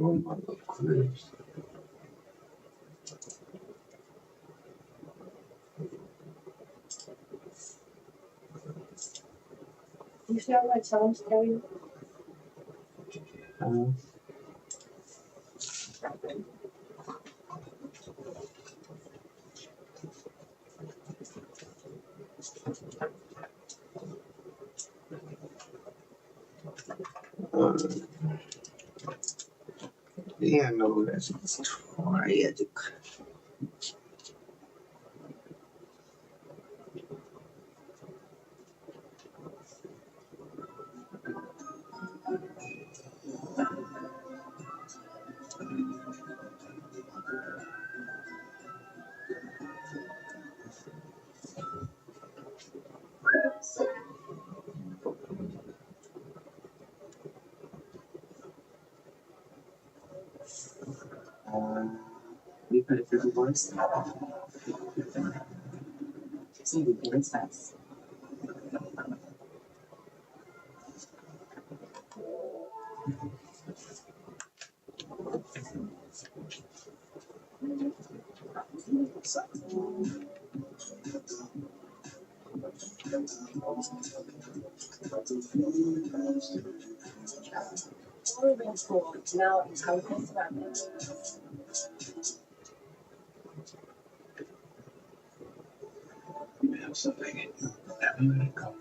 on my little clips. You see how my songs tell you? Yeah, no, that's tragic. You put it through the voice. So you get it fast. We're in school. Now it's how it's happening. You have something in you. Never let it go.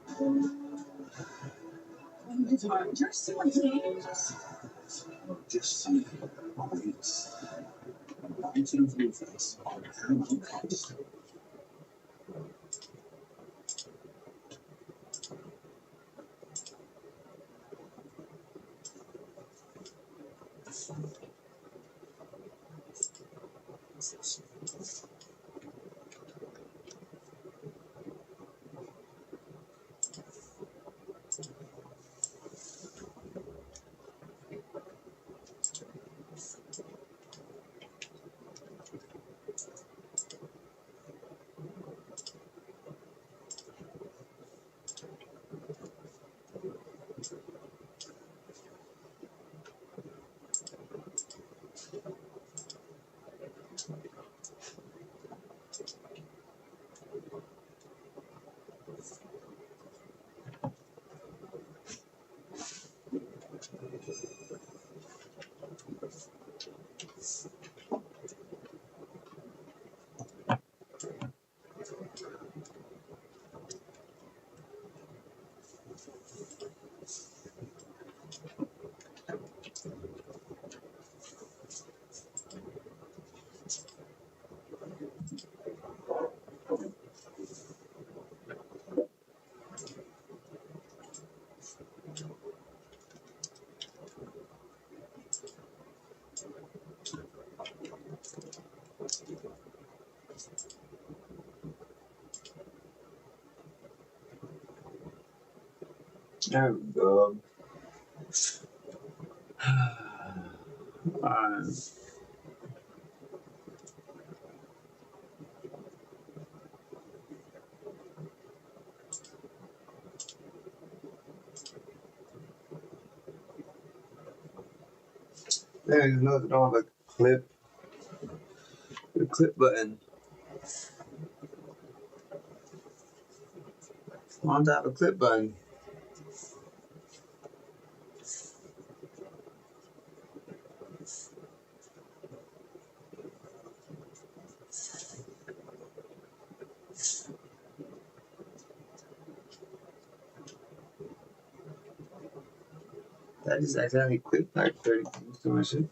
You're so dangerous. Just see always. Into the face on her face. There we go. There's nothing on the clip. The clip button. On top of the clip button. That just accidentally clicked like 30 things to my shit.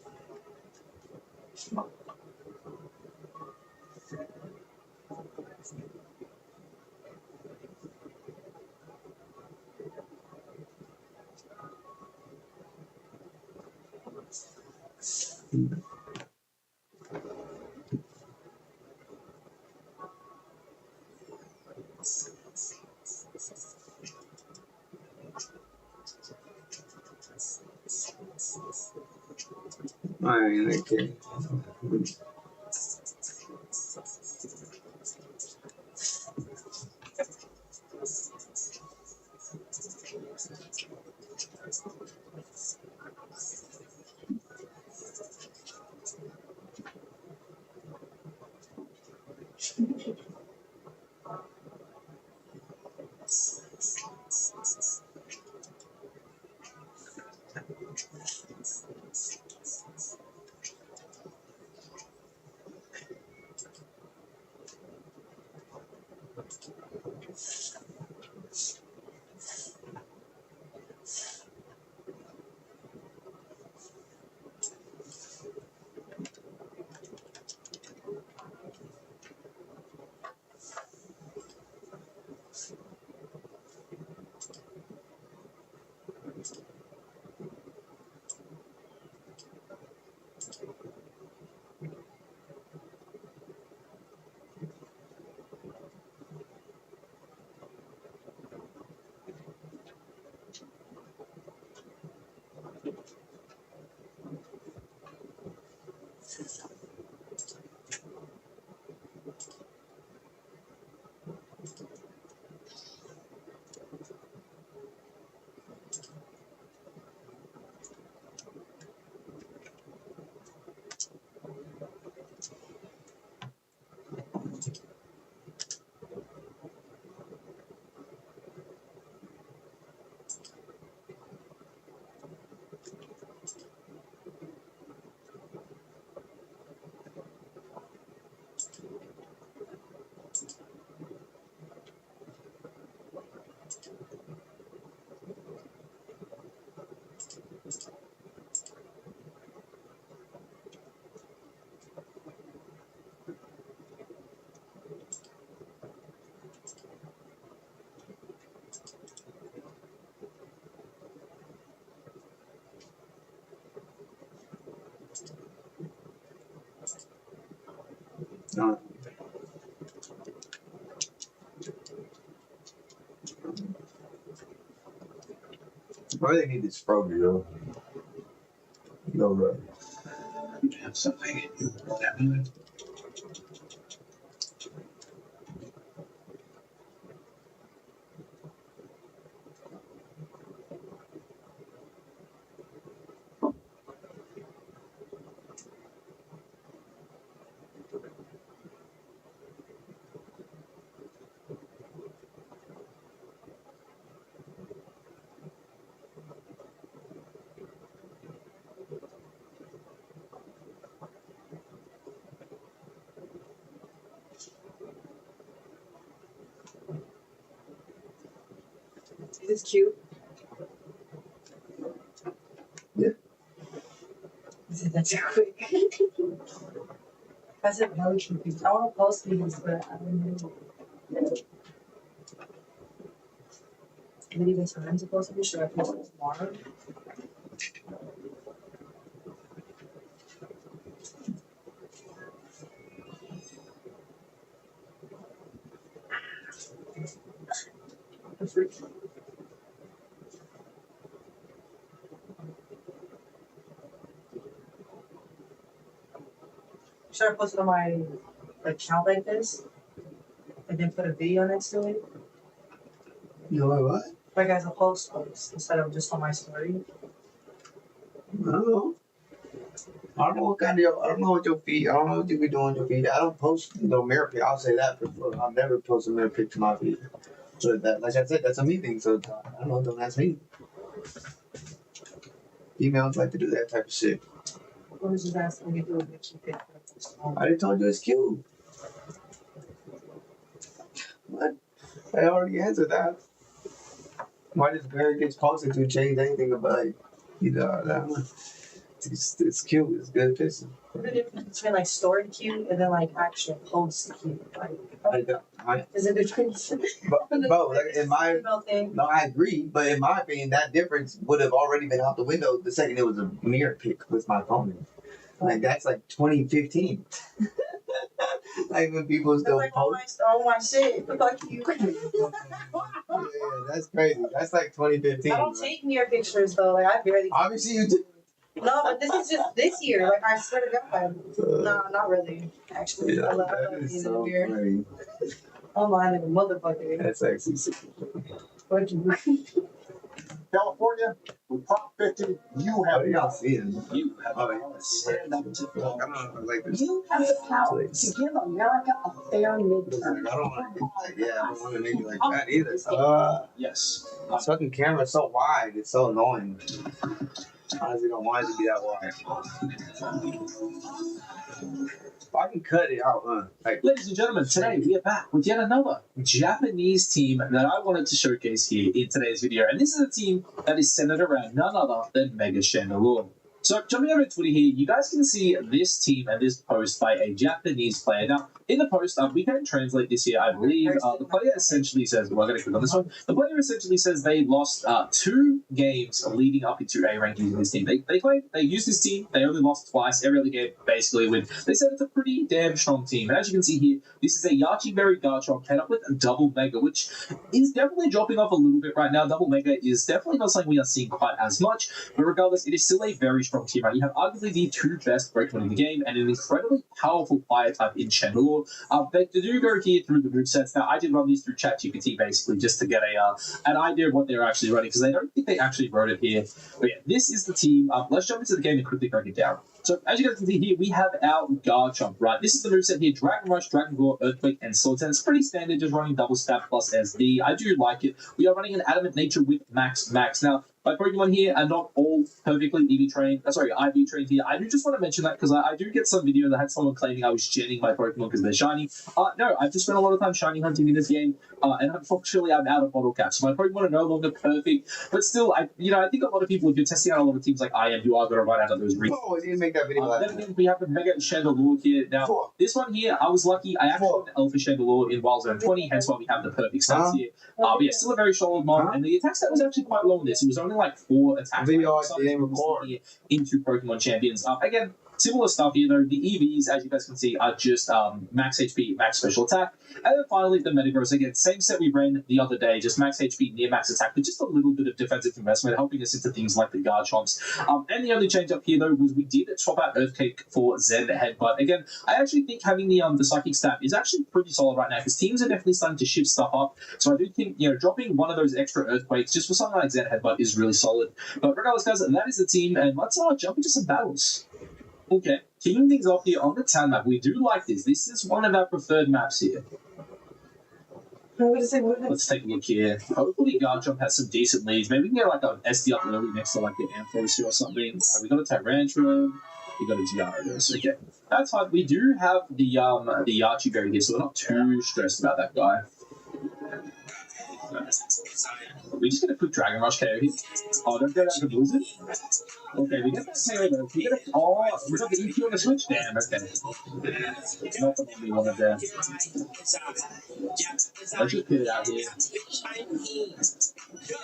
Alright, okay. No. I really need this froger, yo. No, bro. You have something in you. Amulet. Is this cute? Yeah. Is it that too quick? I said really cute. I want to post these, but I don't know. Is it even time to post these? Should I post it tomorrow? The freak. Should I post it on my account like this? And then put a video next to it? You know what? Like as a post instead of just on my story? I don't know. I don't know what kind of I don't know what your feed. I don't know what you be doing with your feed. I don't post no mirror pic. I'll say that for sure. I'll never post a mirror pic to my feed. So that, like I said, that's a me thing. So I don't know. Don't ask me. Females like to do that type of shit. What was just asking me to do with keep it? I already told you it's cute. What? I already answered that. Why does Barry gets posted to change anything about it? You know, that one. It's cute. It's good picture. What's the difference between like story cute and then like actual post cute? Is it difference? Bro, like in my Thing. no, I agree, but in my opinion, that difference would have already been out the window the second it was a mirror pic with my phone. Like that's like 2015. Like when people still like, post. oh my shit! Fuck you. Yeah, that's crazy. That's like 2015. I don't take mirror pictures though. Like I barely. Obviously you do. No, but this is just this year. Like I swear to God. No, not really. Actually, Yeah, I love that being is in so the mirror. funny. I'm lying like a motherfucker. That's actually super funny. What you? California, with Prop 50, you Oh, have y'all see it. You have Oh, the yeah. power to stand up to I don't know, like this. You have the power to give America a fair midterm. Like, I don't want to be like, yeah, I don't want to make it like that either. Yes. This fucking camera's so wide, it's so annoying. Honestly, don't want it to be that wide. If I can cut it out, like, Ladies and gentlemen, today we are back with yet another Japanese team that I wanted to showcase here in today's video. And this is a team that is centered around none other than Mega Chandelure. So jumping over to Twitter here, you guys can see this team and this post by a Japanese player. Now, in the post, we can translate this here, I believe. The player essentially says, well, I'm going to click on this one. The player essentially says they lost 2 games leading up into A rank using this team. They claim they used this team, they only lost twice, every other game basically win. They said it's a pretty damn strong team. And as you can see here, this is a Yachi Berry Garchomp paired up with Double Mega, which is definitely dropping off a little bit right now. Double Mega is definitely not something we are seeing quite as much, but regardless, it is still a very strong team, right? You have arguably the 2 best Pokemon in the game and an incredibly powerful fire type in Chandelure. They do go here through the movesets. Now, I did run these through ChatGPT basically just to get an idea of what they're actually running, because I don't think they actually wrote it here. But yeah, this is the team. Let's jump into the game and quickly break it down. So, as you guys can see here, we have our Garchomp, right? This is the moveset here: Dragon Rush, Dragon Gore, Earthquake, and Swords. And it's pretty standard, just running double stab plus SD. I do like it. We are running an Adamant Nature with Max. Now, my Pokemon here are not all perfectly IV trained here. I do just want to mention that because I do get some video that had someone claiming I was genning my Pokemon because they're shiny. No, I've just spent a lot of time shiny hunting in this game, and unfortunately I'm out of bottle caps. So my Pokemon are no longer perfect, but still, I think a lot of people, if you're testing out a lot of teams like I am, who are going to run out of those reasons. oh, we didn't make that video Then again, we have the Mega Chandelure here. Now, this one here, I was lucky. I actually got the Alpha Chandelure in Wild Zone 20, hence why we have the perfect stats here. But yeah, still a very solid mod, and the attack stat was actually quite low in this. It was only like 4 attacks. Video I didn't record. Into Pokemon Champions. Again, similar stuff here though. The EVs, as you guys can see, are just max HP, max special attack. And then finally, the Metagross. Again, same set we ran the other day, just max HP, near max attack, but just a little bit of defensive investment, helping us into things like the Garchomps. And the only change up here though was we did swap out Earthquake for Zen Headbutt. Again, I actually think having the Psychic stat is actually pretty solid right now, because teams are definitely starting to shift stuff up. So I do think, dropping one of those extra Earthquakes just for something like Zen Headbutt is really solid. But regardless, guys, that is the team, and let's jump into some battles. Okay, kicking things off here on the town map. We do like this. This is one of our preferred maps here. Let's take a look here. Hopefully Garchomp has some decent leads. Maybe we can get like an SD up early next to like the Ampharos or something. We got a Tyrantrum. We got a Gyarados. Okay, that's fine. We do have the Yachi Berry here, so we're not too stressed about that guy. We just get a quick Dragon Rush KO here. Oh, don't go down to Blizzard. Okay, we get that KO though. We got the EQ on the switch. Damn, okay. Not the one we wanted there. Let's just get it out here.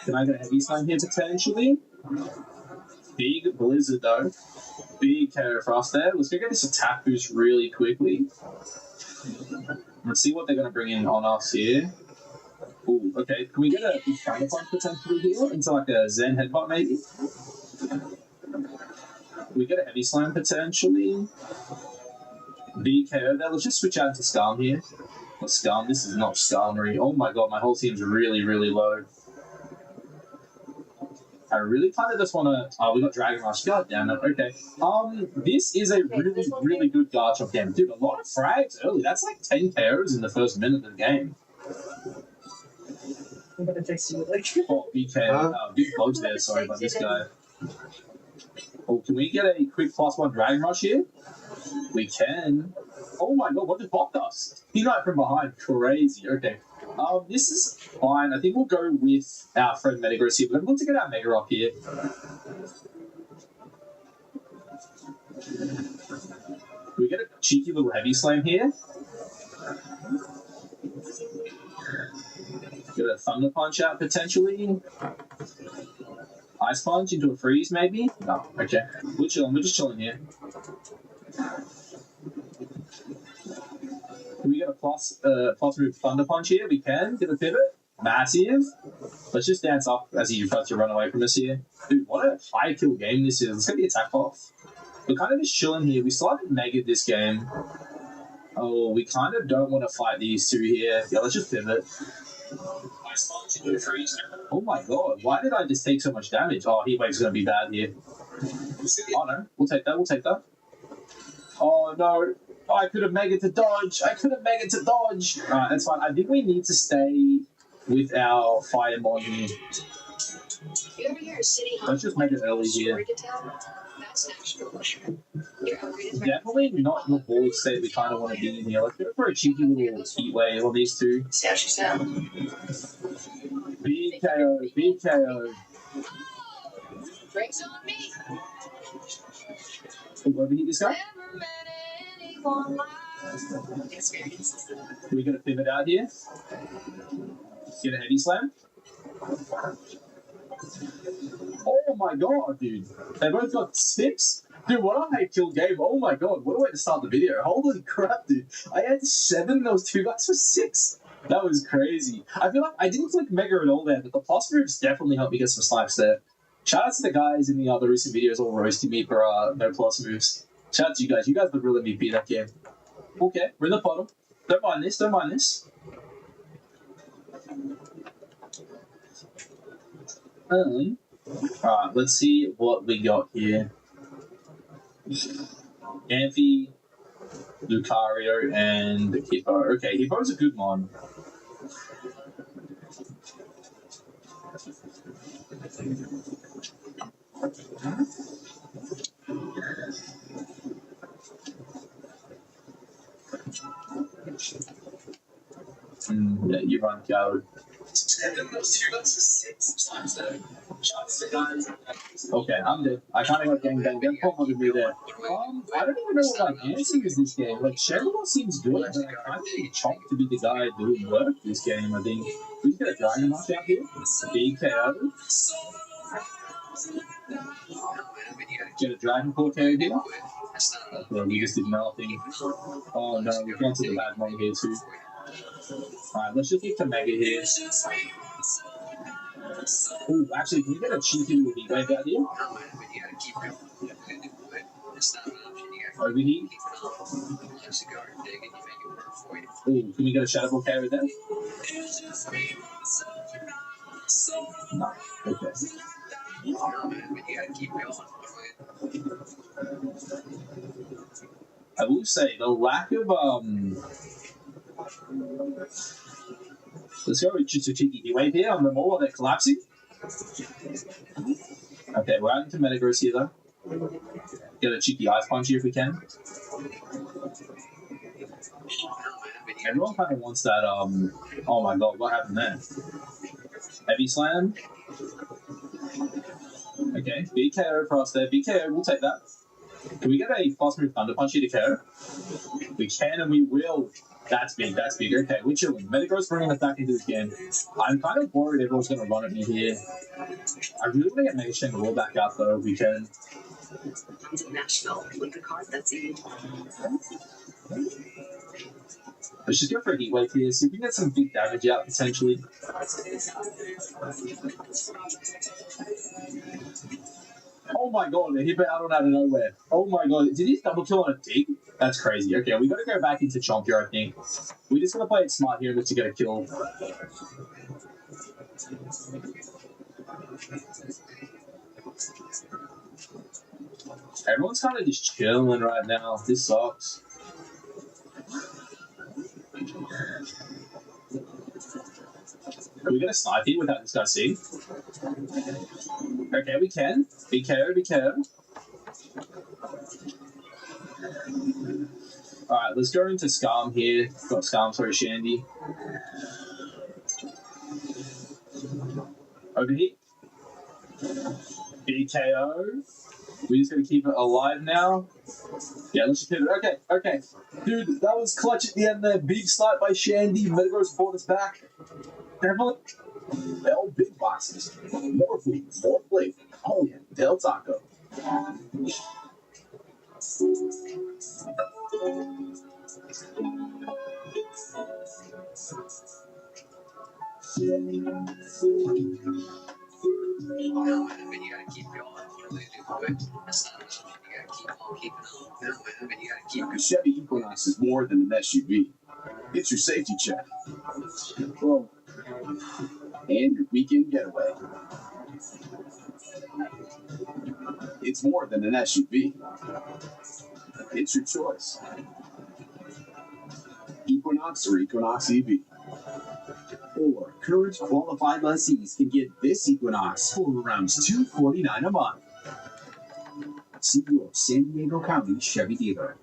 Can I get a Heavy Slam here potentially? Big Blizzard though. Big KO Frost there. Let's go get this attack boost really quickly. Let's see what they're going to bring in on us here. Ooh, okay. Can we get a big Thunder Punch potentially here into like a Zen Headbutt maybe? Can we get a Heavy Slam potentially? Big KO there. Let's just switch out into Skarm here. What's Skarm? This is not Skarmory. Oh my god, my whole team's really, really low. I really kind of just want to... Oh, we got Dragon Rush. God damn it. Okay. This is a really, really good Garchomp game. Dude, a lot of frags early. That's like 10 KOs in the first minute of the game. I'm gonna text you like. Oh, big blows there. Sorry about this guy. Oh, can we get a quick +1 Dragon Rush here? We can. Oh my god, what just popped us? He's right from behind. Crazy. Okay. This is fine. I think we'll go with our friend Metagross here. We're going to get our Mega Rock here. We get a cheeky little Heavy Slam here. Get a Thunder Punch out potentially. Ice Punch into a Freeze maybe? No, okay. We're chilling. We're just chilling here. Can we get a plus move Thunder Punch here? We can. Get a pivot. Massive. Let's just dance up as he tries to run away from us here. Dude, what a high kill game this is. Let's get the attack off. We're kind of just chilling here. We still haven't megaed this game. Oh, we kind of don't want to fight these two here. Yeah, let's just pivot. Oh my god, why did I just take so much damage? Oh, Heatwave's gonna be bad here. Oh no, we'll take that, we'll take that. Oh no, I could have made it to dodge. Alright, that's fine. I think we need to stay with our fire mon here. Let's just make it early here. Definitely not in the bullet state we kind of want to be in here. Let's go for a cheeky little heat wave on these two. BKO, BKO. Overheat this guy. We're going to pivot out here. Get a heavy slam. Oh my god, dude. They both got 6? Dude, what a hate kill game. Oh my god, what a way to start the video. Holy crap, dude. I had 7, those 2 guys for 6. That was crazy. I feel like I didn't click Mega at all there, but the plus moves definitely helped me get some snipes there. Shout out to the guys in the recent videos all roasting me for no plus moves. Shout out to you guys. You guys were real MVP in that game. Okay, we're in the bottom. Don't mind this, don't mind this. Alright, let's see what we got here. Amphi, Lucario, and Hippo. Okay, Hippo's a good one. Yeah, you run coward. Okay, I'm dead. I kind of got gangbanged. Don't pop on me there. I don't even know what my answer is this game. Like, Shenmue seems good, but I kind of need Chomp to be the guy doing work this game, I think. We just get a Dragon Mark out here. BKO. Get a Dragon Claw KO here. Okay, we just did nothing. Oh no, we've gone to the bad one here too. Alright, let's just get to Mega here. Ooh, actually, can we get a cheeky little heat wave out here? Overheat. Ooh, can we get a Shadow Ball carry there? No. Okay. I will say, the lack of, let's go with just a cheeky heat wave here on them all while they're collapsing. Okay, we're out into Metagross here though. Get a cheeky Ice Punch here if we can. Everyone kind of wants that, oh my god, what happened there? Heavy Slam. Okay, BKO across there. BKO, we'll take that. Can we get a fast move Thunder Punch here to KO? We can and we will. That's big, that's big. Okay, we're chilling. Metagross bringing us back into this game. I'm kind of worried everyone's going to run at me here. I really want to get Mega Shenmue back out though if we can. Let's just go for a heat wave here, see if we can get some big damage out potentially. Oh my god, they hit it out of nowhere. Oh my god, did he double kill on a dig? That's crazy. Okay, we gotta go back into Chomp here, I think. We just gotta play it smart here to get a kill. Everyone's kind of just chilling right now. This sucks. Are we gonna snipe here without this guy seeing? Okay, we can. Be careful, be careful. Alright, let's go into Scarm here. Got Scarm, sorry, Shandy. Over here. BKO. We're just gonna keep it alive now. Yeah, let's just hit it. Okay, okay. Dude, that was clutch at the end there. Big snipe by Shandy. Metagross brought us back. Definitely. Bell big boxes. More food, more flavor. Oh yeah, Del Taco. A Chevy Equinox is more than an SUV. It's your safety check. Well, and your weekend getaway. It's more than an SUV. It's your choice. Equinox or Equinox EV. Or current qualified lessees can get this Equinox for around $249 a month. See your San Diego County Chevy dealer.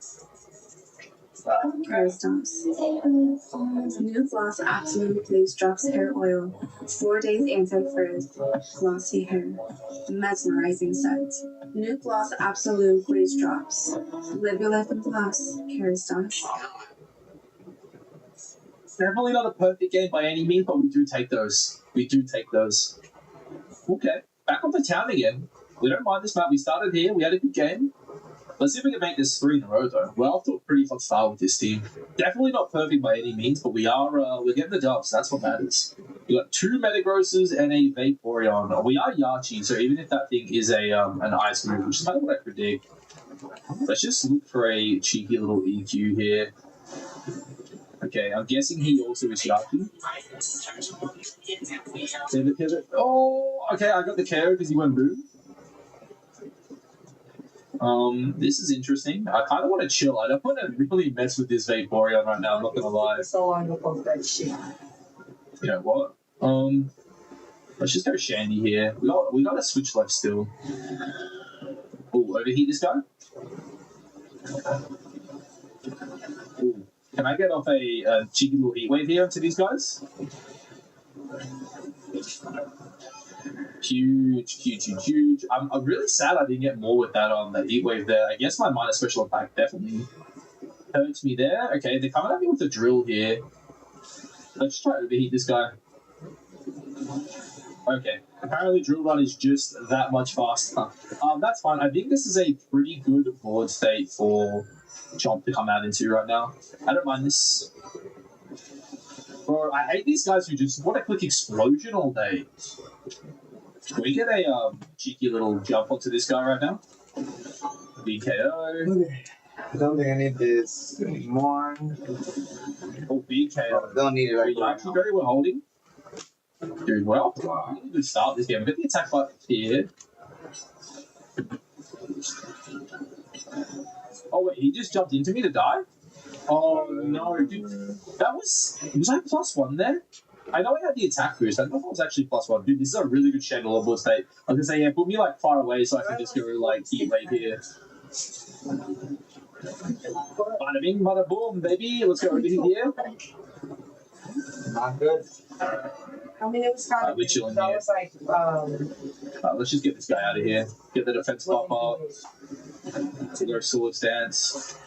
Hair stops. New Floss Absolute Glaze Drops Hair Oil. 4 days anti-frizz. Glossy hair. Mesmerizing scent. New Floss Absolute Glaze Drops. Live your life in floss. Hair stops. Definitely not a perfect game by any means, but we do take those. We do take those. Okay, back on the town again. We don't mind this map. We started here. We had a good game. Let's see if we can make this 3 in a row, though. We're off to a pretty hot start with this team. Definitely not perfect by any means, but we are we're getting the dubs. That's what matters. We got 2 Metagrosses and a Vaporeon. We are Yachi, so even if that thing is a an ice move, which is kind of what I predict, let's just look for a cheeky little EQ here. Okay, I'm guessing he also is Yachi. Pivot. Oh, okay, I got the KO because he went boom. This is interesting. I kind of want to chill. I don't want to really mess with this Vaporeon right now. I'm not gonna lie. So long to post that shit. You know what? Let's just go Shandy here. We got a switch left still. Oh, overheat this guy. Ooh. Can I get off a cheeky little heat wave here onto these guys? Huge. I'm really sad I didn't get more with that on the heat wave there. I guess my minus special attack definitely hurts me there. Okay, they're coming at me with a drill here. Let's try to overheat this guy. Okay, apparently drill run is just that much faster. That's fine. I think this is a pretty good board state for Chomp to come out into right now. I don't mind this. Bro, I hate these guys who just want to click explosion all day. Can we get a cheeky little jump onto this guy right now? BKO. Okay. I don't think I need this anymore. Oh, BKO. Don't need it right now. Actually, very well holding. Doing well. Really good start this game. We've got the attack button here. Oh, wait, he just jumped into me to die? Oh, no, dude. That was I +1 there? I know I had the attack boost. I don't know if it was actually +1. Dude, this is a really good Chandler board state. I was gonna say, yeah, put me like far away so I can just go like heat wave here. Bada bing, bada boom, baby. Let's go over here. Not good. I mean, it was kind of. We're chilling that here. was like, Let's just get this guy out of here. Get the defense pop up. Take our sword stance.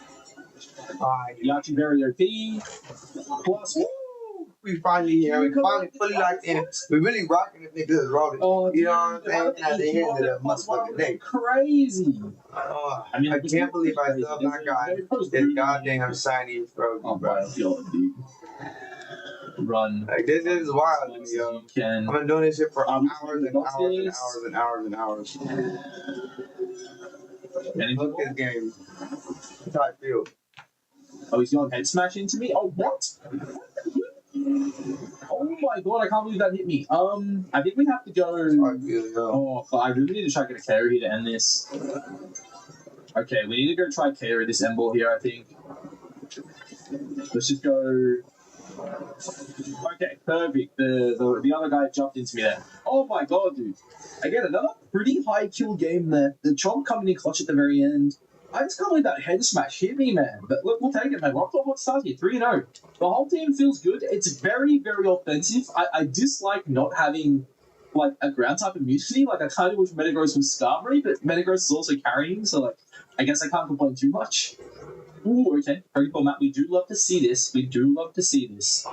Yachi very OP. Plus, We finally here. We finally fully locked in. We really rocking if niggas rolling. oh, You know what I'm saying? At the end of the motherfucking day. Crazy. I mean, I can't believe I still not got this goddamn shiny Frozen, Oh bro. my god, dude. Run. Like, this is wild to me, yo. You can. I've been doing this shit for hours and Look hours and this. hours and hours and hours. Anything Look more? this game. That's how I feel. Oh, he's going head smash into me? Oh, what? Oh my god, I can't believe that hit me. I think we have to go. That's how I feel, yo. Oh, but I really need to try to get a carry here to end this. Okay, we need to go try carry this end ball here, I think. Let's just go. Okay, perfect. The other guy jumped into me there. Oh my god, dude. Again, another pretty high kill game there. The Chomp coming in clutch at the very end. I just can't believe that head smash hit me, man. But look, we'll take it, man. We're off to a hot start here, 3-0. The whole team feels good. It's very, very offensive. I dislike not having, like, a ground type immunity. Like, I kind of wish Metagross was Skarmory, but Metagross is also carrying, so, like, I guess I can't complain too much. Ooh, okay. Very cool, Matt. We do love to see this. We do love to see this.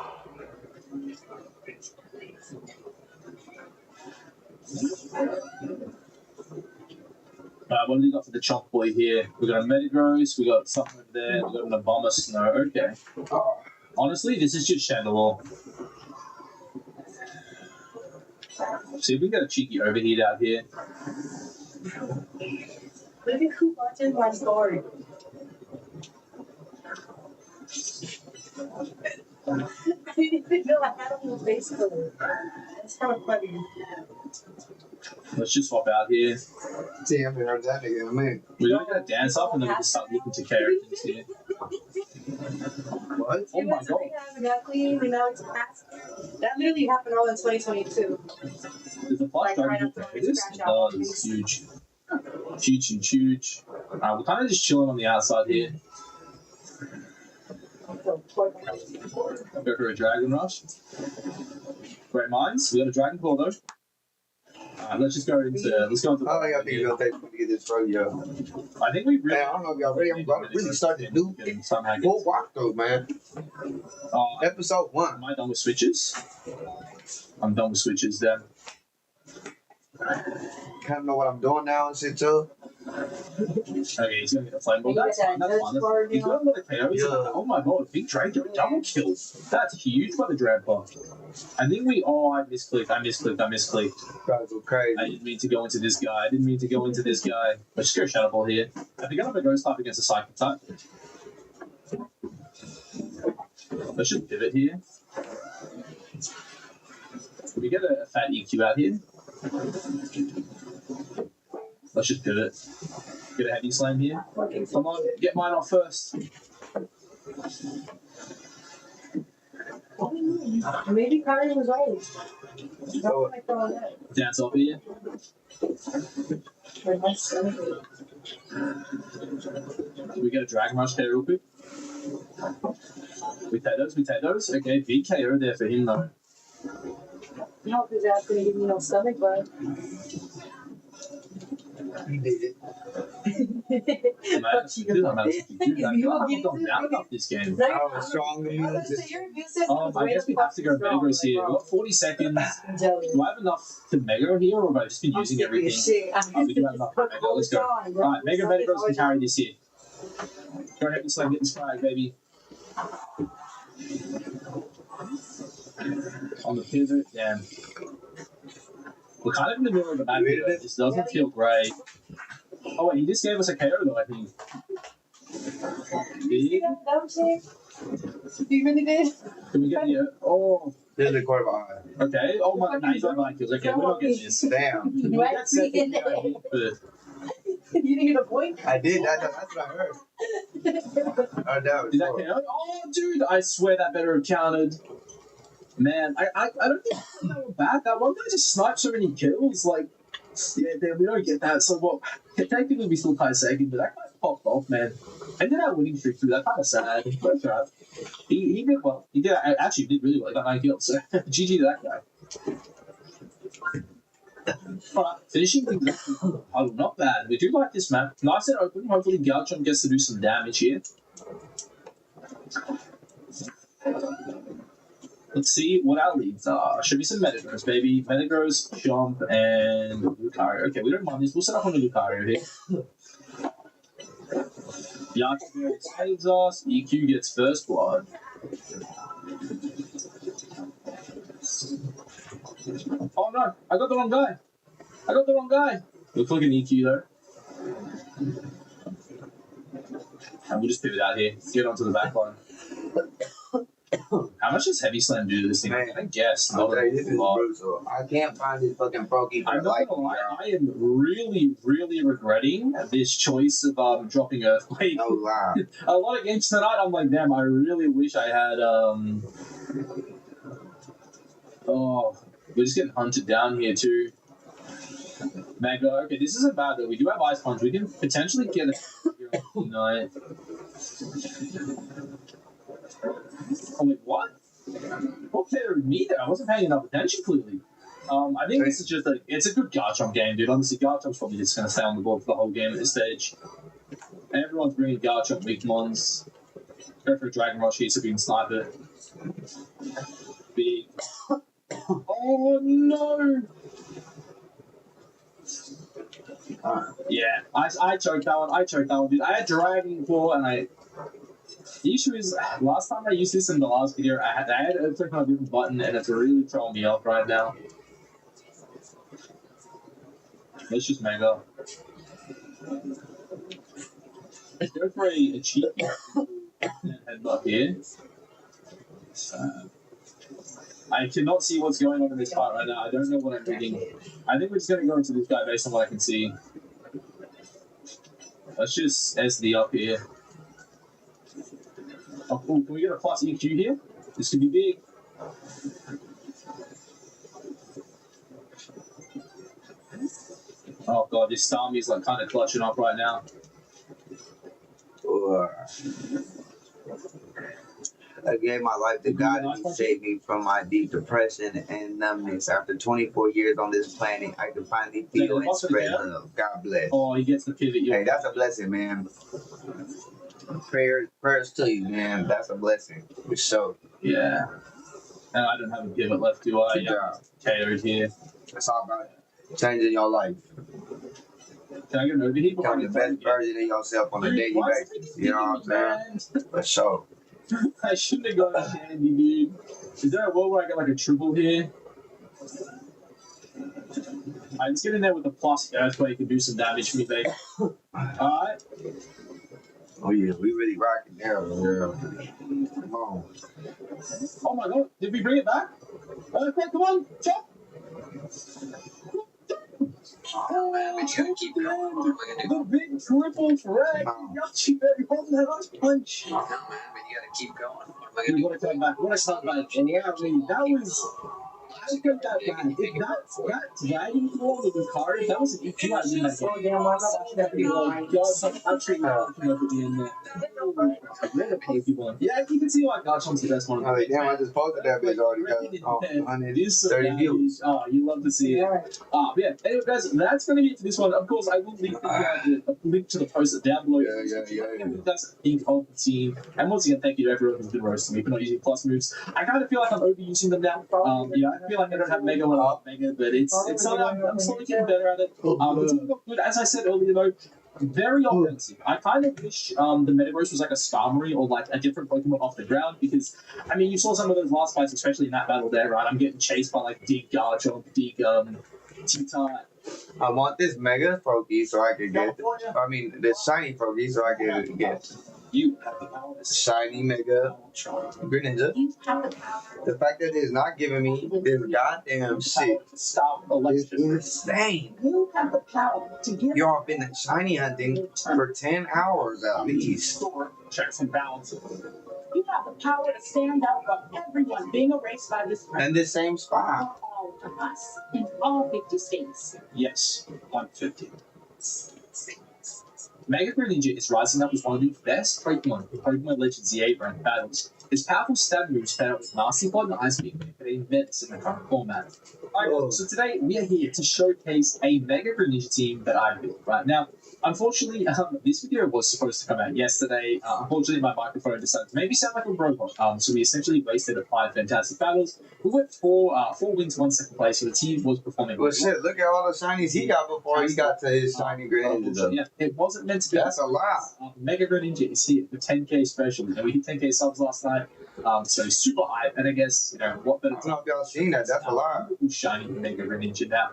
What do we got for the Chomp Boy here? We got a Metagross, we got something over there, we got an Obama Snow. Okay. Honestly, this is just Chandelure. See if we can get a cheeky overheat out here. look at who watches my story. I didn't even know I had him on Facebook. That's kind of funny. Let's just swap out here. See, I haven't heard that nigga in a minute. We're gonna get a dance up and then we can start looking to characters here. What? Oh my god. We got clean, we know it's past. That literally happened all in 2022. There's a flash Like, drive right in after this? we It scratch out does. Huge. Huge and huge. We're kind of just chilling on the outside here. Go for a dragon rush. Great minds. We got a dragon claw though. Let's just go into. Let's go into. How long y'all think it's gonna take to get this rodeo? I think we really. Man, I don't know if y'all ready. I'm really starting to do full walkthrough, man. Episode 1. Am I done with switches? I'm done with switches then. Kind of know what I'm doing now and shit too. Okay, he's gonna get a flame ball. That's fine. That's fine. He's got a lot of KOs. Yeah. Oh my god, big Draco double kill. That's huge by the Drampa. I think we. Oh, I misclicked. Guys go crazy. I didn't mean to go into this guy. Let's just go Shadow Ball here. I think I'm gonna Ghost type against a Psychic type. Let's just pivot here. Can we get a fat EQ out here? Let's just pivot. Get a heavy slam here. Come on, get mine off first. Maybe Kyrie was right. So, Dance off here. We get a Dragon Rush there real quick. We take those. Okay, big KO there for him though. You hope his ass gonna give me no stomach bug. he did it. Man, I've gone down enough this game. I was strong immune system. I guess we have to go Mega here. We've got 40 seconds. Do I have enough to Mega here, or have I just been using everything? We do have enough for Mega. Let's go. Alright, Mega Metagross can carry this here. Go ahead and slam, get this flag, baby. On the pivot, damn. We're kind of in the middle of the map here. This doesn't feel great. Oh, wait, he just gave us a KO though, I think. Big. You really did? Can we get the. Oh. There's a quarter of an eye. Okay. Oh my. No, he's on line kills. Okay, we're not getting this. Damn. We got second KO, but You didn't get a point? I did. That's what I heard. Oh, that was did that KO? Oh, dude, I swear that better have counted. Man, I don't think that were bad. That one guy just sniped so many kills. Like, yeah, damn, we don't get that. So, what? Technically, we still tie second, but that guy popped off, man. And then our winning streak through. That's kind of sad. But he did well. He did actually did really well. He got 9 kills. So, GG to that guy. Alright, finishing things up. Oh, not bad. We do like this map. Nice and open. Hopefully, Gauchon gets to do some damage here. Let's see what our leads are. Should be some Metagross, baby. Metagross, Chomp, and Lucario. Okay, we don't mind this. We'll set up on the Lucario here. Yaku saves us. EQ gets first blood. Oh no, I got the wrong guy. Looks like an EQ though. And we'll just pivot out here. Get onto the back line. How much does Heavy Slam do to this thing? Man, I guess not Okay, this a is lot. brutal. I can't find this fucking Proki. I'm not gonna lie, I am really, really regretting this choice of dropping Earthquake. No lie. A lot of games tonight, I'm like, damn, I really wish I had oh, we're just getting hunted down here too. Mega, okay, this isn't bad though. We do have Ice Punch. We can potentially get a tonight. Oh wait, what? What player with me there? I wasn't paying enough attention clearly. I think this is just it's a good Garchomp game, dude. Honestly, Garchomp's probably just going to stay on the board for the whole game at this stage. Everyone's bringing Garchomp weak mons. Go for a Dragon Rush here so we can snipe it. Big. Oh no! Yeah, I choked that one. Dude. I had Dragon Claw and the issue is, last time I used this in the last video, I had to click on a different button and it's really throwing me off right now. Let's just Mega. Let's go for a cheap headbutt here. I cannot see what's going on in this fight right now. I don't know what I'm reading. I think we're just going to go into this guy based on what I can see. Let's just SD up here. Oh, cool. Can we get a plus EQ here? This could be big. Oh god, this Starmie is like kind of clutching up right now. I gave my life to God and He saved me from my deep depression and numbness. After 24 years on this planet, I can finally feel and spread love. God bless. Oh, he gets the pivot. Hey, that's a blessing, man. Prayers to you, man. That's a blessing. For sure. Yeah. And I don't have a pivot left, do I? Yeah. KO'd here. That's all about it. Changing your life. Can I get an overheat? Become the best version of yourself on a daily basis. You know what I'm saying? For sure. I shouldn't have gone Shandy, dude. Is there a world where I get like a triple here? Alright, let's get in there with a plus earthquake and do some damage for me, babe. Alright. Oh yeah, we really rocking there, girl. Come on. Oh my god, did we bring it back? Okay, come on, chop! Oh man, we gotta keep going. What am I gonna do? The big triple frag! Got you, baby. Hold that on, punch! No man, but you gotta keep going. What am I gonna Dude, do? what a comeback, what a comeback. And yeah, I mean, that was... I got that bad. If that dragon floor with the card, that was an EQ I mean, So damn, I'm not I'm treating that up at the end there. Yeah, you can see why Garchomp's the best one. Oh, damn, I just posted that bitch already got 130 views. Oh, you love to see it. Yeah. Anyway, guys, that's going to be it for this one. Of course, I will link the link to the post down below. Yeah. That's think of the team. And once again, thank you to everyone who's been roasting me for not using plus moves. I kind of feel like I'm overusing them now. I feel like I don't have Mega without Mega, but it's something I'm slowly getting better at it. The team got good, as I said earlier, though. Very offensive. I kind of wish the Metagross was like a Skarmory or like a different Pokemon off the ground because, I mean, you saw some of those last fights, especially in that battle there, right? I'm getting chased by like Dig Garchomp, Dig T-Type. I want this Mega Froakie so I can get, this Shiny Froakie so I can get You have the power to Shiny Mega Greninja. You have the power. The fact that it's not giving me this goddamn shit stop is election. insane. You have the power to give Y'all been shiny hunting for 10 hours at least. Store checks and balances. You have the power to stand up for everyone being erased by this And this same spot. all of us in all 50 states. Yes, 150. Mega Greninja is rising up as one of the best Pokemon in Pokemon Legends EA ranked battles. His powerful stab moves pair up with Nasty Plot and Ice Beam make it immense in the current format. Alright, so today we are here to showcase a Mega Greninja team that I built. Right now, unfortunately, this video was supposed to come out yesterday. Unfortunately, my microphone decided to maybe sound like a robot. So we essentially wasted 5 fantastic battles. We went 4 wins, 1 second place, so the team was performing Well, shit, look at all the shinies he got before he got to his shiny Greninja. Though. Yeah, it wasn't meant to be. That's a lot. Mega Greninja is here for 10k special. You know, we hit 10k subs last night, so super hype. And I guess, what better I don't know if y'all seen that. That's a lot. Shiny Mega Greninja now.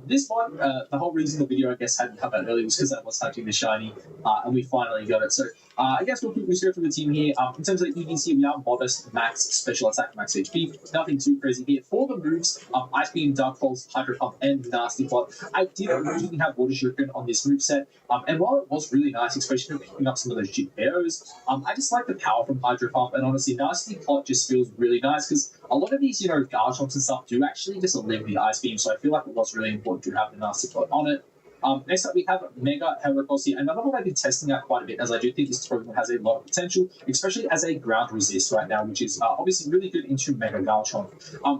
This one, the whole reason the video, I guess, hadn't come out early was because I was hunting the shiny, and we finally got it. So, I guess we'll quickly go through the team here. In terms of the EDC, we are modest, max special attack, max HP. Nothing too crazy here. For the moves, Ice Beam, Dark Pulse, Hydro Pump, and Nasty Plot. I did originally have Water Shuriken on this moveset, and while it was really nice, especially for picking up some of those GPOs, I just like the power from Hydro Pump, and honestly, Nasty Plot just feels really nice because a lot of these, Garchomps and stuff do actually just live the Ice Beam, so I feel like it was really important to have the Nasty Plot on it. Next up, we have Mega Heracross here. Another one I've been testing out quite a bit, as I do think this Pokemon has a lot of potential, especially as a ground resist right now, which is obviously really good into Mega Garchomp.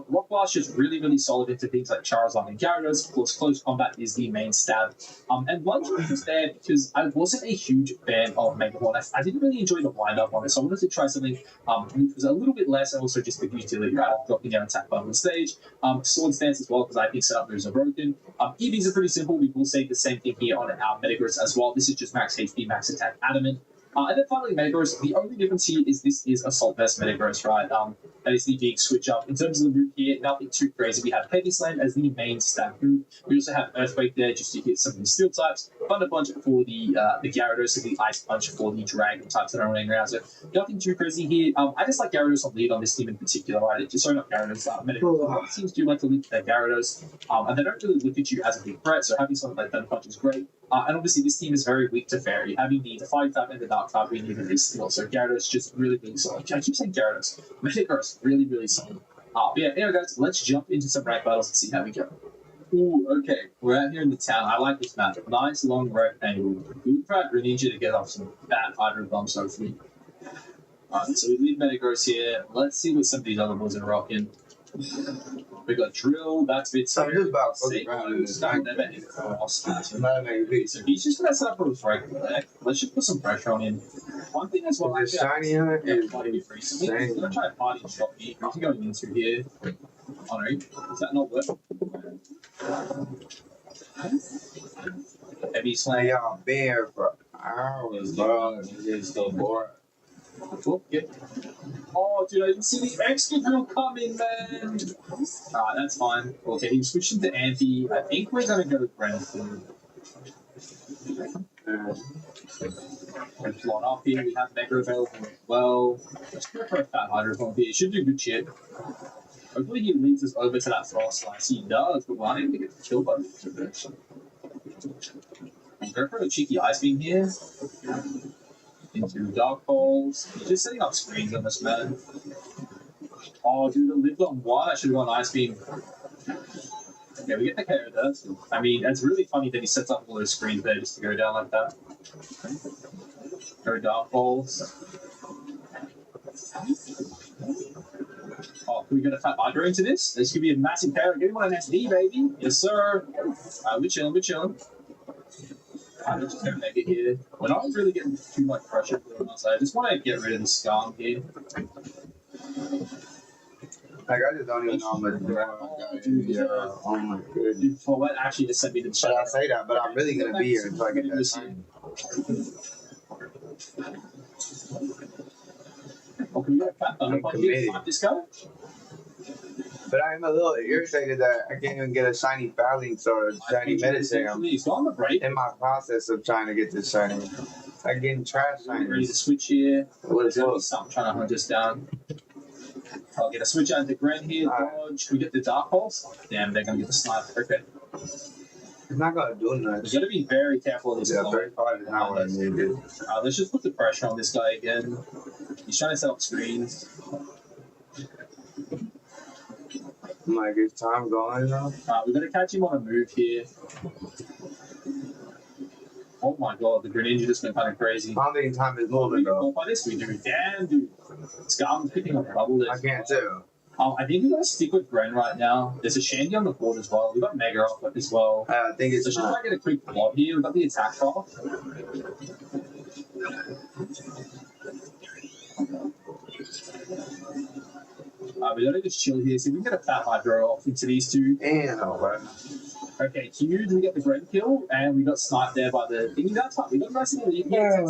Rock Blast is really, really solid into things like Charizard and Gyarados. Of course, Close Combat is the main stab. And Lunge was there because I wasn't a huge fan of Mega One. I didn't really enjoy the wind-up on it, so I wanted to try something which was a little bit less, and also just the utility, right, of dropping down attack button on the stage. Sword Stance as well, because I think setup moves are broken. EVs are pretty simple. We will say the same thing here on our Metagross as well. This is just max HP, max attack, adamant. And then finally, Metagross. The only difference here is this is Assault Vest Metagross, right? That is the big switch up. In terms of the move here, nothing too crazy. We have Heavy Slam as the main stab move. We also have Earthquake there just to hit some of the steel types. Thunder Punch for the Gyarados and the Ice Punch for the Dragon types that are running around. So nothing too crazy here. I just like Gyarados on lead on this team in particular, right? Sorry, not Gyarados. Metagross. Teams do like to lead their Gyarados, and they don't really look at you as a big threat. So having something like Thunder Punch is great. And obviously, this team is very weak to Fairy. Having the Fire type and the Dark type being even this skill. So Gyarados just really, really solid. I keep saying Gyarados. Metagross, really, really solid. But yeah, anyway, guys, let's jump into some rank battles and see how we go. Ooh, okay. We're out here in the town. I like this map. Nice long rectangle. Good for our Greninja to get off some bad Hydro Bombs, hopefully. Alright, so we leave Metagross here. Let's see what some of these other boys are rocking. We got Drill, that's a bit So I'm just about fucking around in this thing. So he's just gonna set up for his right leg. Let's just put some pressure on him. One thing as well, Is it shiny on it? I'm gonna try to party shot me. Who's going into here? Honor, does that not work? Heavy Like slam. y'all been here for hours, bro. It's just so bored. Oh, yeah. Oh, dude, I didn't see the extra drill coming, man. Alright, that's fine. Okay, he switched into Anti. I think we're gonna go with Brentford. We're plot up here. We have Mega available as well. Let's go for a Fat Hydro Pump here. Should do good shit. Hopefully he leads us over to that Frost Slice. He does, but I need to get the kill button. Go for a cheeky Ice Beam here. Into Dark Holes. He's just setting up screens on this man. Oh, dude, it lived on one. I should have gone Ice Beam. Okay, we get the KO there. I mean, it's really funny that he sets up all those screens there just to go down like that. Go Dark Holes. Oh, can we get a Fat Hydro into this? This could be a massive KO. Get him on an SD, baby. Yes, sir. We're chilling, we're chilling. Let's just go Mega here. We're not really getting too much pressure on us. I just want to get rid of the Scum here. Like, I just don't even know how much more I got in here. Oh my goodness. For what actually just sent me the But chat. I say that, but I'm really gonna be here until I get that sign. Oh, can we get a Fat Thunder Punch here? Fight this guy? But I'm a little irritated that I can't even get a shiny Phalanx or a shiny Medicine. He's on the break. In my process of trying to get this shiny. I'm getting trash Ready shinies. to switch here. What There's going to be something trying to hunt us down. I'll get a switch out into Gren here. Dodge. Can we get the Dark Pulse? Damn, they're going to get the Sniper. Okay. It's not gonna do nothing. You got to be very careful of this. Yeah, 35 is not what I needed. Let's just put the pressure on this guy again. He's trying to set up screens. I'm like, is time going now? We're going to catch him on a move here. Oh my god, the Greninja just went kind of crazy. I don't think time is We moving can though. go by this, we do. Damn, dude. Scarman's picking up trouble there. I can't tell. I think we're going to stick with Gren right now. There's a Shandy on the board as well. We've got Mega off it as well. I think So it's should not. I get a quick plot here? We've got the attack off. We gotta just chill here. See if we can get a Fat Hydro off into these two. Damn, bro. Okay, huge. We get the Gren kill, and we got sniped there by the thingy. That's fine. We got nice and lead here.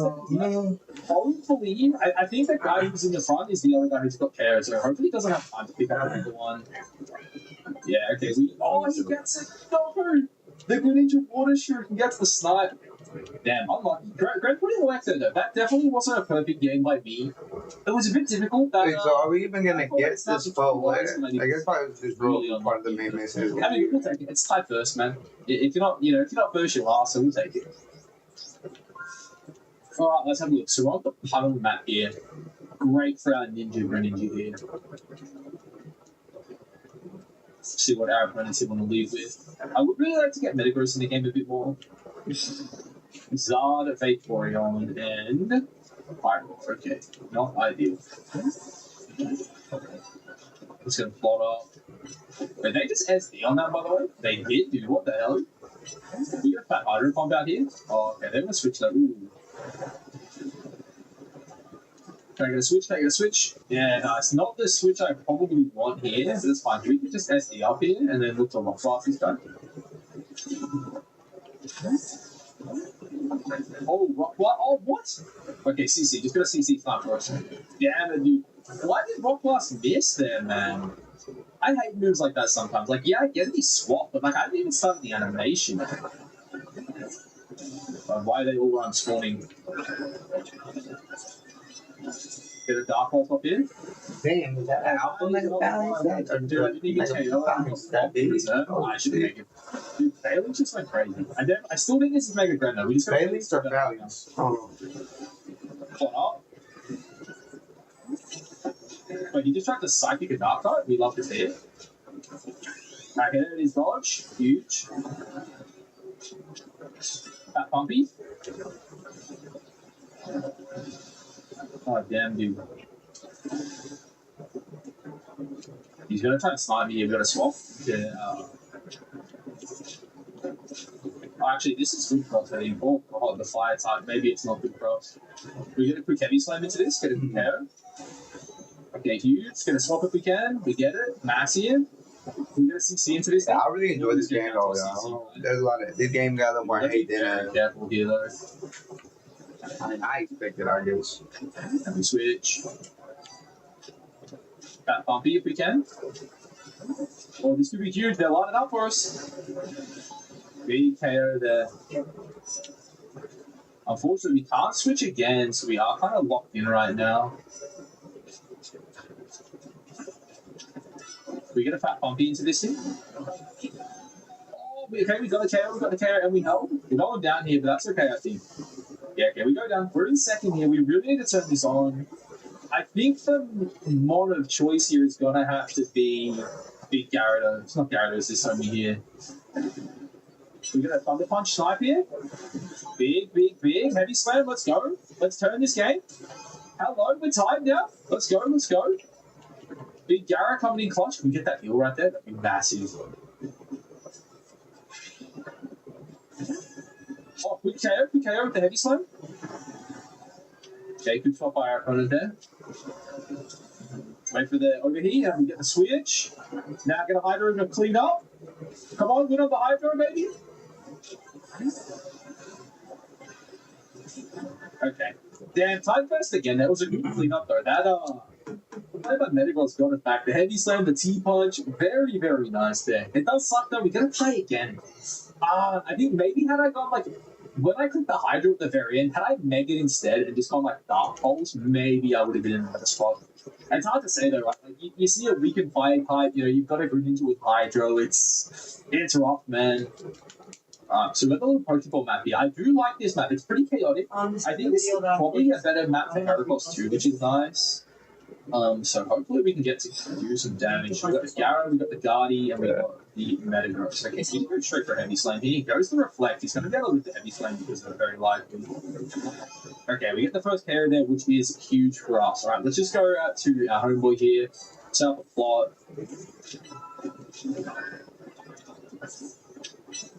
Hopefully, I think the guy who's in the front is the other guy who's got KO, so hopefully he doesn't have time to pick up another one. Yeah, okay. He gets it. No! The Greninja Water Shuriken gets the snipe. Damn, unlucky. Gren put in work there, though. That definitely wasn't a perfect game by me. It was a bit difficult. That, Wait, so are we even gonna get this forward? I guess probably this Really rule part of the main message. I mean, we'll take it. It's tied first, man. If you're not, if you're not first, you're last, so we'll take it. All right, let's have a look. So we're on the puddle map here. Great for our Greninja here. Let's see what our opponents want to leave with. I would really like to get Metagross in the game a bit more. Zard, Vaporeon, and Fireball. Okay, not ideal. It's gonna plot up. Did they just SD on that, by the way? They did, dude. What the hell? We got a Fat Hydro Pump out here? Oh, okay, they're gonna switch that. Ooh. Can I get a switch? Can I get a switch? Yeah, no, it's not the switch I probably want here, but it's fine. We can just SD up here and then look to lock off this guy. Oh, what? Oh, what? Okay, CC. Just gonna CC snipe for us. Damn it, dude. Why did Rock Blast miss there, man? I hate moves like that sometimes. Like, yeah, I get it, he swapped, but like, I didn't even start the animation. time. Why are they all spawning? Get a dark hole up here. Damn, is that an alpha mega balance? That or Dude, I didn't even tell you that big? Oh, I should make it. Dude, Phalanx just went crazy. I still think this is Mega Grand though. We just got Phalanx or Phalanx? Oh. Caught up. Wait, he just tried to psychic a dark type? We love to see it. Alright, here it is, dodge. Huge. That pumpy. Oh, damn, dude. He's gonna try to snipe me. You've got to swap. Yeah. Oh, actually, this is good cross. I think. Oh, God, the fire type. Maybe it's not good cross. We get a quick heavy slam into this. Get a quick arrow. Okay, huge. Gonna swap if we can. We get it. Massive. We get a CC into this. Yeah, I really enjoy this game though, y'all. There's a lot of this game got a little more hate than careful here though. I mean, I expected, I guess. And we switch. That bumpy if we can. Oh, this could be huge. They're lining up for us. Big KO there. Unfortunately, we can't switch again, so we are kind of locked in right now. We get a fat bumpy into this thing. Oh, okay, we got the KO, and we held. We're going down here, but that's okay, I think. Yeah, okay, we go down. We're in second here. We really need to turn this on. I think the mod of choice here is going to have to be Big Gyarados. It's not Gyarados, this homie here. We got a Thunder Punch snipe here. Big. Heavy slam, let's go. Let's turn this game. Hello, we're tied now. Let's go. Big Gyara coming in clutch. Can we get that heal right there? That'd be massive. Oh, quick KO with the heavy slam. Okay, good shot by our opponent there. Wait for the overheat, and we get the switch. Now get a Hydro to clean up. Come on, win on the Hydro, baby. Okay. Damn, time first again. That was a good clean up though. That Metagross got it back. The heavy slam, the T-punch, very, very nice there. It does suck though. We gotta play again. I think maybe had I gone like when I clicked the Hydro at the very end, had I Mega instead and just gone like Dark Pulse, maybe I would have been in a better spot. It's hard to say though, right? Like, you see a weakened fire type, you've got to Greninja with Hydro. It's rough, man. So we've got the little Pokeball map here. I do like this map. It's pretty chaotic. I think it's probably a better map for Heracross too, which is nice. So hopefully we can get to do some damage. We've got the Gyaro, we've got the Guardy, and we've got the Metagross. Okay, so he's going straight for a Heavy Slam. He goes to Reflect. He's going to be able to lift the Heavy Slam because they're very light. Okay, we get the first KO there, which is huge for us. Alright, let's just go to our homeboy here. Set up a plot.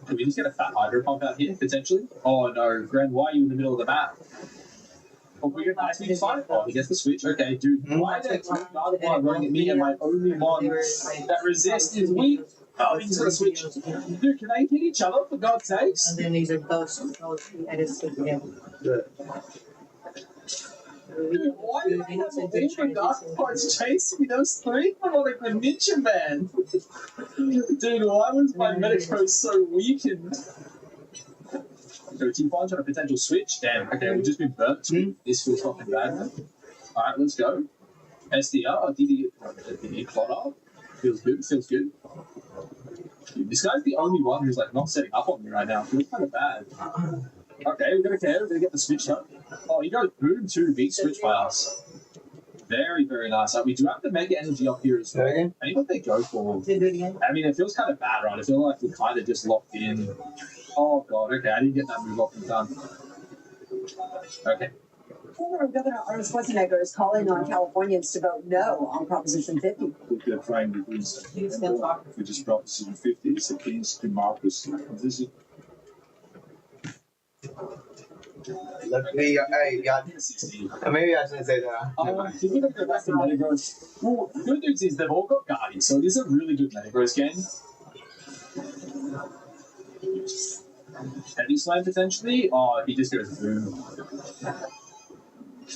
Can we just get a fat Hydro Pump out here, potentially? Oh no, Gren, why are you in the middle of the map? Oh, we get nice big fight. Oh, he gets the switch. Okay, dude, why are there two Gardevoir running at me and my only one that resist is weak? Oh, he's gonna switch. Dude, can they hit each other for God's sakes? And then these are those edits together. Dude, why do they have a different Gardevoirs chasing those three? I'm like the Ninja Man. Dude, why was my Metagross so weakened? So T-punch on a potential switch. Damn, okay, we've just been burnt. This feels fucking bad, man. Alright, let's go. SDR, DD Clotter. Feels good. Dude, this guy's the only one who's like not setting up on me right now. Feels kind of bad. Okay, we're gonna care. We're gonna get the switch up. Oh, he goes boom too. Big switch by us. Very, very nice. We do have the Mega Energy up here as well. I think what they go for. I mean, it feels kind of bad, right? I feel like we're kind of just locked in. Oh god, okay, I didn't get that move off and done. Okay. Former Governor Arnold Schwarzenegger is calling on Californians to vote no on Proposition 50. They're trying to do something. We just Proposition 50 is against democracy. This is Let me, hey, y'all. Maybe I shouldn't say that. If we go back to Metagross, well, the good news is they've all got Guardian, so it is a really good Metagross game. Heavy Slam potentially? Oh, he just goes boom.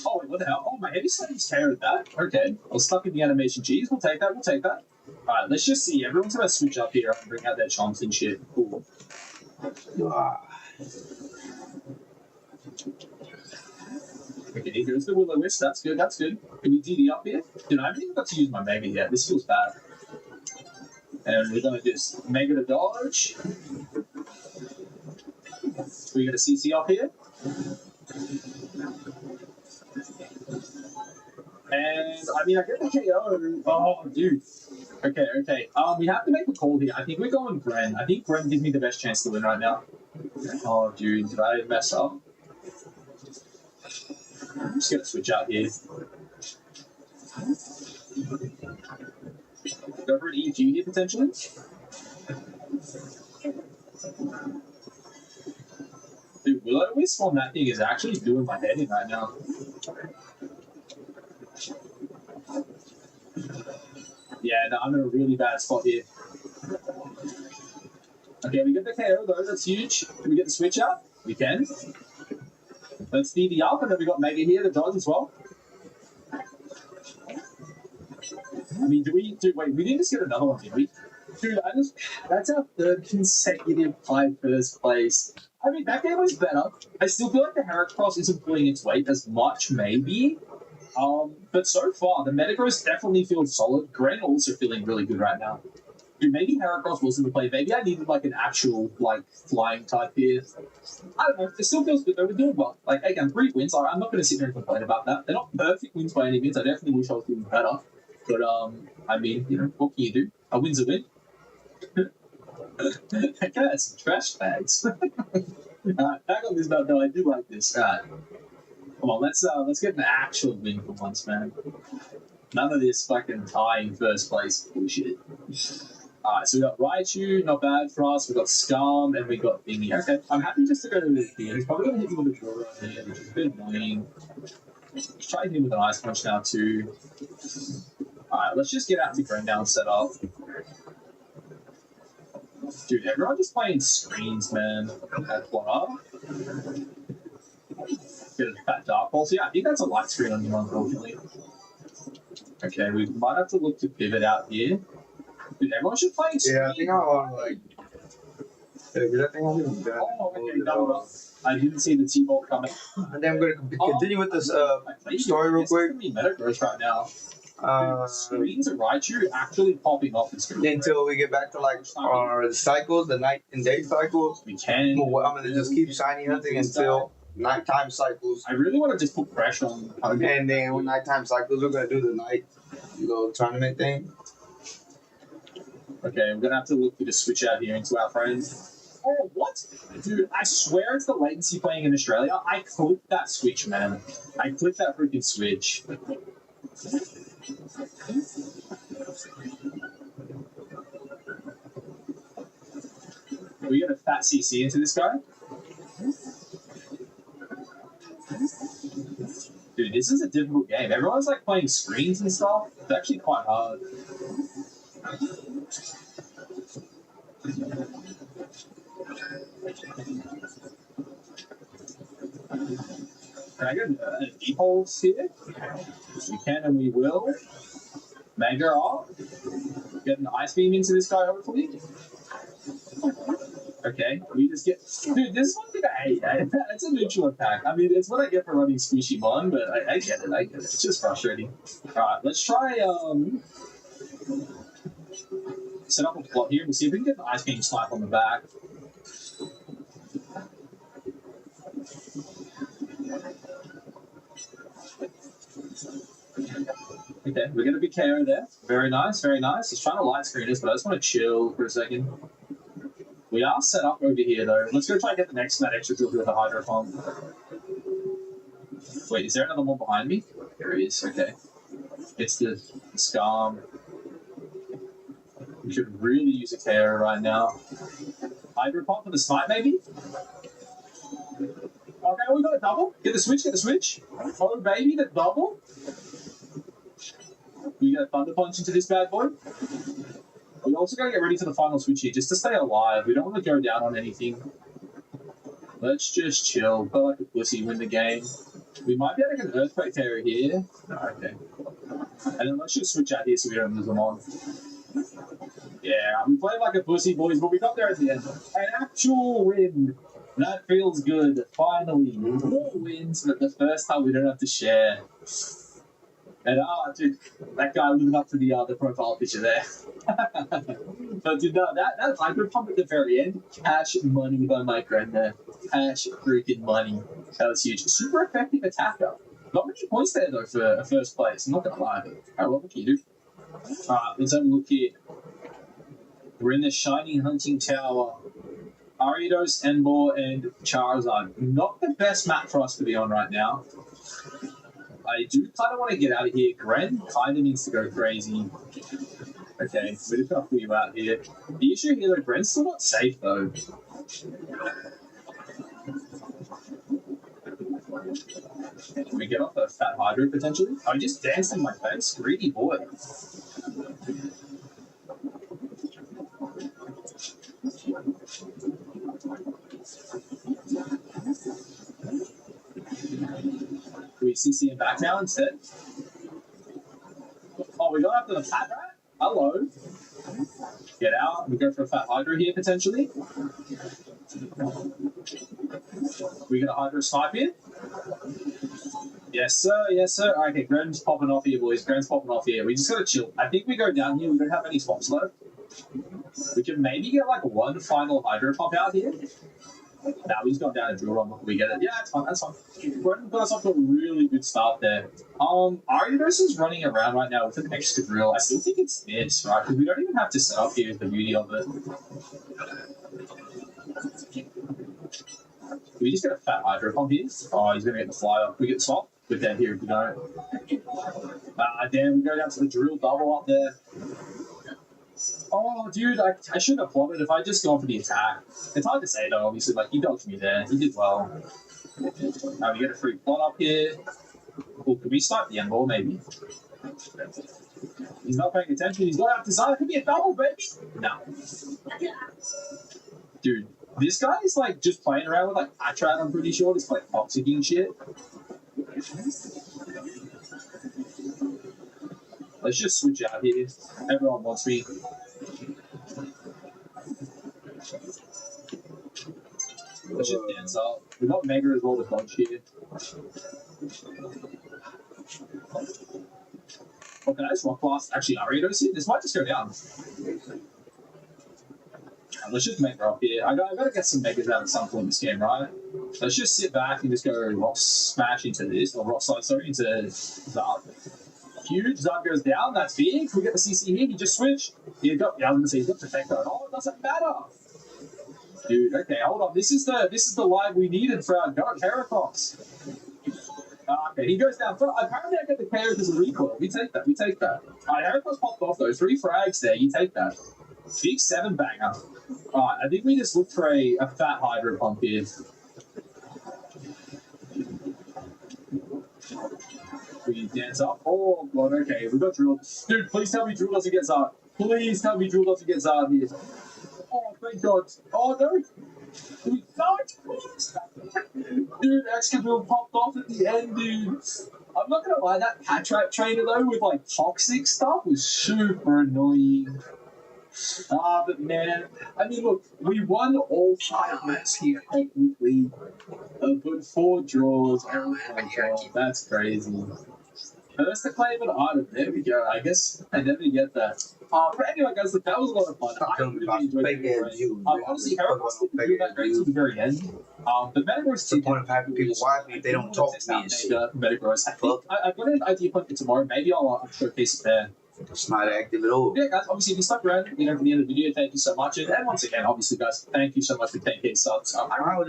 Oh, wait, what the hell? Oh, my Heavy Slam's carried that. Okay. I was stuck in the animation. Geez, we'll take that. Alright, let's just see. Everyone's going to switch up here and bring out their chomps and shit. Cool. Okay, here's the Will-O-Wisp. That's good, that's good. Can we DD up here? Dude, I haven't even got to use my Mega yet. This feels bad. And we're gonna just Mega to dodge. We got a CC up here. And I mean, I get the KO. Oh, dude. Okay. We have to make a call here. I think we're going Gren. I think Gren gives me the best chance to win right now. Oh, dude, did I mess up? I'm just gonna switch out here. Go for an EQ here potentially. Dude, Will-O-Wisp on that thing is actually doing my head in right now. Yeah, no, I'm in a really bad spot here. Okay, we get the KO though, that's huge. Can we get the switch out? We can. Let's DD up, and then we got Mega here to dodge as well. I mean, wait, we didn't just get another one, did we? Dude, that's our third consecutive high first place. I mean, that game was better. I still feel like the Heracross isn't pulling its weight as much, maybe. But so far, the Metagross definitely feels solid. Gren also feeling really good right now. Dude, maybe Heracross wasn't the play. Maybe I needed like an actual like flying type here. I don't know. It still feels good though. We're doing well. Like again, 3 wins. I'm not going to sit here and complain about that. They're not perfect wins by any means. I definitely wish I was doing better. But I mean, you know, what can you do? A win's a win. That guy has some trash bags. Alright, back on this note though, I do like this. Alright. Come on, let's get an actual win for once, man. None of this fucking tying first place bullshit. Alright, so we got Raichu, not bad for us. We got Scum, and we got Thingy. Okay, I'm happy just to go to this here. He's probably going to hit me with a draw right there, which is a bit annoying. Let's try to hit him with an Ice Punch now, too. Alright, let's just get out to Gren down set up. Dude, everyone just playing screens, man. That's what up. Get a fat Dark Pulse. Yeah, I think that's a light screen on you, unfortunately. Okay, we might have to look to pivot out here. Dude, everyone should play screens. Yeah, I think I want to like. Yeah, I think I'm gonna do that. Oh, okay, no. I didn't see the T-Bolt coming. And then I'm gonna continue with this story real quick. It's gonna be Metagross right now. Screens of Raichu actually popping off the screen. Until we get back to like our cycles, the night and day cycles. We can. Well, I'm gonna just keep shiny hunting until nighttime cycles. I really want to just put pressure on. And then when nighttime cycles, we're gonna do the night little tournament thing. Okay, I'm gonna have to look to just switch out here into our friends. Oh, what? Dude, I swear it's the latency playing in Australia. I clicked that switch, man. I clicked that freaking switch. We got a fat CC into this guy. Dude, this is a difficult game. Everyone's like playing screens and stuff. It's actually quite hard. Can I get a deep holes here? We can and we will. Mega off. Get an Ice Beam into this guy, hopefully. Okay, we just get... Dude, this is one thing I hate. It's a neutral attack. I mean, it's what I get for running Squishy Mon, but I get it. It's just frustrating. Alright, let's try, set up a plot here. We'll see if we can get an Ice Beam snipe on the back. Okay, we're going to be KO there. Very nice, very nice. He's trying to light screen us, but I just want to chill for a second. We are set up over here, though. Let's go try and get the next that extra drill with the Hydro Pump. Wait, is there another one behind me? There he is, okay. It's the Scum. We should really use a KO right now. Hydro Pump for the snipe, maybe? Okay, we got a double. Get the switch, get the switch. Oh, baby, the double. We get a Thunder Punch into this bad boy. We also got to get ready for the final switch here, just to stay alive. We don't want to go down on anything. Let's just chill. Play like a pussy, win the game. We might be able to get an Earthquake Terror here. No, okay. And then let's just switch out here so we don't lose them on. Yeah, we played like a pussy, boys, but we got there at the end. An actual win. That feels good. Finally, more wins, but the first time we don't have to share. And dude, that guy living up to the profile picture there. But dude, no, that hydro pump at the very end, cash money by my friend there. Cash freaking money. That was huge. Super effective attacker. Not many points there though for a first place. I'm not gonna lie. Oh, what can you do? Alright, let's have a look here. We're in the Shiny Hunting Tower. Ariados, Emboar, and Charizard. Not the best map for us to be on right now. I do kind of want to get out of here. Gren kind of needs to go crazy. Okay, we're just going to pull you out here. The issue here, though, Gren's still not safe, though. Can we get off a Fat Hydro, potentially? Oh, he just danced in my face. Greedy boy. Do we CC him back now instead? Oh, we got after the Fat Rat? Hello. Get out. We go for a Fat Hydro here, potentially. We got a Hydro Snipe here? Yes, sir. Yes, sir. Okay, Gren's popping off here, boys. Gren's popping off here. We just gotta chill. I think we go down here. We don't have any swaps left. We can maybe get like one final Hydro pop out here. Now he's gone down a drill run before we get it. Yeah, that's fine. That's fine. Gren got us off to a really good start there. Ariados is running around right now with an extra drill. I still think it's this, right? Because we don't even have to set up here is the beauty of it. Can we just get a Fat Hydro pump here? Oh, he's gonna get the flyer. We get swap with that here if we don't. Damn, we go down to the drill double up there. Oh, dude, I shouldn't have plotted if I just gone for the attack. It's hard to say, though, obviously. Like, he dodged me there. He did well. Now we get a free plot up here. Oh, can we start the Emboar, maybe? He's not paying attention. He's got out to side. It could be a double, baby. No. Dude, this guy is, like, just playing around with, like, Atrat, I'm pretty sure. It's, like, toxicing shit. Let's just switch out here. Everyone wants me. Let's just dance up. We got Mega as well to dodge here. Oh, can I just rock blast? Actually, Ariados here? This might just go down. Let's just Mega up here. I gotta get some Megas out at some point in this game, right? Let's just sit back and just go rock smash into this, or rock slide, sorry, into Zard. Huge. Zard goes down. That's big. We get the CC here. He just switched. I was gonna say he's got Protector. Oh, it doesn't matter. Dude, okay, hold on. This is the line we needed for our goat, Heracross. Okay, he goes down. Apparently, I get the KO because of recoil. We take that. We take that. Alright, Heracross popped off though. 3 frags there. You take that. Big 7 banger. Alright, I think we just look for a Fat Hydro pump here. We dance up. Oh god, okay, we got Drill. Dude, please tell me Drill doesn't get Zard. Please tell me Drill doesn't get Zard here. Oh, thank God. Oh, no. Dude, extra drill popped off at the end, dude. I'm not gonna lie, that Patrat trainer though with like toxic stuff was super annoying. But man, I mean, look, we won all 5 maps here technically, but 4 draws. Oh my God, that's crazy. First to claim an item. There we go. I guess I never get that. But anyway, guys, look, that was a lot of fun. I really enjoyed it. Honestly, Heracross didn't do that great to the very end. But Metagross did. The point of having people watch me if they don't talk to me and shit. Metagross. I think I've got an idea point for tomorrow. Maybe I'll showcase it there. It's not active at all. Yeah, guys, obviously, if you stuck around, you know, for the end of the video, thank you so much. And once again, obviously, guys, thank you so much for 10K subs. Why would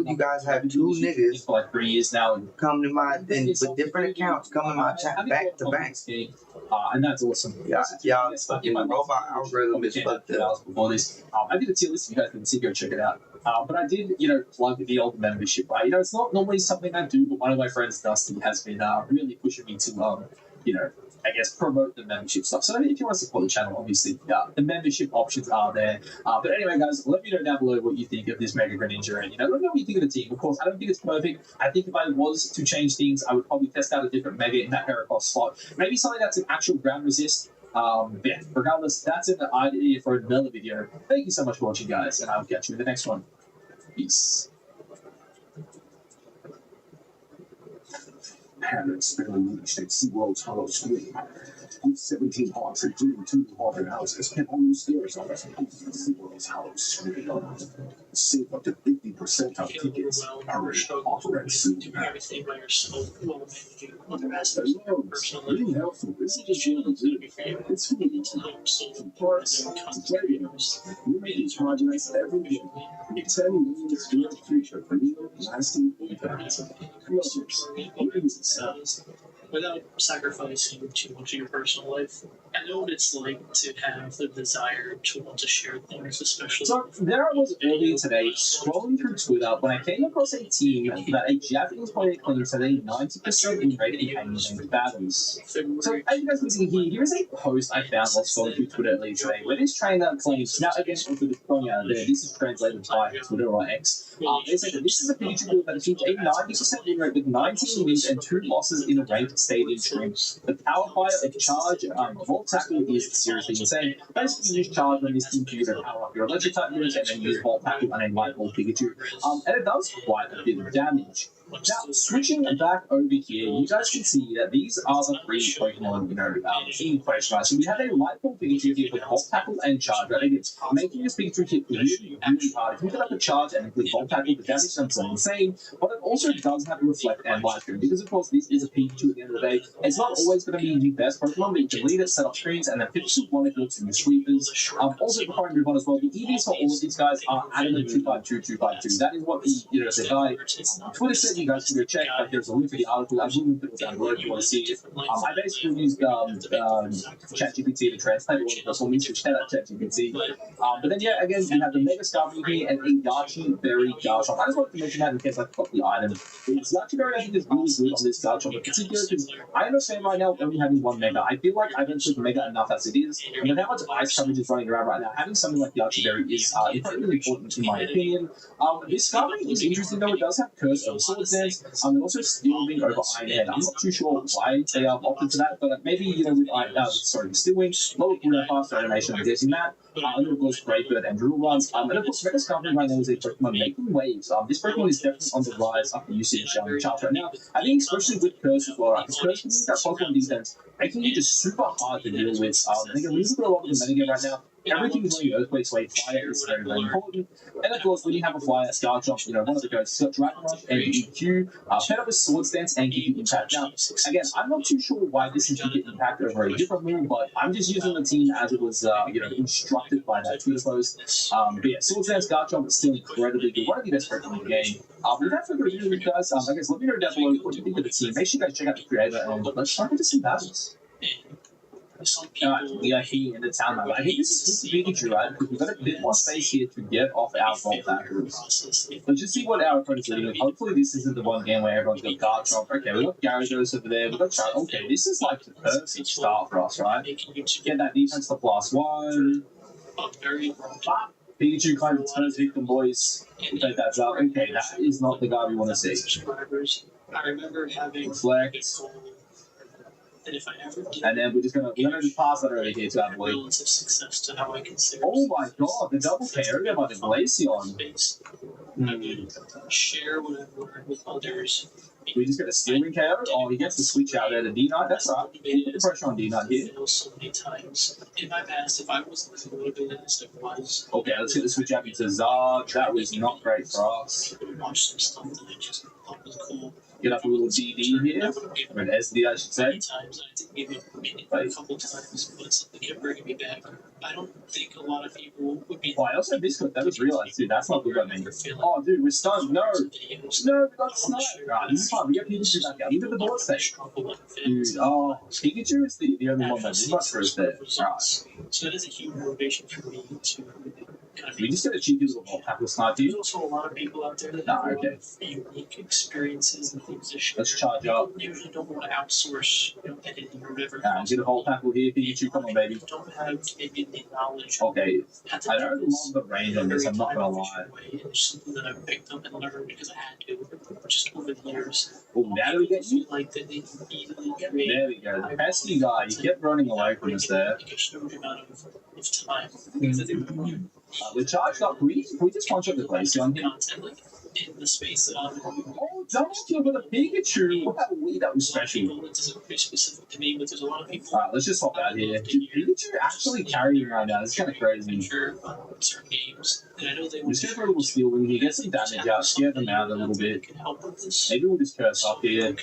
you guys have 2 niggas for like 3 years now and come to my with different accounts, come in my chat back to back? And that's awesome. Yeah, fucking robot algorithm is fucked up. Before this, I did a tier list if you guys didn't see, go check it out. But I did, you know, plug the old membership. Right? You know, it's not normally something I do, but one of my friends, Dusty, has been really pushing me to, you know, I guess promote the membership stuff. So if you want to support the channel, obviously, the membership options are there. But anyway, guys, let me know down below what you think of this Mega Greninja. And, you know, let me know what you think of the team. Of course, I don't think it's perfect. I think if I was to change things, I would probably test out a different Mega in that Heracross slot. Maybe something that's an actual ground resist. But yeah, regardless, that's an idea for another video. Thank you so much for watching, guys, and I'll catch you in the next one. Peace. Parents barely reached at SeaWorld's Hollow Stream. With 17 parks, including 2 new haunted houses, and all new stairs on SeaWorld's Hollow Stream. Save up to 50% on tickets. Hurry, offer at soon. Everything by yourself while managing other aspects of your Hello, personal being life. helpful isn't just being good. It's who you From parks to playgrounds, we make progress every day. We 10 million square future for real, lasting impact. Creators, Sounds without sacrificing too much of your personal life. I know what it's like to have the desire to want to share things, especially. So there I was earlier today scrolling through Twitter when I came across a team that a Japanese player claims that a 90% win rate in hanging battles. So as you guys can see here is a post I found while scrolling through Twitter earlier today where this trainer claims, now again, also just throwing out there, this is translated by Twitter or X. They say that this is a Pikachu build that achieves a 90% win rate with 19 wins and 2 losses in a ranked stadium stream. The power fire of charge, Volt Tackle is seriously insane. Basically, use charge on this team for you to power up your electric type units and then use Volt Tackle on a light ball Pikachu. And it does quite a bit of damage. Now, switching back over here, you guys can see that these are the 3 Pokemon, in question, right? So we have a light ball Pikachu here with Volt Tackle and Charge, right? Again, making this Pikachu hit really, really hard. If you get up a Charge and include Volt Tackle, the damage is insane, but it also does have a Reflect and Light Stream, because of course this is a Pikachu at the end of the day. It's not always going to be the best Pokemon, but you can lead it, set up screens, and then finish with one of your 2 sweepers. Also, before I move on as well, the EVs for all of these guys are Adamant 252, 252. That is what the guy Twitter said. You guys can go check, but there's a link to the article. I will put it down below if you want to see it. I basically used ChatGPT to translate all of this, or to shout out ChatGPT. But then, yeah, again, you have the Mega Scarby here and a Yachi Berry Garchomp. I just wanted to mention that in case I forgot the item. It's Yachi Berry, I think, is really good on this Garchomp in particular, because I understand right now only having 1 Mega. I feel like I don't take Mega enough as it is, and with how much ice coverage is running around right now, having something like Yachi Berry is incredibly important in my opinion. This Scarby is interesting though. It does have Curse over Swords Dance, and also Steel Wing over Iron Head. I'm not too sure why they opted for that, but maybe, with Steel Wing, lower cooldown, faster animation, I'm guessing that. And of course, Brave Bird and Drill Runs. And of course, Mega Scarby right now is a Pokemon making waves. This Pokemon is definitely on the rise up the usage charts right now. I think especially with Curse as well, because Curse can use that Pokemon defense, making it just super hard to deal with. They can really put a lot of the metagame right now. Everything is running Earthquake, so a Fire is very, very important. And of course, when you have a Flyer, Garchomp, one of the guys, got Dragon Rush and EQ, paired up with Swords Dance and give you Impact. Now, again, I'm not too sure why this is to get Impact over a different move, but I'm just using the team as it was, instructed by that Twitter post. But yeah, Swords Dance, Garchomp is still incredibly good. One of the best Pokemon in the game. Without further ado, guys, I guess let me know down below what you think of the team. Make sure you guys check out the creator, and let's jump into some battles. We are here in the town map. I think this is good to Pikachu, right? Because we've got a bit more space here to get off our Volt Tackles. Let's just see what our opponent's doing. Hopefully this isn't the one game where everyone's got Garchomp. Okay, we've got Gyarados over there. We've got Char. Okay, this is like the perfect start for us, right? Get that defense to +1. Pikachu kind of turns victim, boys. Take that up. Okay, that is not the guy we want to see. I remember having Reflect. And if I ever did, and then we're gonna just pass that over here to our boy. Relative success to how I consider. Oh my god, the double parry by the Glaceon. I would share what I've learned with others. We just get a stealing KO. Oh, he gets to switch out there to D9. That's right. Put the pressure on D9 here. So many times in my past, if I wasn't as motivated as I was. Okay, let's get the switch out into Zard. That was not great for us. I would watch some stuff that I just thought was cool. Get up a little DD here, or an SD, I should say. Times I didn't give it a couple times, but something kept bringing me back. I don't think a lot of people would be. Oh, I also Biscuit. That was realized, dude. That's not good on me. Oh, dude, we're stunned. No, no, we got sniped. Right, this is fine. We got Pikachu back out. Even the board stage. Dude, oh, Pikachu is the only one that did much for us there. Right. So that is a huge motivation for me to. We just get a cheeky little Volt Tackle snipe here. There's also a lot of people out there that have unique experiences and things to share. Let's charge up. Usually don't want to outsource, editing or whatever. Get a Volt Tackle here, Pikachu. Come on, baby. Don't have maybe the knowledge. Okay, I don't love the range on this. I'm not gonna lie. It's something that I've picked up and learned because I had to, just over the years. Oh, now do we get you? Like that they can easily create. There we go. The pesky guy. He kept running away from us there. Like a huge amount of time because we're charged up. We just one shot the place on him. Content, like, in the space that I'm in. Oh, double kill with a Pikachu. Wow, that was special. This is pretty specific to me, but there's a lot of people. Alright, let's just hop out here. Dude, Pikachu actually carrying right now. It's kind of crazy. Sure, certain games, and I know they Just go for a little steel wing here, get some damage out, scare them out a little bit. can help with this. Maybe we'll just curse up here.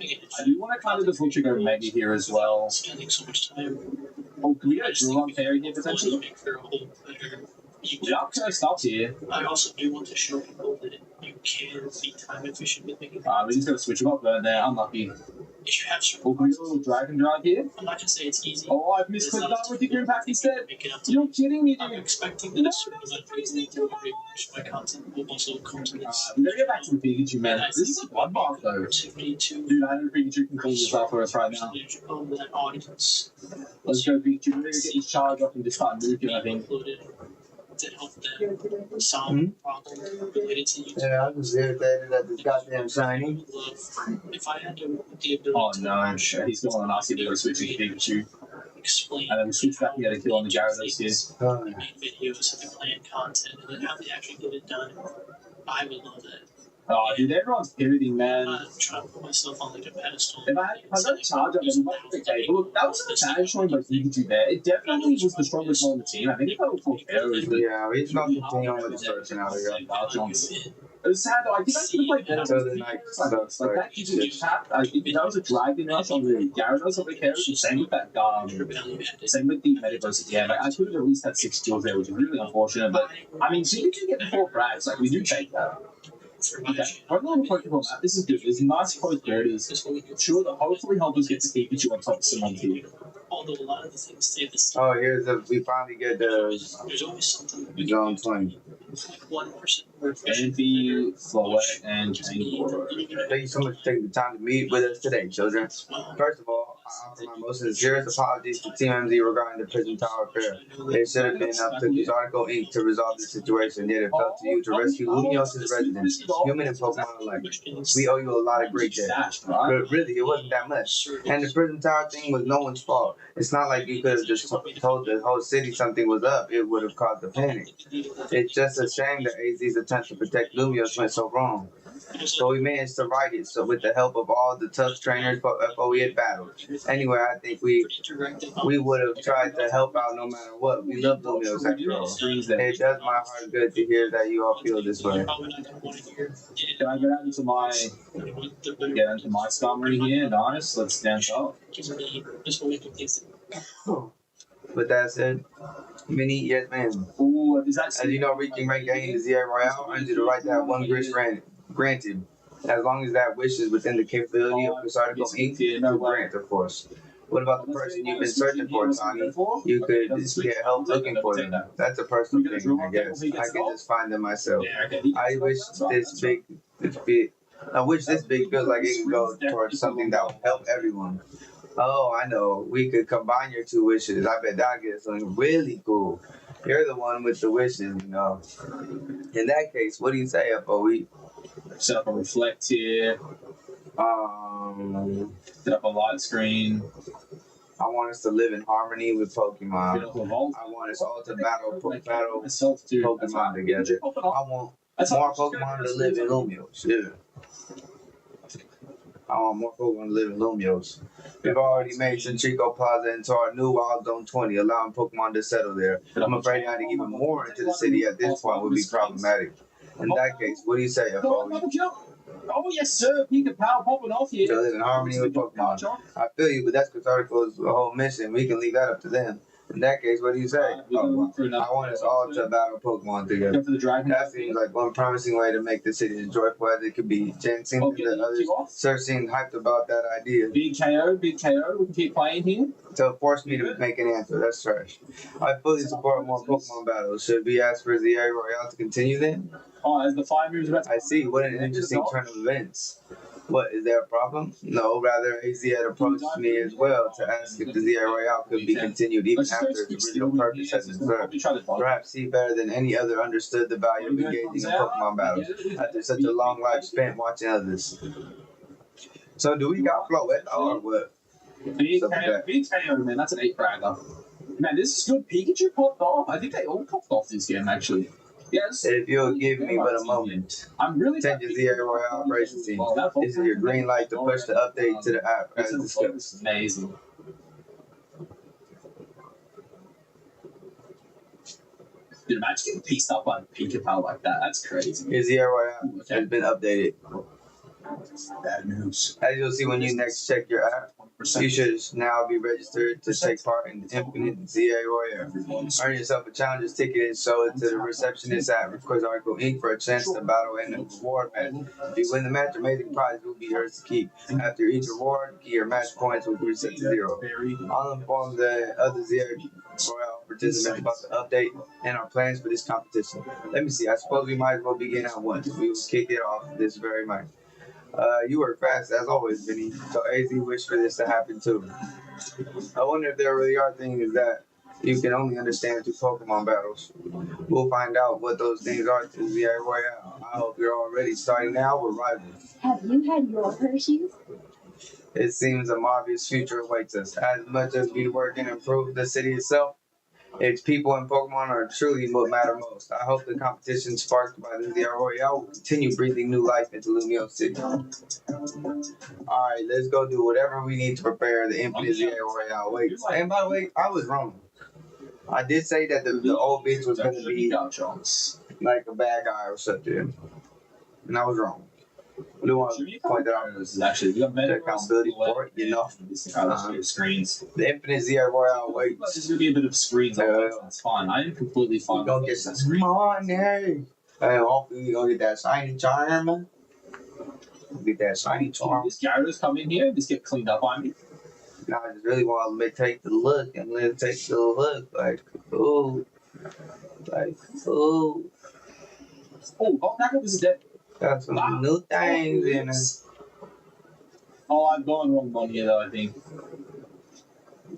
I do want to kind of just let you go Mega here as well. Spending so much time. Oh, can we get a drill on Fairy here potentially? Make for a whole better. We are cursed up here. I also do want to show people that you can be time efficient with making. We just got to switch them up there. Unlucky. If you have certain Oh, can we get a little Dragon Drive here? I'm not gonna say it's easy. Oh, I've misclicked that with your impact instead. Make it up to You're kidding me, I'm dude. expecting that as soon as I my content will also come to this. We gotta get back to the Pikachu, man. This is a bloodbath, though. Opportunity to Dude, I know Pikachu can clean this up for us right now. percentage of that audience. Let's go, Pikachu. We're gonna get this charge up and just start moving, I think. Included to help them solve problems related to YouTube. Yeah, I was irritated at this goddamn shiny. I would love if I had the ability Oh to no, he's going on us. He's going to switch to Pikachu. explain And then we switch back and get a kill on the Gyarados here. Oh, make videos of the planned content and then how they actually get it done. I would love that. Oh, dude, everyone's pivoting, man. I'm trying to put myself on like a pedestal. If I got a charge up, then okay. But look, that wasn't a bad showing by Pikachu there. It definitely was the strongest one on the team. I think it got all 4 arrows. yeah, he's not continuing with the searching out here. It was sad though. I think I could have played better. So the night sucks. Like that Pikachu tap, I think that was a Dragon Rush on the Gyarados over there. Same with that, same with the Metaverse again. Like, I could have at least had 6 kills there, which is really unfortunate. But I mean, Pikachu getting 4 frags, like we do take that. Okay, we're on the Pokemon map. This is good. There's nice close girders. Sure, that hopefully help us get to Pikachu on top of someone here. Although a lot of the things stay the same. Oh, here's the we finally get the There's always something. zone 20. 1% more Envy, Floette, and Tangor. Thank you so much for taking the time to meet with us today, children. First of all, I offer my most sincerest apologies to TMZ regarding the prison tower affair. It should have been up to Article Inc. to resolve the situation, yet it fell to you to rescue Lumios' residents, human and Pokemon alike. We owe you a lot of great debt. But really, it wasn't that much. And the prison tower thing was no one's fault. It's not like you could have just told the whole city something was up. It would have caused a panic. It's just a shame that AZ's attempt to protect Lumios went so wrong. So we managed to right it. So with the help of all the THUGS trainers for FOE had battled. Anyway, I think we would have tried to help out no matter what. We love Lumios after all. It does my heart good to hear that you all feel this way. Can I get out into my summary here? And honest, let's stand up. With that said, Mini, yes ma'am. Ooh, is that As you know, reaching rank A in the ZA Royale earns you the right to have 1 wish granted, as long as that wish is within the capability of this article Inc. to grant, of course. What about the person you've been searching for, Tani? You could just get help looking for them. That's a personal thing, I guess. I can just find them myself. I wish this big feels like it can go towards something that will help everyone. Oh, I know. We could combine your 2 wishes. I bet that'll get something really cool. You're the one with the wishes, you know. In that case, what do you say, FOE? Set up a reflect here. Set up a light screen. I want us to live in harmony with Pokemon. Set up a vault. I want us all to battle Myself too. Pokemon together. I want more Pokemon to live in Lumios. Yeah. I want more Pokemon to live in Lumios. We've already made Centrico Plaza into our new Wild Zone 20, allowing Pokemon to settle there. I'm afraid adding even more into the city at this point would be problematic. In that case, what do you say, FOE? Oh, yes, sir. Pika Power popping off here. To live in harmony with Pokemon. I feel you, but that's because Article's whole mission. We can leave that up to them. In that case, what do you say? I want us all to battle Pokemon together. That seems like one promising way to make the city as joyful as it could be. Jen seems that others seem hyped about that idea. Big KO. We can keep playing here. So force me to make an answer. That's trash. I fully support more Pokemon battles. Should we ask for ZA Royale to continue then? Oh, as the 5 moves about. I see. What an interesting turn of events. What, is there a problem? No, rather AZ had approached me as well to ask if the ZA Royale could be continued even after its original purpose has been served. Perhaps he better than any other understood the value of engaging in Pokemon battles after such a long life spent watching others. So do we got Floette or what? Big KO, man. That's an 8 fragger. Man, this is good. Pikachu popped off. I think they all popped off this game, actually. Yes. If you'll give me but a moment. I'm really Attention ZA Royale Operations Team. This is your green light to push the update to the app as discussed. Amazing. Dude, imagine getting pieced up by a Pikachu like that. That's crazy. Your ZA Royale has been updated. Bad news. As you'll see when you next check your app, you should now be registered to take part in the Infinite ZA Royale. Earn yourself a challenges ticket and show it to the receptionist at Request Article Inc. for a chance to battle in the reward match. If you win the match, amazing prize will be yours to keep. After each reward, your match points will be reset to 0. I'll inform the other ZA Royale participants about the update and our plans for this competition. Let me see, I suppose we might as well begin at once. We will kick it off this very night. You work fast as always, Vinny. So AZ wish for this to happen too. I wonder if there really are things that you can only understand through Pokemon battles. We'll find out what those things are through the Royale. I hope you're all ready. Starting now, we're rivals. Have you had your Hershey's? It seems a marvelous future awaits us. As much as we work and improve the city itself, its people and Pokemon are truly what matter most. I hope the competition sparked by the ZR Royale will continue breathing new life into Lumio City. Alright, let's go do whatever we need to prepare the Infinite ZR Royale. Wait, and by the way, I was wrong. I did say that the old bitch was going to be like a bad guy or something. And I was wrong. I do want to point that out. This is actually, we got the accountability for it, you know. Screens. The Infinite ZR Royale waits. It's just going to be a bit of screens. That's fine. I am completely fine. Don't get some money. And hopefully we're going to get that shiny charm. Get that shiny charm. This Gyarados come in here and just get cleaned up on me. No, I just really want to take the look and then take the look. Like, ooh. Like, ooh. Oh, Voltaco is dead. Got some new things in it. Oh, I'm going wrong one here though, I think.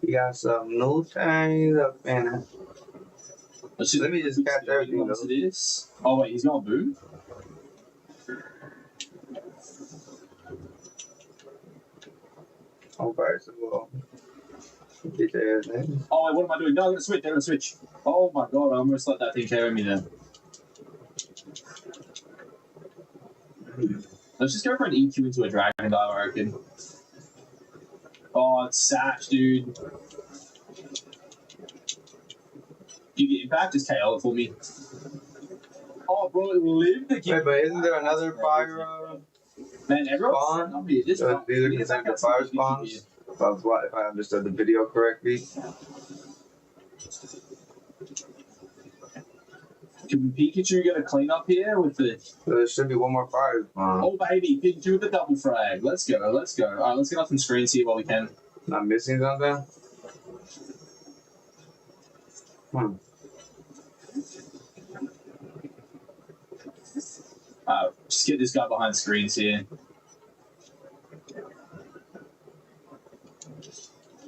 We got some new things up in it. Let me just catch everything though. This. Oh wait, he's going boom? Oh, first of all. Get your ass in. Oh wait, what am I doing? No, I'm gonna switch, Oh my god, I almost let that thing carry me there. Let's just go for an EQ into a Dragon Dive, I reckon. Oh, it's Sash, dude. You get impact, just KO it for me. Oh, bro, it lived the game. Wait, but isn't there another fire Man, everyone's spawn? These are the fire spawns? If I understood the video correctly. Can Pikachu get a clean up here with the... There should be one more fire spawn. Oh, baby, Pikachu with the double frag. Let's go. Alright, let's get off some screens here while we can. Not missing something? Just get this guy behind screens here.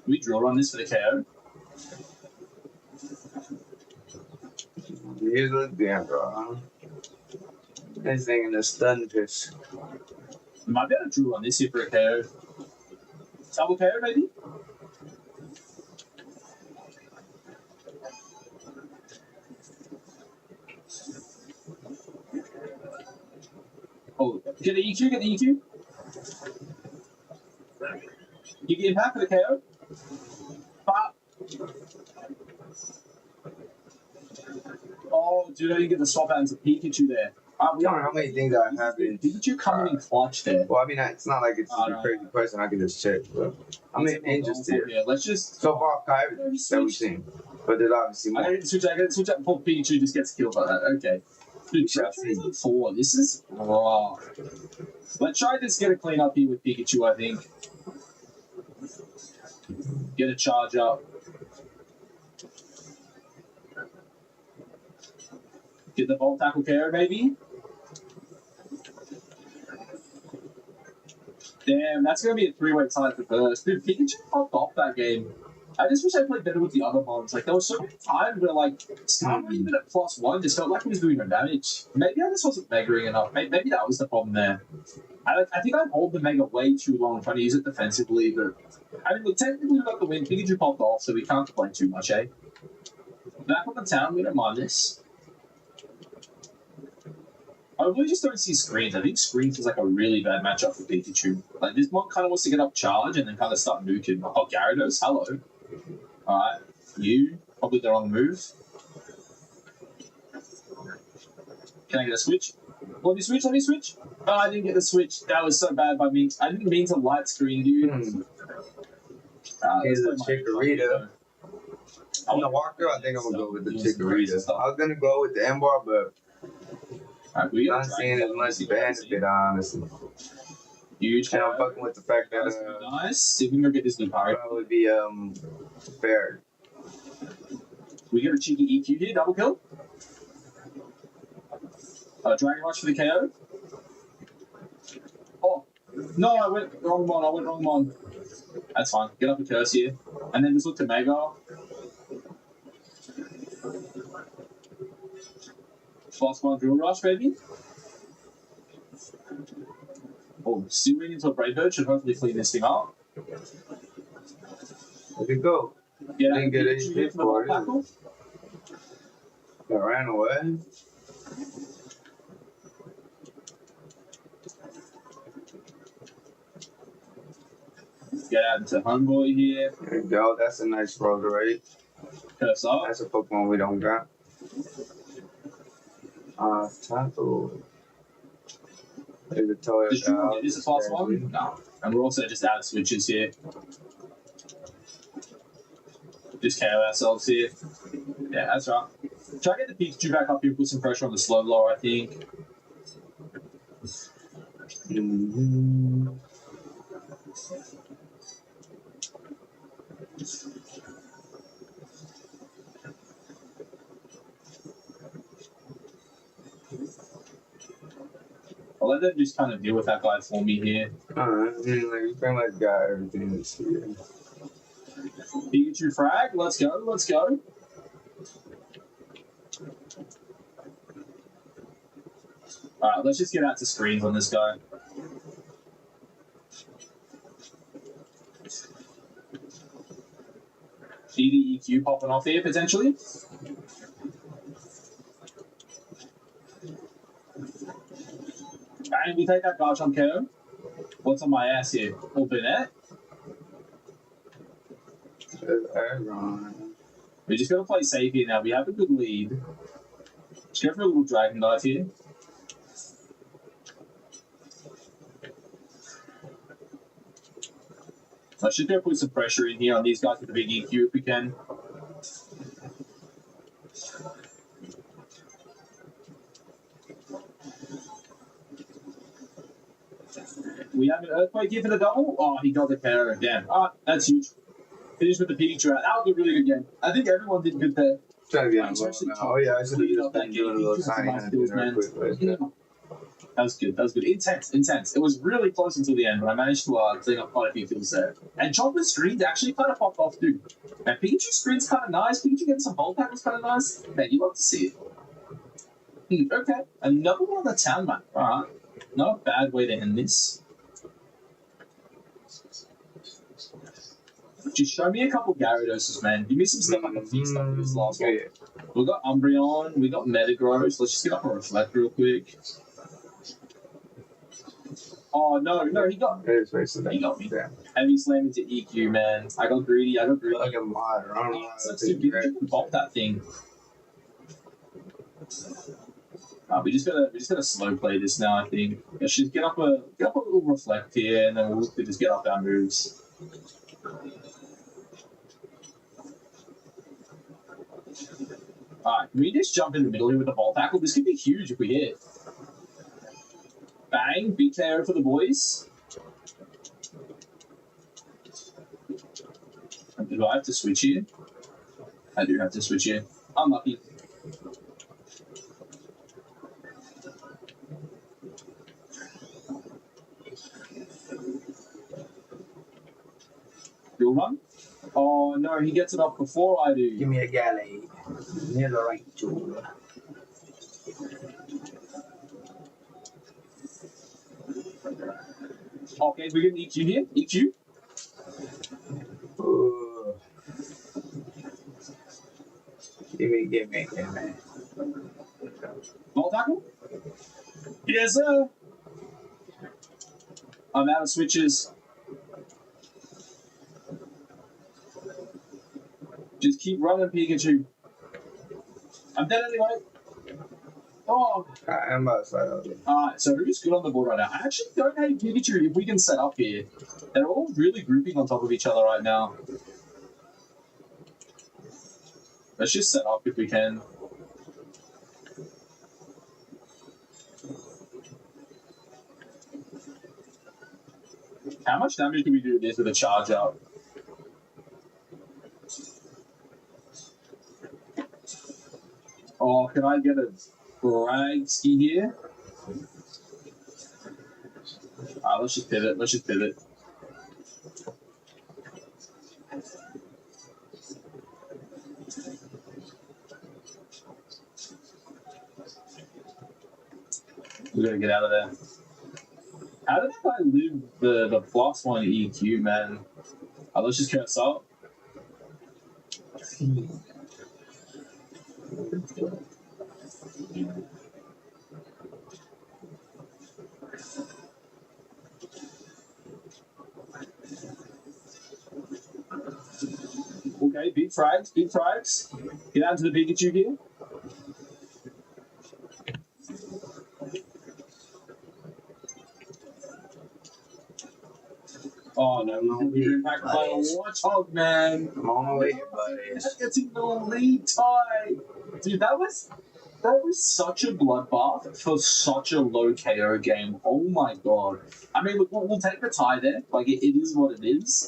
We drill run this for the KO. Here's the damn bro. This thing in the stun fish. Might be able to drill run this here for a KO. Double KO, maybe? Oh, get the EQ. You get impact for the KO. Pop. Oh, dude, I didn't get the swap out into Pikachu there. I don't know how many things I have in. Pikachu coming in clutch there. Well, I mean, it's not like it's a crazy question. I can just check. But I mean, interested. Yeah, let's just. So far, everything that we've seen. But there's obviously more. I gotta switch out before Pikachu just gets killed by that. Okay. Dude, Pikachu 4. This is raw. Let's try to get a clean up here with Pikachu, I think. Get a charge up. Get the Volt Tackle KO, maybe. Damn, that's going to be a 3-way tie for first. Dude, Pikachu popped off that game. I just wish I played better with the other mons. Like, there was so many times where, like, Skarmory even at +1 just felt like he was doing no damage. Maybe I just wasn't meggering enough. Maybe that was the problem there. I think I hold the Mega way too long trying to use it defensively, but I mean, look, technically we got the win. Pikachu popped off, so we can't complain too much, eh? Back on the town, we don't mind this. I really just don't see screens. I think screens is like a really bad matchup for Pikachu. Like this one kind of wants to get up charge and then kind of start nuking. Oh, Gyarados, hello. Alright, you, probably the wrong move. Can I get a switch? Let me switch, let me switch. Oh, I didn't get the switch. That was so bad by me. I didn't mean to light screen, dude. Here's a Chikorita. On the walkthrough, I think I'm gonna go with the Chikorita. I was gonna go with the M-Bar, but I'm not seeing as much benefit, honestly. Huge. And I'm fucking with the fact that nice. See if we can get this Lucario. Probably be fair. We get a cheeky EQ here, double kill. Dragon Rush for the KO. Oh no, I went wrong one. That's fine. Get up a curse here, and then just look to Mega. Fast one drill rush, baby. Oh, still waiting until Brave Bird should hopefully clean this thing up. There you go. Yeah, didn't get any hit for it. I ran away. Get out into Homeboy here. There you go. That's a nice roll rate. Curse up. That's a Pokemon we don't got. Tackle. There's a Toyo. Is this fast one? No. And we're also just out of switches here. Just KO ourselves here. Yeah, that's right. Try to get the Pikachu back up here, put some pressure on the slow blower, I think. I'll let them just kind of deal with that guy for me here. Alright, I mean, like, you pretty much got everything this here. Pikachu frag, let's go, let's go. Alright, let's just get out to screens on this guy. EQ popping off here, potentially. Bang, we take that Garchomp KO. What's on my ass here? Open it. We just gotta play safe here now. We have a good lead. Just go for a little Dragon Dive here. I should go put some pressure in here on these guys with the big EQ if we can. We have an Earthquake here for the double. Oh, he got the KO. Damn. Ah, that's huge. Finish with the Pikachu out. That was a really good game. I think everyone did good there. Trying to be on the now. Oh yeah, I should have just been doing a little tiny hand in there quick. That was good. That was good. Intense, intense. It was really close until the end, but I managed to clean up quite a few kills there. And Chopper's screens actually kind of popped off too. And Pikachu's screen's kind of nice. Pikachu getting some bolt tackles kind of nice. Man, you love to see it. Okay, another one on the town map. All right, not a bad way to end this. Just show me a couple Gyarados, man. Give me some stuff I can fix up this last one. We got Umbreon, we got Metagross. Let's just get up a Reflect real quick. Oh no, he got me. He got me. Heavy slam into EQ, man. I got greedy. Like a mod. I don't know. Let's do it. Bop that thing. We just gotta slow play this now. I think. Let's just get up a little Reflect here, and then we'll just get up our moves. Alright, can we just jump in the middle here with the Volt Tackle? This could be huge if we hit. Bang, big KO for the boys. Do I have to switch here? I do have to switch here. Unlucky. You'll run? Oh no, he gets it up before I do. Give me a galley. Near the right tool. Okay, we're getting EQ here. EQ. Give me. Ball tackle. Yes, sir. I'm out of switches. Just keep running, Pikachu. I'm dead anyway. Oh. I'm outside of it. Alright, so who's good on the board right now? I actually don't hate Pikachu if we can set up here. They're all really grouping on top of each other right now. Let's just set up if we can. How much damage do we do this with a charge up? Oh, can I get a brag ski here? Alright, let's just pivot. We gotta get out of there. How did I live the +1 EQ, man? Let's just curse up. Okay, big frags. Get out to the Pikachu here. Oh no, we're impacted by a Warthog, man. I'm on my way here, buddy. That gets in the lead tie. Dude, that was such a bloodbath for such a low KO game. Oh my god. I mean, look, we'll take the tie there. Like, it is what it is.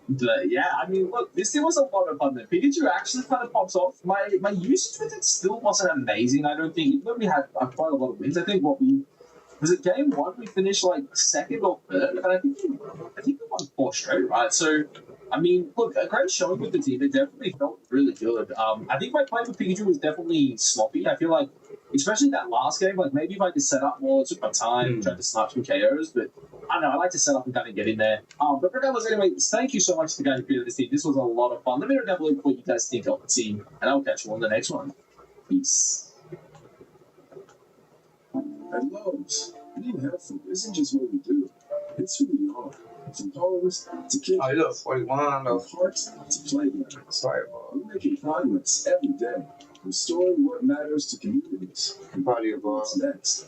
But yeah, I mean, look, this was a lot of fun. Pikachu actually kind of pops off. My usage with it still wasn't amazing. I don't think, even though we had quite a lot of wins, I think was it game one we finished like second or third, and I think we won 4 straight, right? So, I mean, look, a great showing with the team. It definitely felt really good. I think my play with Pikachu was definitely sloppy. I feel like, especially that last game, like maybe if I could set up more, it took my time, tried to snipe some KOs, but I don't know, I like to set up and kind of get in there. But regardless, anyway, thank you so much to the guys who created this team. This was a lot of fun. Let me know down below what you guys think of the team, and I'll catch you on the next one. Peace. At Lowe's, being helpful isn't just what we do, it's who we are. From homes to kids, Oh, look, 41 from hearts to playgrounds. Sorry, We're making progress every day, restoring what matters to communities. Probably about What's next?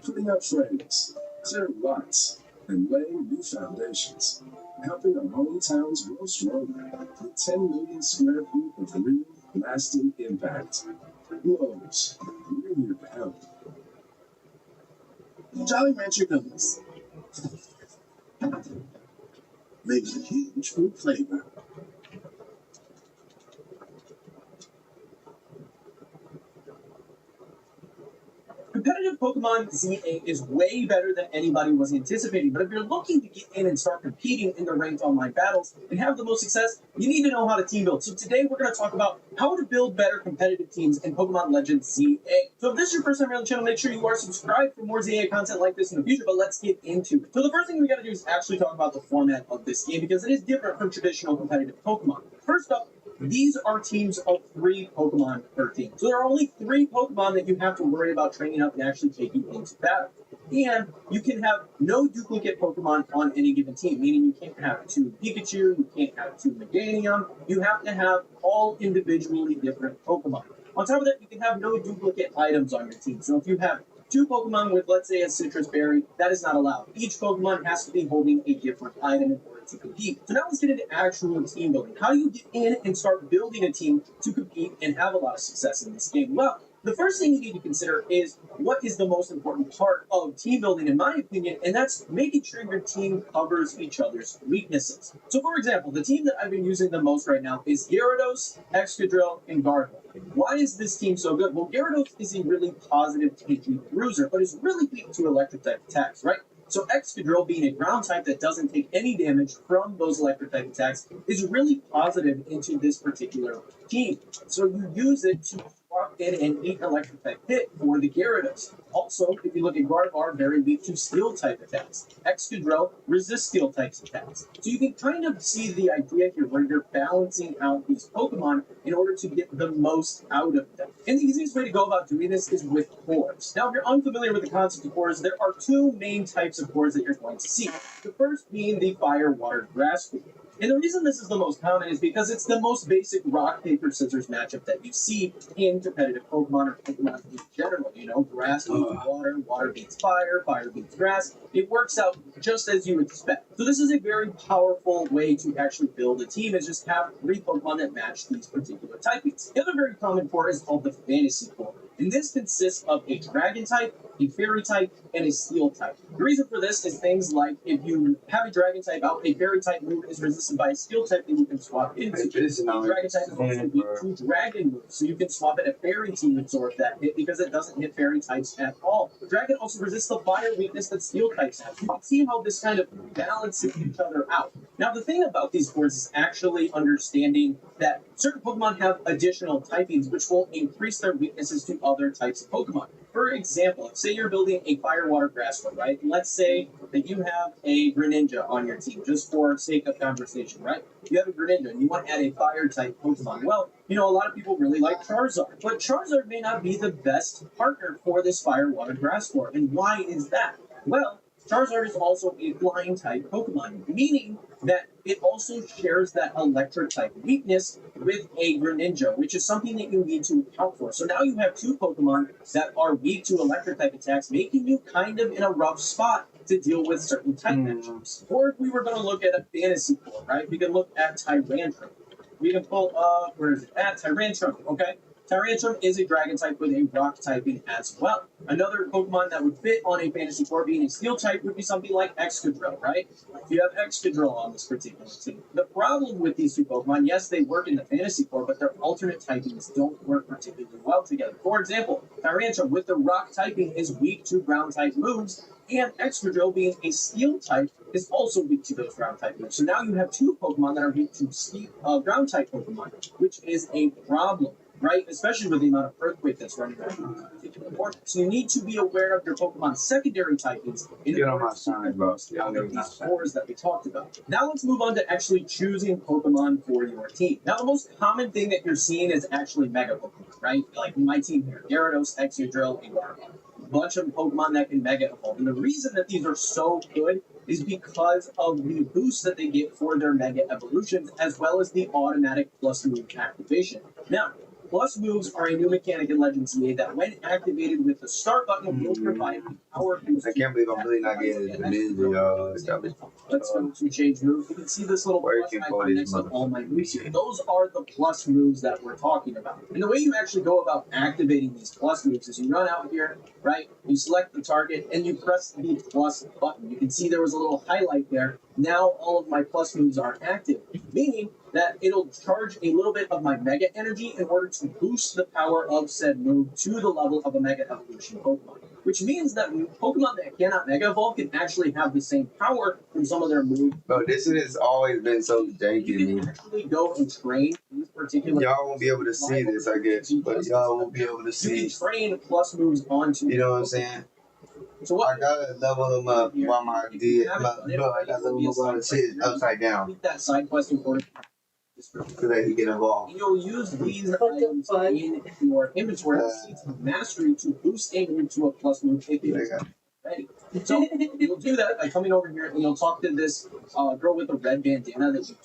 Putting up frames, clearing lots, and laying new foundations, helping our hometowns grow stronger with 10 million square feet of real, lasting impact. Lowe's, we're here to help. Jolly Rancher gummies. Makes a huge fruit flavor. Competitive Pokemon ZA is way better than anybody was anticipating, but if you're looking to get in and start competing in the ranked online battles and have the most success, you need to know how to team build. So today we're going to talk about how to build better competitive teams in Pokemon Legends ZA. So if this is your first time around the channel, make sure you are subscribed for more ZA content like this in the future, but let's get into it. So the first thing we got to do is actually talk about the format of this game because it is different from traditional competitive Pokemon. First up, these are teams of 3 Pokemon per team. So there are only 3 Pokemon that you have to worry about training up and actually taking into battle. And you can have no duplicate Pokemon on any given team, meaning you can't have 2 Pikachu, you can't have 2 Meganium. You have to have all individually different Pokemon. On top of that, you can have no duplicate items on your team. So if you have 2 Pokemon with, let's say, a Citrus Berry, that is not allowed. Each Pokemon has to be holding a different item in order to compete. So now let's get into actual team building. How do you get in and start building a team to compete and have a lot of success in this game? Well, the first thing you need to consider is what is the most important part of team building, in my opinion, and that's making sure your team covers each other's weaknesses. So, for example, the team that I've been using the most right now is Gyarados, Excadrill, and Gardevoir. Why is this team so good? Well, Gyarados is a really positive, tanky bruiser, but is really weak to electric type attacks, right? So Excadrill, being a ground type that doesn't take any damage from those electric type attacks, is really positive into this particular team. So you use it to walk in and eat electric type hit for the Gyarados. Also, if you look at Gardevoir, very weak to steel type attacks. Excadrill resist steel types attacks. So you can kind of see the idea here where you're balancing out these Pokemon in order to get the most out of them. And the easiest way to go about doing this is with cores. Now, if you're unfamiliar with the concept of cores, there are two main types of cores that you're going to see. The first being the fire, water, grass core. And the reason this is the most common is because it's the most basic rock, paper, scissors matchup that you see in competitive Pokemon or Pokemon in general. You know, grass beats water, water beats fire, fire beats grass. It works out just as you expect. So this is a very powerful way to actually build a team, is just have 3 Pokemon that match these particular typings. The other very common core is called the Fantasy Core. And this consists of a Dragon type, a Fairy type, and a Steel type. The reason for this is things like if you have a Dragon type out, a Fairy type move is resisted by a Steel type, then you can swap it. A Dragon type is also weak to Dragon moves, so you can swap it. A Fairy to absorb that hit because it doesn't hit Fairy types at all. Dragon also resists the Fire weakness that Steel types have. You can see how this kind of balances each other out. Now, the thing about these cores is actually understanding that certain Pokemon have additional typings which will increase their weaknesses to other types of Pokemon. For example, say you're building a fire, water, grass core, right? Let's say that you have a Greninja on your team, just for sake of conversation, right? You have a Greninja and you want to add a fire type Pokemon. Well, you know, a lot of people really like Charizard, but Charizard may not be the best partner for this fire, water, grass core. And why is that? Well, Charizard is also a flying type Pokemon, meaning that it also shares that electric type weakness with a Greninja, which is something that you need to account for. So now you have 2 Pokemon that are weak to electric type attacks, making you kind of in a rough spot to deal with certain type matchups. Or if we were going to look at a fantasy core, right? We can look at Tyrantrum. We can pull up, where is it at? Tyrantrum, okay? Tyrantrum is a dragon type with a rock typing as well. Another Pokemon that would fit on a fantasy core being a steel type would be something like Excadrill, right? You have Excadrill on this particular team. The problem with these 2 Pokemon, yes, they work in the fantasy core, but their alternate typings don't work particularly well together. For example, Tyrantrum with the rock typing is weak to ground type moves, and Excadrill being a steel type is also weak to those ground type moves. So now you have 2 Pokemon that are weak to ground type Pokemon, which is a problem. Right? Especially with the amount of earthquake that's running around in particular port. So you need to be aware of your Pokemon's secondary typings in order to these cores that we talked about. Now let's move on to actually choosing Pokemon for your team. Now the most common thing that you're seeing is actually Mega Pokemon, right? Like my team here, Gyarados, Excadrill, and Gardevoir. A bunch of Pokemon that can Mega Evolve. And the reason that these are so good is because of the boost that they get for their Mega Evolutions, as well as the automatic plus move activation. Now, plus moves are a new mechanic in Legends EA that, when activated with the start button, will provide the power boost. I can't believe I'm really not getting it. Let's go to change moves. You can see this little plus icon next to all my moves here. Those are the plus moves that we're talking about. And the way you actually go about activating these plus moves is you run out here, right? You select the target and you press the plus button. You can see there was a little highlight there. Now all of my plus moves are active, meaning that it'll charge a little bit of my Mega Energy in order to boost the power of said move to the level of a Mega Evolution Pokemon. Which means that Pokemon that cannot Mega Evolve can actually have the same power from some of their moves. Bro, this has always been so janky to me. You can actually go and train these particular... Y'all won't be able to see this, I guess, but y'all won't be able to see. You can train plus moves onto... You know what I'm saying? So what I gotta level them up while my I gotta level them up while the shit is upside down. Complete that side quest in order so that he get involved. You'll use these items in your inventory seeds of mastery to boost a move to a plus move if you're ready. So you'll do that by coming over here and you'll talk to this girl with the red bandana that you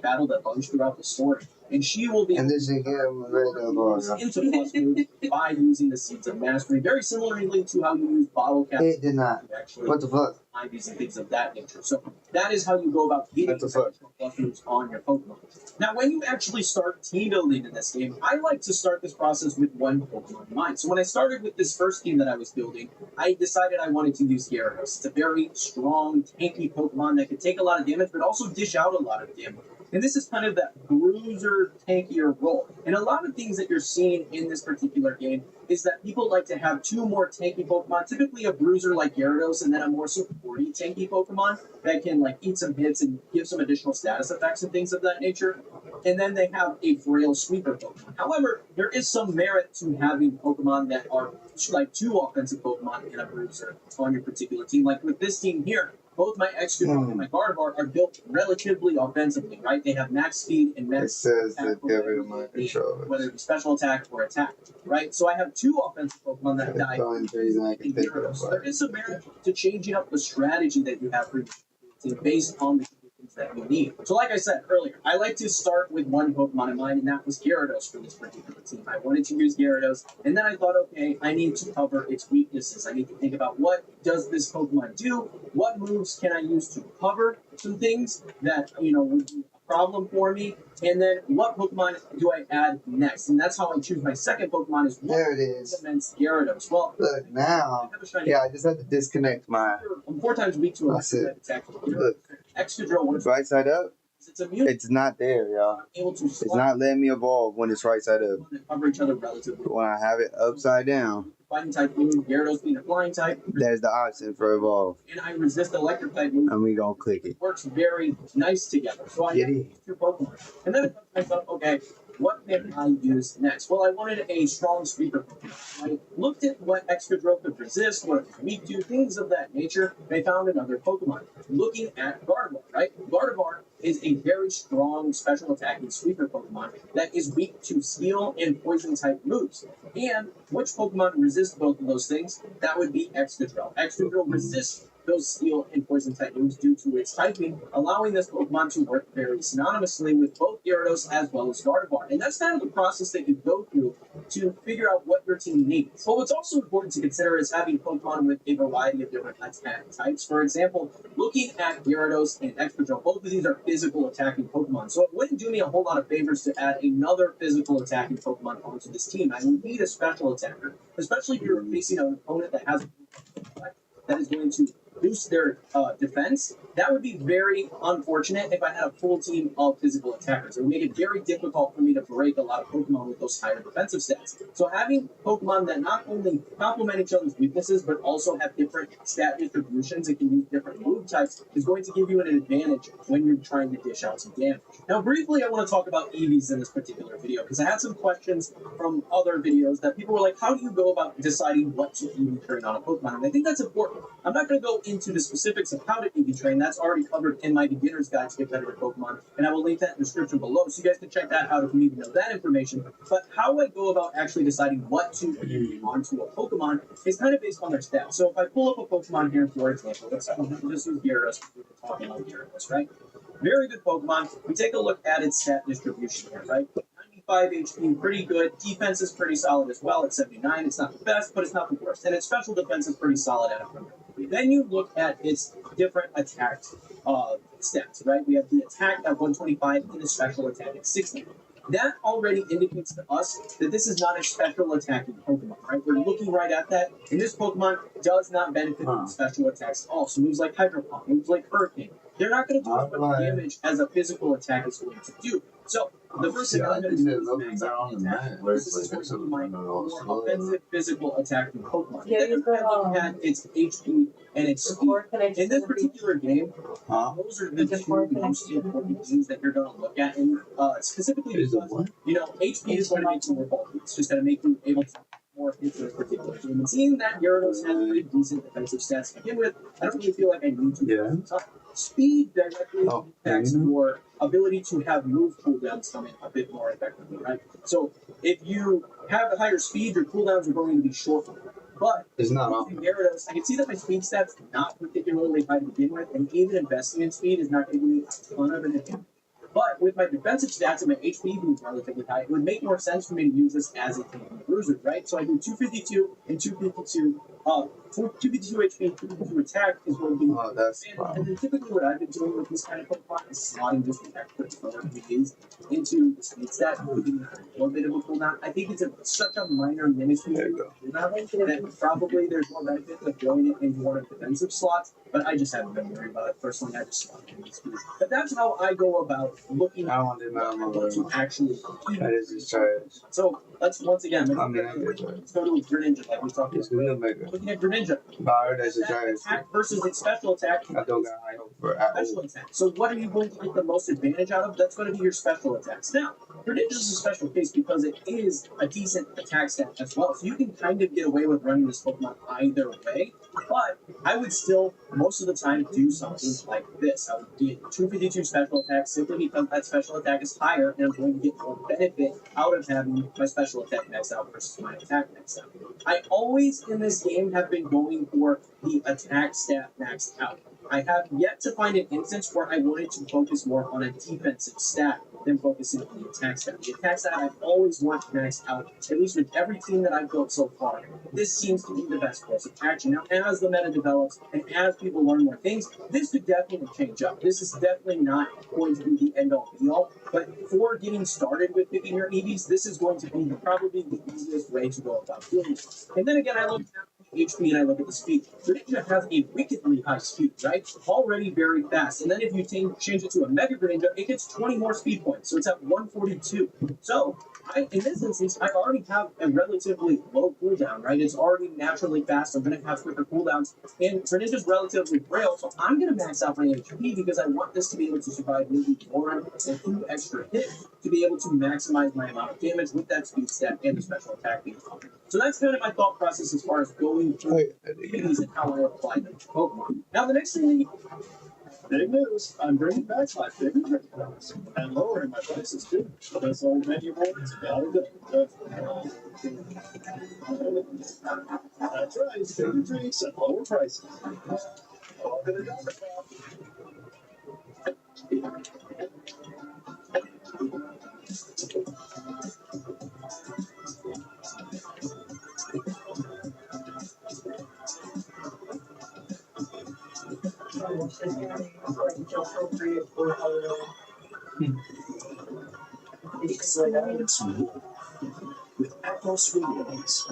battled a bunch throughout the story. And she will be and this again into plus moves by using the seeds of mastery, very similarly to how you use bottle caps. It did not. What the fuck? IVs and things of that nature. So that is how you go about getting plus moves on your Pokemon. Now, when you actually start team building in this game, I like to start this process with 1 Pokemon in mind. So when I started with this first team that I was building, I decided I wanted to use Gyarados. It's a very strong, tanky Pokemon that can take a lot of damage, but also dish out a lot of damage. And this is kind of that bruiser, tankier role. And a lot of things that you're seeing in this particular game is that people like to have two more tanky Pokemon, typically a bruiser like Gyarados, and then a more supporty tanky Pokemon that can like eat some hits and give some additional status effects and things of that nature. And then they have a frail sweeper Pokemon. However, there is some merit to having Pokemon that are like two offensive Pokemon in a bruiser on your particular team. Like with this team here, both my Excadrill and my Gardevoir are built relatively offensively, right? They have max speed and max It says attack that they're rid of my controller. whether it be special attack or attack, right? So I have two offensive Pokemon that die. That's the only reason I can think of. So there is some merit to changing up the strategy that you have for your team based on the conditions that you need. So like I said earlier, I like to start with one Pokemon in mind, and that was Gyarados for this particular team. I wanted to use Gyarados, and then I thought, okay, I need to cover its weaknesses. I need to think about what does this Pokemon do? What moves can I use to cover some things that, you know, would be a problem for me? And then what Pokemon do I add next? And that's how I choose my second Pokemon is what There it is. implements Gyarados. Well, Look, now, yeah, I just had to disconnect my, I'm 4 times weak to That's it. electric attack. look, Excadrill works. right side up, It's immune. it's not there, y'all. Able to It's not letting me evolve when it's right side up. cover each other relatively. But when I have it upside down, Fighting type move, Gyarados being a flying type, there's the option for evolve. and I resist electric type move. And we gonna click it. Works very nice together. So I Get have it. these two Pokemon. And then I thought to myself, okay, what can I use next? Well, I wanted a strong sweeper Pokemon. I looked at what Excadrill could resist, what it was weak to, things of that nature, and I found another Pokemon. Looking at Gardevoir, right? Gardevoir is a very strong special attacking sweeper Pokemon that is weak to steel and poison type moves. And which Pokemon resists both of those things? That would be Excadrill. Excadrill resists those steel and poison type moves due to its typing, allowing this Pokemon to work very synonymously with both Gyarados as well as Gardevoir. And that's kind of the process that you go through to figure out what your team needs. But what's also important to consider is having Pokemon with a variety of different attack types. For example, looking at Gyarados and Excadrill, both of these are physical attacking Pokemon. So it wouldn't do me a whole lot of favors to add another physical attacking Pokemon onto this team. I would need a special attacker, especially if you're facing an opponent that has that is going to boost their defense. That would be very unfortunate if I had a full team of physical attackers. It would make it very difficult for me to break a lot of Pokemon with those higher defensive stats. So having Pokemon that not only complement each other's weaknesses, but also have different stat distributions and can use different move types is going to give you an advantage when you're trying to dish out some damage. Now, briefly, I want to talk about EVs in this particular video, because I had some questions from other videos that people were like, how do you go about deciding what to EV train on a Pokemon? And I think that's important. I'm not going to go into the specifics of how to EV train. That's already covered in my beginner's guide to competitive Pokemon, and I will link that in the description below, so you guys can check that out if you need to know that information. But how I go about actually deciding what to EV onto a Pokemon is kind of based on their stats. So if I pull up a Pokemon here, for example, let's just use Gyarados. We're talking about Gyarados, right? Very good Pokemon. We take a look at its stat distribution here, right? 95 HP, pretty good. Defense is pretty solid as well at 79. It's not the best, but it's not the worst. And its special defense is pretty solid at 100. Then you look at its different attack stats, right? We have the attack at 125 and the special attack at 60. That already indicates to us that this is not a special attacking Pokemon, right? We're looking right at that, and this Pokemon does not benefit from special attacks at all. So moves like Hydro Pump, moves like Hurricane, they're not going to do as much damage as a physical attack is going to do. So the first thing I'm going to do is max out the attack. This is going to be my more offensive physical attacking Pokemon. Then you're going to look at its HP and its speed. In this particular game, those are the two most important things that you're going to look at, and specifically because, you know, HP is going to make you more bulky. It's just going to make you able to more into this particular game. And seeing that Gyarados has pretty decent defensive stats to begin with, I don't really feel like I need to speed directly impacts your ability to have move cooldowns come in a bit more effectively, right? So if you have a higher speed, your cooldowns are going to be shorter. But it's not Gyarados, I can see that my speed stats not particularly high to begin with, and even investing in speed is not going to give me a ton of an advantage. But with my defensive stats and my HP being relatively high, it would make more sense for me to use this as a tanky bruiser, right? So I do 252 and 252 252 HP, 252 attack is going to be. Oh, that's And then typically what I've been doing with this kind of Pokemon is slotting just attack crits for RPGs into the speed stat, giving it a little bit of a cooldown. I think it's such a minor minuscule that probably there's more benefit of throwing it into one of the defensive slots, but I just haven't been worried about it. Personally, I just slot it into speed. But that's how I go about looking at to actually compete. That is just trash. So let's once again, I mean, let's go to Greninja like we talked about. Looking at Greninja. That's a trash. Attack versus its special attack. I don't got high hope for Special attack. So what are you going to get the most advantage out of? That's going to be your special attacks. Now, Greninja is a special case because it is a decent attack stat as well. So you can kind of get away with running this Pokemon either way. But I would still, most of the time, do something like this. I would get 252 special attacks simply because that special attack is higher and I'm going to get more benefit out of having my special attack maxed out versus my attack maxed out. I always in this game have been going for the attack stat maxed out. I have yet to find an instance where I wanted to focus more on a defensive stat than focusing on the attack stat. The attack stat I've always wanted maxed out, at least with every team that I've built so far. This seems to be the best course of action. Now, as the meta develops and as people learn more things, this could definitely change up. This is definitely not going to be the end-all be-all, but for getting started with picking your EVs, this is going to be probably the easiest way to go about doing it. And then again, I look at HP and I look at the speed. Greninja has a wickedly high speed, right? Already very fast. And then if you change it to a Mega Greninja, it gets 20 more speed points. So it's at 142. So in this instance, I already have a relatively low cooldown, right? It's already naturally fast. I'm going to have quicker cooldowns. And Greninja's relatively frail, so I'm going to max out my HP because I want this to be able to survive maybe 1 or 2 extra hits to be able to maximize my amount of damage with that speed stat and the special attack being on. So that's kind of my thought process as far as going through these and how I apply them to Pokemon. Now, the next thing Big news, I'm bringing back my favorite products and lowering my prices too. This old menu board is gotta go. That's right, bigger drinks and lower prices. All gonna go. Experience more with Apple Sweeties.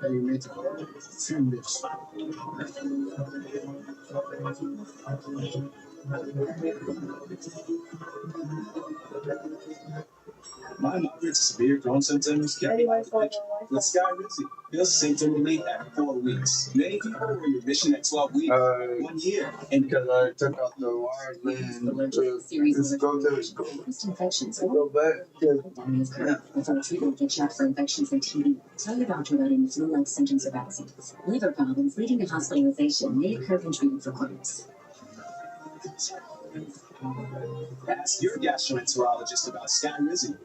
Hey, mate, film this. My moderate to severe Crohn's symptoms kept me out of picture. With Skyrizi, feels symptom relief after 4 weeks. Many people were in remission at 12 weeks, 1 year. And because I took out the wires, man, let's go to the school. Infections. Go back. Before treatment, get checked for infections and TB. Tell your doctor about any flu-like symptoms or vaccines. Liver problems leading to hospitalization may occur when treated for chronics. Ask your gastroenterologist about Skyrizi.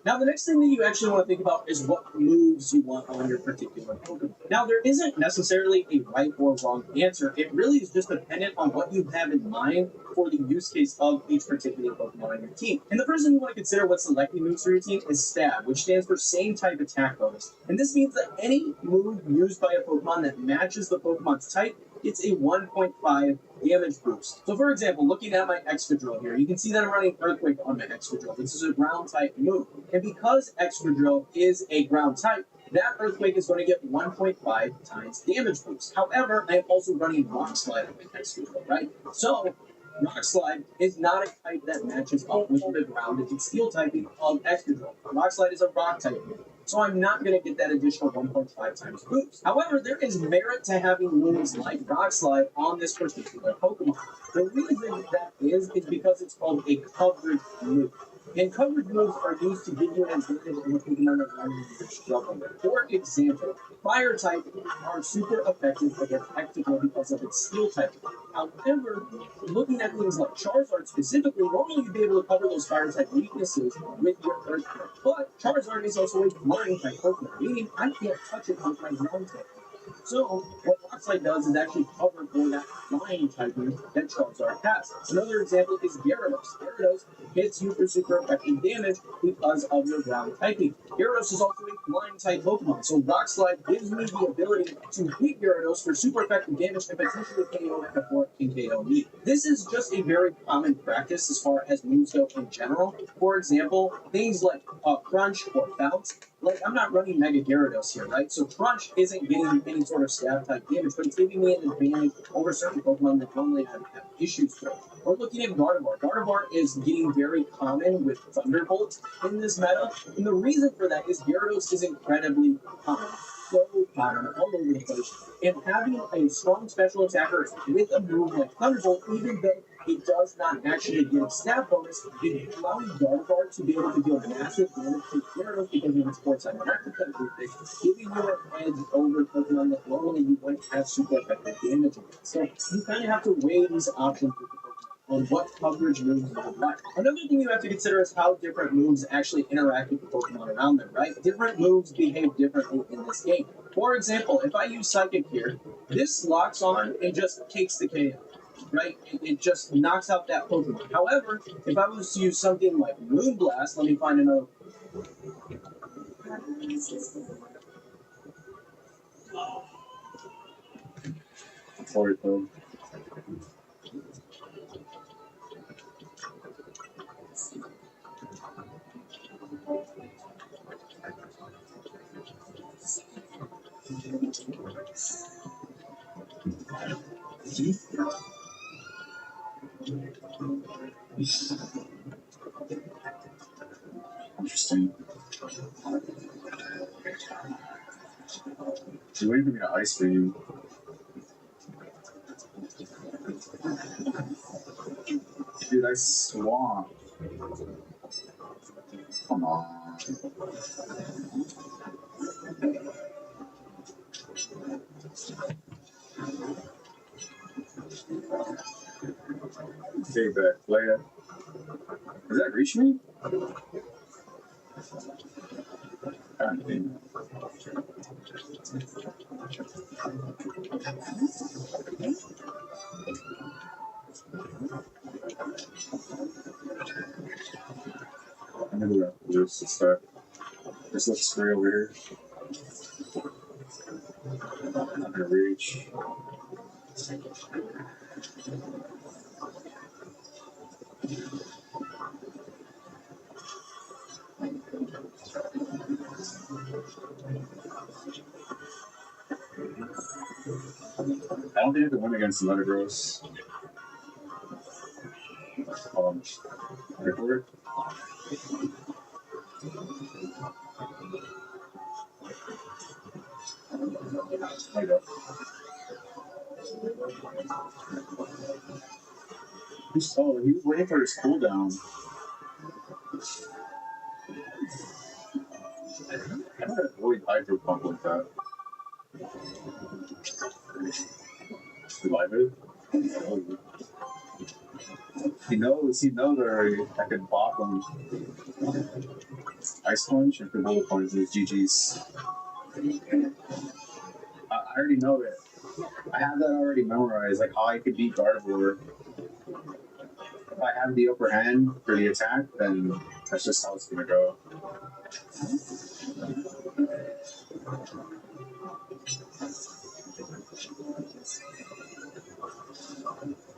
Now, the next thing that you actually want to think about is what moves you want on your particular Pokemon. Now, there isn't necessarily a right or wrong answer. It really is just dependent on what you have in mind for the use case of each particular Pokemon on your team. And the first thing you want to consider when selecting moves for your team is Stab, which stands for Same Type Attack Bonus. And this means that any move used by a Pokemon that matches the Pokemon's type gets a 1.5 damage boost. So for example, looking at my Excadrill here, you can see that I'm running Earthquake on my Excadrill. This is a ground type move. And because Excadrill is a ground type, that Earthquake is going to get 1.5 times damage boost. However, I am also running Rock Slide on my Excadrill, right? So Rock Slide is not a type that matches up with the grounded steel typing of Excadrill. Rock Slide is a rock type move. So I'm not going to get that additional 1.5 times boost. However, there is merit to having moves like Rock Slide on this particular Pokemon. The reason that is because it's called a coverage move. And coverage moves are used to give you an advantage in a Pokemon that you're struggling with. For example, Fire type are super effective against Excadrill because of its Steel type. However, looking at things like Charizard specifically, normally you'd be able to cover those Fire type weaknesses with your Earthquake. But Charizard is also a Flying type Pokemon, meaning I can't touch it with my Ground type. So, what Rockslide does is actually cover for that flying type move that Charizard has. Another example is Gyarados. Gyarados hits you for super effective damage because of your ground typing. Gyarados is also a flying type Pokemon, so Rockslide gives me the ability to hit Gyarados for super effective damage and potentially KO it before it can KO me. This is just a very common practice as far as moves go in general. For example, things like Crunch or Bounce. Like, I'm not running Mega Gyarados here, right? So Crunch isn't getting any sort of stab type damage, but it's giving me an advantage over certain Pokemon that normally have issues with. We're looking at Gardevoir. Gardevoir is getting very common with Thunderbolt in this meta, and the reason for that is Gyarados is incredibly common. So common all over the place. And having a strong special attacker with a move like Thunderbolt, even though it does not actually give stab bonus, it allows Gardevoir to be able to deal massive damage to Gyarados because of its sports type characteristic, giving you an edge over Pokemon that normally you wouldn't have super effective damage against. So you kind of have to weigh these options with the Pokemon on what coverage moves you would like. Another thing you have to consider is how different moves actually interact with the Pokemon around them, right? Different moves behave differently in this game. For example, if I use Psychic here, this locks on and just takes the KO. Right? It just knocks out that Pokemon. However, if I was to use something like Moonblast, let me find another. Sorry, Phil. Interesting. You're waiting for me to ice beam. Dude, I swamp. Come on. Take back, player. Does that reach me? God damn. I'm gonna go lose this stuff. This looks free over here. I'm not gonna reach. I don't think I can win against the Metagross. Record. There you go. Oh, he was waiting for his cooldown. I don't avoid Hydro Pump like that. Revive it? He knows already. I can pop him. Ice Punch and Bullet Punch is GG's. I already know it. I have that already memorized, like how I could beat Gardevoir. If I have the upper hand for the attack, then that's just how it's gonna go.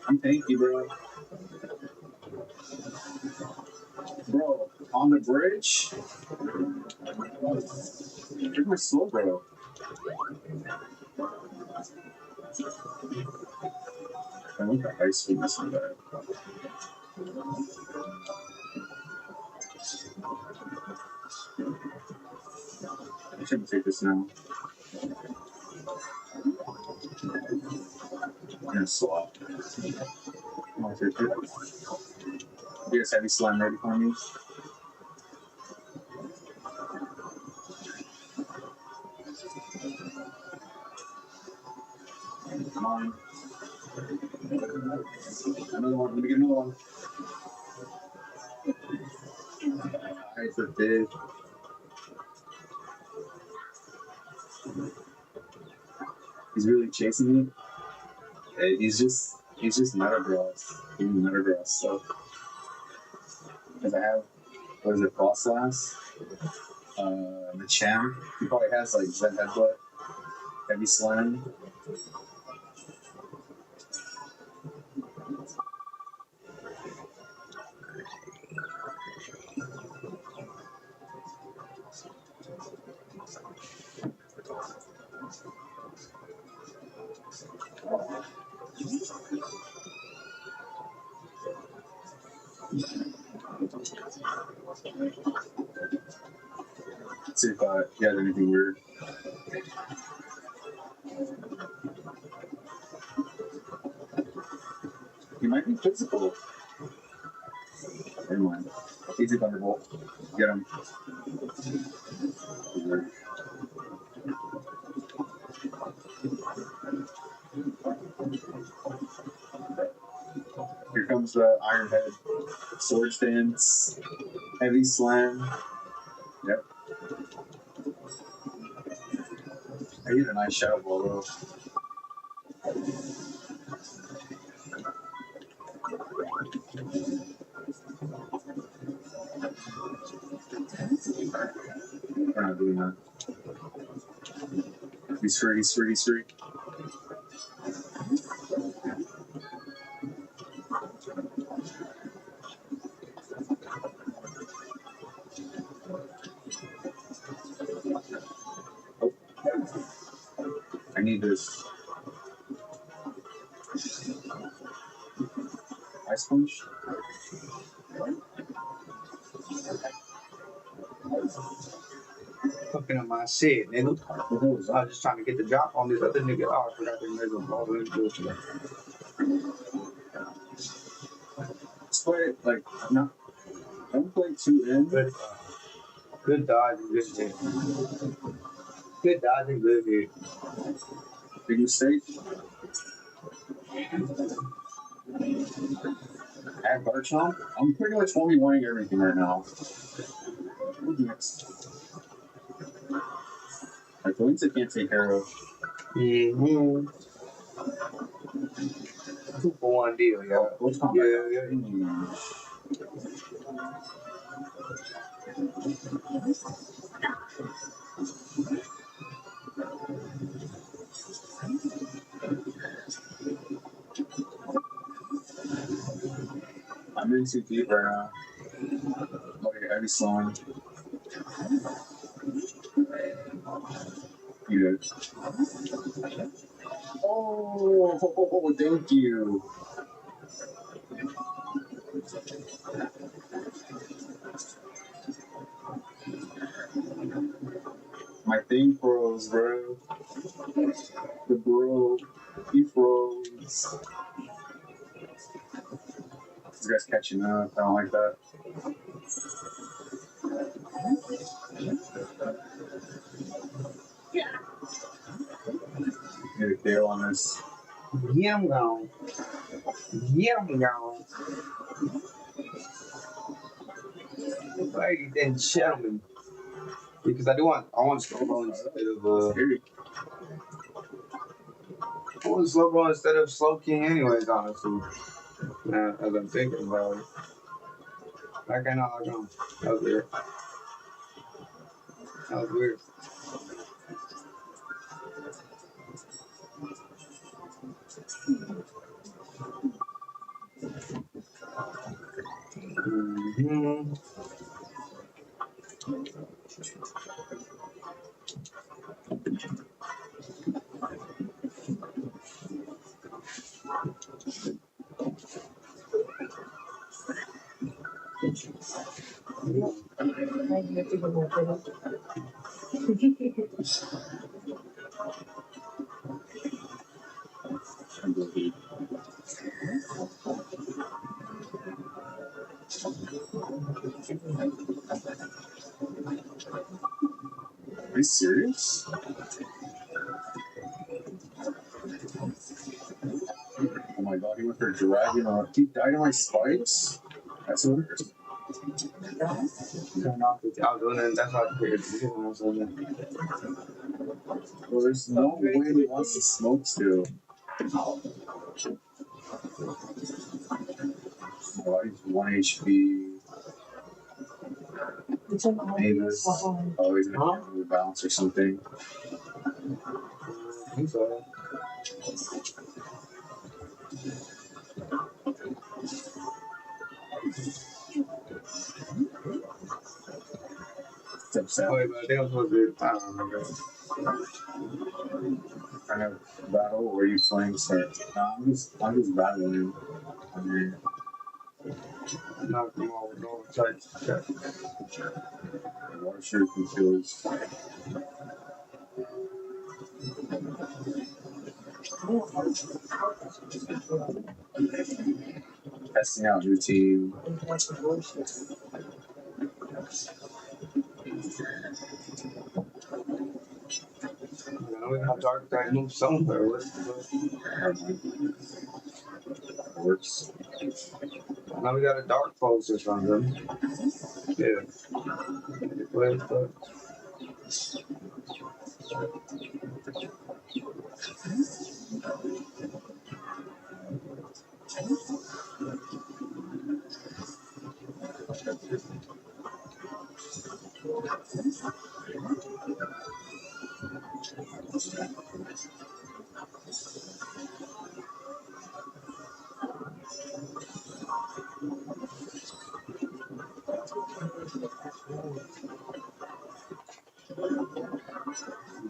I'm tanky, bro. Bro, on the bridge? Where's my slow, bro? I want the ice cream this one bad. I shouldn't take this now. I'm gonna swap. I'm gonna take it. You guys have any slime ready for me? Come on. Another one. Let me get another one. I forbid. He's really chasing me. He's just metagross. He's metagross stuff. Because I have, what is it, Frost Lass? The Cham. He probably has like Zen Headbutt, Heavy Slam. Let's see if he has anything weird. He might be physical. Never mind. Easy Thunderbolt. Get him. Weird. Here comes the Iron Head. Sword Stance. Heavy Slam. Yep. I get a nice Shadow Ball though. We're not doing that. He's free. Oh. I need this. Ice Punch? Fucking on my shit, nigga. I was just trying to get the drop on this other nigga. Oh, I forgot to make a ball into it. Let's play like no. Don't play 2 in. Good dodge and good hit. Good dodge and good hit. Big mistake. Add Garchomp? I'm pretty much 1v1ing everything right now. Who's next? My points I can't take care of. 2-for-1 deal, yeah. Yeah. I'm in too deep right now. Okay, heavy slowing. You good? Oh, thank you. My thing froze, bro. The bro, he froze. This guy's catching up. I don't like that. Get a KO on this. Yeah, I'm gone. Ladies and gentlemen. Because I want slow roll instead of slow king anyways, honestly. As I'm thinking about it. Like I know how come. That was weird. Mm-hmm. Are you serious? Oh my god, he went for Dragon. He died in my spikes? That's what it is. Turn off the. I was doing it. That's why I figured the one was on there. Well, there's no way he wants to smoke still. Oh, he's 1 HP. Mavis. Oh, he's gonna get a bounce or something. I think so. Upset. Oh, but I think I'm supposed to. I don't remember. Kind of battle or you flames start. No, I'm just battling. I mean, Knock them all with all types. Yeah. water shirt can kills. Testing out new team. I know we got dark guys move somewhere. Works. Now we got a dark pulse or something. Yeah. Wait, but.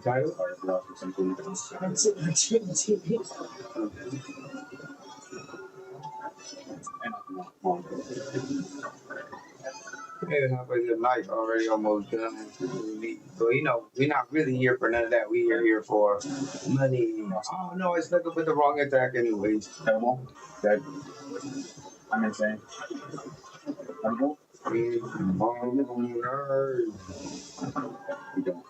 Title or block or something. I'm sitting watching TV. Hey, halfway the night already almost done. So you know, we're not really here for none of that. We are here for money. Oh no, it's looking for the wrong attack anyways. Terrible. Dead. I'm insane. Terrible. We don't.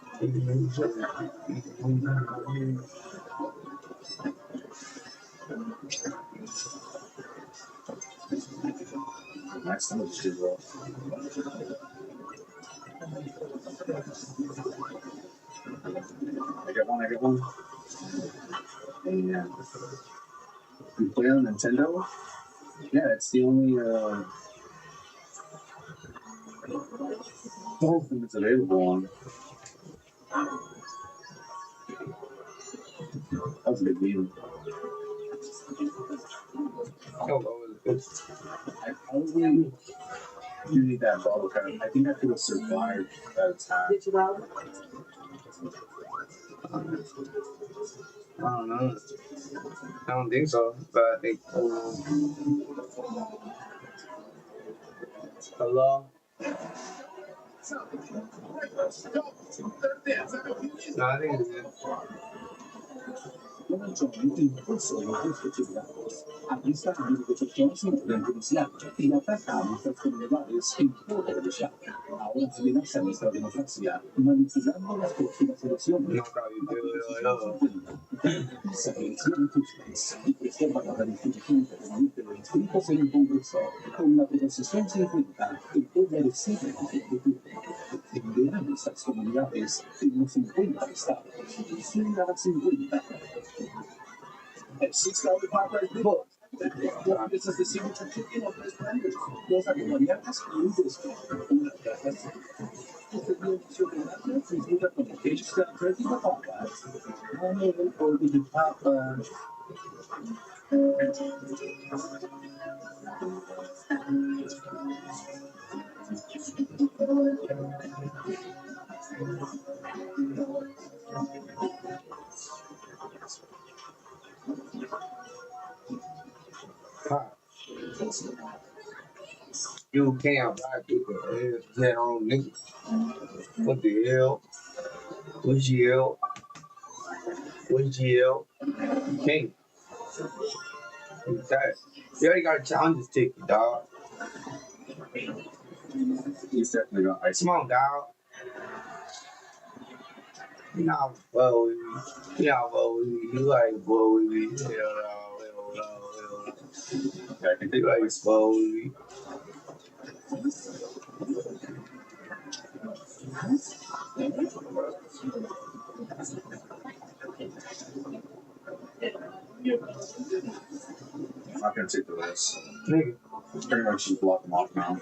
My stomach's too raw. I get one. And you play on Nintendo? Yeah, it's the only thing that's available on. That was a good game. I probably do need that bottle cap. I think I could have survived that attack. Did you well? I don't know. I don't think so, but I think. Hello? No, I think it's good. Eventualmente impulso lo rispettivato. A questa rivoluzione presidenziale e attaccare per sollevare spinto e lasciare. Ahora se lascia nuestra democracia, manipulando las próximas elecciones. Se elecciones justas y preserva la redistribución permanente de distritos en el Congreso con una proposición 50 el pueblo decide el futuro. Defenderá nuestras comunidades en los 50 estados. Sin la 50. At $6 Popeyes Big Book. This is the signature chicken of Best Vendors. Dos acompañantes y un disco. Una caja. Este beneficio de gracia se disfruta con el Cage Style Turkey de Popeyes. One for the Popeyes. You can't buy people general niggas. What the hell? What's GL? What's GL? You can't. You already got a challenges ticket, dog. He's definitely got ice. Come on, dog. You not blow with me. You not blow with me. You like blow with me. Hell no. Yeah, I can take You like blow with me. I'm not gonna take the risk. Nigga. Pretty much just block them off now.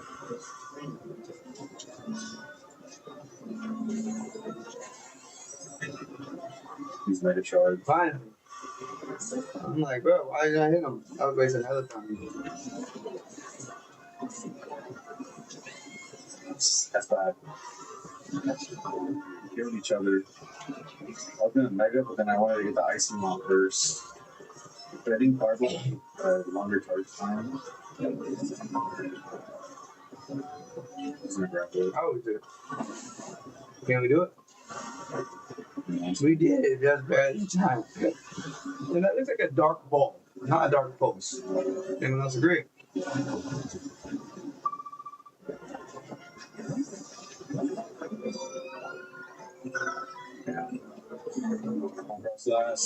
He's made a charge. Finally. I'm like, bro, why did I hit him? I was wasting another time. That's bad. Killing each other. I was gonna mega, but then I wanted to get the icing off first. But I didn't carve it longer charge time. I was gonna grab it. How was it? Can we do it? Yeah. We did it. That's bad each time. And that looks like a dark ball, not a dark post. Anyone else agree? Yeah. Cross last.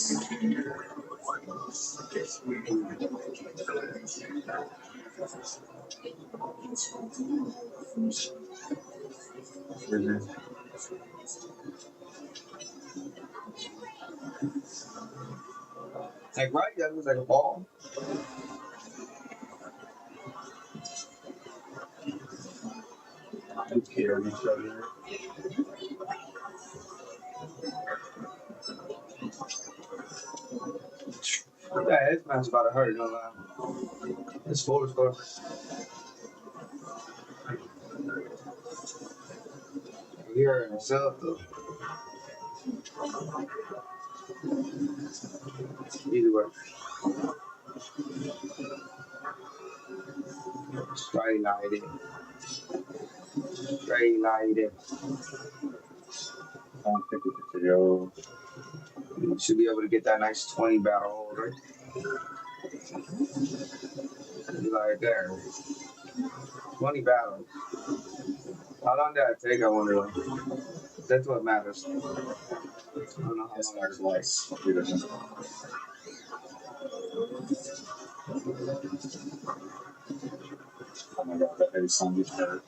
Like, right? That looks like a ball. Take care of each other. Yeah, this man's about to hurt, don't lie. It's full score. He hurt himself, though. Either way. Straight lighted. Straight lighted. Don't pick with the video. You should be able to get that nice 20 battle hold, right? Like there. 20 battles. How long did that take, I wonder? That's what matters. I don't know how Yes, long there's lights. He doesn't. Oh my god, that heavy song gets hurt.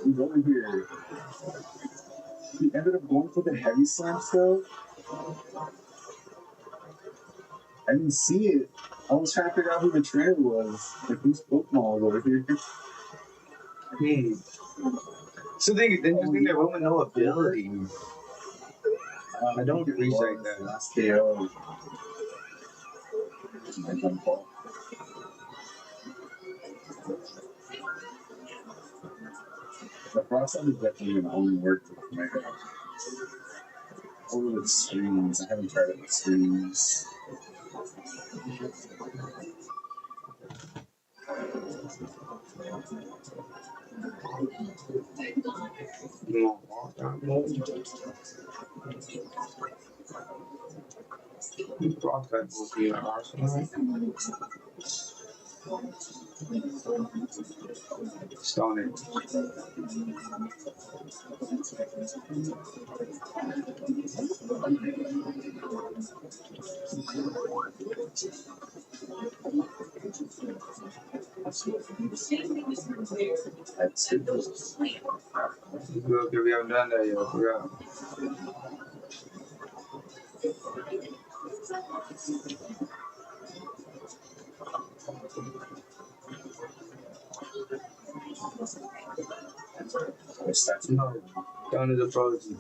He's over here. He ended up going for the heavy slam still. I didn't see it. I was trying to figure out who the trainer was. Like, whose Pokemon was over here. So they just think they're with no ability. I don't appreciate that. Last KO. My jump ball. The process is definitely going to only work with Mega. Or with streams. I haven't tried it with streams. No, Prospect will be an Arsenal. Stone it. That's good. Look, we haven't done that yet. I forgot. No, down to the frozen.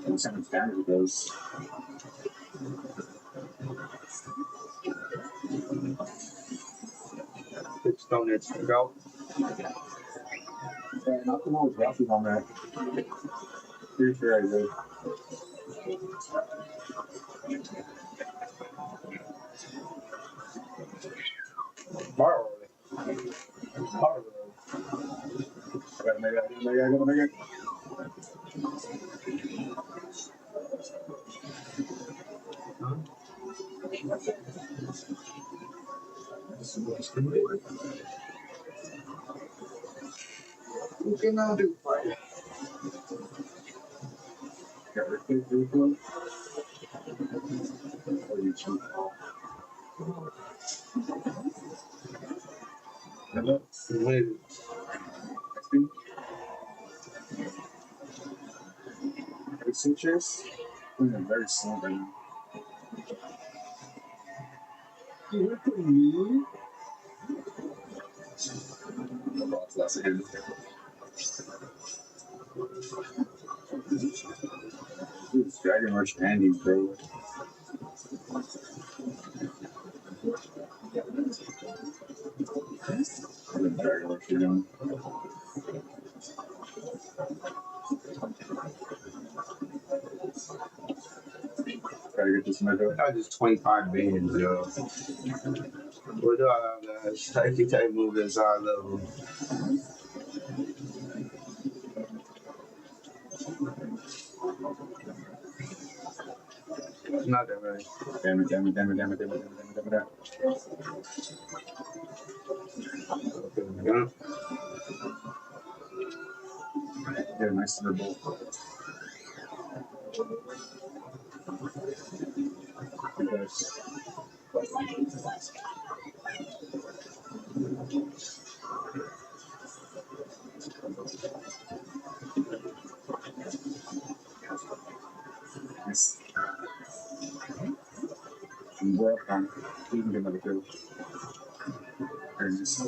I'm sending standard with those. It's stone it. Go. Yeah, not the one with Ralphie on that. Pretty sure I did. Borrow it. Borrow it. I gotta make it. I gotta make it. What can I do for you? Got your quick vehicle? Or you cheap? Hello? Wait. XP? The sutures? Moving very slow right now. Look at me. The box last again. Dude, it's Dragon Rush Andy, bro. I've been Dragon Rush again. Gotta get this measure. That was just 25 bands, yo. What do I have, guys? I can type move inside level. Not that right. Damn it. Okay, yeah. Yeah, nice little Yes. Nice. We're up on. We can get another kill. Very nice.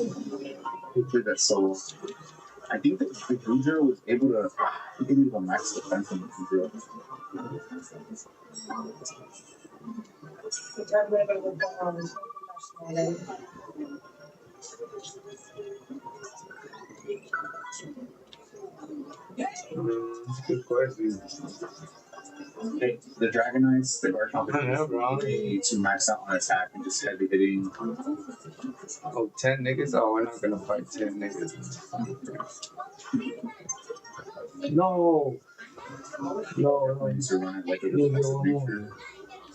He played that solo. I think that the Gujo was able to. He didn't even max defense on the Gujo. The time where they were born was professional. That's a good question. Hey, the Dragonites, the guard I know, bro. they need to max out on attack and just heavy hitting. Oh, 10 niggas? Oh, we're not gonna fight 10 niggas. No. No. Need to run it like a No. defensive nature.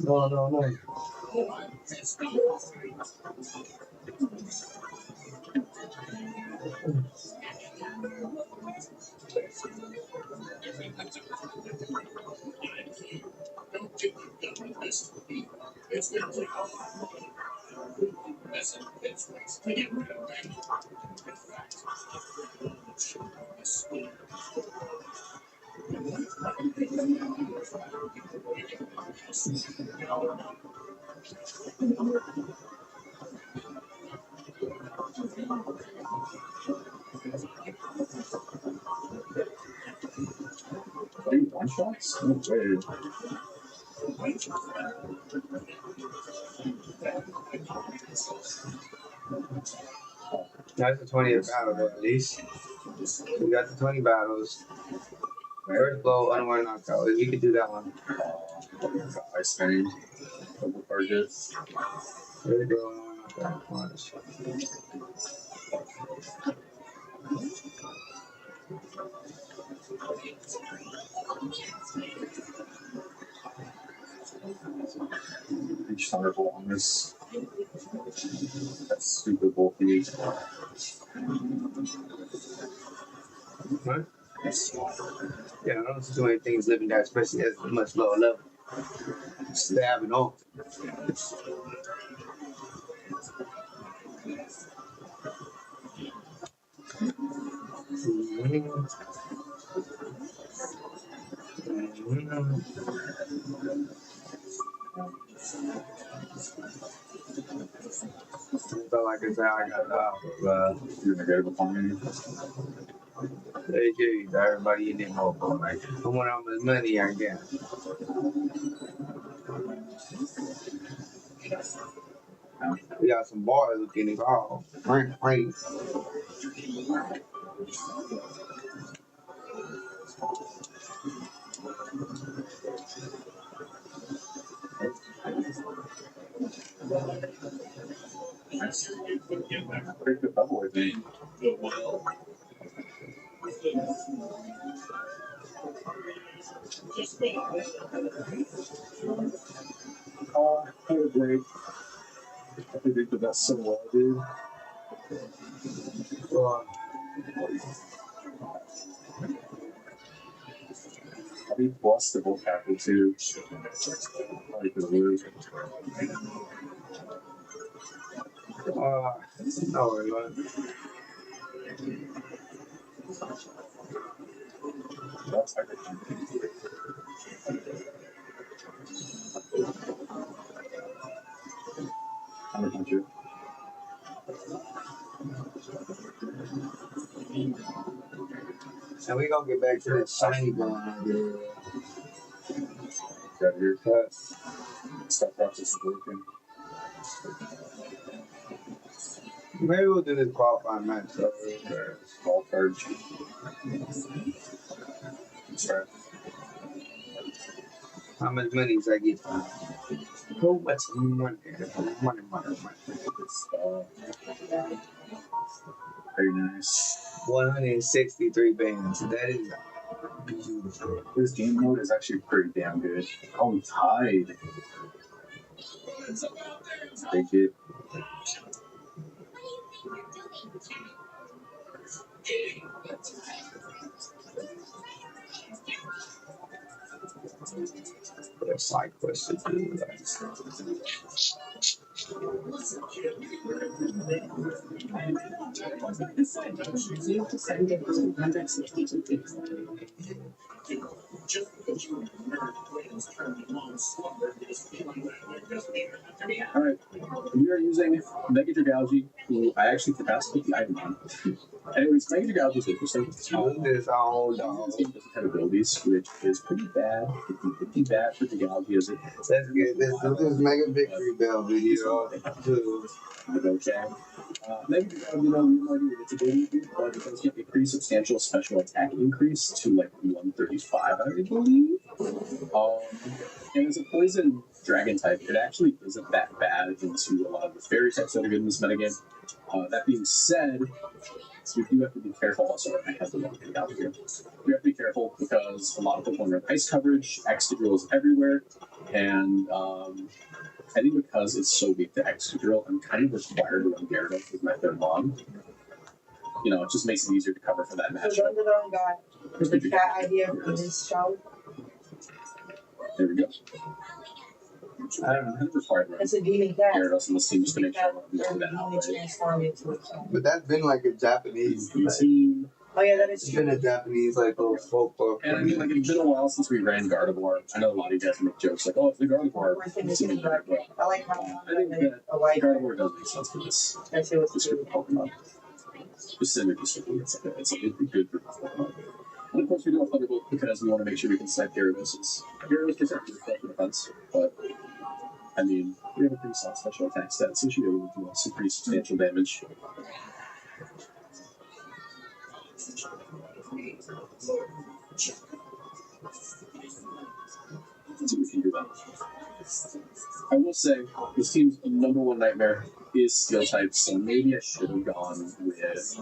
No. Are you one shots? No way. That's the 20th battle, though, at least. We got the 20 battles. First blow, unaware knockout. We could do that one. Ice Fang. Double targets. First blow, unaware knockout. Watch. Each thunderbolt on this. That's super bulky. What? Yeah, I don't see too many things living there, especially at a much lower level. Stabbing off. I felt like it's how I got it off, but You're gonna get it before me. they do. Everybody in there mobile. Like, I want how much money I get. We got some bars looking involved. Right. Nice. Pretty good bubble, I think. Oh, what a break. I think that's so well, dude. Probably plus the vocabulary too. Probably for the word. No, Lord. That's like I'm a teacher. And we gonna get back to that shiny blonde. Got your cut. Start process is working. Maybe we'll do this qualifying match. So Small card. Start. how much money does I get? So much money. Money. It's very nice. 163 bands. That is beautiful. This game mode is actually pretty damn good. Oh, tied. Take it. Put a side quest to do that. Alright, we are using Mega Dragalge, who I actually forgot to put the item on. Anyways, Mega Dragalge is interesting. This all dog. This game doesn't have abilities, which is pretty bad. Pretty bad for Dragalge, is it? Let's get this Mega Victory Bell video. Okay. Mega Dragalge, we have no idea what its ability is, but it does get a pretty substantial special attack increase to like 135, I believe. And as a poison dragon type, it actually isn't that bad into a lot of the fairy types that are good in this metagame. That being said, we do have to be careful. Also, I have the one thing out here. We have to be careful because a lot of Pokemon run ice coverage, Excadrill is everywhere, and I think because it's so weak to Excadrill, I'm kind of required to run Gyarados with my third Mom. You know, it just makes it easier to cover for that matchup. So Thunderdome got the cat idea for this show. There we go. I don't know. I think it's required to run It's a demon cat. Gyarados in this team just to make sure I'm Or doing that demon transform into a cat. But that's been like a Japanese team. Oh yeah, that is It's true. been a Japanese like little folklore. And I mean, like, it's been a while since we ran Gardevoir. I know a lot of you guys make jokes like, oh, it's the Gardevoir. I think it's in the bracket. I like how I think that a white Gardevoir does make sense for this That's what's group of Pokemon. Just synergistically, it's a good group of Pokemon. And of course, we do have Thunderbolt because we want to make sure we can snipe Gyarados. Gyarados gets actually special defense, but I mean, we have a pretty solid special attack stat, so we should be able to do some pretty substantial damage. Let's see if we can do that. I will say, this team's number one nightmare is Steel type, so maybe I should have gone with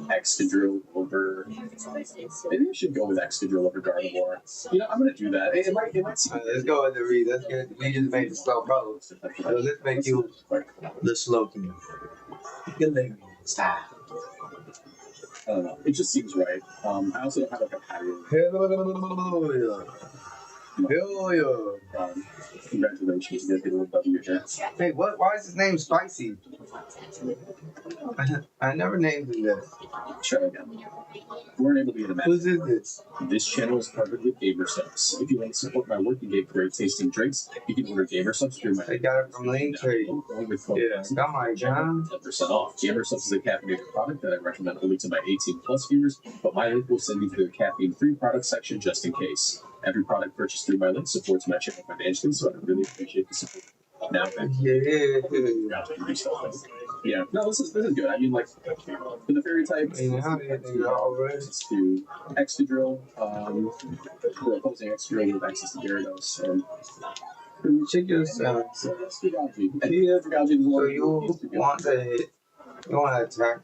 Excadrill over. Maybe I should go with Excadrill over Gardevoir. You know, I'm going to do that. It might seem. Let's go with the read. Let's get we just made the slow bro. So let's make you the slow king. I don't know. It just seems right. I also don't have like a patio. Hell yeah. Congratulations, you guys get a little W here. Hey, what? Why is his name Spicy? I never named him that. Try again. We weren't able to get a match. Whose is this? This channel is covered with gamer subs. If you want to support my work and get great tasting drinks, you can order gamer subs through my. They got it from Lane Trade. Yeah, got my John. 10% off. Gamer subs is a caffeinated product that I recommend only to my 18 plus viewers, but my link will send you to the caffeine-free product section just in case. Every product purchased through my link supports my channel financially, so I really appreciate the support. Now, back yeah, no, this is good. I mean, like, for the fairy type, it's to Excadrill, for opposing Excadrill with access to Gyarados, and check yourself. So that's Dragalge. And Dragalge is So you want to hit, you want to attack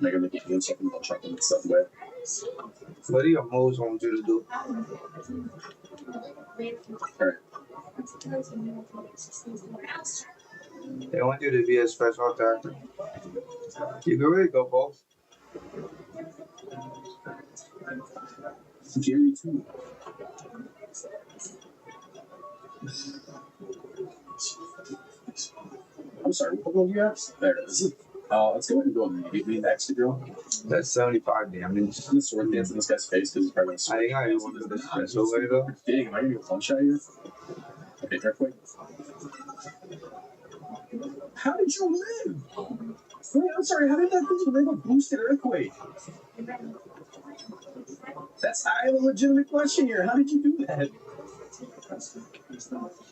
Mega Mickey and second one chuck them in some way. What do your moves want you to do? Alright. They want you to be a special attacker. You can really go both. Jerry too. I'm sorry, what level do you have? There it is. Let's go ahead and go immediately into extra drill. That's 75 damage. The sword dance in this guy's face because he's probably going to swing. I think I want to do this special way though. Dang, am I going to get one shot here? Okay, earthquake. How did you live? Wait, I'm sorry, how did that thing live a boosted earthquake? I have a legitimate question here. How did you do that?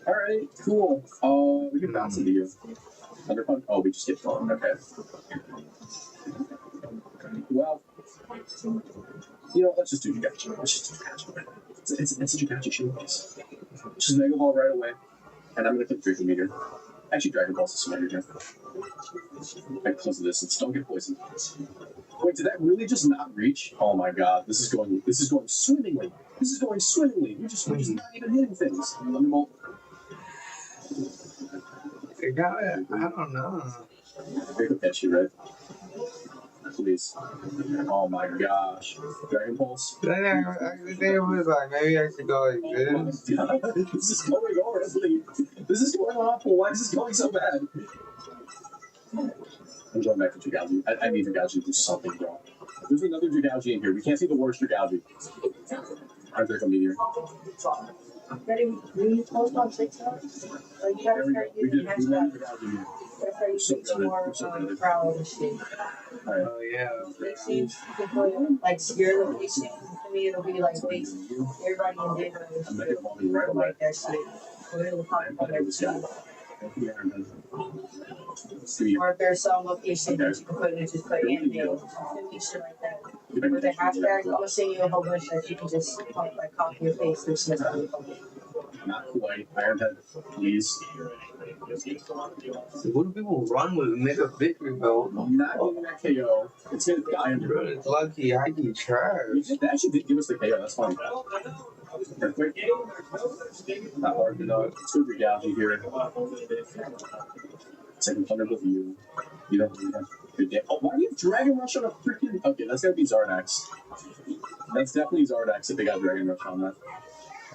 Alright, cool. We can bounce into you. Thunderpunch? Oh, we just get thrown. Okay. Well, you know, let's just do Jugachi. Let's just do Jugachi. It's a Jugachi showcase. Just Mega Ball right away. And I'm going to click Dragon Meteor. Actually, Dragon Ball's a smarter here. I close the distance. Don't get poisoned. Wait, did that really just not reach? Oh my god, this is going swimmingly. This is going swimmingly. We're just not even hitting things. Thunderbolt. I don't know. Pick up that red. Please. Oh my gosh. Dragon Pulse. Then I was like, maybe I should go like this. This is going horribly. This is going awful. Why is this going so bad? I'm going back to Jugalji. I need Jugalji to do something wrong. There's another Jugalji in here. We can't see the worst Jugalji. I'm Draco Meteor. Ready? We post on TikTok? Like, you gotta start using hashtags. You gotta start using more crowd and shit. Oh, yeah. Locations, you can put, like, your location. To me, it'll be like, wait, everybody in Denver is like that shit. So it'll pop up every time. Or if there's some location that you can put in, just put in there. Shit like that. With the hashtag, I'm gonna send you a whole bunch that you can just like copy and paste and shit. Not quite. Ironhead, please. What do people run with make a victory belt? Not getting that KO. It's gonna die under it. It's lucky I can trash. They actually did give us the KO, that's fine. Earthquake. Not hard to know. It's good Regalgy here. Second Thunderbolt view. You don't really have good damage. Oh, why do you have Dragon Rush on a freaking. Okay, that's gotta be Zardax. That's definitely Zardax if they got Dragon Rush on that.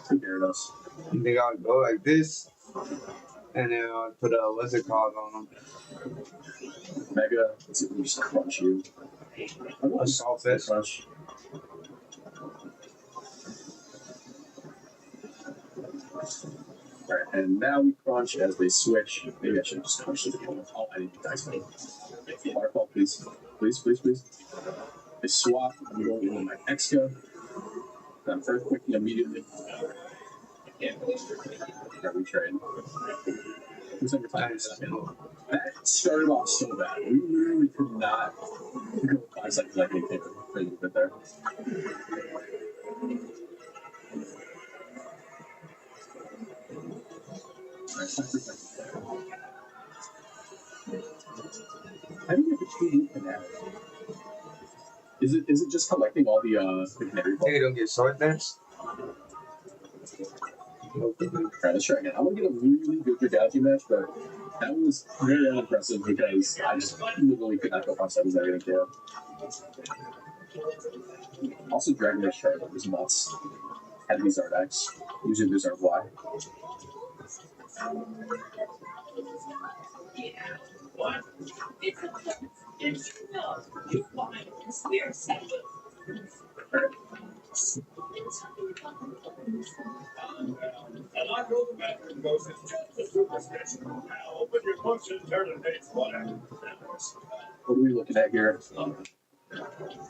Two Gyarados. They gotta go like this, and then put a what's it called on them? Mega. Let's see if we can just crunch you. A Saltfish. Crunch. Alright, and now we crunch as they switch. Maybe I should just crunch the people. Oh, I need to dice me. Waterfall, please. Please, please, please. They swap. I'm going into my Exca. Then first quickly immediately. Alright, we trade. Who's under 5 seconds? That started off so bad. We really could not go 5 seconds like anything for a little bit there. How do you get the true canary? Is it just collecting all the canary balls? Hey, you don't get sword dance? Alright, let's try again. I want to get a really good Jugalji match, but that was very unimpressive because I just literally could not go 5 seconds without getting KO. Also, Dragon Rush Charlotte was nuts. Had to be Zardax. Usually there's our Y. And I go the bathroom goes, it's just a superstition. Now open your books and turn to page 1. What are we looking at here?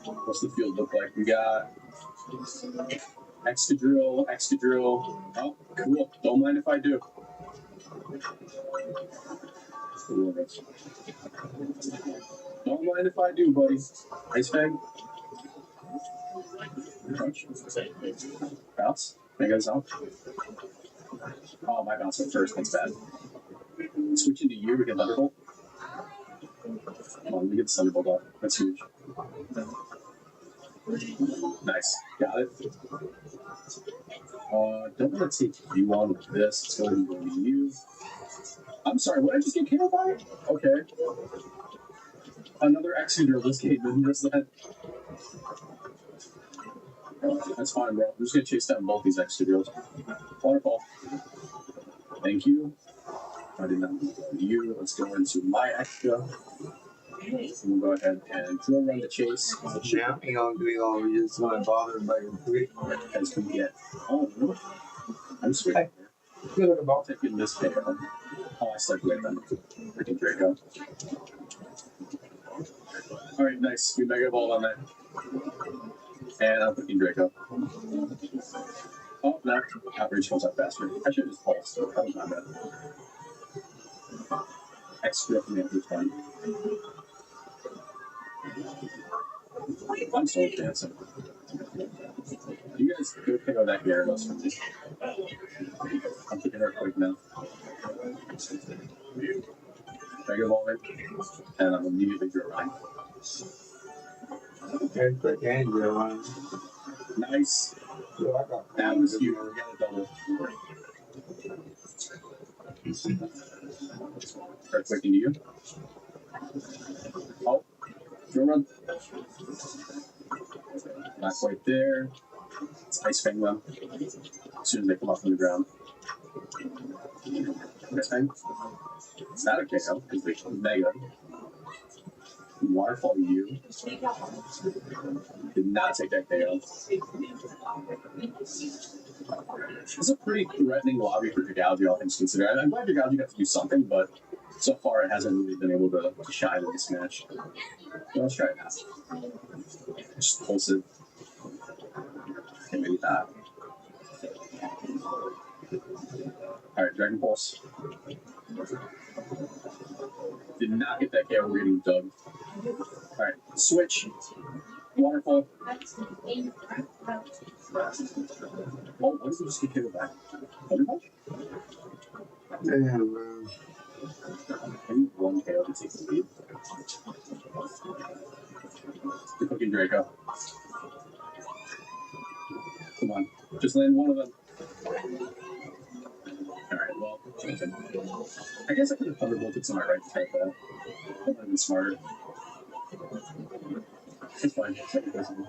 What's the field look like? We got Excadrill, Excadrill. Oh, cool. Don't mind if I do. Don't mind if I do, buddy. Ice Fang. Crunch. Bounce. Mega's out. Oh, my bounce went first. That's bad. Switching to you, we get Thunderbolt. Come on, we get the Thunderbolt off. That's huge. Nice. Got it. Don't want to take you on with this. It's going to be you. I'm sorry, what did I just get killed by? Okay. Another executor this game and just that. That's fine, bro. I'm just gonna chase down both these executors. Waterfall. Thank you. I did not need you. Let's go into my extra. We'll go ahead and drill run the chase. Yeah, we just gonna bother by your quick. As we get. Oh, no. I'm sweet. Good at about taking this pair. Oh, I stuck with them. Freaking Draco. Alright, nice. We mega ball on that. And I'm picking Draco. Oh, no. Outreach comes up faster. I should have just pulsed. That was not bad. Extra from the other time. I'm so dancing. You guys go pick out that Gyarados for me. I'm picking her quick now. Mega Ball it, and I'm immediately drill running. Okay, quick and drill run. Nice. Yeah, I got that was huge. We got a double. Start quick into you. Oh, drill run. Not quite there. It's Ice Fang though. As soon as they come up from the ground. Ice Fang. It's not a KO because they mega. Waterfall you. Did not take that KO. It's a pretty threatening lobby for Dragalge, all things considered. I'm glad Dragalge got to do something, but so far it hasn't really been able to shine in this match. So let's try it now. Just pulse it. Okay, maybe not. Alright, Dragon Pulse. Did not get that KO. We're getting Doug. Alright, switch. Waterfall. Oh, what does it just get KO back? Thunder Punch? Damn, man. I need one KO to take the lead. The cooking Draco. Come on. Just land one of them. Alright, well, I guess I could have Thunderbolted to my right to type that. That would have been smarter. It's fine. Second possible.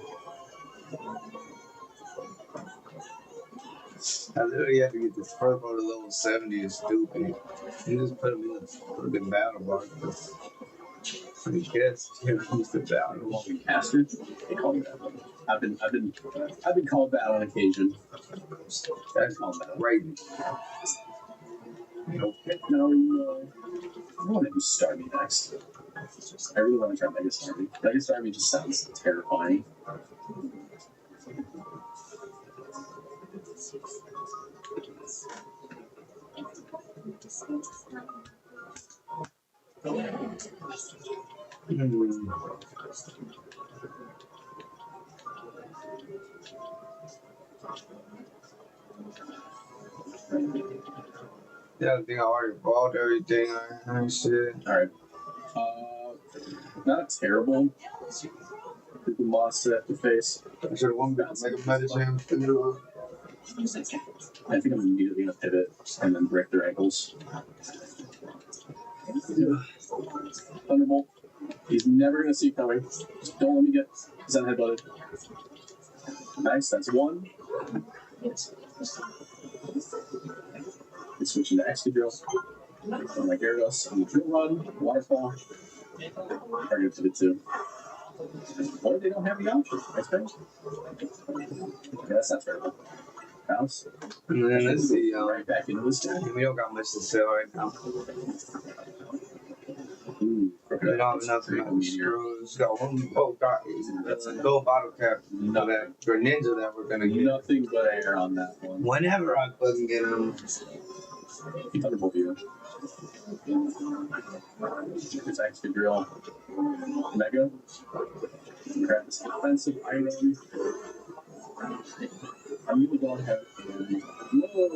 I literally have to get this purple to level 70 is stupid. You just put him in the fucking battle box. I guess he's the battle. Walking caster? They call me that. I've been called that on occasion. That's called that right. Okay, no, I want to do Starmie next. I really want to try Mega Starmie. Mega Starmie just sounds terrifying. Yeah, I think I already bought everything and shit. Alright. Not terrible. People lost to have to face. I should have won that Mega Medicine. I think I'm immediately gonna pivot and then break their ankles. Thunderbolt. He's never gonna see it coming. Just don't let me get Zen headbutted. Nice, that's one. Switch into Excadrill. On my Gyarados. On the Drill Run. Waterfall. Target to the 2. Or they don't have the option. Ice Fang. Yeah, that's not terrible. Bounce. And then let's see. Right back into this guy. We don't got much to sell right now. Ooh, we don't have enough screws. Got one. Oh, God. That's a gold bottle cap. No, that for Ninja that we're gonna get. Nothing but air on that one. Whenever I fucking get him. Thunderbolt view. It's Excadrill. Mega. Grab this defensive item. I'm gonna go ahead and. Whoa.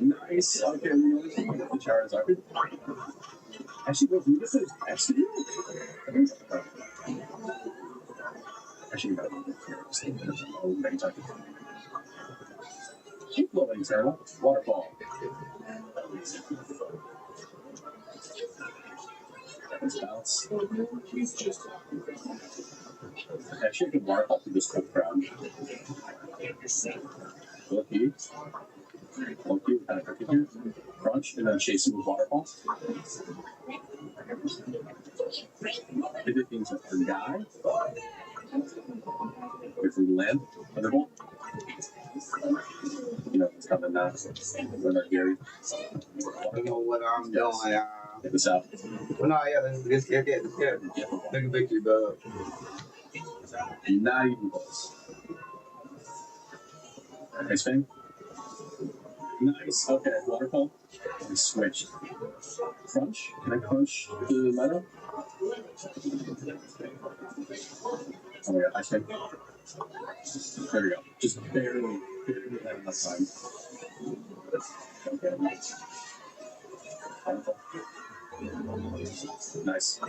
Nice. Okay, we know this one. The Charizard. Actually, wait, we just Excadrill? Actually, we got it. Oh, Mega Talk. Keep flowing, turtle. Waterfall. Let's bounce. Actually, I can waterfall through this whole crowd. Lucky. Lucky, kind of cooking here. Crunch, and then chase him with waterfall. Pivot into her guy. Wait for the land. Thunderbolt. You know, it's coming now. Run our Gary. I don't know what I'm doing. Get this out. Well, no, yeah, let's get big victory, bro. Not even close. Nice thing. Nice. Okay, waterfall. We switched. Crunch. Can I crunch the meadow? Oh my god, I think. There we go. Just barely had enough time. Okay. Nice.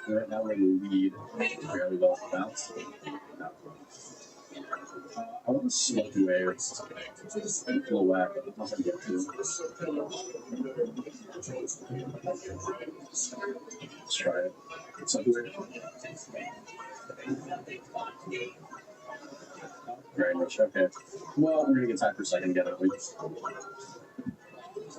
Right now we're in the lead. There we go. Bounce. No. I want to smoke away or pull whack. I'm not going to get to. Let's try it. Smoke away. Very much. Okay. Well, we're going to get time for a second to get it.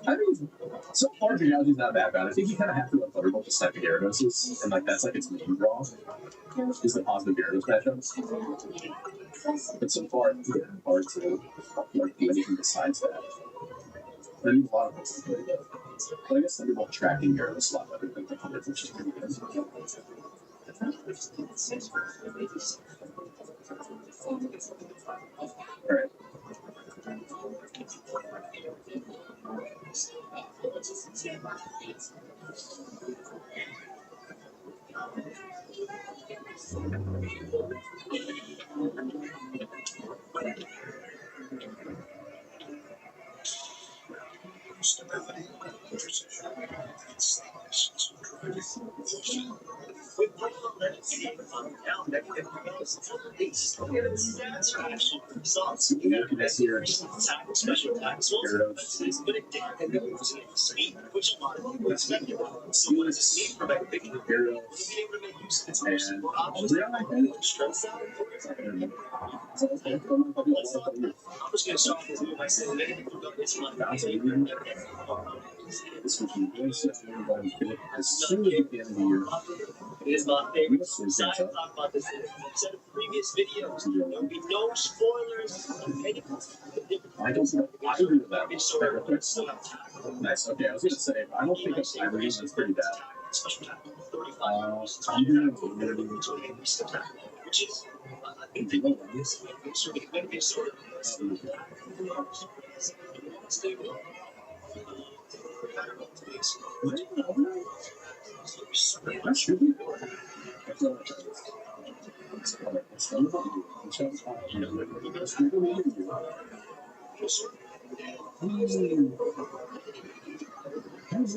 I mean, so far, Genealogy's not that bad. I think you kind of have to run Thunderbolt to stack the Gyarados, and like that's like its main draw. Is the positive Gyarados matchups. But so far, it's hard to like do anything besides that. I mean, a lot of it's pretty good. But I guess Thunderbolt tracking Gyarados is a lot better than the Thunderbolt, which is pretty good. Alright. Stability, precision, and slowness of driving. With Pokemon Legends game on now negative release, get its stats are actually results. You got attack, special attacks, defenses, but it didn't know using speed, which a lot of people expected. So what does this mean for my big hero? Being able to make use of its most support options, strengths out, I'm just going to start this move by saying that anything about this one. This would be really simple. As soon as you get the end of the year, it is my favorite. I talked about this in a previous videos. There will be no spoilers on any. I don't agree with that. Nice. Okay, I was going to say, I don't think it's Ivory is pretty bad. I'm going to which is stable. That should be. Has the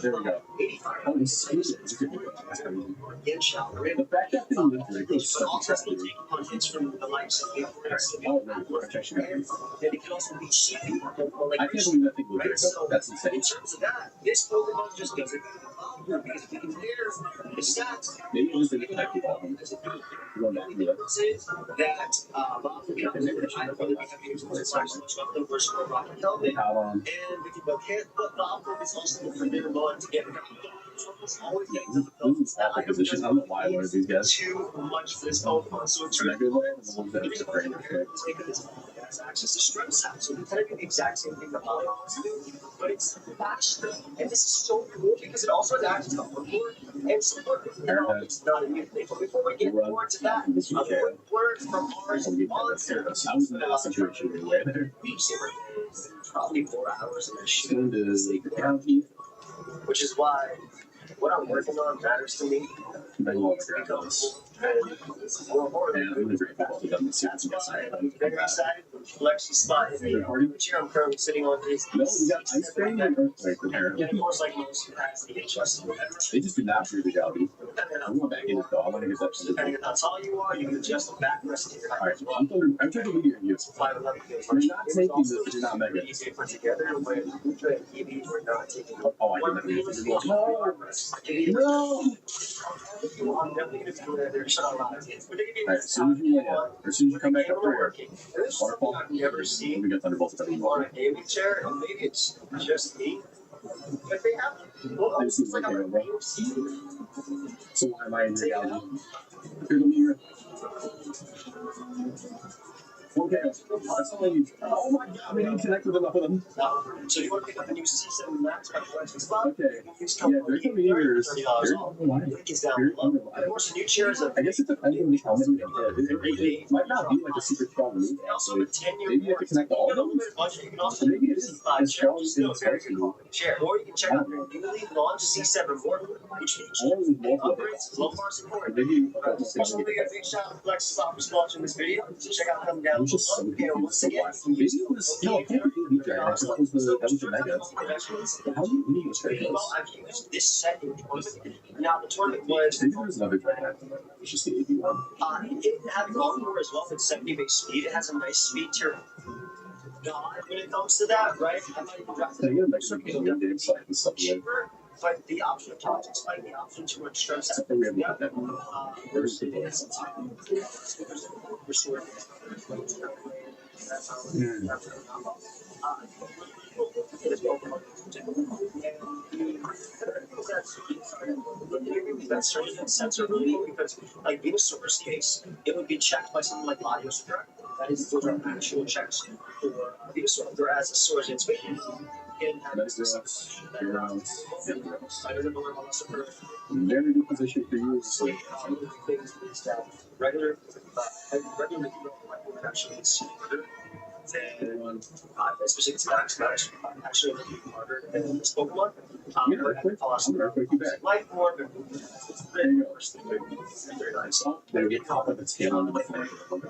there we go. 85 Oh, he's squeezing. in shot. The fact that they live there goes stuff in traffic. Punches from the likes of Oh, no, protection. and it can also be cheapy. I can't believe that thing was there. That's insane. In terms of that, this Pokemon just doesn't because if you compare the stats, maybe it was the connected ball. that Bob can come in and I don't really have used the versus Rocket Helmet. And we can but Bob is also the premier one to get it. Always getting to the position. I don't know why I wanted these guys. Too much for this Pokemon. So it's really because has access to strength stats, so it's kind of the exact same thing that Polygon's do, but it's faster. And this is so cool because it also has access to support and support. It's not a new thing. But before we get more into that, a quick word from our sponsor. I was in that situation anyway. Probably 4 hours in this shit. Which is why what I'm working on matters to me. I'm very excited. I'm Lexi spot in the chair I'm currently sitting on is No, we got Ice Fang and Earthquake apparently. of course, like most capacity adjustable. They just do not do the reality. I'm going back in it though. I want to get that shit. Depending on how tall you are, you can adjust the back rest of your height. Alright, I'm taking a video of you. 5'11" feels You're not taking this, you're not mega. easy to put together when the EVs were not taking Oh, I didn't know you. No! I'm definitely going to do that. There's not a lot of things. Alright, as soon as you land, or as soon as you come back up here, waterfall, I've never seen we got Thunderbolts at on a gaming chair, and maybe it's just me, but they have This is like like a a range seat. So why am I in reality? Here, let me hear it. Okay, that's all I need. Oh my god, we didn't connect with enough of them. So you want to pick up a new C7 Max by Collection Spot? Okay. Yeah, there's some meters. Link is down below. Of course, the new chairs have I guess it depends on how many it might not be like a super strong move. also a 10-year Maybe you have to connect all of them. budget. You can also Maybe it is as strong as still it's very supposed good to quality chair. Or you can check out their newly launched C7 board, which features upgrades, lumbar support. Maybe Also, we got a big shout out to Flex Spot for sponsoring this video. Check out them down below. And once again, maybe it was no, it can't be Dragon. That was the mega. How do you use Dragon? well, I've used this set in tournament. Now the tournament was Maybe there's another Dragon. It's just the 81. it had Longhorn as well with 70 base speed. It has a nice speed tier. God, when it comes to that, right? I might even drop Can I get a mixer game site and stuff like cheaper, but the option of charge is like the option to run stress out. that? We have that. Where's the Restore. That's certain sensor really because like Venusaur's case, it would be checked by something like Audio Strike. That is, those are actual checks for Venusaur. Whereas a source it's making very good position for you. Regular actually is especially it's Max actually a little bit harder than this Pokemon. Light more, but it's very nice. They get caught with its tail on the thing. But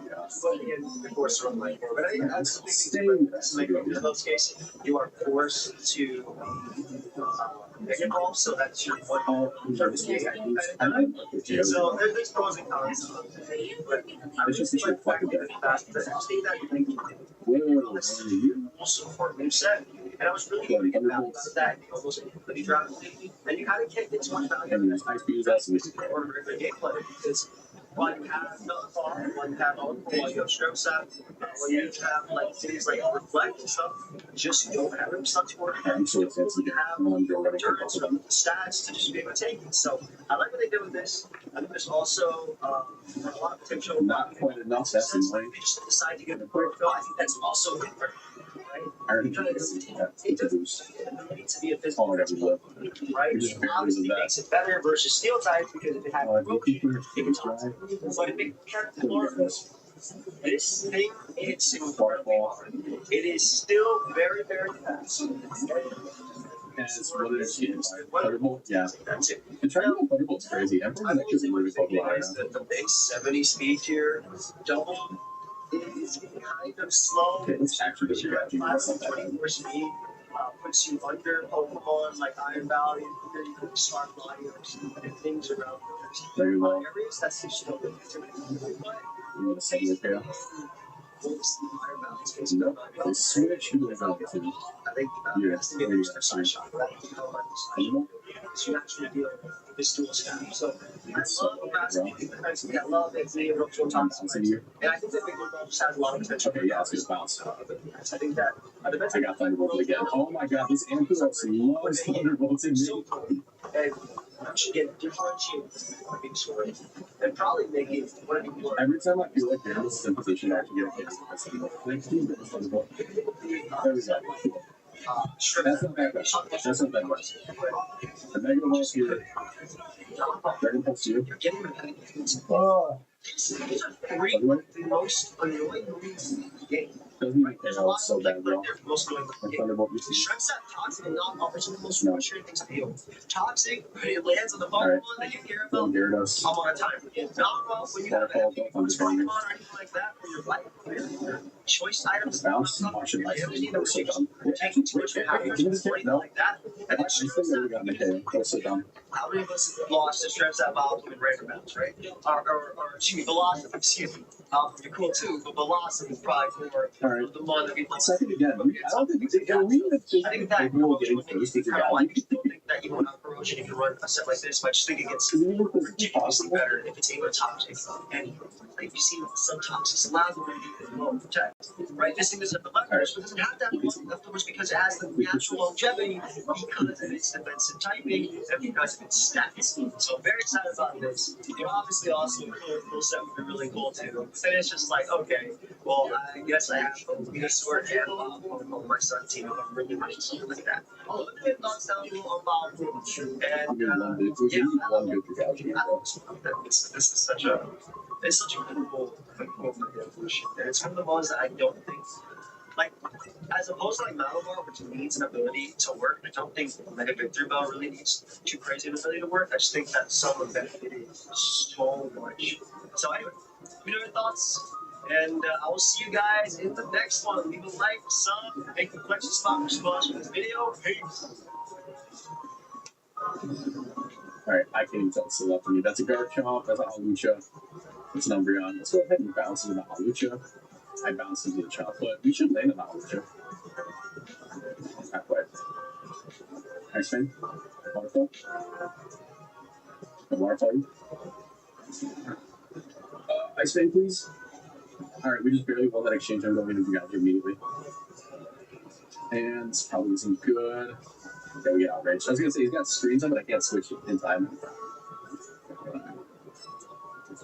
again, of course, from light more. But I think that's the big thing. In those cases, you are forced to make it all, so that's your one. So there's pros and cons. But It's just a fucking bit. Also for a new set, and I was really happy about that. You almost completely dropped it, and you had to kick it much value. And there's high speed that's Or regular gameplay because while you have no fall, while you have all while you have stroke set, while you have like things like reflect and stuff, just don't have them stuck to work. I'm so excited. You have endurance from the stats to just be able to take it. So I like what they did with this. I think there's also a lot of potential. Not quite enough. That's in They just decide to get the chlorophyll. I think that's also good, right? Because it doesn't need to be a physical right? Obviously makes it better versus steel type because if it had it can talk. But if it kept chlorophyll, this thing hits incredibly hard. It is still very, very fast. As what it is, Thunderbolt, yeah. That's it. The Dragon Thunderbolt's crazy. Everyone's actually really fucking high now. The base 70 speed tier double is kind of slow. Okay, let's actually get you guys. 24 speed puts you under Pokemon like Iron Valley, you can smart flyers and things around There you go. areas. That's the slow. But You want to see it there? Iron Valley's No, they switch to the Valley too. I think that's the game that's a shot. You actually deal with this dual staff. So I love I love it. And I think that Big Blue just has a lot of potential. Okay, yeah, it's just bounce. I think that I got Thunderbolt again. Oh my god, this Ampharos loves Thunderbolts in me. And I should get differentiated from being short and probably make it one of the more. Every time I feel like Daniel's in position, I actually get a chance to press Thunderbolt. Next team, Thunderbolt. There we go. That's not bad. That's not bad. The Mega Ball's here. Dragon Pulse here. Oh. These are three of the most annoying moves in the game. Doesn't even KO. It's so bad, bro. My Thunderbolt you see. Stress that toxic and not offer some of the most frustrating things to deal with. Toxic, when it lands on the bottom one that you care about, Gyarados. I'm on a time. Not well when you have a heavy Pokemon or anything like that, where your life, your choice items, Bounce. Watch it like this. So dumb. taking too much of anything No. like that. And I think that we got the KO. That's so dumb. how many of us have lost to stress that Bob's with random bounce, right? Or excuse me, velocity, excuse me. You're cool too, but velocity is probably more the one that we lost. Second again. I don't think we even think I think that we'll get is kind of like, I still think that even without corrosion, if you run a set like this, I just think it gets ridiculously better if it's able to toxic. And like you see some toxics allows them to be low protect. Right? This thing doesn't have the leftovers, but doesn't have that leftovers because it has the natural longevity because of its defensive typing and because of its stats. So I'm very excited about this. You're obviously also cool set would be really cool too. And it's just like, okay, well I guess I have Venusaur and on my son's team. I'm really much something like that. A little bit thoughts down on Bob. And this is such a cool evolution. And it's one of the ones that I don't think, like, as opposed to like Malabar, which needs an ability to work, I don't think Mega Victory Bell really needs too crazy an ability to work. I just think that some of benefited so much. So anyway, let me know your thoughts. And I will see you guys in the next one. Leave a like, sub, make the collection spot response for this video. Peace. Alright, I can't even tell what's left for me. That's a Garchomp, that's a Hawlucha, that's an Umbreon. Let's go ahead and bounce into the Hawlucha. I bounced into the Chomp, but we should land on the Hawlucha. Not quite. Ice Fang, Waterfall. Waterfall. Ice Fang, please. Alright, we just barely won that exchange. I'm going into Gouge immediately. And it's probably isn't good. Okay, we get outraged. I was gonna say he's got screens on, but I can't switch it in time.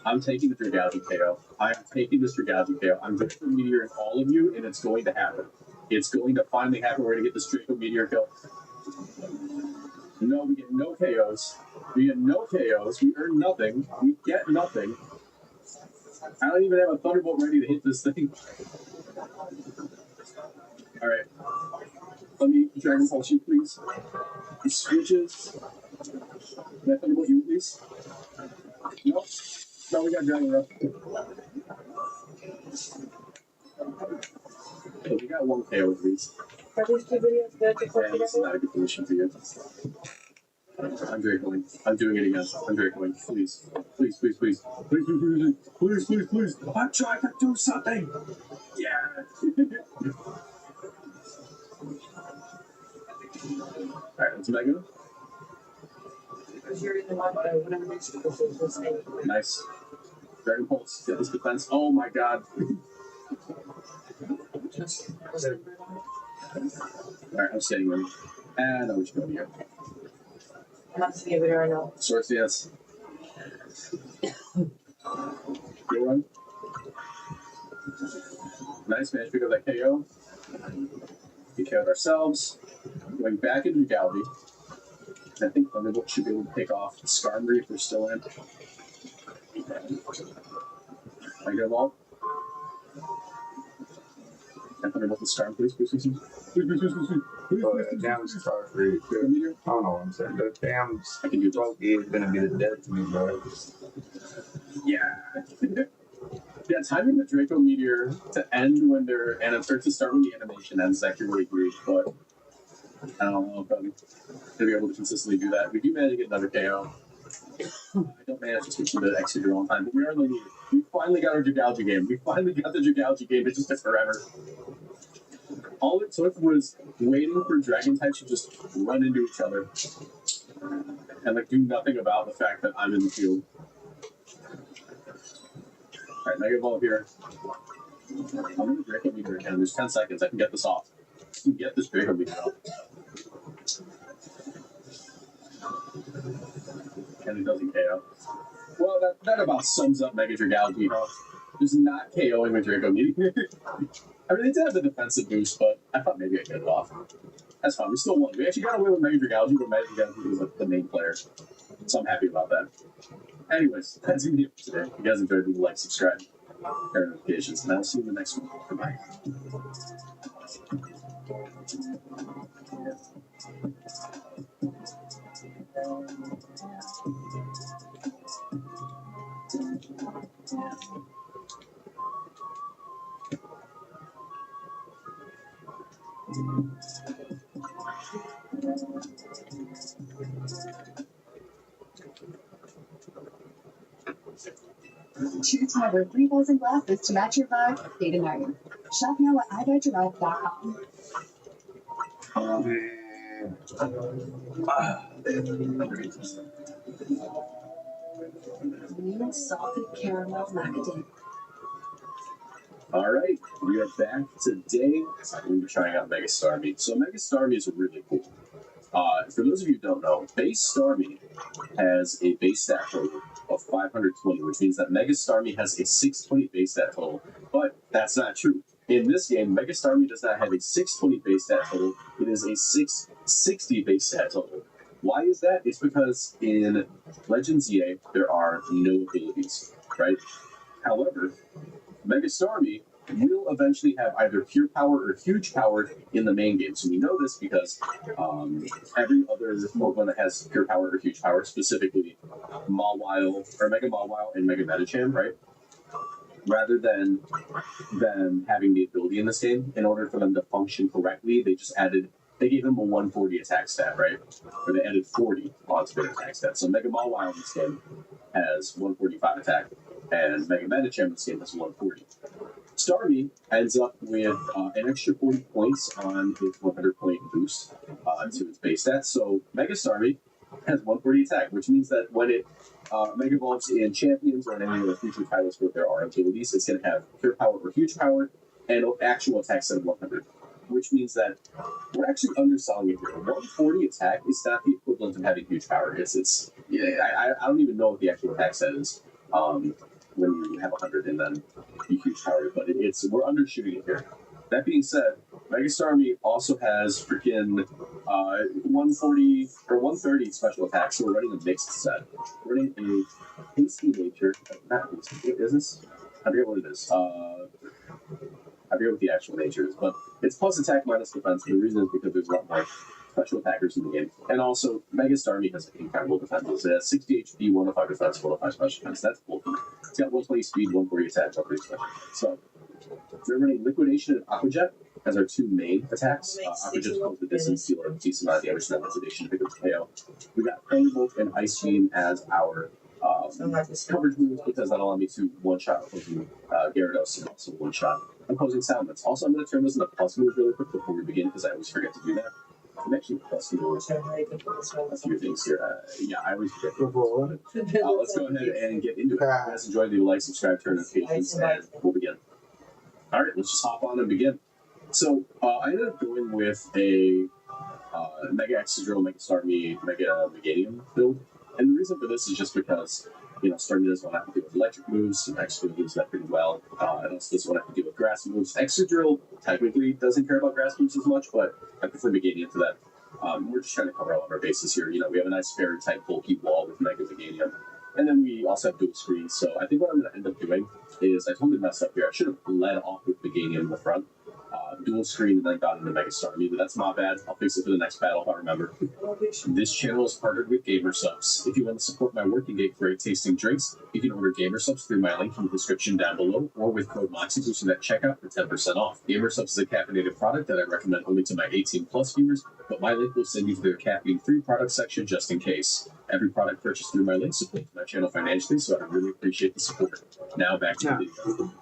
I'm taking the Dragouge KO. I'm taking this Dragouge KO. I'm Draco Meteor in all of you, and it's going to happen. It's going to finally happen. We're gonna get this Draco Meteor kill. No, we get no KOs. We get no KOs. We earn nothing. We get nothing. I don't even have a Thunderbolt ready to hit this thing. Alright. Let me Dragon Pulse you, please. He switches. Can I Thunderbolt you, please? Nope. No, we got Dragon Rush. Okay, we got one KO at least. Are these two videos good to put Yeah, this is not a good position for you. I'm Dracoing. I'm doing it again. I'm Dracoing. Please. Please, please, please. Please, please, please, please, please, please. I'm trying to do something. Yeah. Alright, let's Mega. Nice. Dragon Pulse. Get this defense. Oh my god. Alright, I'm staying ready. And I wish you go here. I'm not seeing a video right now. Source, yes. Go run. Nice manage pick up that KO. We KO'd ourselves. Going back into Galbi. I think Thunderbolt should be able to pick off Skarmory if they're still in. Mega Ball. And Thunderbolt the Skarm, please, please, please, please. Damn Starfleet. I don't know what I'm saying. The damn Stroke is gonna be the death to me, bro. Yeah. Yeah, timing the Draco Meteor to end when they're and it starts to start when the animation ends is actually really great, but I don't know if I'm gonna be able to consistently do that. We do manage to get another KO. I don't manage to switch into extra draw on time, but we are in the lead. We finally got our Dragouge game. We finally got the Dragouge game. It just took forever. All it took was waiting for Dragon types to just run into each other and like do nothing about the fact that I'm in the field. Alright, Mega Ball here. I'm gonna Draco Meteor again. There's 10 seconds. I can get this off. I can get this Draco Meteor off. And it doesn't KO. Well, that about sums up Mega Dragouge. Just not KOing with Draco Meteor. I mean, they did have the defensive boost, but I thought maybe I get it off. That's fine. We still won. We actually got away with Mega Dragouge, but Mega Dragouge was like the main player. So I'm happy about that. Anyways, that's the video for today. If you guys enjoyed, leave a like, subscribe. Pair notifications, and I'll see you in the next one. Goodbye. Choose from over 3,000 glasses to match your vibe day to night. Shop now at iDiveDirect.com. New salted caramel macadamia. All right, we are back today. We're trying out Mega Starmie. So Mega Starmie is really cool. For those of you who don't know, base Starmie has a base stat total of 520, which means that Mega Starmie has a 620 base stat total. But that's not true. In this game, Mega Starmie does not have a 620 base stat total. It is a 660 base stat total. Why is that? It's because in Legends EA, there are no abilities, right? However, Mega Starmie will eventually have either pure power or huge power in the main game. So we know this because every other Pokemon that has pure power or huge power, specifically Mawile or Mega Mawile and Mega Medicham, right? Rather than them having the ability in this game, in order for them to function correctly, they gave them a 140 attack stat, right? Or they added 40 onto their attack stat. So Mega Mawile in this game has 145 attack, and Mega Medicham in this game has 140. Starmie ends up with an extra 40 points on his 100 point boost to his base stats. So Mega Starmie has 140 attack, which means that when it Mega Evolves in Champions or in any of the future titles where there are abilities, it's going to have pure power or huge power and actual attack set of 100. Which means that we're actually underselling it here. 140 attack is not the equivalent of having huge power. I don't even know what the actual attack set is when you have 100 and then be huge power, but we're undershooting it here. That being said, Mega Starmie also has freaking 140 or 130 special attacks, so we're running a mixed set. We're running a hasty nature. Not hasty, what is this? I forget what it is. I forget what the actual nature is, but it's plus attack minus defense. The reason is because there's a lot more special attackers in the game. And also, Mega Starmie has incredible defenses. It has 60 HP, 105 defense, 105 special defense. That's bulky. It's got 120 speed, 140 attack, 140 special defense. So, we're running Liquidation and Aqua Jet as our two main attacks. Aqua Jet pulls the distance, deal a decent amount of damage, and then Liquidation to pick up the KO. We got Thunderbolt and Ice Beam as our coverage moves because that'll allow me to one-shot opposing Gyarados and also one-shot opposing Salamence. Also, I'm going to turn this into plus moves really quick before we begin because I always forget to do that. I'm actually plus moves a few things here. I always forget. Let's go ahead and get into it. If you guys enjoyed, leave a like, subscribe, turn notifications, and we'll begin. All right, let's just hop on and begin. So, I ended up going with a Mega Excadrill, Mega Starmie, Mega Meganium build. And the reason for this is just because, Starmie doesn't want to have to deal with electric moves, and Excadrill does that pretty well. And also doesn't want to have to deal with grass moves. Excadrill technically doesn't care about grass moves as much, but I prefer Meganium to that. We're just trying to cover all of our bases here. We have a nice fairy type bulky wall with Mega Meganium. And then we also have dual screens. So I think what I'm going to end up doing is, I totally messed up here. I should have led off with Meganium in the front. Dual screen and then got into Mega Starmie, but that's not bad. I'll fix it for the next battle if I remember. This channel is partnered with GamerSubs. If you want to support my work and get great tasting drinks, you can order GamerSubs through my link in the description down below or with code MOXIBOOST at checkout for 10% off. GamerSubs is a caffeinated product that I recommend only to my 18 plus viewers, but my link will send you to their caffeine-free product section just in case. Every product purchased through my link supports my channel financially, so I really appreciate the support. Now back to the video.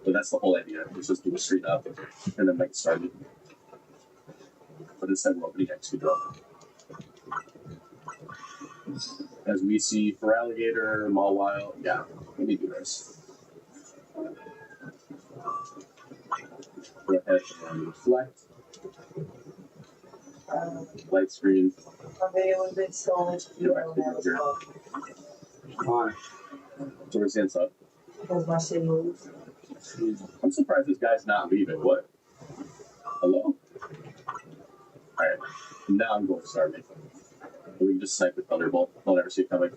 But that's the whole idea. It's just do a straight up and then make it start. But instead, we're opening Excadrill. As we see for Alligator, Mawile, let me do this. Go ahead and reflect. Light screen. Why? Towards the inside. I'm surprised this guy's not leaving. What? Hello? Alright. Now I'm going to Starmie. We can just snipe with Thunderbolt. I'll never see it coming.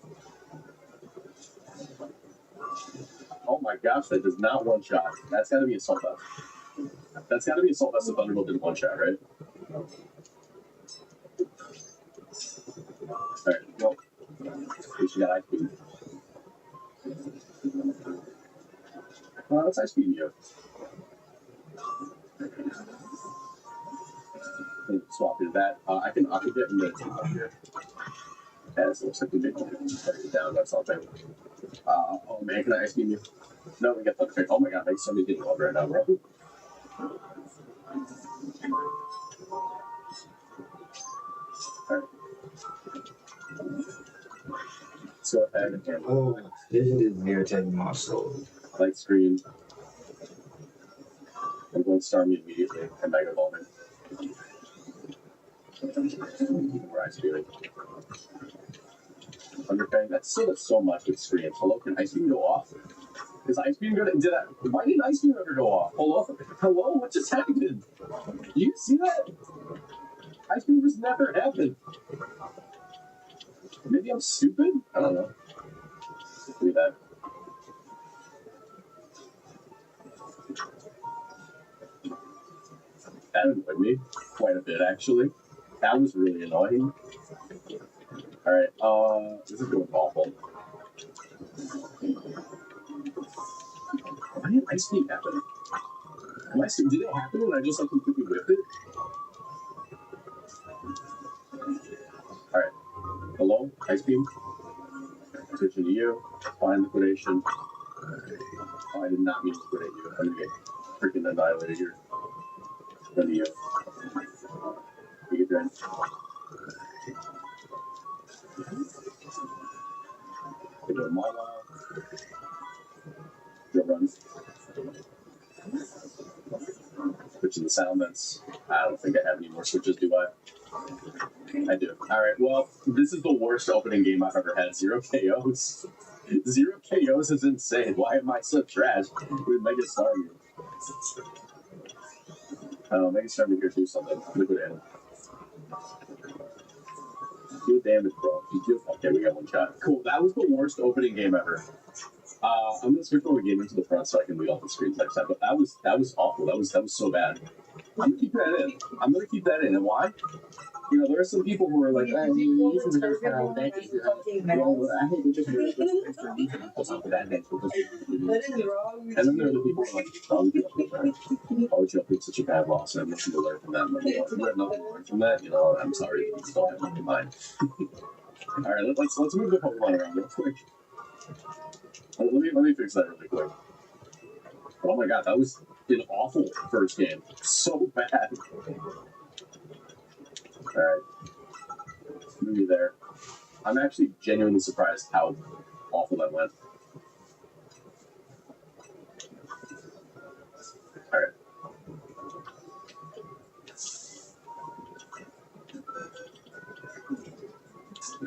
Oh my gosh, that does not one shot. That's gotta be Assault Vest. That's gotta be Assault Vest the Thunderbolt did one shot, right? Alright, well, at least you got Ice Beam. Let's Ice Beam you. Swap into that. I can get into the here. Yeah, this looks like we did it down. That's all thing. Oh man, can I Ice Beam you? No, we got Thunderfake. Oh my god, make somebody getting love right now, bro. Alright. Let's go ahead and this is near taking my soul. Light screen. I'm going to Starmie immediately and Mega Evolving. Rise Spirit. Thunderfang, that still does so much with screens. Hello, can Ice Beam go off? Is Ice Beam gonna why didn't Ice Beam ever go off? Hello, what just happened? You see that? Ice Beam just never happened. Maybe I'm stupid? I don't know. Look at that. That annoyed me quite a bit, actually. That was really annoying. Alright, this is going awful. Why did Ice Beam happen? Did it happen when I just like completely whipped it? Alright. Hello, Ice Beam. Switching to you. Fine liquidation. Oh, I did not mean to liquidate you. I'm gonna get freaking annihilated here. Go to you. You get drained. They go Mala. Go run. Switching the Salamence. I don't think I have any more switches, do I? I do. Alright, well, this is the worst opening game I've ever had. 0 KOs. 0 KOs is insane. Why am I so trash with Mega Starmie? Mega Starmie here do something. Liquid in. Deal damage, bro. Okay, we got one shot. Cool. That was the worst opening game ever. I'm gonna switch over game into the front so I can read off the screens next time. But that was awful. That was so bad. I'm gonna keep that in. And why? You know, there are some people who are like, I hate to just that next because and then there are the people who are like, oh, you have such a bad loss, and I'm looking to learn from that. And you have nothing to learn from that, you know, I'm sorry, you just don't have nothing in mind. Alright, let's move the Pokemon around real quick. Let me fix that really quick. Oh my god, that was an awful first game. So bad. Alright. Movie there. I'm actually genuinely surprised how awful that went. Alright.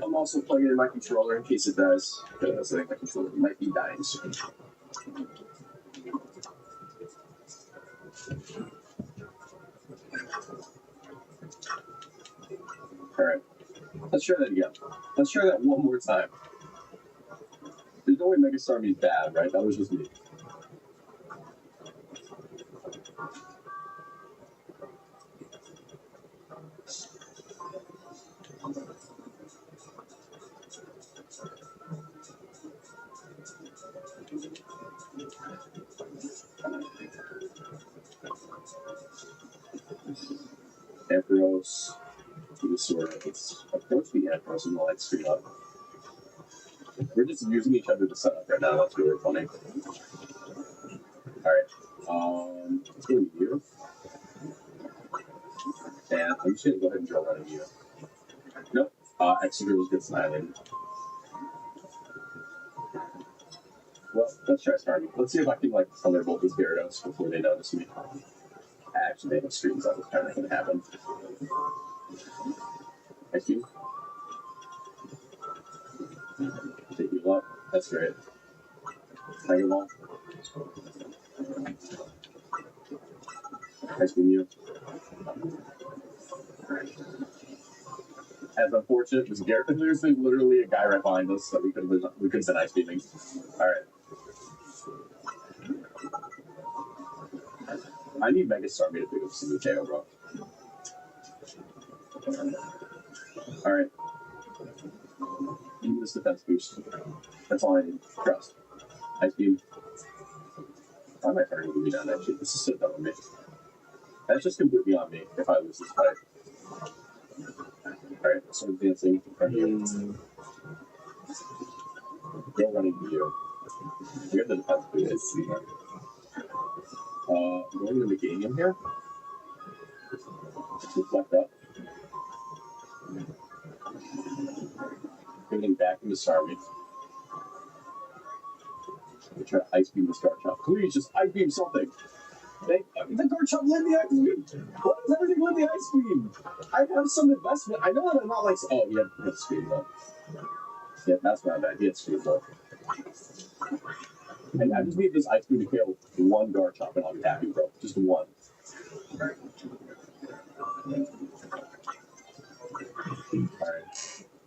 I'm also plugging in my controller in case it does, because I think my controller might be dying soon. Alright. Let's try that again. Let's try that one more time. There's no way Mega Starmie is bad, right? That was just me. Ampharos. Let's approach the Ampharos and light screen up. We're just using each other to set up right now. That's really funny. Alright. Let's go to you. And I'm just gonna go ahead and drill running you. Nope. Exegir gets annihilated. Well, let's try starting. Let's see if I can like Thunderbolt these Gyarados before they notice me. I actually made no screens. That was kind of going to happen. Thank you. Take you up. That's great. Tiger Ball. Nice being you. As unfortunate as Garrett, there's literally a guy right behind us that we could have been ice beaming. Alright. I need Mega Starmie to pick up some KO, bro. Alright. Give me this defense boost. That's all I need. Trust. Ice Beam. Why am I turning to be down that shit? This is so dumb of me. That's just completely on me if I lose this fight. Alright, so I'm dancing in front of you. They're running to you. We have the defense boost. Going to the game here. Reflect up. Getting back into Starmie. We try to Ice Beam the Star Chop. Please just Ice Beam something. The Garchomp led the Ice Beam. What does everything with the Ice Beam? I have some investment. I know that I'm not like. Oh, he had screen up. Yeah, that's not bad. He had screen up. And I just need this Ice Beam to kill one Garchomp and I'll be happy, bro. Just one. Alright.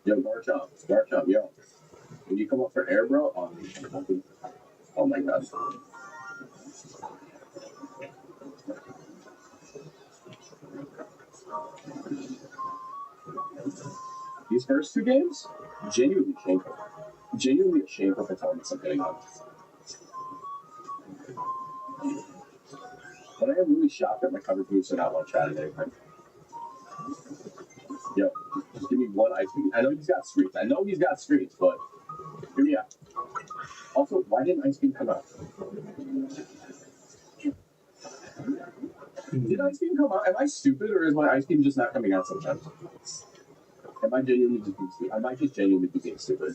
Yo, Garchomp, yo. When you come up for air, bro, oh my god. These first two games, genuinely shameful. Genuinely a shameful performance I'm getting on. But I am really shocked that my cover boosts are not one shot at anything. Yo, just give me one Ice Beam. I know he's got screens, but hear me out. Also, why didn't Ice Beam come out? Did Ice Beam come out? Am I stupid or is my Ice Beam just not coming out sometimes? Am I genuinely just being stupid? I might just genuinely be being stupid.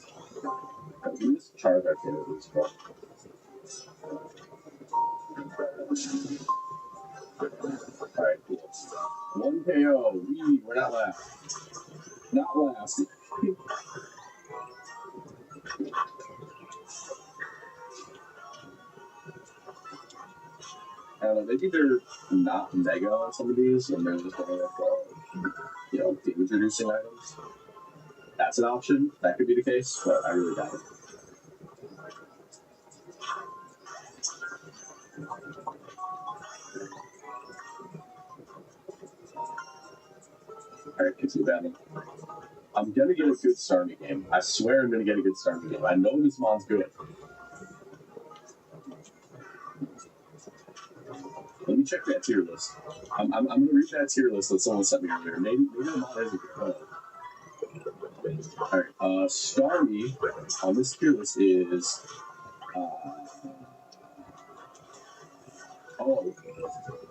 Give me this Charizard kid at least, bro. Alright, cool. 1 KO. We're not last. Not last. I don't know, maybe they're not mega on some of these, and they're just going like, damage reducing items. That's an option. That could be the case, but I really doubt it. Alright, continue batting. I'm gonna get a good Starmie game. I swear I'm gonna get a good Starmie game. I know this mon's good. Let me check that tier list. I'm gonna read that tier list that someone sent me earlier. Maybe the mon isn't good. Alright, Starmie on this tier list is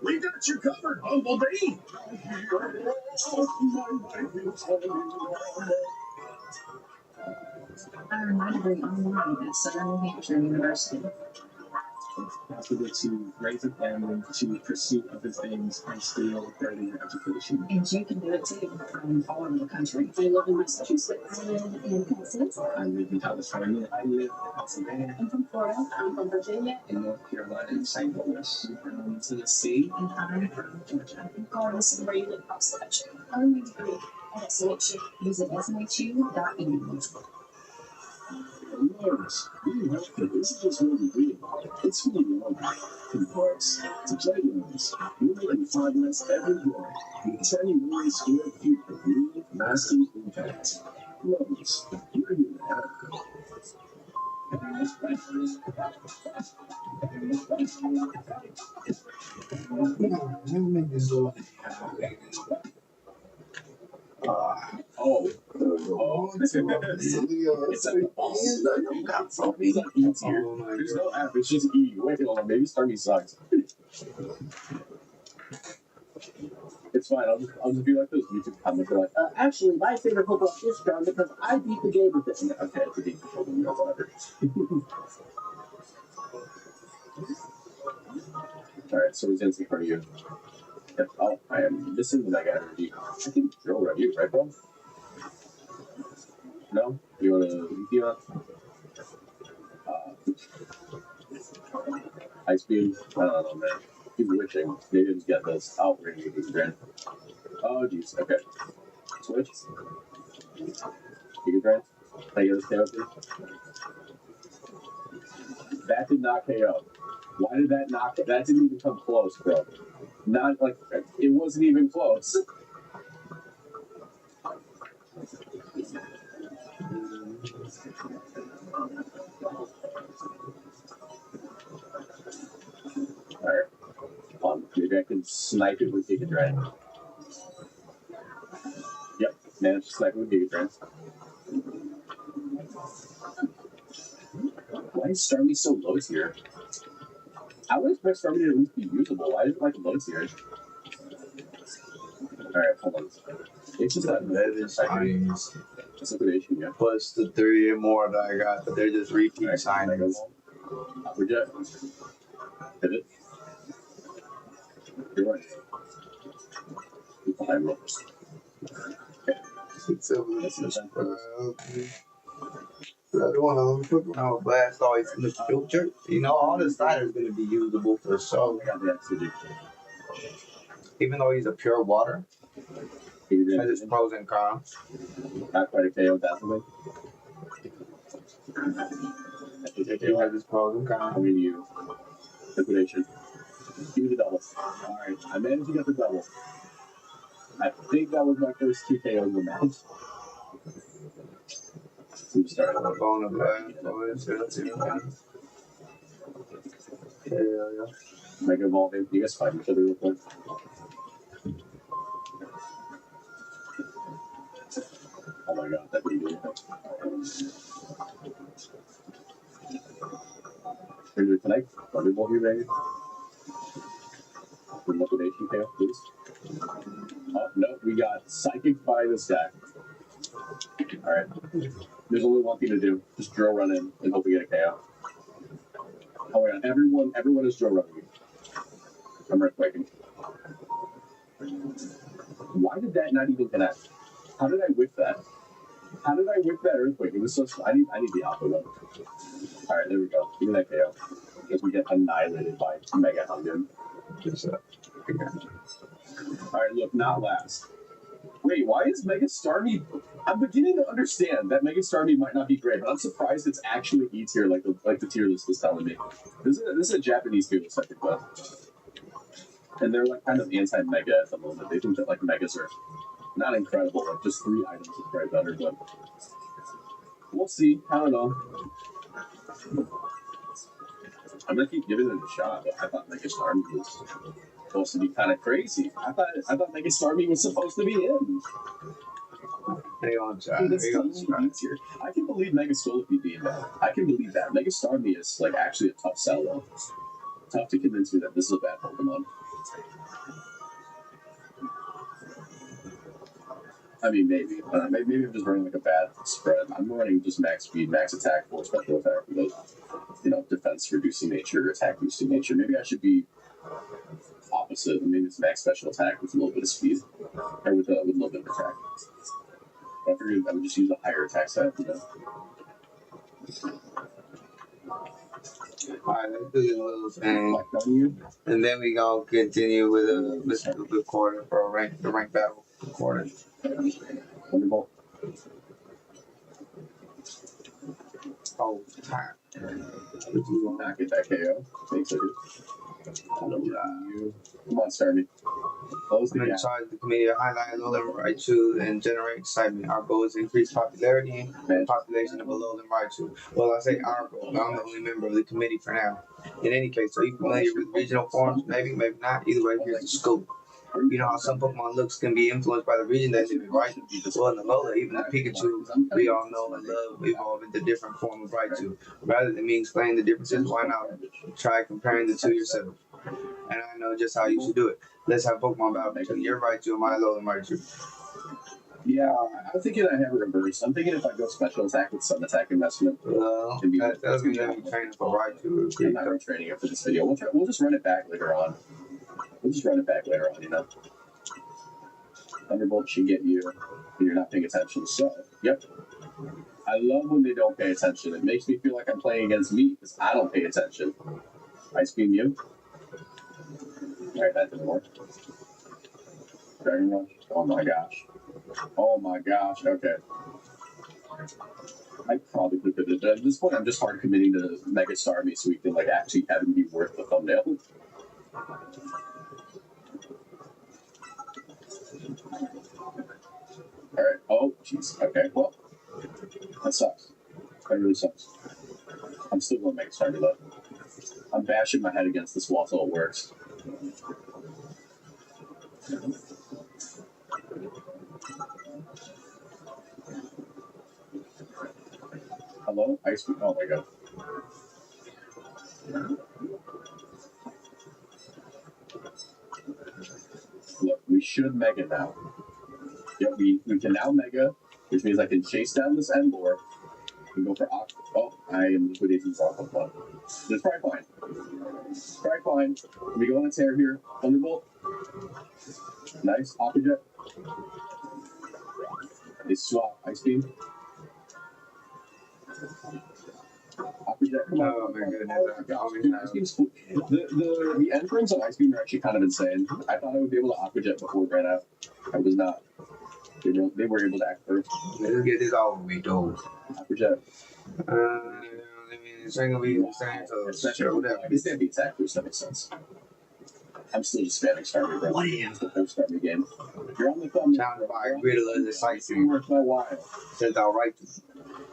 We got you covered, Bumblebee! I earned my degree online at Southern New Hampshire University. Possible to raise a family, to pursue other things, and still further your education. And you can do it too, from all over the country. I live in Massachusetts. I live in Kansas. I live in California. I live in Pennsylvania. I'm from Florida. I'm from Virginia. In North Carolina, in St. Louis, in Tennessee. And I'm from Georgia. Regardless of where you live across the country. Earn my degree at SMHU. Visit smhu.edu. Lawrence, being healthy isn't just what we do. It's who we are. From parks to playgrounds, we're making progress every day with 10 million square feet of new, lasting impact. Lawrence, you're here to help. It's a boss. There's no app, it's just E. Wait, hold on, maybe Starmie sucks. It's fine, I'll just be like this. YouTube comments are like, Actually, my favorite Pokemon is Brown because I beat the game with it. yeah, okay, it's a deep Pokemon, whatever. Alright, so who's dancing for you? Yep. Oh, I am missing the Mega Energy. I think Drill right you, right, bro? No? You want to leave you Ice Beam? I don't know, man. He's witching. Maybe just get this. Oh, we're going to get Grand. Oh, jeez. Okay. Switch. You get Grand? Can I get this KO, please? That did not KO. Why did that not? That didn't even come close, bro. Not like it wasn't even close. Alright. Maybe I can snipe it with Giga Dragon. Yep, managed to snipe it with Giga Dragon. Why is Starmie so low tier? I would expect Starmie to at least be usable. Why is it like low tier? Alright, hold on. It's just that signings. It's liquidation, yeah. Plus the 3 more that I got, but they're just repeat signings. Reject. Hit it. You're right. Behind me. The other one of them put on blast always in the future. You know, all the side is gonna be usable for sure. Even though he's a pure water, has its pros and cons. Not quite a KO, definitely. He has its pros and cons. I'm gonna use liquidation. Give me the double. Alright, I managed to get the double. I think that was my first 2 KOs of the match. So we started with bone of blast. Yeah. Mega evolving. You guys find each other real quick. Oh my god, that didn't do anything. Here's your connect. Body evolve you, baby. For liquidation KO, please. Oh, no, we got psychic by this guy. Alright. There's only one thing to do. Just drill run in and hope we get a KO. Oh my god, everyone is drill running. I'm earthquaking. Why did that not even connect? How did I whip that? How did I whip that earthquake? It was so I need the alpha one. Alright, there we go. Give me that KO. Because we get annihilated by Mega Hungan. Alright, look, not last. Wait, why is Mega Starmie? I'm beginning to understand that Mega Starmie might not be great, but I'm surprised it's actually E tier, like the tier list was telling me. This is a Japanese tier list, I think, though. And they're like kind of anti-Mega at the moment. They think that like Megas are not incredible, like just 3 items is probably better, but we'll see. I don't know. I'm gonna keep giving it a shot, but I thought Mega Starmie was supposed to be kind of crazy. I thought Mega Starmie was supposed to be in. I can believe Mega Swolefy being that. I can believe that. Mega Starmie is like actually a tough sell though. Tough to convince me that this is a bad Pokemon. I mean, maybe. Maybe I'm just running like a bad spread. I'm running just max speed, max attack, 4 special attack with, you know, defense reducing nature, attack boosting nature. Maybe I should be opposite. Maybe it's max special attack with a little bit of speed, or with a little bit of attack. I figured I would just use a higher attack set, you know. Alright, let's do this little thing. And then we gonna continue with a recording for the rank battle recording. Wonderful. Oh, time. Not get that KO. Thanks, Come on, Starmie. Close the gap. Charge the committee to highlight Alolan Raichu and generate excitement. Our goal is to increase popularity and population of Alolan Raichu. Well, I say our goal, but I'm the only member of the committee for now. In any case, are you familiar with regional forms? Maybe, maybe not. Either way, here's the scoop. You know how some Pokemon looks can be influenced by the region they live in, right? Well, in Alola, even the Pikachu we all know and love evolve into different forms of Raichu. Rather than me explaining the differences, why not try comparing the two yourself? And I know just how you should do it. Let's have Pokemon battle between your Raichu and my Alolan Raichu. Yeah, I'm thinking I have a reverse. I'm thinking if I go special attack with some attack investment, that doesn't mean I'm training for Raichu. I'm not retraining it for this video. We'll just run it back later on. You know. Thunderbolt should get you when you're not paying attention. So, yep. I love when they don't pay attention. It makes me feel like I'm playing against me because I don't pay attention. Ice Beam you. Alright, that didn't work. Dragon Rush. Oh my gosh. Okay. I probably could have did it, but at this point, I'm just hard committing to Mega Starmie so we can like actually have him be worth the thumbnail. All right. Oh, jeez. Okay. Well, that sucks. That really sucks. I'm still going Mega Starmie though. I'm bashing my head against this wall till it works. Hello? Ice cream? Oh my god. Look, we should Mega now. Yep, we can now Mega, which means I can chase down this Endlore and go for Aqua. Oh, I am liquidating this Aqua Club. It's probably fine. It's probably fine. Can we go on a tear here? Thunderbolt. Nice. Aqua Jet. They swap. Ice Beam. Aqua Jet. Come on. Oh my goodness. The end frames on Ice Beam are actually kind of insane. I thought I would be able to Aqua Jet before it ran out. I was not. They were able to act first. Let's get this over with, though. Aqua Jet. I mean, it's ain't gonna be the same, so sure, whatever. It's gonna be attack first, that makes sense. I'm still just spamming Starmie, bro. It's the whole Starmie game. You're on the thumb. Challenged by Riddle of the sightseeing. Worth my while. Says I'll write this.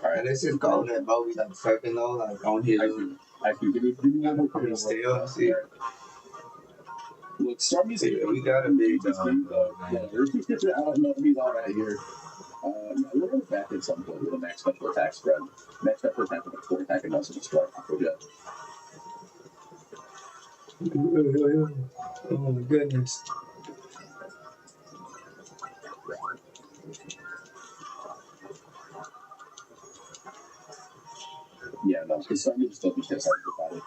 Alright, this is gold that Bo. We like surfing though, like on his. I can give me one more card. Still, see. Look, Starmie's here. We got a big dog. Yeah, I don't know if he's all right here. We're going to back at some point with a max special attack spread. Max special attack with a 4 attack and also destroy Aqua Jet. Oh my goodness. Yeah, no, because Starmie just doesn't get hard to fight.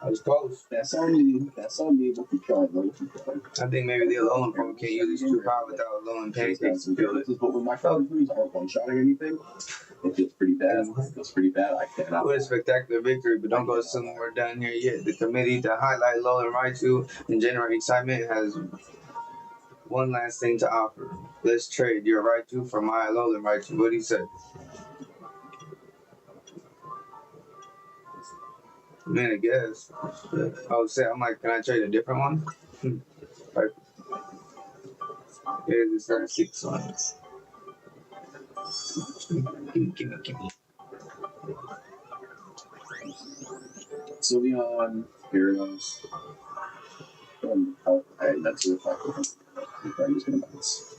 I was close. That's on me. That's on me. We'll keep trying. We'll keep trying. I think maybe the alone form can't use his true power without alone pancakes to kill it. But when my fellow crews aren't one-shotting anything, it feels pretty bad. It feels pretty bad. I cannot. What a spectacular victory, but don't go assuming we're done here yet. The committee to highlight Lolan Raichu and generate excitement has one last thing to offer. Let's trade your Raichu for my Lolan Raichu. What do you say? I mean, I guess. I would say, I'm like, can I trade a different one? Right. Here's the 36 one. Give me. Sylveon, Gyarados. That's it. I'm just going to bounce.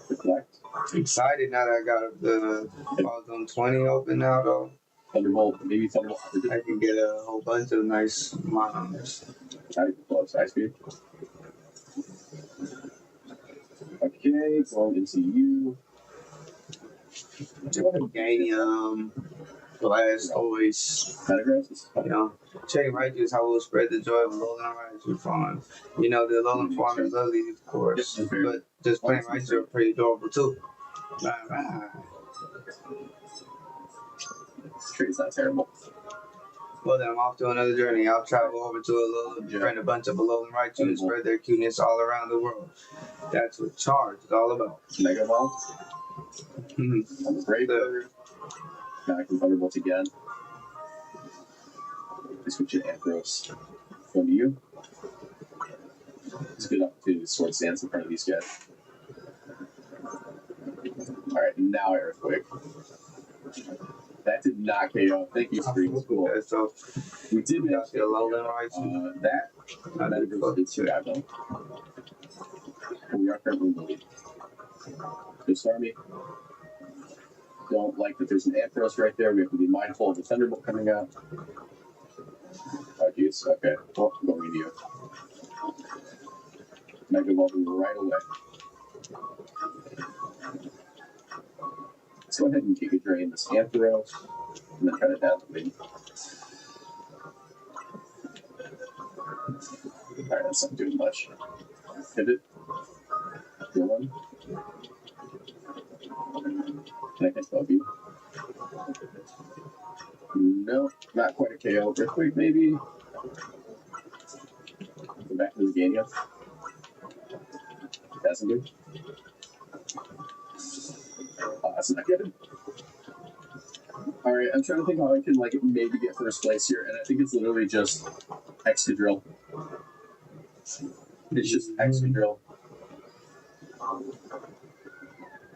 Reflect. Excited now that I got the Zone 20 open now, though. Thunderbolt, maybe Thunderbolt. I can get a whole bunch of nice monsters. Ice Beam. Okay, going into you. Ganium, Blastoise, Metagross. You know, checking right is how we'll spread the joy of Alolan Raichu farm. You know, the Alolan farm is ugly, of course, but just plain Raichu are pretty adorable too. This tree's not terrible. Well, then I'm off to another journey. I'll travel over to Alola, befriend a bunch of Alolan Raichu and spread their cuteness all around the world. That's what Charge is all about. Mega Ball. I'm a Braver. Now I can Thunderbolt again. I switch to Ampharos. Going to you. It's a good opportunity to sword stance in front of these guys. Alright, now Earthquake. That did not KO. Thank you, Scream. Cool. Okay, so we did got the Alolan Raichu. That did too, though. We are currently in the lead. Good Starmie. Don't like that there's an Ampharos right there. We have to be mindful of the Thunderbolt coming out. Oh, jeez. Okay. Well, going to you. Mega Evolving right away. Let's go ahead and Giga Drain this Ampharos and then try to down the lead. Alright, that's not doing much. Pivot. Go on. Can I hit above you? No, not quite a KO. Earthquake, maybe. Go back to the Gania. Doesn't do. Oh, that's not good. All right, I'm trying to think how I can like maybe get first place here, and I think it's literally just Excadrill. It's just Excadrill.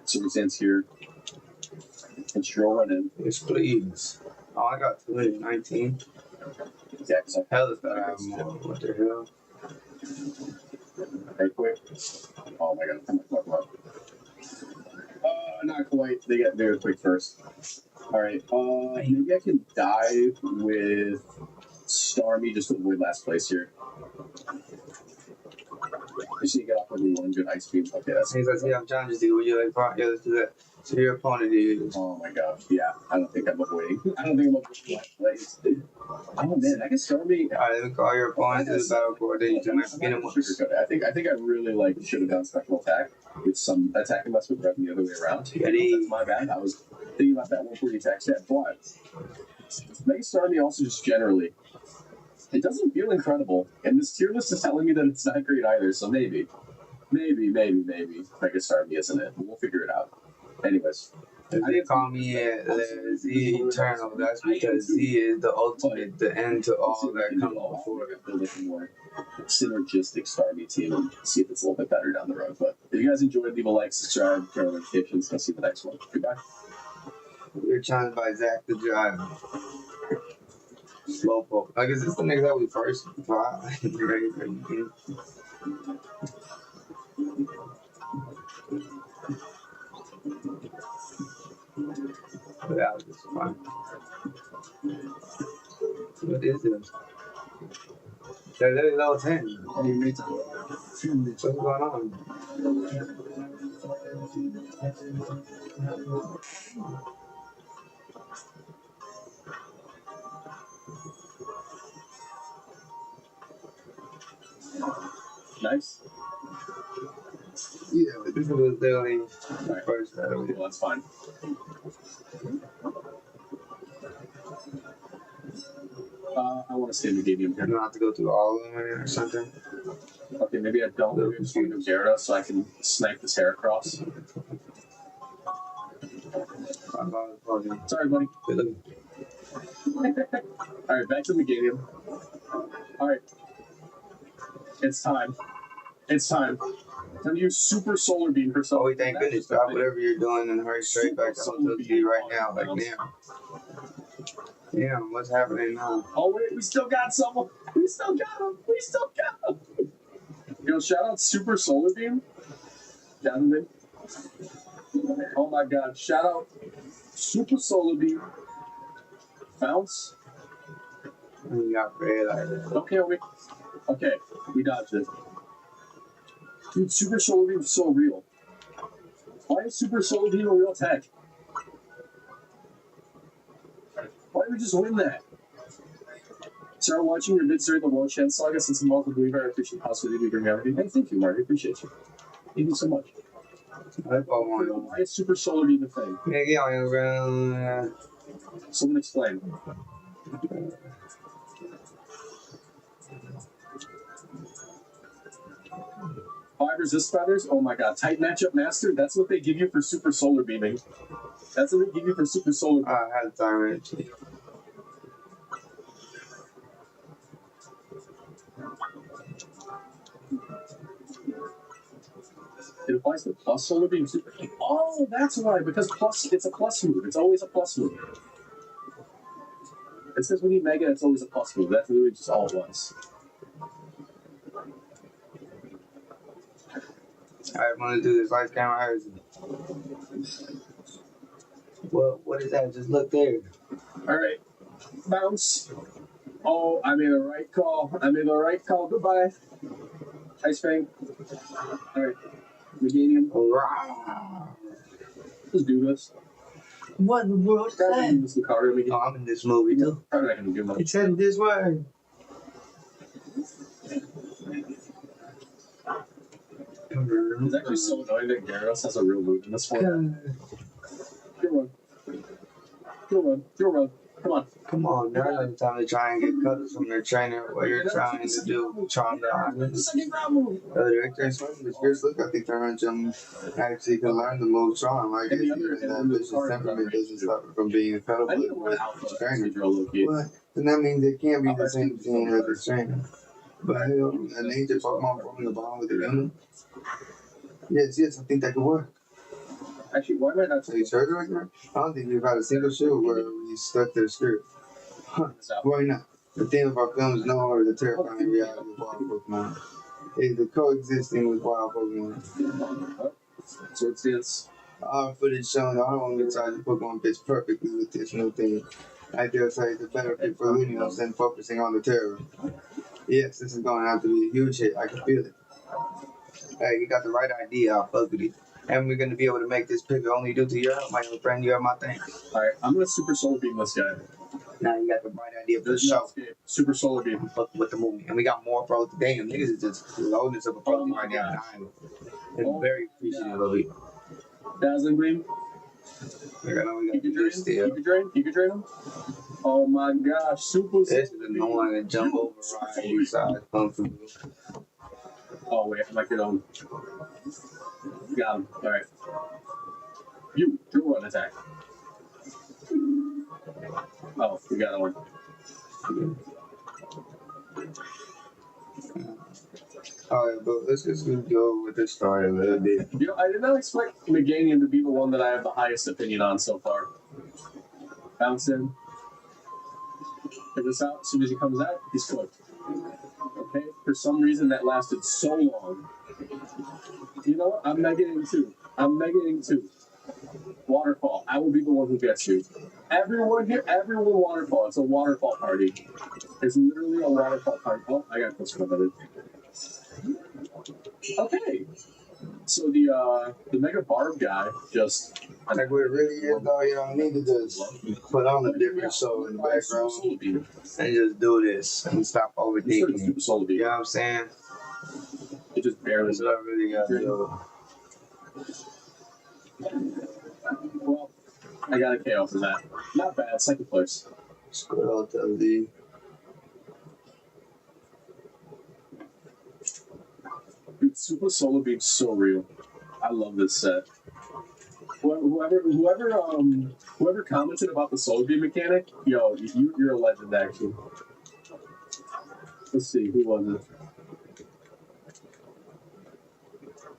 Super Sands here. And Drill run in. Yes, please. Oh, I got 219. Yeah, because I Hell, is that I have more. What the hell? right quick. Oh my god, how much about? Not quite. They got very quick first. Alright, maybe I can dive with Starmie just to avoid last place here. Just need to get off with one good ice beam. Okay, that's He's like, yeah, I'm trying to see what you like. Yeah, let's do that. So your opponent is. oh my gosh, yeah. I don't think I'm avoiding. I don't think I'm avoiding last place. Oh man, I guess Starmie. Alright, let me call your opponent to the battle board. Then you can get him one. I think I really like should have done special attack with some attack unless with the other way around. That's my bad. I was thinking about that 140 attack set, but Mega Starmie also just generally it doesn't feel incredible, and this tier list is telling me that it's not great either. So maybe Mega Starmie isn't it. We'll figure it out. Anyways. If they call me Z Eternal, that's because Z is the ultimate, the end to all that comes before. They're looking more synergistic Starmie team and see if it's a little bit better down the road. But if you guys enjoyed, leave a like, subscribe, turn on notifications. I'll see you in the next one. Goodbye. We're challenged by Zach the Driver. Slowpoke. Like, is this the nigga that we first fought? But that was just fun. What is this? They're literally level 10. What's going on? Nice. Yeah, but this was literally the first battle. Well, that's fine. I want to stay in the game here. You don't have to go through all of them or something. Okay, maybe I don't. Maybe I'm just going to go Gyarados so I can snipe this hair across. Sorry, buddy. Alright, back to the game. Alright. It's time. It's time. Time to use Super Solar Beam for something. Oh, wait, thank goodness. Stop whatever you're doing and hurry straight back to Hotel G right now. Like, damn. Damn, what's happening now? Oh, wait, we still got someone. We still got him. We still got him. Yo, shout out Super Solar Beam. Down the mid. Oh my god. Shout out Super Solar Beam. Bounce. You got red like Okay, we dodged it. Dude, Super Solar Beam is so real. Why is Super Solar Beam a real tech? Why did we just win that? Start watching your vids during the World Chance Saga since I'm also believer. I appreciate the possibility to bring everything. Hey, thank you, Marty. Appreciate you. Thank you so much. Why is Super Solar Beam a thing? Someone explain. 5 resist spatters? Oh my god. Tight matchup master? That's what they give you for Super Solar Beaming. That's what they give you for Super Solar Beaming. I had time actually. It applies to plus Solar Beam. Oh, that's why. Because plus, it's a plus move. It's always a plus move. It says we need Mega, it's always a plus move. That's literally just all it was. Alright, I'm gonna do this lights, camera, horizon. Well, what is that? Just look there. Alright. Bounce. Oh, I made the right call. I made the right call. Goodbye. Ice Fang. Alright. Meganium. Let's do this. What in the world is that? Oh, I'm in this movie too. Probably not gonna do much. It's heading this way. It's actually so annoying that Gyarados has a real move in this one. Go run. Go run. Go run. Come on. Come on, now another time to try and get cutters from their trainer. What you're trying to do, charm the audience. Director explained the fierce look. I think Tarantum actually can learn the move charm. I guess even that vicious temperament doesn't stop her from being incredible with trainer. But then that means it can't be the same thing as the trainer. But hell, a nature Pokemon forming the bond with the human. Yes, I think that could work. Actually, why might not Are you sure, Director? I don't think you've had a single show where you stuck their script. Huh, why not? The theme of our film is no longer the terrifying reality of wild Pokemon. It's the coexisting with wild Pokemon. So it's this. Our footage showing the harmony inside the Pokemon fits perfectly with this new thing. I dare say it's a better fit for Lumios than focusing on the terror. Yes, this is going to have to be a huge hit. I can feel it. Hey, you got the right idea. I'll fuck with you. And we're going to be able to make this pivot only due to your help, my young friend. You have my thanks. Alright, I'm going to Super Solar Beam this guy. Now you got the right idea for the show. Super Solar Beam. Fuck with the movie. And we got more, bro. Damn, niggas is just loading this up with Pokemon right now. I'm very appreciative of it. Dazzling Gleam. You can drain him. Oh my gosh, Super. This is annoying to jump over right inside. Oh wait, I might get on. Got him. Alright. You, do an attack. Oh, we got one. Alright, but let's just go with this story a little bit. You know, I did not expect Meganium to be the one that I have the highest opinion on so far. Bounce in. Check this out. As soon as he comes out, he's flipped. Okay? For some reason, that lasted so long. You know what? I'm negating 2. Waterfall. I will be the one who gets you. Everyone here, everyone waterfall. It's a waterfall party. It's literally a waterfall party. Oh, I got this one. Okay. So the Mega Barb guy just... Like we really is though, you don't need to just put on a different show in the background and just do this and stop overthinking. You know what I'm saying? It just barely. That's what I really got to do. Well, I got a KO for that. Not bad. Second place. Scroll to the. Dude, Super Solar Beam's so real. I love this set. Whoever commented about the Solar Beam mechanic, yo, you're a legend, actually. Let's see, who was it?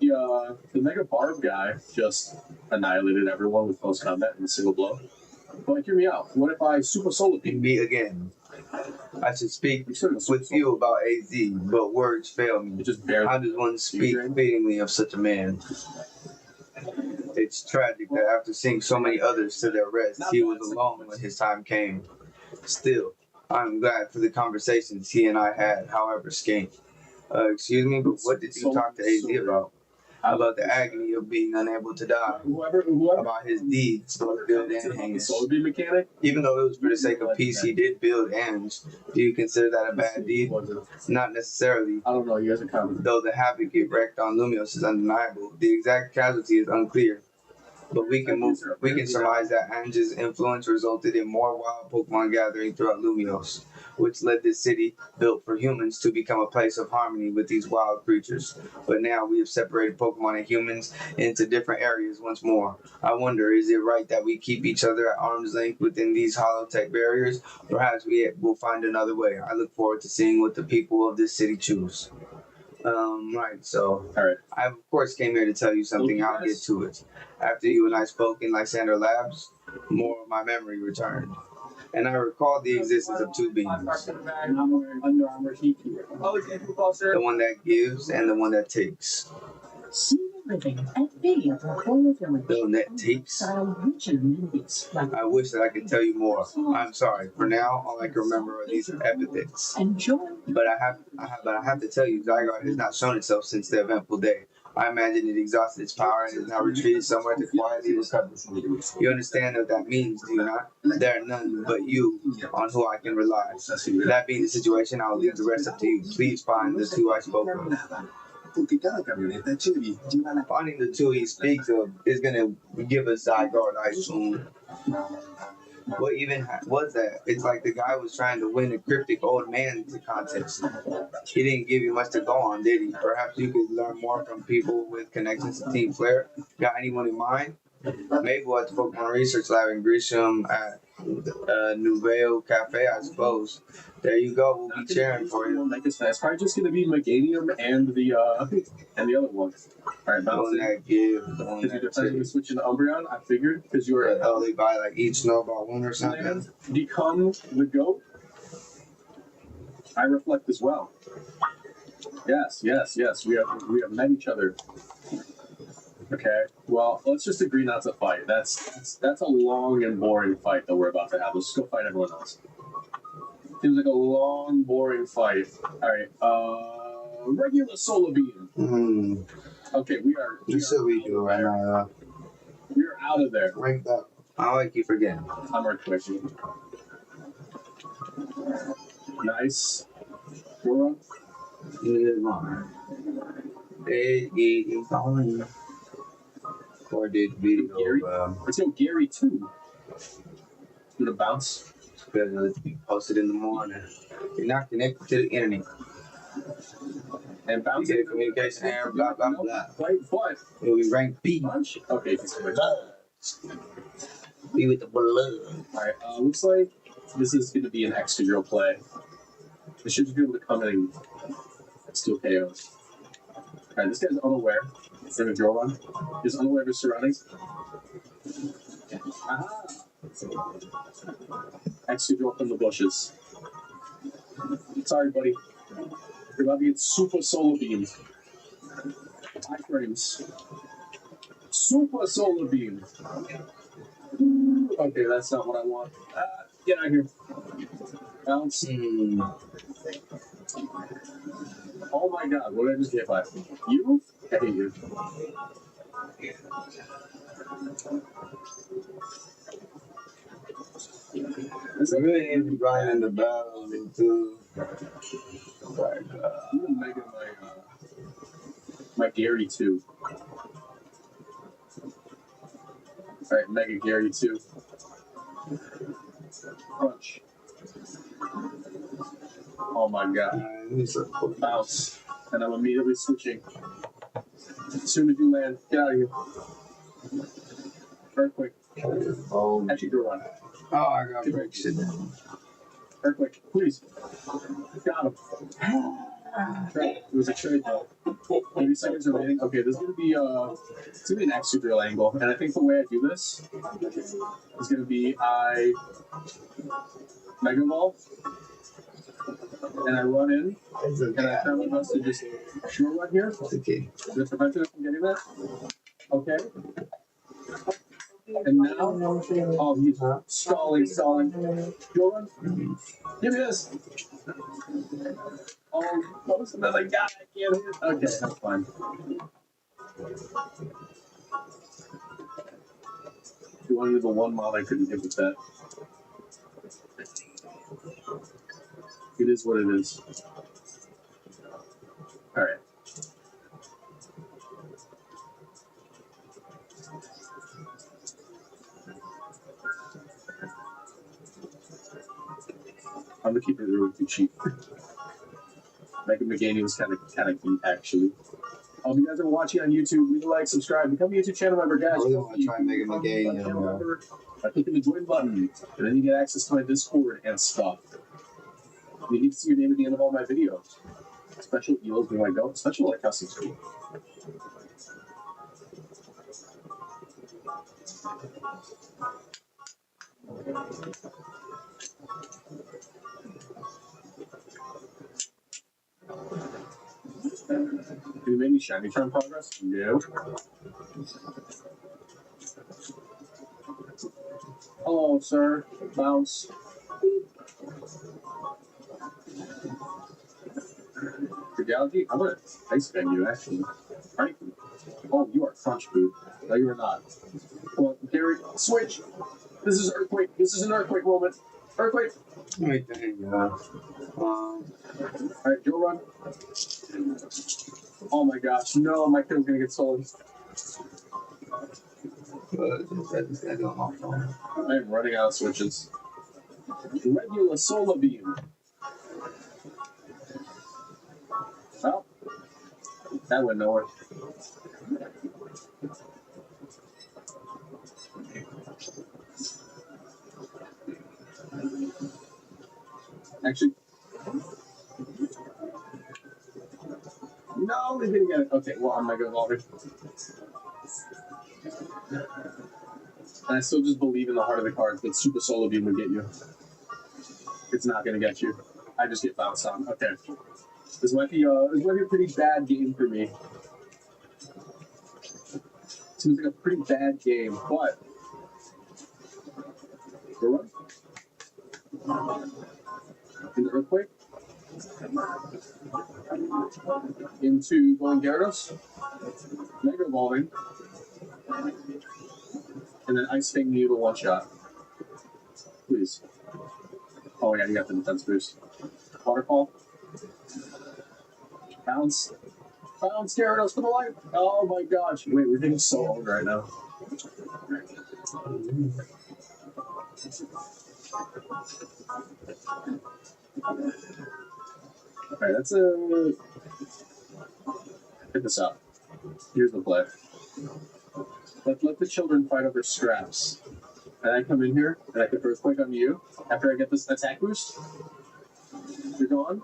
The Mega Barb guy just annihilated everyone with close combat in a single blow. But hear me out. What if I Super Solar Beam? Me again. I should speak with you about AZ, but words fail me. How does one speak fittingly of such a man? It's tragic that after seeing so many others to their rest, he was alone when his time came. Still, I'm glad for the conversations he and I had, however scant. Excuse me, but what did you talk to AZ about? About the agony of being unable to die. About his deeds, both good and heinous. Even though it was for the sake of peace he did build ends, do you consider that a bad deed? Not necessarily. I don't know, you guys are commenting. Though the havoc it wreaked on Lumios is undeniable, the exact casualty is unclear. But we can surmise that Ange's influence resulted in more wild Pokemon gathering throughout Lumios, which led this city, built for humans, to become a place of harmony with these wild creatures. But now we have separated Pokemon and humans into different areas once more. I wonder, is it right that we keep each other at arm's length within these hollow-tech barriers? Perhaps we will find another way. I look forward to seeing what the people of this city choose. Right, so I of course came here to tell you something. I'll get to it. After you and I spoke in Lysander Labs, more of my memory returned. And I recalled the existence of two beings. The one that gives and the one that takes. Living and video for FOEFilmz. The one that takes. I wish that I could tell you more. I'm sorry. For now, all I can remember are these epithets. But I have to tell you, Zygarde has not shown itself since the eventful day. I imagine it exhausted its power and is now retreated somewhere to quietly recover. You understand what that means, do you not? There are none but you on who I can rely. That being the situation, I'll leave the rest up to you. Please find the two I spoke of. Finding the two he speaks of is going to give us Zygarde, I assume. What even was that? It's like the guy was trying to win a cryptic old man contest. He didn't give you much to go on, did he? Perhaps you could learn more from people with connections to Team Flare. Got anyone in mind? Maybe we'll have to Pokemon Research Lab in Grisham at Nouvelle Cafe, I suppose. There you go. We'll be cheering for you. It's probably just gonna be Meganium and the other one. All right, Don't that give? Don't because you that decided to take. switch into Umbreon, I figured because you were Oh, they buy like each snowball one or something. and become the goat. I reflect as well. Yes. We have met each other. Okay. Well, let's just agree not to fight. That's a long and boring fight that we're about to have. Let's go fight everyone else. Seems like a long, boring fight. All right. Regular solar beam. Okay, we are. Just so we do right now. We are out of there. Rank up. I keep forgetting. I'm quick. Nice. Dora. Or did video? Gary. Let's go Gary too. Gonna bounce. It's be posted in the morning. You're not connected to the internet. And bounce. You get a communication error, blah, blah, blah. Right, but it'll be ranked B. Okay, B with the blood. Alright, looks like this is going to be an extra drill play. I should just be able to come in and steal KOs. Alright, this guy's unaware. It's in a drill run. He's unaware of his surroundings. Aha! Extra drill from the bushes. Sorry, buddy. You're about to get super solar beam. Iframes. Super solar beam. Okay, that's not what I want. Get out of here. Bounce. Oh my god, what did I just get by? You? I hate you. I really need to be grinding the battle too. I'm making my Gary 2. Alright, Mega Gary 2. Crunch. Oh my god. Bounce. And I'm immediately switching. As soon as you land, get out of here. Earthquake. Actually, go run. Oh, I got break shit down. Earthquake, please. Got him. It was a trade though. 30 seconds remaining. Okay, this is gonna be it's gonna be an extra drill angle, and I think the way I do this is gonna be I Mega Ball, and I run in, and I try my best to just short run here. Okay. To prevent it from getting that. Okay. And now, oh, he's stalling. Go run. Give me this. Oh, close to another guy. I can't hit. Okay, that's fine. You wanted the one mod I couldn't hit with that. It is what it is. Alright. I'm gonna keep it really cheap. Mega Meganium was kind of neat, actually. If you guys are watching on YouTube, leave a like, subscribe, become a YouTube channel member, guys. I really want to try Mega Meganium. By clicking the join button, and then you get access to my Discord and stuff. You get to see your name at the end of all my videos. Special eels being like, don't, special like custom school. Have you made any shiny charm progress? No. Hello, sir. Bounce. Frugality? I'm gonna ice bang you, actually. Right? Oh, you are crunch food. No, you are not. Come on, Gary, switch. This is earthquake. This is an earthquake moment. Earthquake. Wait, there you go. Alright, Joe run. Oh my gosh, no, my kid's gonna get stolen. I'm running out of switches. Regular solar beam. Well, that went nowhere. Actually, no, they didn't get it. Okay, well, I'm Mega Evolver. And I still just believe in the heart of the cards that Super Solar Beam would get you. It's not going to get you. I just get bounced on. Okay. This might be a pretty bad game for me. Seems like a pretty bad game, but go run. In the Earthquake. Into going Gyarados. Mega Evolving. And then Ice Fang you to one shot. Please. Oh yeah, you got the defense boost. Waterfall. Bounce. Bounce Gyarados for the life. Oh my gosh. Wait, we're getting so old right now. Alright, that's a... Check this out. Here's the play. Let the children fight over scraps. And I come in here, and I can Earthquake on you. After I get this attack boost, you're gone.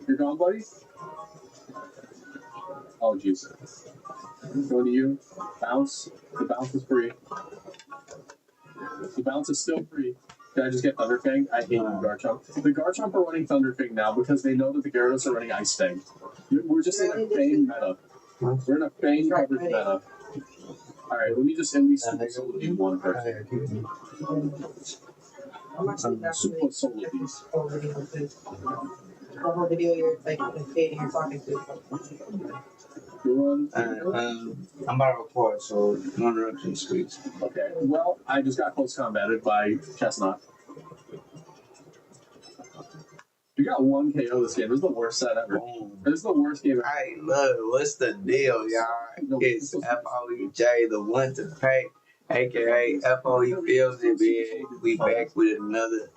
You're gone, buddy. Oh, jeez. Going to you. Bounce. The bounce is free. The bounce is still free. Did I just get Thunder Fang? I hate Garchomp. The Garchomp are running Thunder Fang now because they know that the Gyarados are running Ice Fang. We're just in a Fang meta. We're in a Fang coverage meta. Alright, let me just at least Super Solar Beam one person. Super Solar Beam. The whole video you're like fading, you're talking to. I'm about to record, so no interruptions, please. Okay, well, I just got close combated by Chestnut. You got one KO this game. This is the worst set ever. This is the worst game ever. Hey, look, what's the deal, y'all? It's FOEJ, the one to pay, aka FOEFilmz, man. We back with another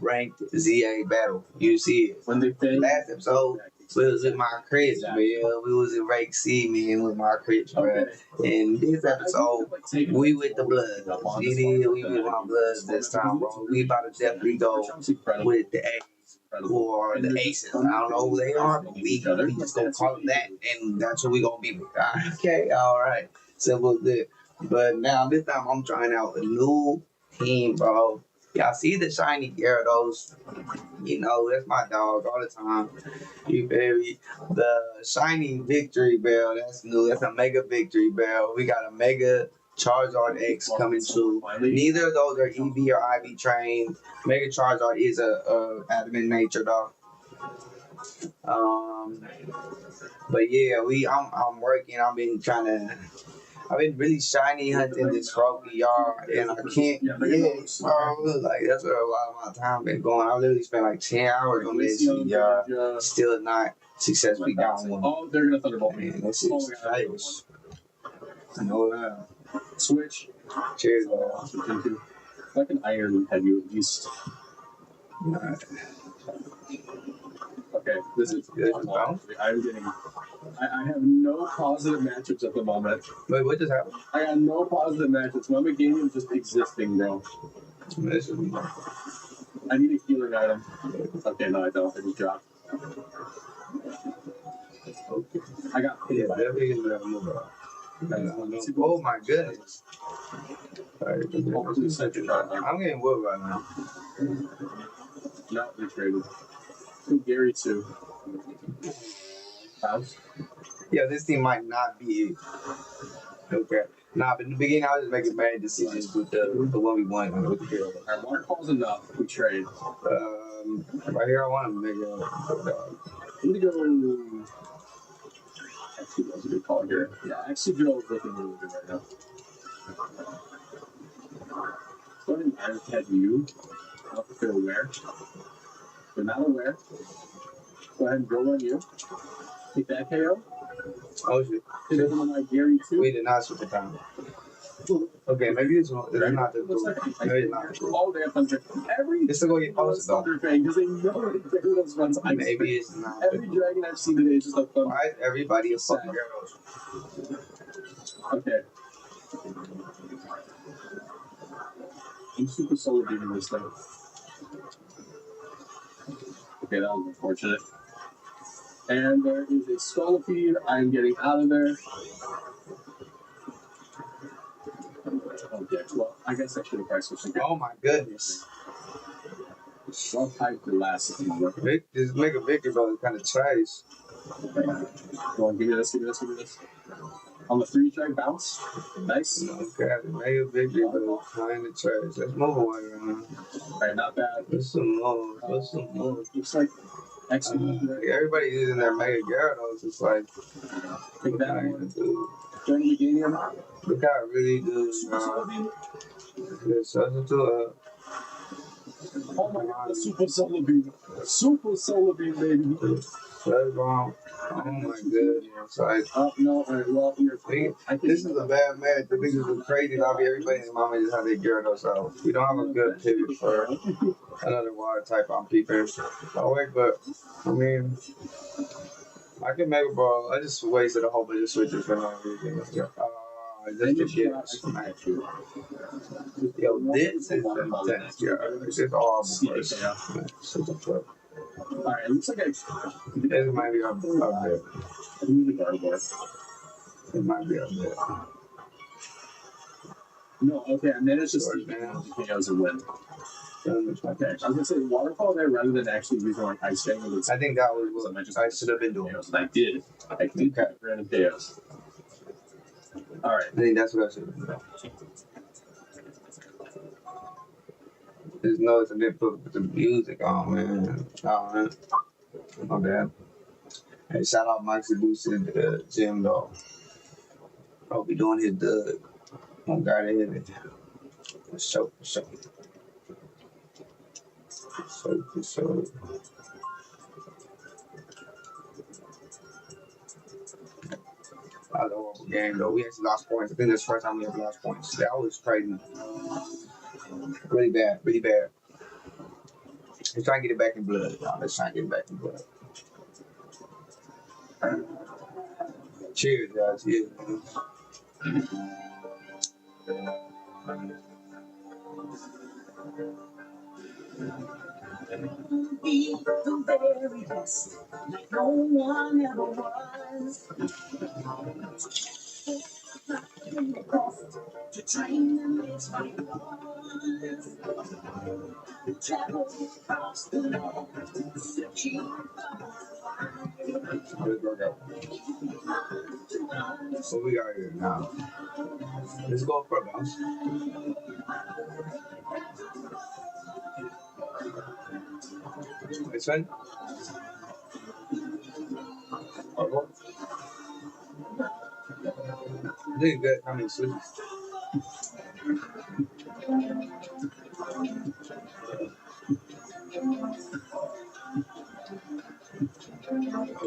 ranked ZA battle. You see it. When they fail, last episode, we was in my crib, man. We was in rank C, man, with my crib, bro. And this episode, we with the blood. We with my blood this time, bro. We about to definitely go with the A. Or the Aces. I don't know who they are, but we just gonna call them that, and that's what we gonna be with. Okay, alright. Simple good. But now this time I'm trying out a new team, bro. Y'all see the shiny Gyarados? You know, that's my dog all the time. You baby. The shiny Victory Bell, that's new. That's a Mega Victory Bell. We got a Mega Charizard X coming too. Neither of those are EV or IV trained. Mega Charizard is a adamant nature dog. But yeah, I'm working. I've been really shiny hunting this Rocky yard, and I can't. Yeah, like that's where a lot of my time been going. I literally spent like 10 hours on this yard, still not successfully down one. Oh, they're gonna Thunderbolt me. Man, this is nice. I know that. Switch. Cheers, bro. Like an iron head, you at least. Okay, this is good. I'm getting. I have no positive matchups at the moment. Wait, what just happened? I got no positive matchups. My game is just existing, bro. I need a healing item. Okay, no, I don't. I just dropped. Okay. I got paid. Oh my goodness. I'm getting wood right now. No, we traded. Who Gary too? House? Yeah, this team might not be it. Okay. Nah, but in the beginning I was just making bad decisions with the one we won with the hero. Alright, waterfall's enough. We trade. Right here I want to make I'm gonna go. Actually, that's a good call here. Yeah, actually, Joe is looking really good right now. Go ahead and Iron Head you. I don't know if they're aware. They're not aware. Go ahead and go on you. Take that KO. Oh shit. Hit him on my Gary too. We did not switch the time. Okay, maybe it's not the Looks blue. like Maybe it's not the blue. all day Thunder. Every It's still gonna get posted though. Thunder fan because they know that Gyarados runs ice. Maybe it's not. Every dragon I've seen today is just a Thunder. Why is everybody a fucking Gyarados? Okay. I'm super solar beaming this thing. Okay, that was unfortunate. And there is a Scolipede. I'm getting out of there. Okay, well, I guess I should have priced switched again. Oh my goodness. Well, type the last team. This Mega Victor brother kind of trash. Go on, give me this, give me this, give me this. On the 3-strike bounce. Nice. Okay, Mega Victor brother kind of trash. Let's move away, man. Alright, not bad. What's some moves? What's some moves? Looks like everybody using their Mega Gyarados. It's like, Take that one. Join the game. Look how I really do. It's such a tool. Oh my god, the Super Solar Beam. Super Solar Beam, baby. That's wrong. Oh my goodness. Like, oh, no, alright, well, you're this is a bad match. The niggas are crazy. Everybody's mama just have their Gyarados out. We don't have a good pivot for another water type on people. Oh, wait, but, I mean, I can make a ball. I just wasted a whole bunch of switches for no reason. Just to get smacked. Yo, this is intense, yo. This is awful. Such a flip. Alright, it looks like This might be up there. It might be up there. No, okay, and then it's just KOs and win. Okay, I was gonna say waterfall there rather than actually using like ice fang. I think that was what I should have been doing. I did. I did have random KOs. Alright. I think that's what I should have done. Just know it's a bit put the music on, man. Oh, man. My bad. Hey, shout out Maxi Boosted Gym, though. Bro, be doing his Doug. Oh, God, hit it. For sure. So. That was a horrible game, though. We actually lost points. I think that's the first time we ever lost points. That was crazy. Really bad, really bad. Let's try and get it back in blood. Let's try and get it back in blood. Cheers, guys. Cheers, Be the very best, like no one ever was. To train and it's my loss. Travel across the land, searching for what we got here now? Let's go for a bounce. This one? Really good. How many switches?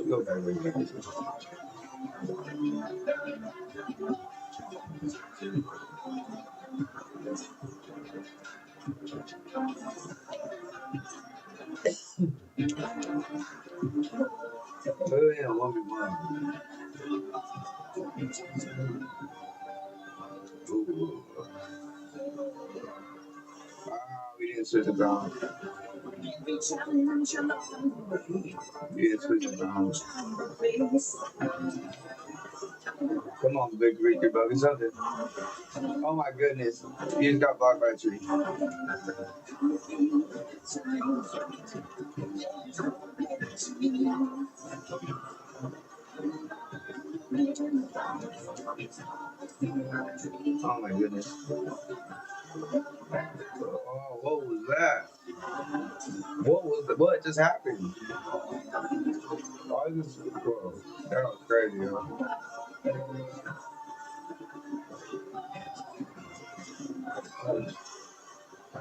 Go back way back. Oh yeah, 1v1. We didn't switch it down. We didn't switch it down. Come on, big Ricky, buggy something. Oh my goodness. You just got blocked by a tree. Oh my goodness. Oh, what was that? What just happened? Why is this? Whoa, that was crazy, yo.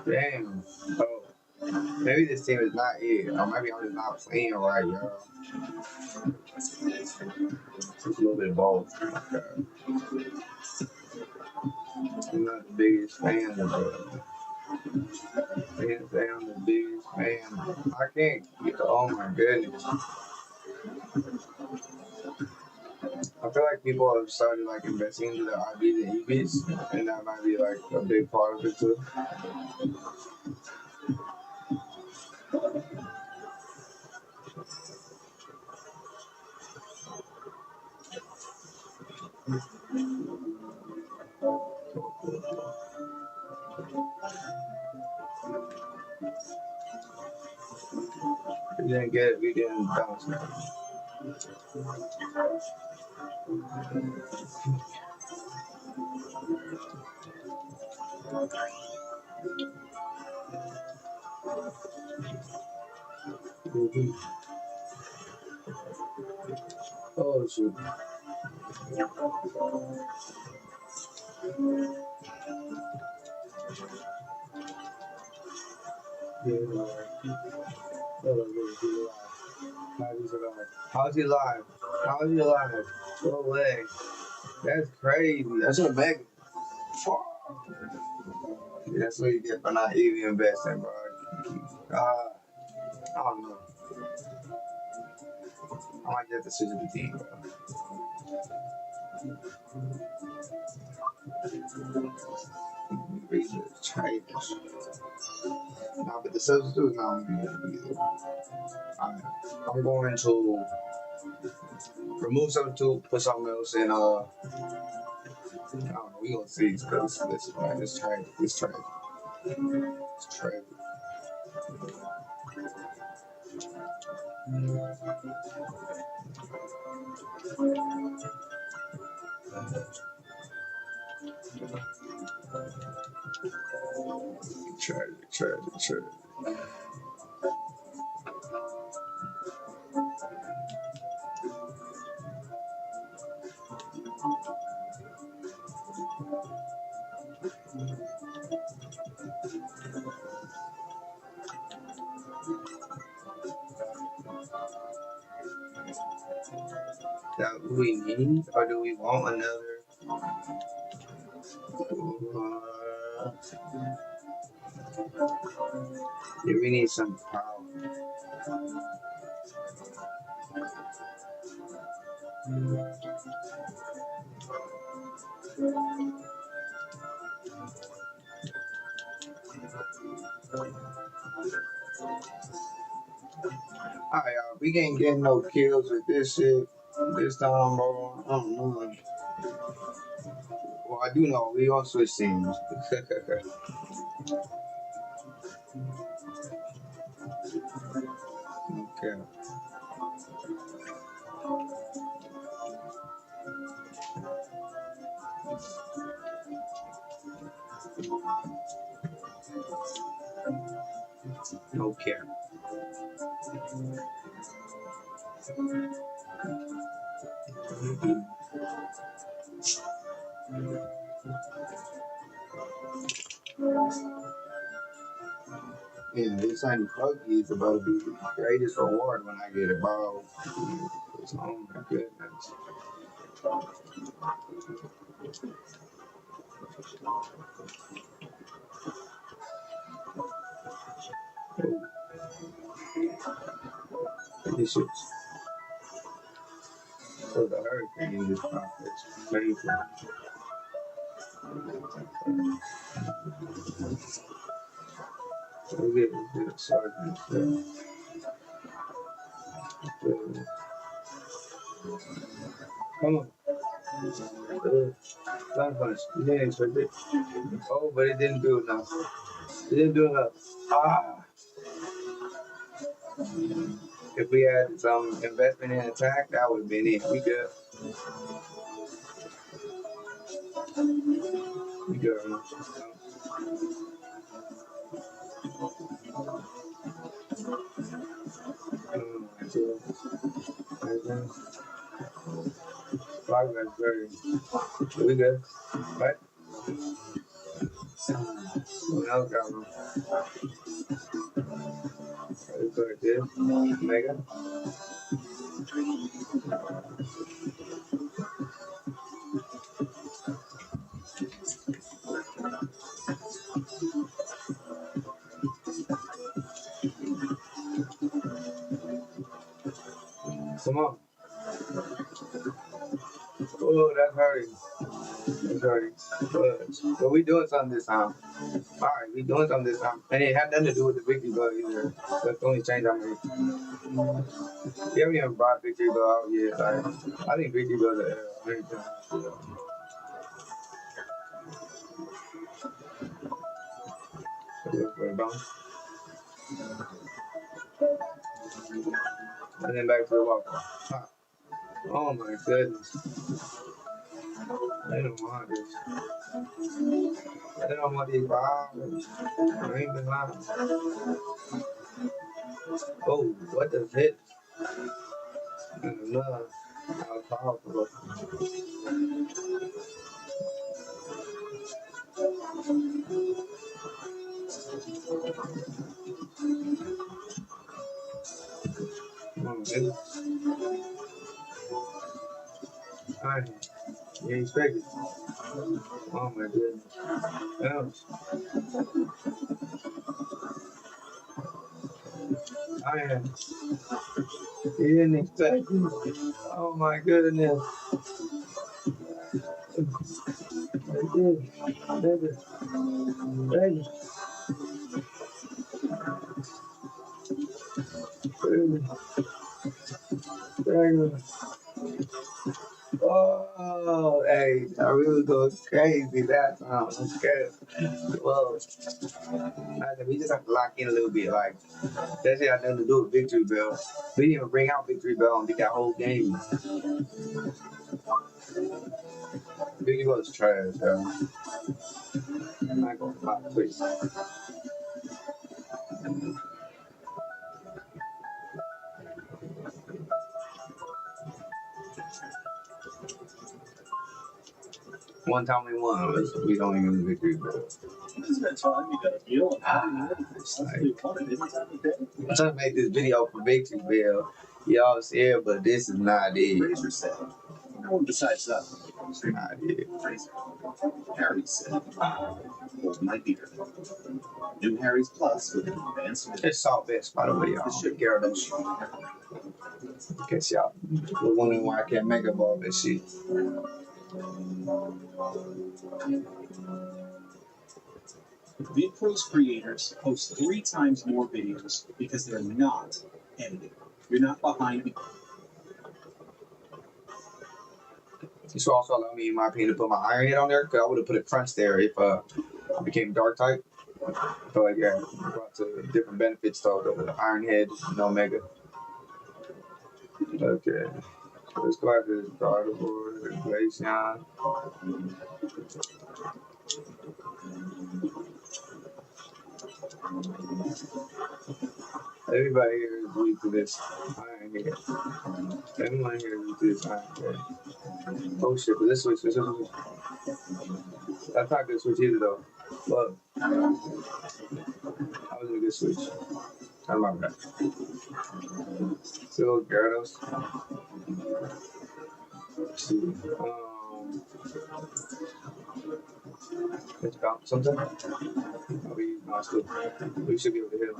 Damn. Oh, maybe this team is not it, or maybe I'm just not playing right, yo. Just a little bit of both. Okay. I'm not the biggest fan of it. Can't say I'm the biggest fan. I can't get, oh my goodness. I feel like people have started like investing into their IBs and EVs, and that might be like a big part of it too. If you didn't get it, we didn't bounce now. Oh shoot. How's he live? How's he live? No way. That's crazy. That's what Megan. That's what you get for not even investing, bro. I don't know. I might get the switch of the team, bro. Research, trash. Nah, but the substitute is not going to be good either. I'm going to remove substitute, put something else in. I don't know. We gonna see because this man is trash. It's trash. It's trash. Tragic. That we need, or do we want another? Yeah, we need some power. Alright, y'all. We ain't getting no kills with this shit this time, bro. I don't know. Well, I do know. We gonna switch teams. Okay. Okay. Yeah, this shiny Pokey is about to be the greatest reward when I get a ball. Oh my goodness. This shit's for the hurricane in this process. Painful. We get a sergeant there. Come on. Not much. Yeah, it's right there. Oh, but it didn't do enough. It didn't do enough. Ah. If we had some investment in attack, that would have been it. We good. We good. Progress very. We good. Right? What else got on? It's like this. Mega. Come on. Oh, that's hurting. That's hurting. But we doing something this time. Alright, we doing something this time. And it had nothing to do with the victory bell either. That's the only change I made. You haven't even brought victory bell out yet. Like, I think victory bell's an error. And then back to the walk. Oh my goodness. They don't want this. They don't want these violence. I ain't been lying. Oh, what the hit? No, that was powerful. Come on, man. Alright, you ain't expected. Oh my goodness. Ouch. I am. You didn't expect it. Oh my goodness. I did. Nigga. Baby. Baby. Oh, hey, I really go crazy that time. I'm scared. Well, we just have to lock in a little bit. Like, that shit had nothing to do with Victory Bell. We didn't even bring out Victory Bell and beat that whole game. Victory Bell is trash, yo. I'm not gonna lie, please. One time we won, we don't even Victory Bell. This is time you got a deal. I'm trying to make this video for Victory Bell. Y'all scared, but this is not it. Razor said, no one besides that. It's not it. Harry said, hold my beer. New Harry's Plus with an advanced. It's Salt Best, by the way, y'all. This shit, Gyarados. In case y'all were wondering why I can't make up all this shit. VidPro's creators post 3 times more videos because they're not edited. You're not behind. This will also allow me, in my opinion, to put my Iron Head on there, because I would have put a crunch there if it became Dark type. I feel like, yeah, it brought to different benefits to the Iron Head and Omega. Okay. So let's go after this Gardevoir, Glaceon. Everybody here is weak to this Iron Head. Everyone here is weak to this Iron Head. Oh shit, but this switch. That's not a good switch either though. Look. That was a good switch. I remember that. Still Gyarados. Let's see. Let's bounce something. We should be able to hit him. I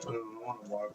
don't want to walk.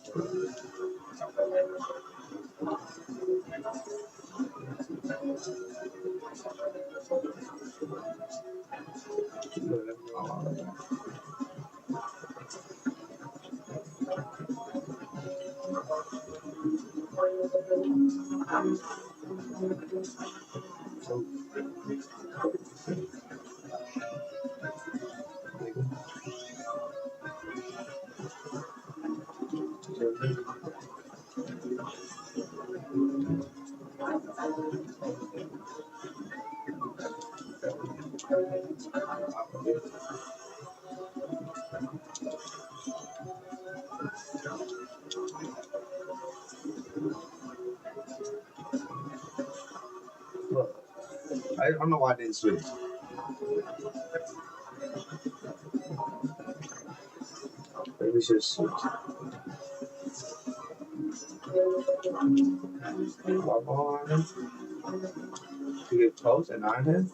I don't know why I didn't switch. Maybe we should switch. You get close and Iron Head?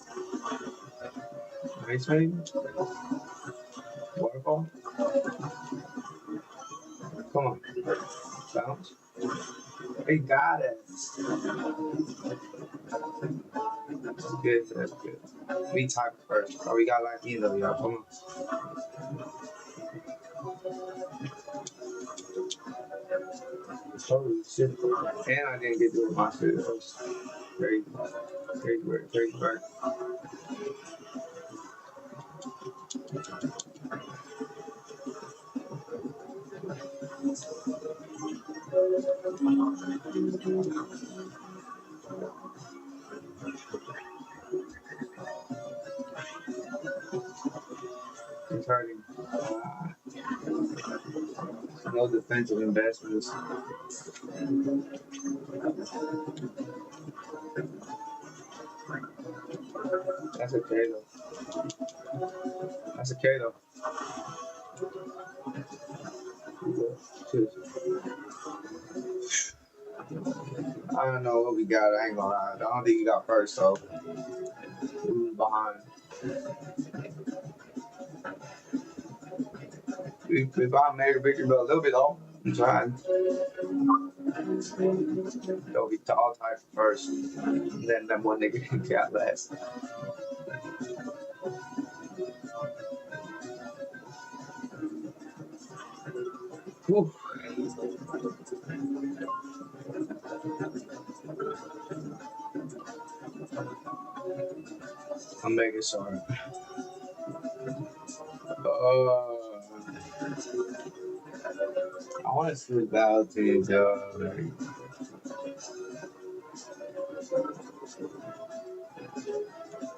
Ice maybe? Waterfall? Come on. Bounce. They got it. That's good. That's good. We type first. Oh, we got like either y'all. Come on. Holy shit. And I didn't get to do my shit. That was crazy. Crazy work. Crazy work. It's hurting. No defensive investments. That's okay though. That's okay though. I don't know what we got. I ain't gonna lie. I don't think he got first, so we was behind. We bought Mega Victory Bell a little bit off. I'm trying. So we all tied for first. And then that one nigga got last. Whew. I'm making sure. I want to switch battle teams, I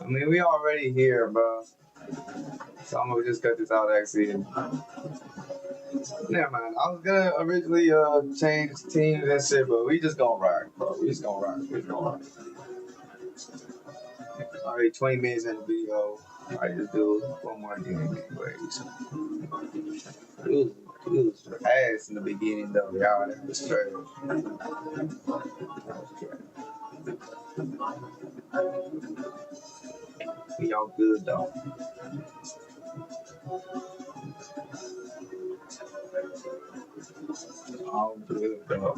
mean, we already here, bro. So I'm gonna just cut this out actually. Never mind. I was gonna originally change teams and shit, but we just gonna rock, bro. We just gonna rock. We just gonna rock. Already 20 minutes in the video. I just do one more game anyways. It was ass in the beginning though, y'all. That was trash. We all good though. All good though.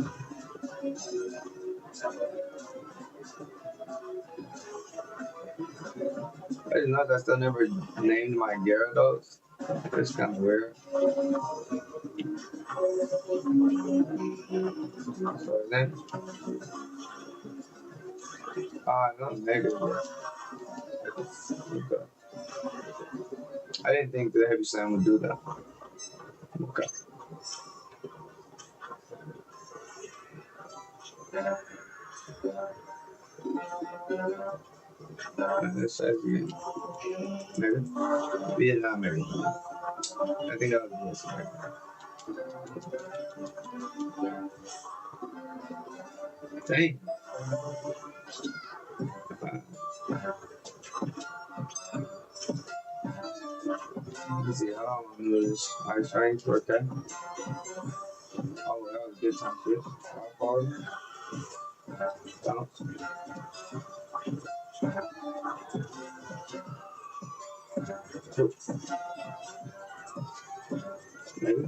I didn't know I still never named my Gyarados. It's kind of weird. So then, no negative. Okay. I didn't think the heavy slam would do that. Okay. This says again. Maybe. Vietnam, maybe. I think that was this. Dang. Let's see, I don't want to lose. Ice range, okay. Oh, that was a good time switch. Forward. Bounce. Maybe.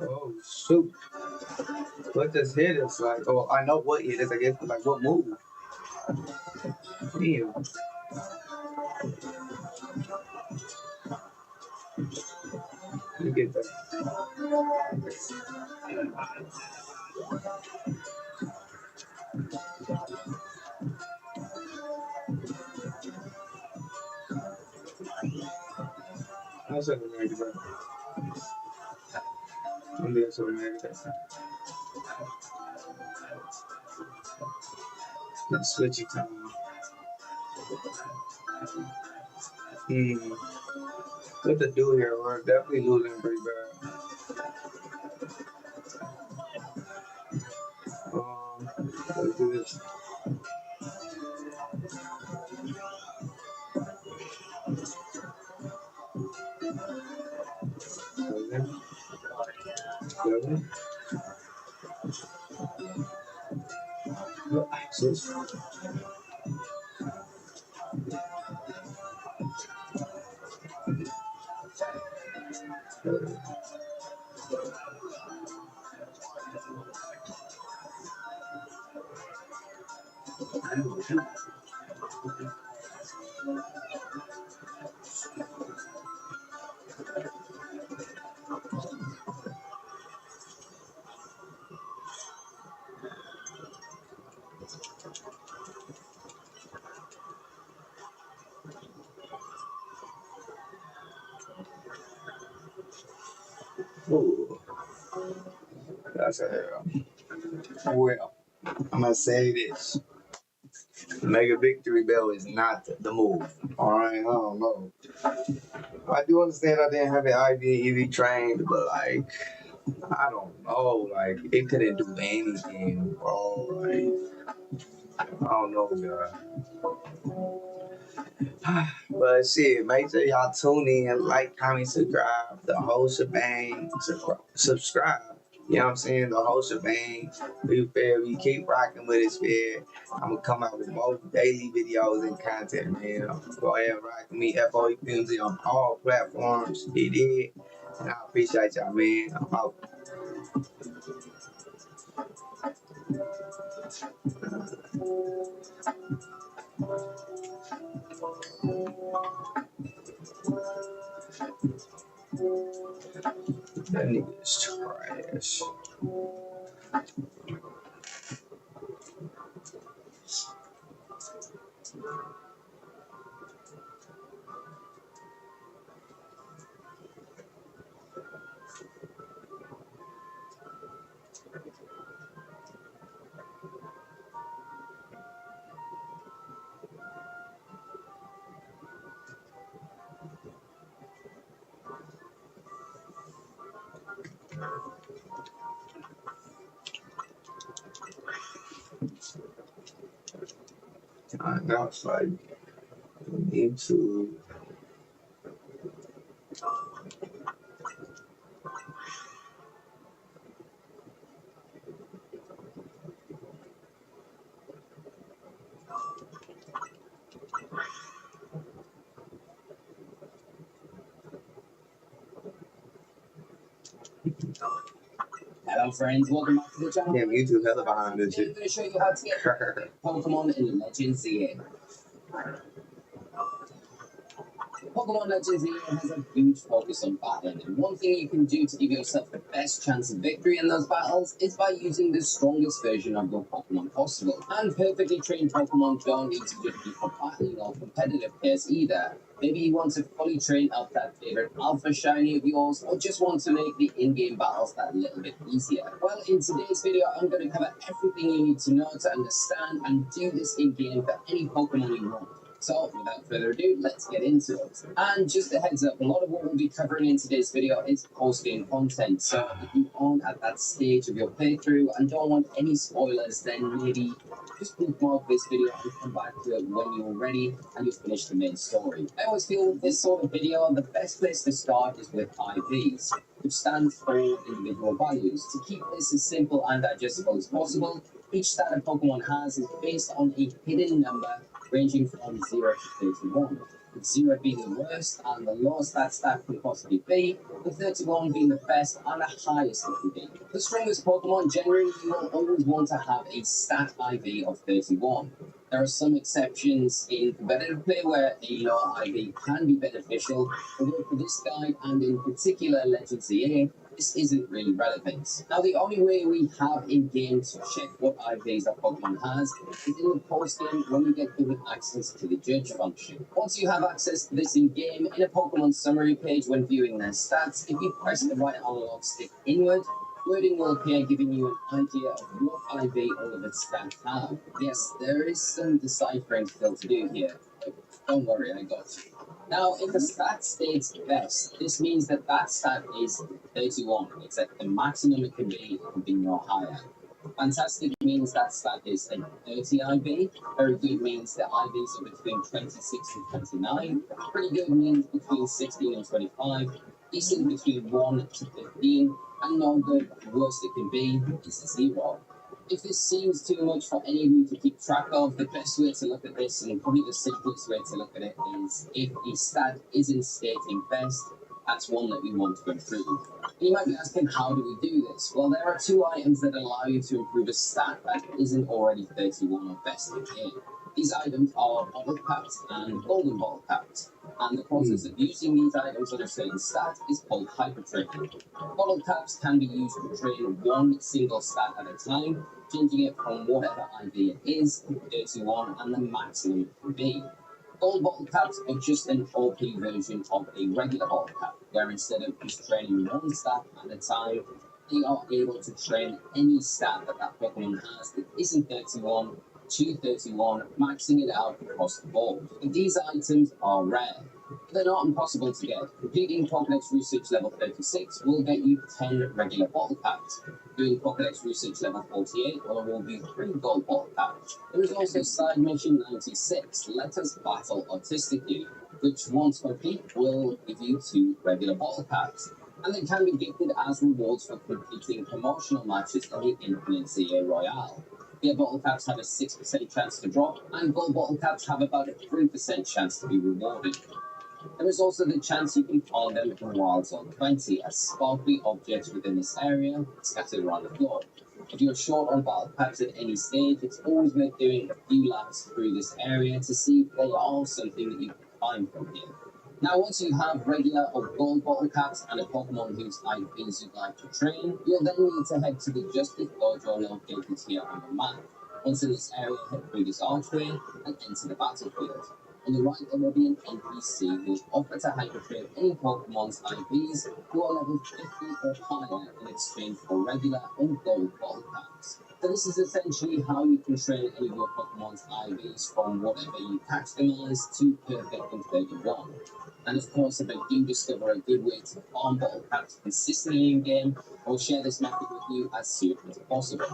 Oh, shoot. What does hit is like? Oh, I know what it is, I guess, but like what move? Damn. You get that. I'll say the negative. I'm doing so negative. It's switching time. What to do here? We're definitely losing pretty bad. Let's do this. Seven. Ooh, that's a well. I'm gonna say this: Mega Victory Bell is not the move. All right, I don't know. I do understand I didn't have an IV EV trained, but like I don't know, like it couldn't do anything, bro. Like I don't know, God. But shit, make sure y'all tune in, like, comment, subscribe, the whole shebang. Subscribe. You know what I'm saying? The whole shebang. We keep rocking with it, man. I'm gonna come out with more daily videos and content, man. Go ahead and rock with me, FOEFilmz on all platforms. You did. And I appreciate y'all, man. I'm out. That nigga is trash. Now it's like into Hello friends, welcome back to the channel. yeah, YouTube hella behind this I'm shit. going to show you how to get Pokemon in Legends ZA. Pokemon Legends ZA has a huge focus on battling, and one thing you can do to give yourself the best chance of victory in those battles is by using the strongest version of your Pokemon possible. And perfectly trained Pokemon don't need to just be for battling or competitive pairs either. Maybe you want to fully train up that favorite Alpha Shiny of yours, or just want to make the in-game battles that little bit easier. Well, in today's video, I'm going to cover everything you need to know to understand and do this in-game for any Pokemon you want. So, without further ado, let's get into it. And just a heads up, a lot of what we'll be covering in today's video is post-game content. So, if you aren't at that stage of your playthrough and don't want any spoilers, then maybe just bookmark this video and come back to it when you're ready and you've finished the main story. I always feel with this sort of video, the best place to start is with IVs, which stands for individual values. To keep this as simple and digestible as possible, each stat a Pokemon has is based on a hidden number ranging from 0 to 31, with 0 being the worst and the lowest that stat could possibly be, with 31 being the best and the highest it can be. The strongest Pokemon, generally you will always want to have a stat IV of 31. There are some exceptions in competitive play where a lower IV can be beneficial, although for this guide and in particular Legends ZA, this isn't really relevant. Now the only way we have in-game to check what IVs a Pokemon has is in the post-game when you get given access to the judge function. Once you have access to this in-game, in a Pokemon summary page when viewing their stats, if you press the right analog stick inward, wording will appear giving you an idea of what IV all of its stats have. Yes, there is some deciphering still to do here, but don't worry, I got you. Now, if the stat states best, this means that that stat is 31, except the maximum it can be no higher. Fantastic means that stat is a 30 IV. Very good means the IVs are between 26 and 29. Pretty good means between 16 and 25. Decent between 1 to 15. And no good, worst it can be, is a 0. If this seems too much for any of you to keep track of, the best way to look at this, and probably the simplest way to look at it, is if a stat isn't stating best, that's one that we want to improve. You might be asking, how do we do this? Well, there are two items that allow you to improve a stat that isn't already 31 or best in game. These items are bottle caps and golden bottle caps, and the process of using these items on a certain stat is called hypertraining. Bottle caps can be used to train one single stat at a time, changing it from whatever IV it is to 31 and the maximum it can be. Gold bottle caps are just an OP version of a regular bottle cap, where instead of just training one stat at a time, they are able to train any stat that that Pokemon has that isn't 31 to 31, maxing it out across the board. But these items are rare. They're not impossible to get. Completing Pokédex Research level 36 will get you 10 regular bottle caps. Doing Pokédex Research level 48 will award you 3 gold bottle caps. There is also side mission 96, Let Us Battle Autistically, which once complete will give you 2 regular bottle caps. And they can be gifted as rewards for completing promotional matches in the Infinite ZA Royale. Beer bottle caps have a 6% chance to drop, and gold bottle caps have about a 3% chance to be rewarded. There is also the chance you can find them in Wild Zone 20 as sparkly objects within this area scattered around the floor. If you're short on bottle caps at any stage, it's always worth doing a few laps through this area to see if they are something that you can find from here. Now, once you have regular or gold bottle caps and a Pokemon whose IVs you'd like to train, you'll then need to head to the Justice Dojo located here on the map. Once in this area, head through this archway and enter the battlefield. On the right, there will be an NPC who will offer to hypertrain any Pokemon's IVs who are level 50 or higher in exchange for regular and gold bottle caps. So this is essentially how you can train any of your Pokemon's IVs from whatever you customize to perfect in 31. And of course, if I do discover a good way to farm bottle caps consistently in game, I'll share this method with you as soon as possible.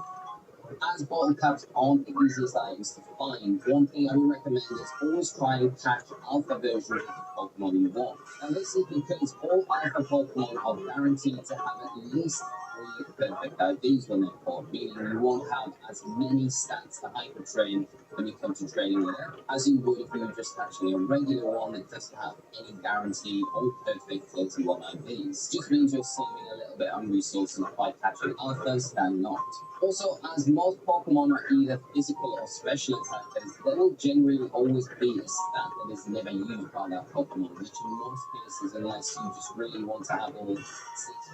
As bottle caps aren't the easiest items to find, one thing I would recommend is always try and catch alpha versions of the Pokemon you want. And this is because all alpha Pokemon are guaranteed to have at least 3 perfect IVs when they're caught, meaning you won't have as many stats to hyper train when you come to training with it as you would if you were just catching a regular one that doesn't have any guarantee or perfect 31 IVs. Just means you're saving a little bit on resources by catching alphas than not. Also, as most Pokemon are either physical or special attackers, there will generally always be a stat that is never used by that Pokemon, which in most cases, unless you just really want to have all 6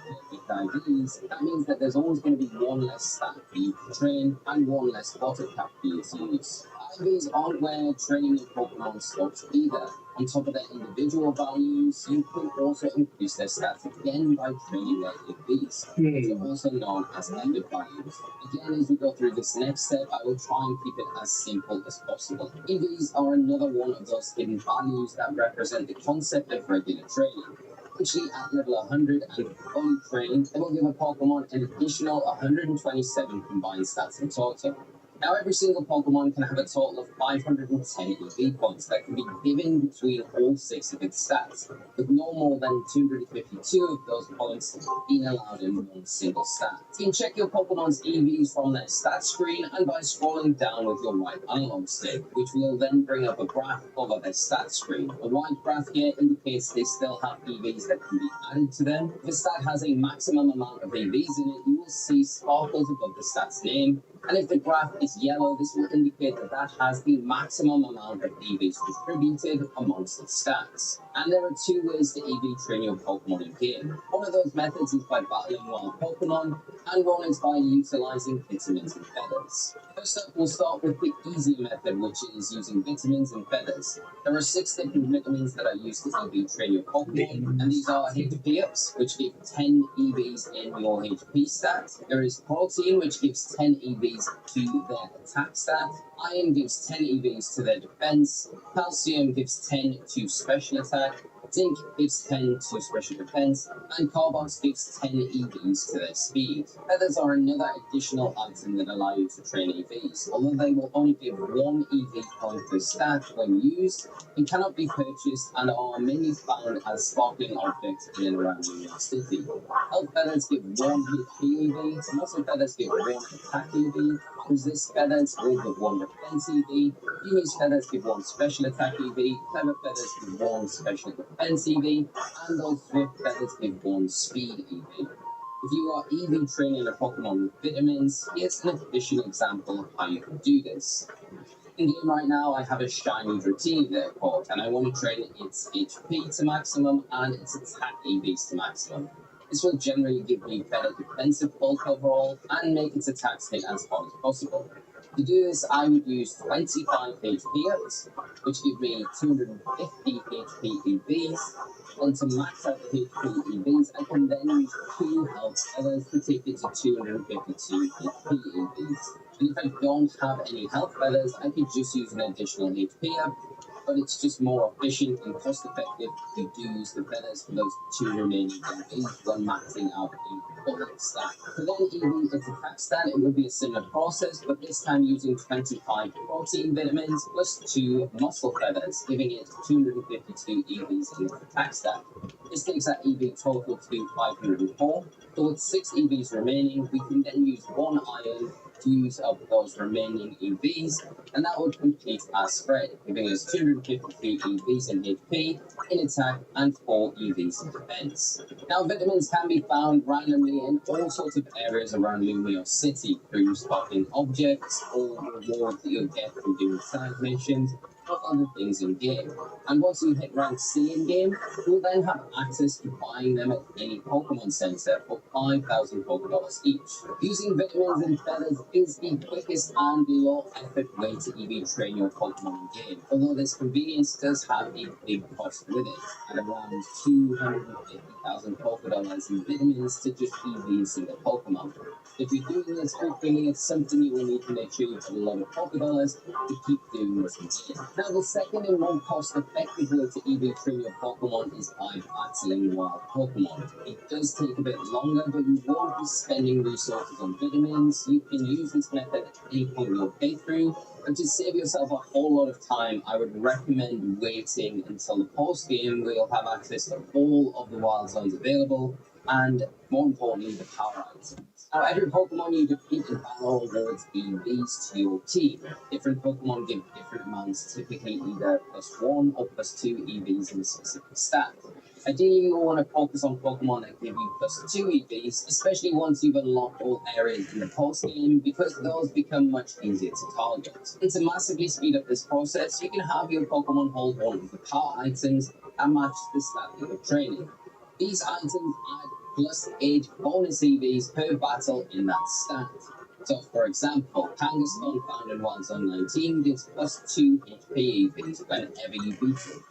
perfect IVs, that means that there's always going to be one less stat for you to train and one less bottle cap for you to use. IVs aren't where training your Pokemon stops either. On top of their individual values, you can also increase their stats again by training their EVs, which are also known as epic values. Again, as we go through this next step, I will try and keep it as simple as possible. EVs are another one of those hidden values that represent the concept of regular training. Actually, at level 100 and fully trained, they will give a Pokemon an additional 127 combined stats in total. Now, every single Pokemon can have a total of 510 EV points that can be given between all 6 of its stats, with no more than 252 of those points being allowed in one single stat. You can check your Pokemon's EVs from their stat screen and by scrolling down with your right analog stick, which will then bring up a graph over their stat screen. The white graph here indicates they still have EVs that can be added to them. If a stat has a maximum amount of EVs in it, you will see sparkles above the stat's name. And if the graph is yellow, this will indicate that that has the maximum amount of EVs distributed amongst its stats. And there are 2 ways to EV train your Pokemon in game. One of those methods is by battling wild Pokemon, and one is by utilizing vitamins and feathers. First up, we'll start with the easy method, which is using vitamins and feathers. There are 6 different vitamins that are used to EV train your Pokemon, and these are HP ups, which give 10 EVs in your HP stat. There is protein, which gives 10 EVs to their attack stat. Iron gives 10 EVs to their defense. Calcium gives 10 to special attack. Zinc gives 10 to special defense, and Carbox gives 10 EVs to their speed. Feathers are another additional item that allow you to train EVs, although they will only give 1 EV point per stack when used, and cannot be purchased and are mainly found as sparkling objects in and around New York City. Health feathers give 1 HP EV, muscle feathers give 1 attack EV, resist feathers will give 1 defense EV, genius feathers give 1 special attack EV, clever feathers give 1 special defense EV, and those swift feathers give 1 speed EV. If you are EV training a Pokemon with vitamins, here's an efficient example of how you can do this. In game right now, I have a shiny Dratini caught, and I want to train its HP to maximum and its attack EVs to maximum. This will generally give me better defensive bulk overall and make its attacks hit as hard as possible. To do this, I would use 25 HP ups, which give me 250 HP EVs. And to max out the HP EVs, I can then use 2 health feathers to take it to 252 HP EVs. And if I don't have any health feathers, I could just use an additional HP up, but it's just more efficient and cost effective to use the feathers for those 2 remaining EVs when maxing out a full stack. For then EV its attack stat, it will be a similar process, but this time using 25 protein vitamins plus 2 muscle feathers, giving it 252 EVs in its attack stat. This takes that EV total to 504. So with 6 EVs remaining, we can then use 1 iron to use up those remaining EVs, and that would complete our spread, giving us 253 EVs in HP, in attack, and 4 EVs in defense. Now, vitamins can be found randomly in all sorts of areas around Lumio City through spotting objects or rewards that you'll get from doing side missions, or other things in game. And once you hit rank C in game, you'll then have access to buying them at any Pokemon Center for 5,000 Pokedollars each. Using vitamins and feathers is the quickest and low effort way to EV train your Pokemon in game, although this convenience does have a big cost with it, at around 250,000 Pokedollars in vitamins to just EV a single Pokemon. If you're doing this frequently, it's something you will need to make sure you've got a lot of Pokedollars to keep doing this in game. Now, the second and more cost-effective way to EV train your Pokemon is by battling wild Pokemon. It does take a bit longer, but you won't be spending resources on vitamins. You can use this method at any point in your playthrough, but to save yourself a whole lot of time, I would recommend waiting until the post-game where you'll have access to all of the wild zones available, and more importantly, the power items. Now, every Pokemon you defeat in battle awards EVs to your team. Different Pokemon give different amounts, typically either +1 or +2 EVs in a specific stat. Ideally, you'll want to focus on Pokemon that give you +2 EVs, especially once you've unlocked all areas in the post-game, because those become much easier to target. And to massively speed up this process, you can have your Pokemon hold one of the power items and match the stat that you're training. These items add +8 bonus EVs per battle in that stat. So, for example, Kangaskhan found in Wild Zone 19 gives +2 HP EVs whenever you beat it.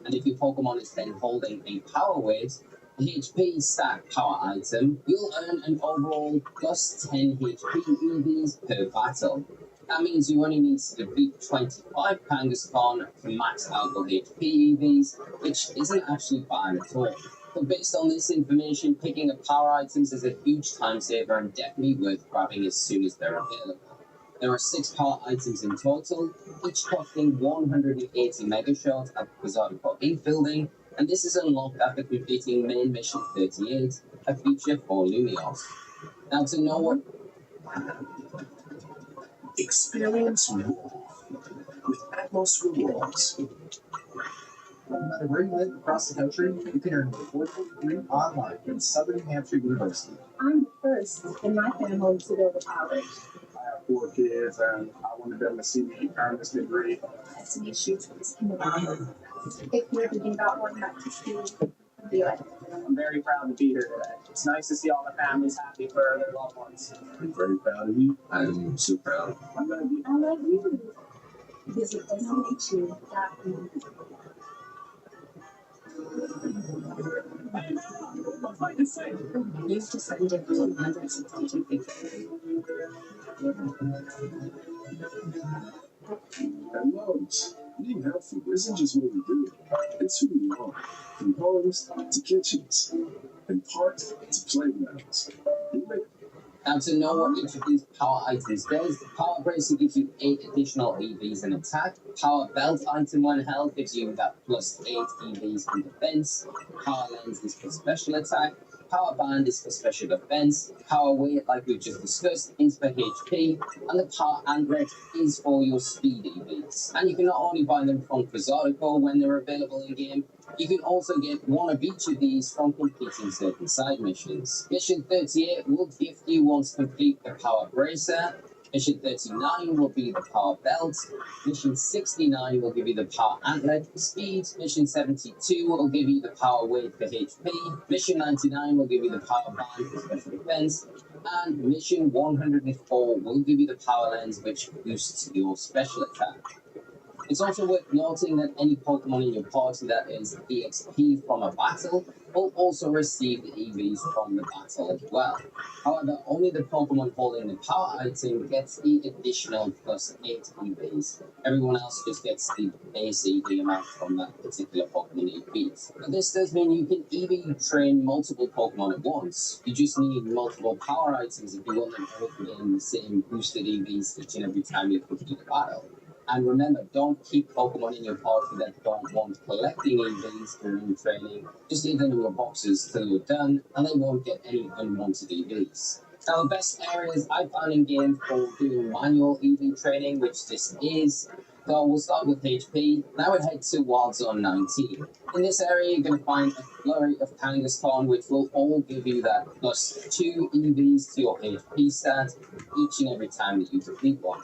And if your Pokemon is then holding a Power Weight, the HP stack power item, you'll earn an overall +10 HP EVs per battle. That means you only need to defeat 25 Kangaskhan to max out your HP EVs, which isn't actually bad at all. So based on this information, picking up power items is a huge time saver and definitely worth grabbing as soon as they're available. There are 6 power items in total, each costing 180 Mega Shot at the FOEFilmz building, and this is unlocked after completing Main Mission 38, a feature for Lumios. Now to know what... Experience more with Atmos Rewards. No matter where you live across the country, you can earn affordable degree online from Southern New Hampshire University. I'm the first in my family to go to college. I have 4 kids and I wanted them to see me earn this degree. Nice to meet you. If you're thinking about going back to school, do it. I'm very proud to be here today. It's nice to see all the families happy for their loved ones. I'm very proud of you. I'm so proud. I love you. I love you. Because it doesn't make you that easy. You've just sent it 150. At Lowe's, being helpful isn't just what we do, It's who we are, from homes to kitchens, and parks to playgrounds. Now, to know what each of these power items does, Power Bracer gives you 8 additional EVs in attack. Power Belt item when held gives you that plus 8 EVs in defense. Power Lens is for special attack. Power Band is for special defense. Power Weight, like we've just discussed, is for HP. And the Power Anklet is for your speed EVs. And you can not only buy them from Quasarico when they're available in game, you can also get one of each of these from completing certain side missions. Mission 38 will gift you once complete the Power Bracer. Mission 39 will be the Power Belt. Mission 69 will give you the Power Anklet for speed. Mission 72 will give you the Power Weight for HP. Mission 99 will give you the Power Band for special defense. And Mission 104 will give you the Power Lens, which boosts your special attack. It's also worth noting that any Pokemon in your party that is EXP from a battle will also receive the EVs from the battle as well. However, only the Pokemon holding the power item gets the additional plus 8 EVs. Everyone else just gets the base EV amount from that particular Pokemon you beat. But this does mean you can EV train multiple Pokemon at once. You just need multiple power items if you want them all to gain the same boosted EVs each and every time you complete a battle. And remember, don't keep Pokemon in your party that don't want collecting EVs during training. Just leave them in your boxes till you're done, and they won't get any unwanted EVs. Now, the best areas I found in game for doing manual EV training, which this is, so we'll start with HP. Now we head to Wild Zone 19. In this area, you're going to find a flurry of Kangaskhan, which will all give you that plus 2 EVs to your HP stat each and every time that you defeat one.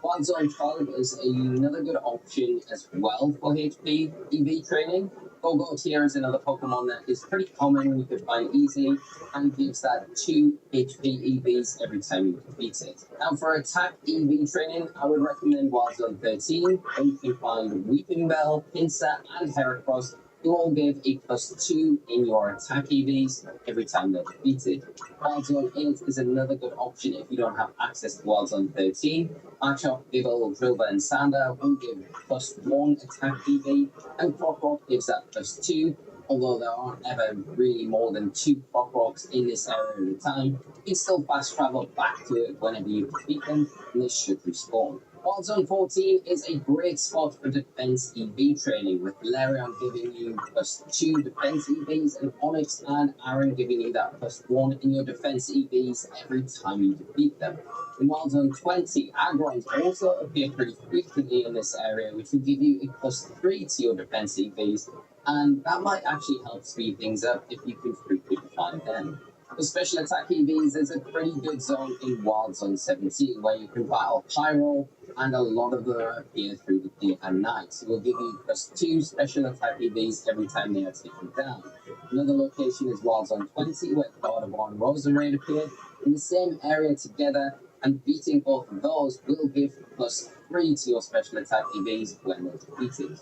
Wild Zone 12 is another good option as well for HP EV training. Golgot here is another Pokemon that is pretty common, you can find easily, and gives that 2 HP EVs every time you defeat it. Now for attack EV training, I would recommend Wild Zone 13, where you can find Weeping Bell, Pinsir, and Heracross, who all give a plus 2 in your attack EVs every time they're defeated. Wild Zone 8 is another good option if you don't have access to Wild Zone 13. Machop, Gible, Drilbur, and Sander will give plus 1 attack EV, and Crocrock gives that plus 2, although there aren't ever really more than 2 Crocrocks in this area at a time. You can still fast travel back to it whenever you defeat them, and this should respawn. Wild Zone 14 is a great spot for defense EV training, with Larion giving you plus 2 defense EVs and Onyx and Aaron giving you that plus 1 in your defense EVs every time you defeat them. In Wild Zone 20, Agrons also appear pretty frequently in this area, which will give you a plus 3 to your defense EVs, and that might actually help speed things up if you can frequently find them. For special attack EVs, there's a pretty good zone in Wild Zone 17 where you can battle Pyro, and a lot of them appear through the day and night. So we'll give you plus 2 special attack EVs every time they are taken down. Another location is Wild Zone 20 where Gardevoir and Roserade appeared in the same area together, and beating both of those will give plus 3 to your special attack EVs when they're defeated.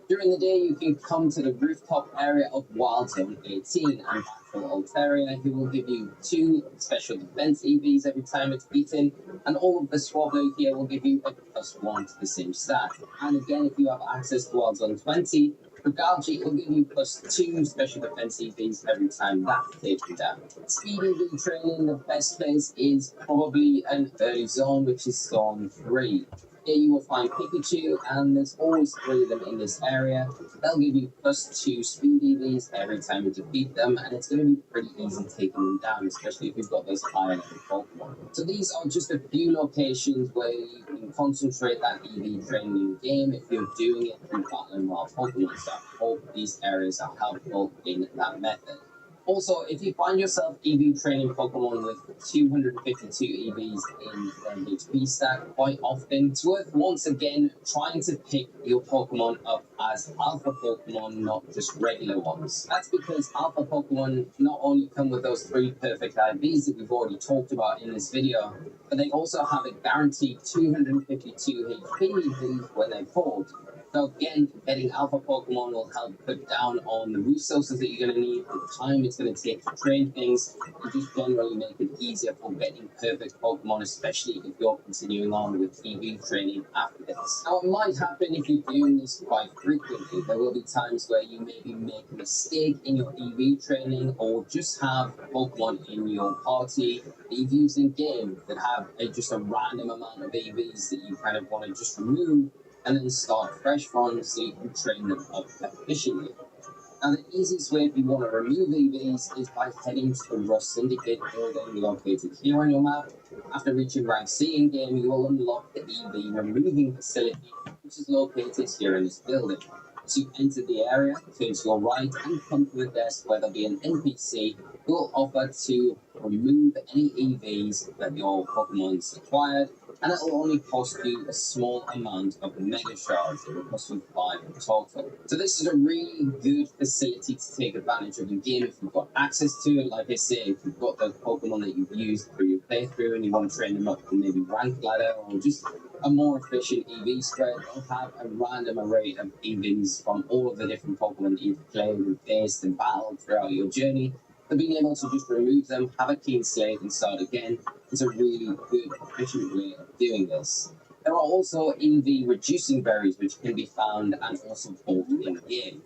During the day, you can come to the rooftop area of Wild Zone 18 and battle Altaria, who will give you 2 special defense EVs every time it's beaten, and all of the Swablu here will give you a plus 1 to the same stat. And again, if you have access to Wild Zone 20, Galgi will give you plus 2 special defense EVs every time that's taken down. Speed EV training, the best place is probably an early zone, which is Zone 3. Here you will find Pikachu, and there's always 3 of them in this area. They'll give you plus 2 speed EVs every time you defeat them, and it's going to be pretty easy taking them down, especially if you've got those higher level Pokemon. So these are just a few locations where you can concentrate that EV training in game if you're doing it through battling wild Pokemon. So I hope these areas are helpful in that method. Also, if you find yourself EV training Pokemon with 252 EVs in their HP stack quite often, it's worth once again trying to pick your Pokemon up as Alpha Pokemon, not just regular ones. That's because Alpha Pokemon not only come with those 3 perfect IVs that we've already talked about in this video, but they also have a guaranteed 252 HP EV when they fold. So again, getting alpha Pokemon will help cut down on the resources that you're going to need, the time it's going to take to train things, and just generally make it easier for getting perfect Pokemon, especially if you're continuing on with EV training after this. Now, it might happen if you're doing this quite frequently. There will be times where you maybe make a mistake in your EV training, or just have Pokemon in your party that you've used in game that have just a random amount of EVs that you kind of want to just remove and then start fresh from so you can train them up efficiently. Now, the easiest way if you want to remove EVs is by heading to the Rust Syndicate building located here on your map. After reaching rank C in game, you will unlock the EV removing facility, which is located here in this building. As you enter the area, turn to your right and come to a desk where there'll be an NPC who will offer to remove any EVs that your Pokemon's acquired, and it will only cost you a small amount of Mega Shards. It will cost you 5 in total. So this is a really good facility to take advantage of in game if you've got access to it. Like I say, if you've got those Pokemon that you've used for your playthrough and you want to train them up for maybe rank ladder or just a more efficient EV spread, they'll have a random array of EVs from all of the different Pokemon that you've played and faced and battled throughout your journey. So being able to just remove them, have a clean slate and start again is a really good, efficient way of doing this. There are also EV reducing berries which can be found and also bought in game.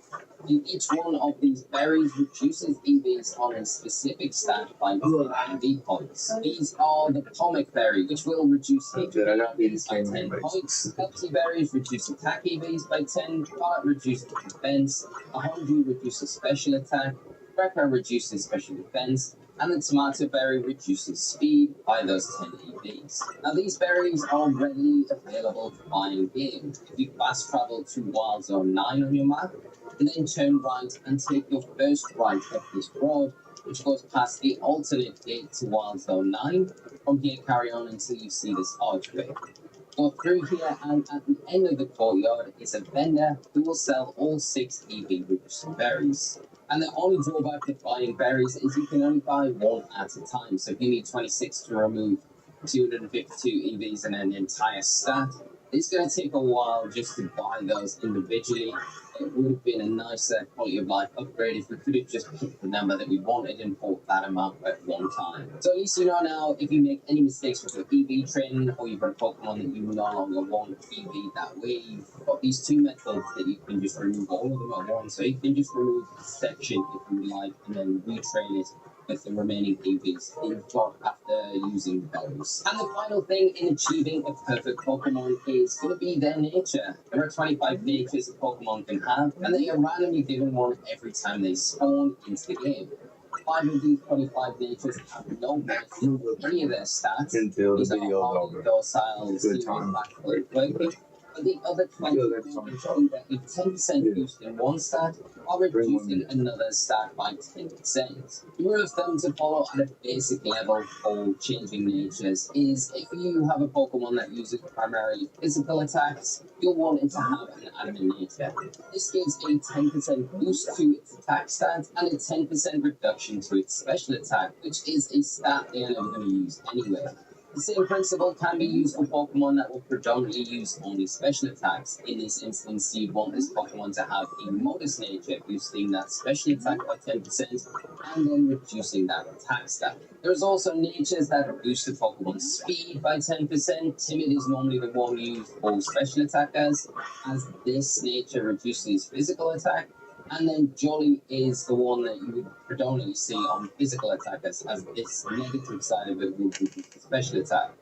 And each one of these berries reduces EVs on a specific stat by 10 EV points. These are the Pomic berry, which will reduce HP EVs by 10 points. Pepsi berries reduce attack EVs by 10, Part reduces defense, a Honju reduces special attack, Wrecker reduces special defense, and the tomato berry reduces speed by those 10 EVs. Now these berries are readily available to buy in game. If you fast travel to Wild Zone 9 on your map, and then turn right and take your first right up this road, which goes past the alternate gate to Wild Zone 9. From here carry on until you see this archway. Go through here, and at the end of the courtyard is a vendor who will sell all 6 EV reducing berries. And the only drawback to buying berries is you can only buy one at a time. So if you need 26 to remove 252 EVs in an entire stat, it's going to take a while just to buy those individually. It would have been a nicer quality of life upgrade if we could have just picked the number that we wanted and bought that amount at one time. So at least you know now, if you make any mistakes with your EV training, or you've got a Pokemon that you no longer want EV that way, you've got these 2 methods that you can just remove all of them at once. So you can just remove a section if you like, and then retrain it with the remaining EVs that you've got after using the berries. And the final thing in achieving a perfect Pokemon is going to be their nature. There are 25 natures a Pokemon can have, and they are randomly given one every time they spawn into the game. 5 of these 25 natures have no benefit for any of their stats. These are hardy, docile, serious, backwards, working. But the other 20 either a 10% boost in one stat or reducing another stat by 10%. The rule of thumb to follow at a basic level for changing natures is if you have a Pokemon that uses primarily physical attacks, you'll want it to have an adamant nature. This gives a 10% boost to its attack stat and a 10% reduction to its special attack, which is a stat they are never going to use anyway. The same principle can be used for Pokemon that will predominantly use only special attacks. In this instance, you'd want this Pokemon to have a modest nature, boosting that special attack by 10% and then reducing that attack stat. There's also natures that boost the Pokemon's speed by 10%. Timid is normally the one used for special attackers, as this nature reduces physical attack. And then Jolly is the one that you would predominantly see on physical attackers, as this negative side of it will reduce the special attack.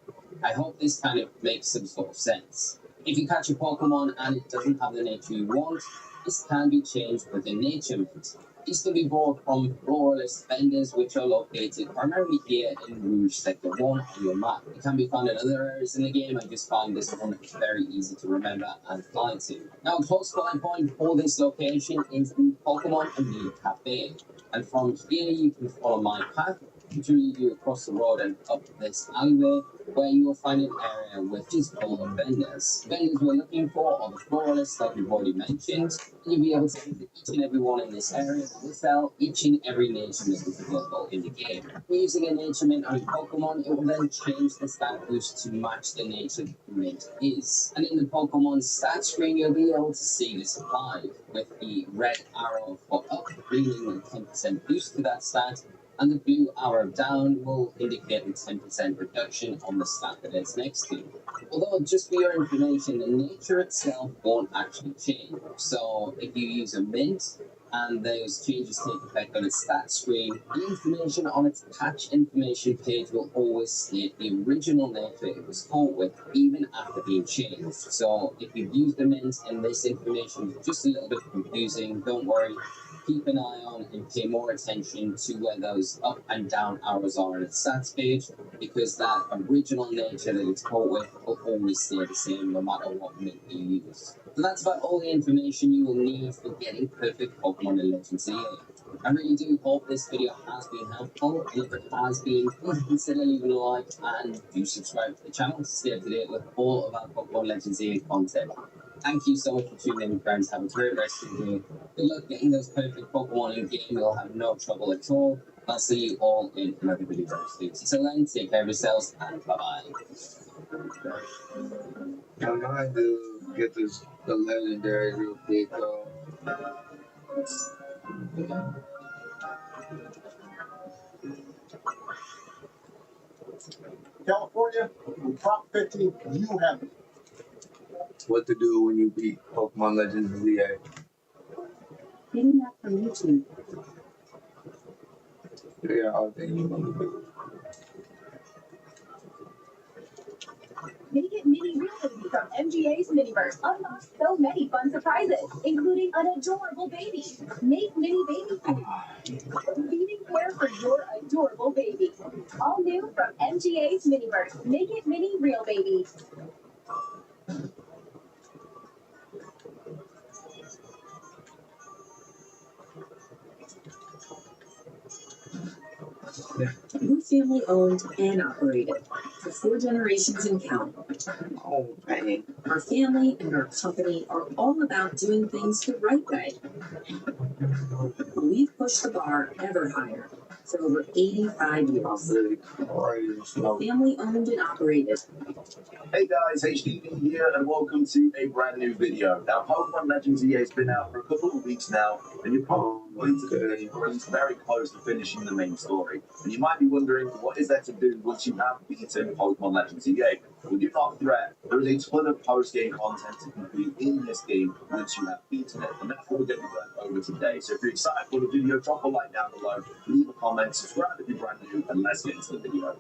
I hope this kind of makes some sort of sense. If you catch a Pokemon and it doesn't have the nature you want, this can be changed with a nature move. These can be bought from floralist vendors, which are located primarily here in Rouge Sector 1 on your map. It can be found in other areas in the game. I just find this one very easy to remember and fly to. Now, a close flying point for this location is the Pokemon Elite Cafe. And from here, you can follow my path, which will lead you across the road and up this alleyway. where you will find an area which is full of vendors. Vendors we're looking for are the florists, like we've already mentioned. You'll be able to visit each and every one in this area that will sell each and every nature mint that's available in the game. Using a nature mint on a Pokemon, it will then change the stat boost to match the nature the mint is. And in the Pokemon stat screen, you'll be able to see this applied, with the red arrow for up, bringing a 10% boost to that stat, and the blue arrow down will indicate a 10% reduction on the stat that it's next to. Although, just for your information, the nature itself won't actually change. So, if you use a mint, and those changes take effect on its stat screen, the information on its patch information page will always state the original nature it was caught with, even after being changed. So if you've used the mint and this information is just a little bit confusing, don't worry. Keep an eye on and pay more attention to where those up and down arrows are on its stats page, because that original nature that it's caught with will always stay the same no matter what mint you use. So that's about all the information you will need for getting perfect Pokemon in Legends ZA. I really do hope this video has been helpful, and if it has been, please consider leaving a like and do subscribe to the channel to stay up to date with all of our Pokemon Legends ZA content. Thank you so much for tuning in, friends. Have a great rest of the day. Good luck getting those perfect Pokemon in game. You'll have no trouble at all. I'll see you all in another video very soon. Until then, take care of yourselves and bye-bye. I'm going to get the legendary real quick. California, Prop 50, you have it. What to do when you beat Pokemon Legends ZA. Getting that from YouTube. Yeah, I think you want to do. Make it mini real baby from MGA's Miniverse. Unlock so many fun surprises, including an adorable baby. Make mini baby food. Feeding care for your adorable baby. All new from MGA's Miniverse. Make it mini real baby. We're family owned and operated for 4 generations and counting. Oh, man. Our family and our company are all about doing things the right way. We've pushed the bar ever higher for over 85 years. Family owned and operated. Hey guys, HDB here, and welcome to a brand new video. Now, Pokemon Legends EA has been out for a couple of weeks now, and you're probably going to be or at least very close to finishing the main story. And you might be wondering, what is there to do once you have beaten Pokemon Legends EA? Well, do not fret. There is a ton of post-game content to complete in this game once you have beaten it, and that's what we're going to be going over today. So if you're excited for the video, drop a like down below, leave a comment, subscribe if you're brand new, and let's get into the video.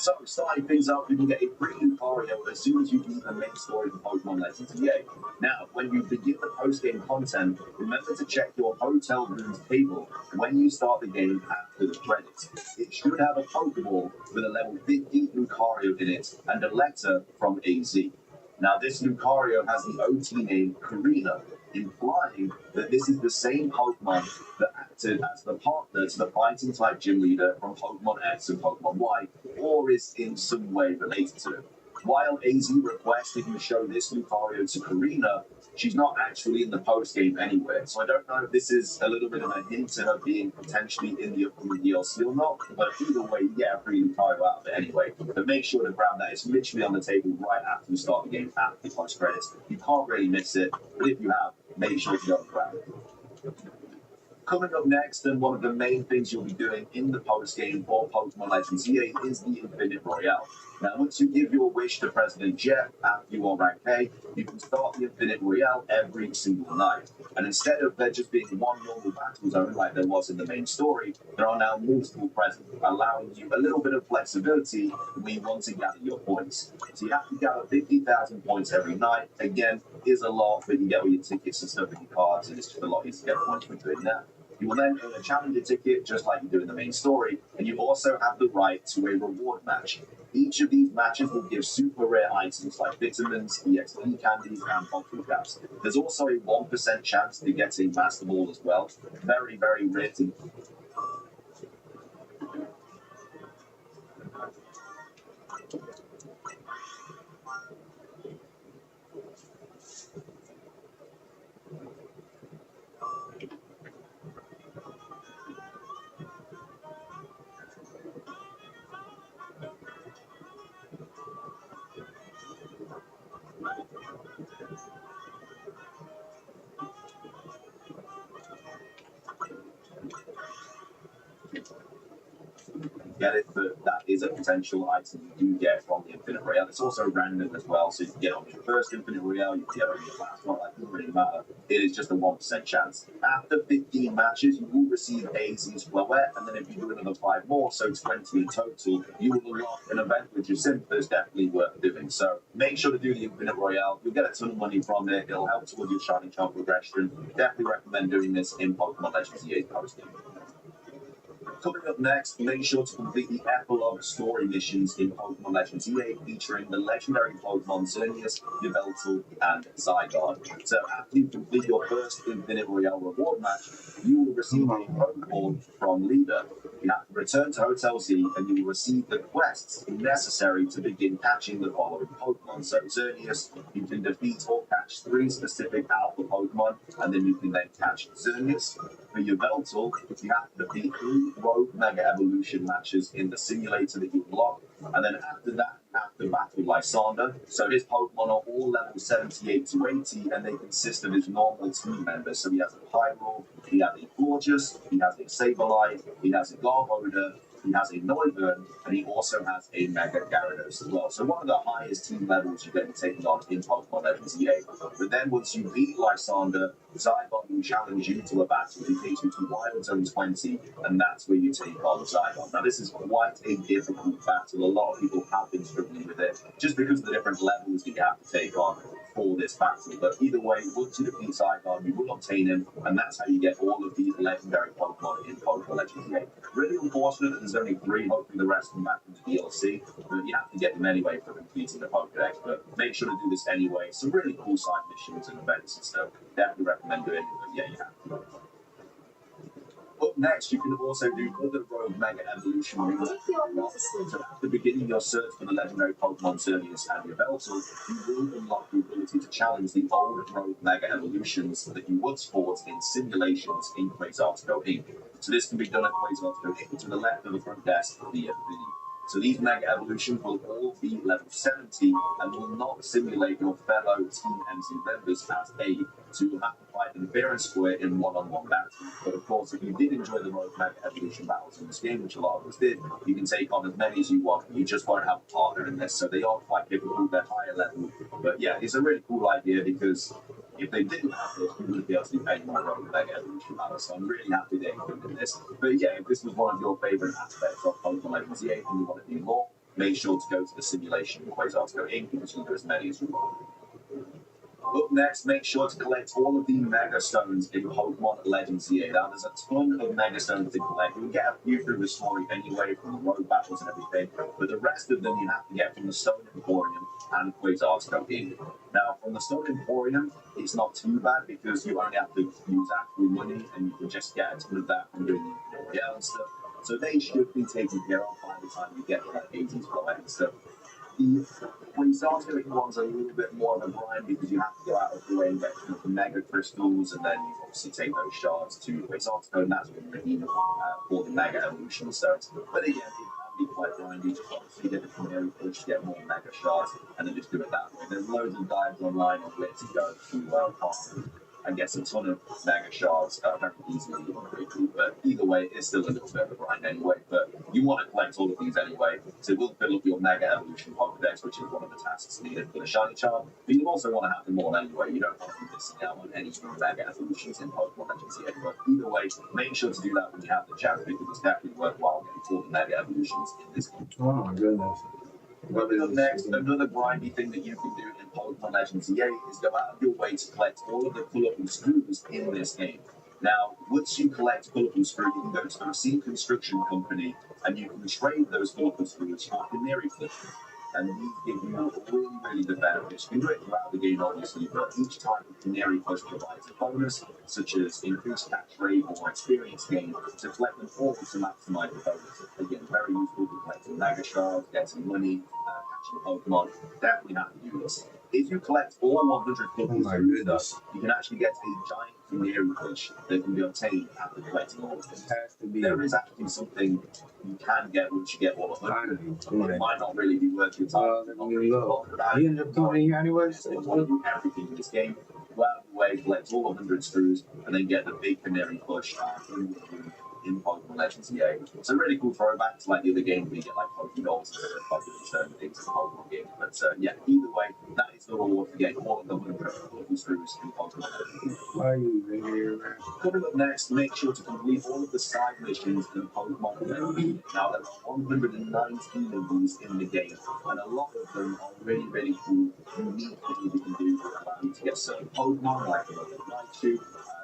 So, starting things up, you can get a free Lucario as soon as you beat the main story of Pokemon Legends EA. Now, when you begin the post-game content, remember to check your hotel room's table when you start the game after the credits. It should have a Pokeball with a level 50 Lucario in it and a letter from AZ. Now, this Lucario has the OT name Karina, implying that this is the same Pokemon that acted as the partner to the fighting type gym leader from Pokemon X and Pokemon Y, or is in some way related to it. While AZ requested you show this Lucario to Karina, she's not actually in the post game anywhere, so I don't know if this is a little bit of a hint to her being potentially in the upcoming DLC or not, but either way, you get a free Lucario out of it anyway. But make sure to grab that. It's literally on the table right after you start the game, after the post credits. You can't really miss it, but if you have, make sure to go and grab it. Coming up next, and one of the main things you'll be doing in the post-game for Pokemon Legends EA is the Infinite Royale. Now, once you give your wish to President Jeff after you are rank A, you can start the Infinite Royale every single night. And instead of there just being one normal battle zone like there was in the main story, there are now multiple present, allowing you a little bit of flexibility when you want to gather your points. So you have to gather 50,000 points every night. Again, is a lot, but you get all your tickets and stuff in your cards, and it's just a lot easier to get points when doing that. You will then earn a challenger ticket, just like you do in the main story, and you also have the right to a reward match. Each of these matches will give super rare items like vitamins, EXP candies, and bottle caps. There's also a 1% chance to get a Master Ball as well. Very, very rare to... get it, but that is a potential item you do get from the Infinite Royale. It's also random as well, so you can get on your first Infinite Royale, you can get on your last one, like, it doesn't really matter. It is just a 1% chance. After 15 matches, you will receive AZ's Floette, and then if you do another 5 more, so 20 in total, you will unlock an event which is simple, it's definitely worth doing. So make sure to do the Infinite Royale. You'll get a ton of money from it. It'll help towards your Shiny Charm progression. Definitely recommend doing this in Pokemon Legends EA posting. Coming up next, make sure to complete the epilogue story missions in Pokemon Legends EA featuring the legendary Pokemon Xerneas, Yveltal, and Zygarde. So after you complete your first Infinite Royale reward match, you will receive a Pokeball from Leader. You have to return to Hotel Z and you will receive the quests necessary to begin catching the following Pokemon. So Xerneas, you can defeat or catch 3 specific Alpha Pokemon, and then you can then catch Xerneas. For Yveltal, you have to defeat 3 Rogue Mega Evolution matches in the simulator that you unlock, and then after that, you have to battle Lysander. So his Pokemon are all level 78 to 80, and they consist of his normal team members. So he has a Pyro, he has a Gorgeous, he has a Sableye, he has a Garbodor, he has a Noivern, and he also has a Mega Gyarados as well. So one of the highest team levels you're going to be taking on in Pokemon Legends EA. But then once you beat Lysander, Zygarde will challenge you to a battle. He takes you to Wild Zone 20, and that's where you take on Zygarde. Now this is quite a difficult battle. A lot of people have been struggling with it, just because of the different levels that you have to take on for this battle. But either way, once you defeat Zygarde, you will obtain him, and that's how you get all of these legendary Pokemon in Pokemon Legends EA. Really unfortunate that there's only 3, hopefully the rest come back into DLC, but you have to get them anyway for completing the Pokédex, but make sure to do this anyway. Some really cool side missions and events and stuff. Definitely recommend doing it, but yeah, you have to. Up next, you can also do other Rogue Mega Evolution rewards. So at the beginning of your search for the legendary Pokemon Xerneas and Yveltal, you will unlock the ability to challenge the old Rogue Mega Evolutions that you once fought in simulations in Quasartico Inc. So this can be done at Quasartico Inc. to the left of the front desk via the. So these Mega Evolutions will all be level 70 and will not simulate your fellow Team MC members as aid. So you'll have to fight in fair and square in one-on-one battles. But of course, if you did enjoy the Rogue Mega Evolution battles in this game, which a lot of us did, you can take on as many as you want. You just won't have a partner in this. So they are quite difficult, they're higher level. But yeah, it's a really cool idea because if they didn't have this, we wouldn't be able to do any more Rogue Mega Evolution battles. So I'm really happy they included this. But yeah, if this was one of your favourite aspects of Pokemon Legends EA and you want to do more, make sure to go to the simulation in Quasartico Inc. because you can do as many as you want. Up next, make sure to collect all of the Mega Stones in Pokemon Legends EA. Now, there's a ton of Mega Stones to collect. You can get a few through the story anyway, from the road battles and everything, but the rest of them you have to get from the Stone Emporium and Quasartico Inc. Now, from the Stone Emporium, it's not too bad because you only have to use actual money and you can just get a ton of that from doing the Royale and stuff. So they should be taken care of by the time you get to like 80s Floette and stuff. The Quasartico one's a little bit more of a grind because you have to go out of the way and get the Mega Crystals, and then you obviously take those shards to Quasartico, and that's when you redeem for the Mega Evolution Stones. But again, it can be quite grindy. Just obviously get the Canary Push to get more Mega Shards, and then just do it that way. There's loads of dives online on where to go to farm. I guess a ton of Mega Shards very easily and quickly, but either way, it's still a little bit of a grind anyway. But you want to collect all of these anyway, so it will fill up your Mega Evolution Pokédex, which is one of the tasks needed for the Shiny Charm. But you also want to have them all anyway. You don't want to be missing out on any Mega Evolutions in Pokemon Legends EA. But either way, make sure to do that when you have the chance because it's definitely worthwhile getting all the Mega Evolutions in this game. Oh my goodness. Coming up next, another grindy thing that you can do in Pokemon Legends EA is go out of your way to collect all of the colourful screws in this game. Now, once you collect colourful screws, you can go to the Receipt Construction Company and you can trade those colourful screws for Canary Push. And these give you really good benefits. You can do it throughout the game, obviously, but each type of Canary Push provides a bonus, such as increased catch rate or experience gain, to collect them all to maximize the bonus. Again, very useful for collecting Mega Shards, getting money, catching Pokemon. Definitely have to do this. If you collect all 100 Pokemon, you can actually get a giant Canary Push that can be obtained after collecting all of them. There is actually something you can get once you get all of them. It might not really be worth your time. He ended up coming here anyway. So you want to do everything in this game. Go out of the way, collect all 100 screws, and then get the big Canary Push in Pokemon Legends EA. It's a really cool throwback to like the other games where you get like Pokéballs and popular certain things in Pokemon games. But yeah, either way, that is the reward for getting all of the 100 walkthroughs in Pokemon Legends. Why are you here? Coming up next, make sure to complete all of the side missions in Pokemon Legends. Now, there are 119 of these in the game, and a lot of them are really, really cool, unique things you can do that allow you to get certain Pokemon, like the Raichu,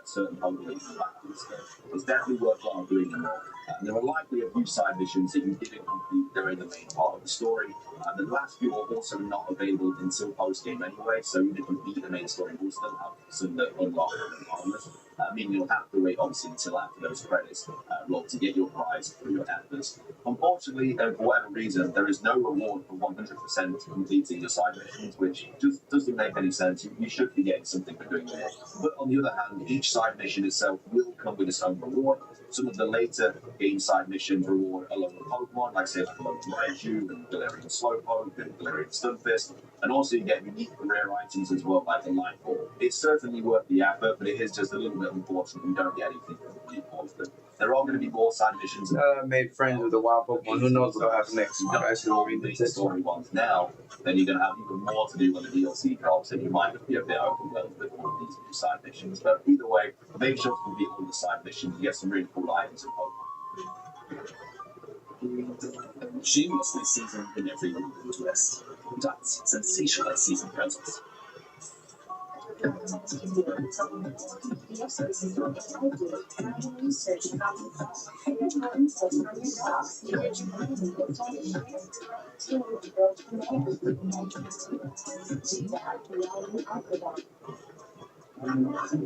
certain Pokemon you can battle and stuff. It's definitely worthwhile doing them all. There are likely a few side missions that you didn't complete during the main part of the story. The last few are also not available until post-game anyway, so even if you beat the main story, you'll still have some that unlock regardless. Meaning you'll have to wait obviously until after those credits roll to get your prize for your efforts. Unfortunately, for whatever reason, there is no reward for 100% completing your side missions, which just doesn't make any sense. You should be getting something for doing that. But on the other hand, each side mission itself will come with its own reward. Some of the later game side missions reward a lower Pokemon, like say like Raichu and Galarian Slowpoke and Galarian Stunfisk, and also you get unique rare items as well, like the Light Ball. It's certainly worth the effort, but it is just a little bit unfortunate you don't get anything for complete all of them. There are going to be more side missions. I made friends with the wild Pokemon. Who knows what'll happen next? You don't actually all read the story ones now, then you're going to have even more to do when the DLC drops, and you might be a bit overwhelmed with all of these new side missions. But either way, make sure to complete all the side missions. You get some really cool items in Pokemon. Shamelessly seasoned in every twist. THUGS, sensationalized seasoned pretzels. Who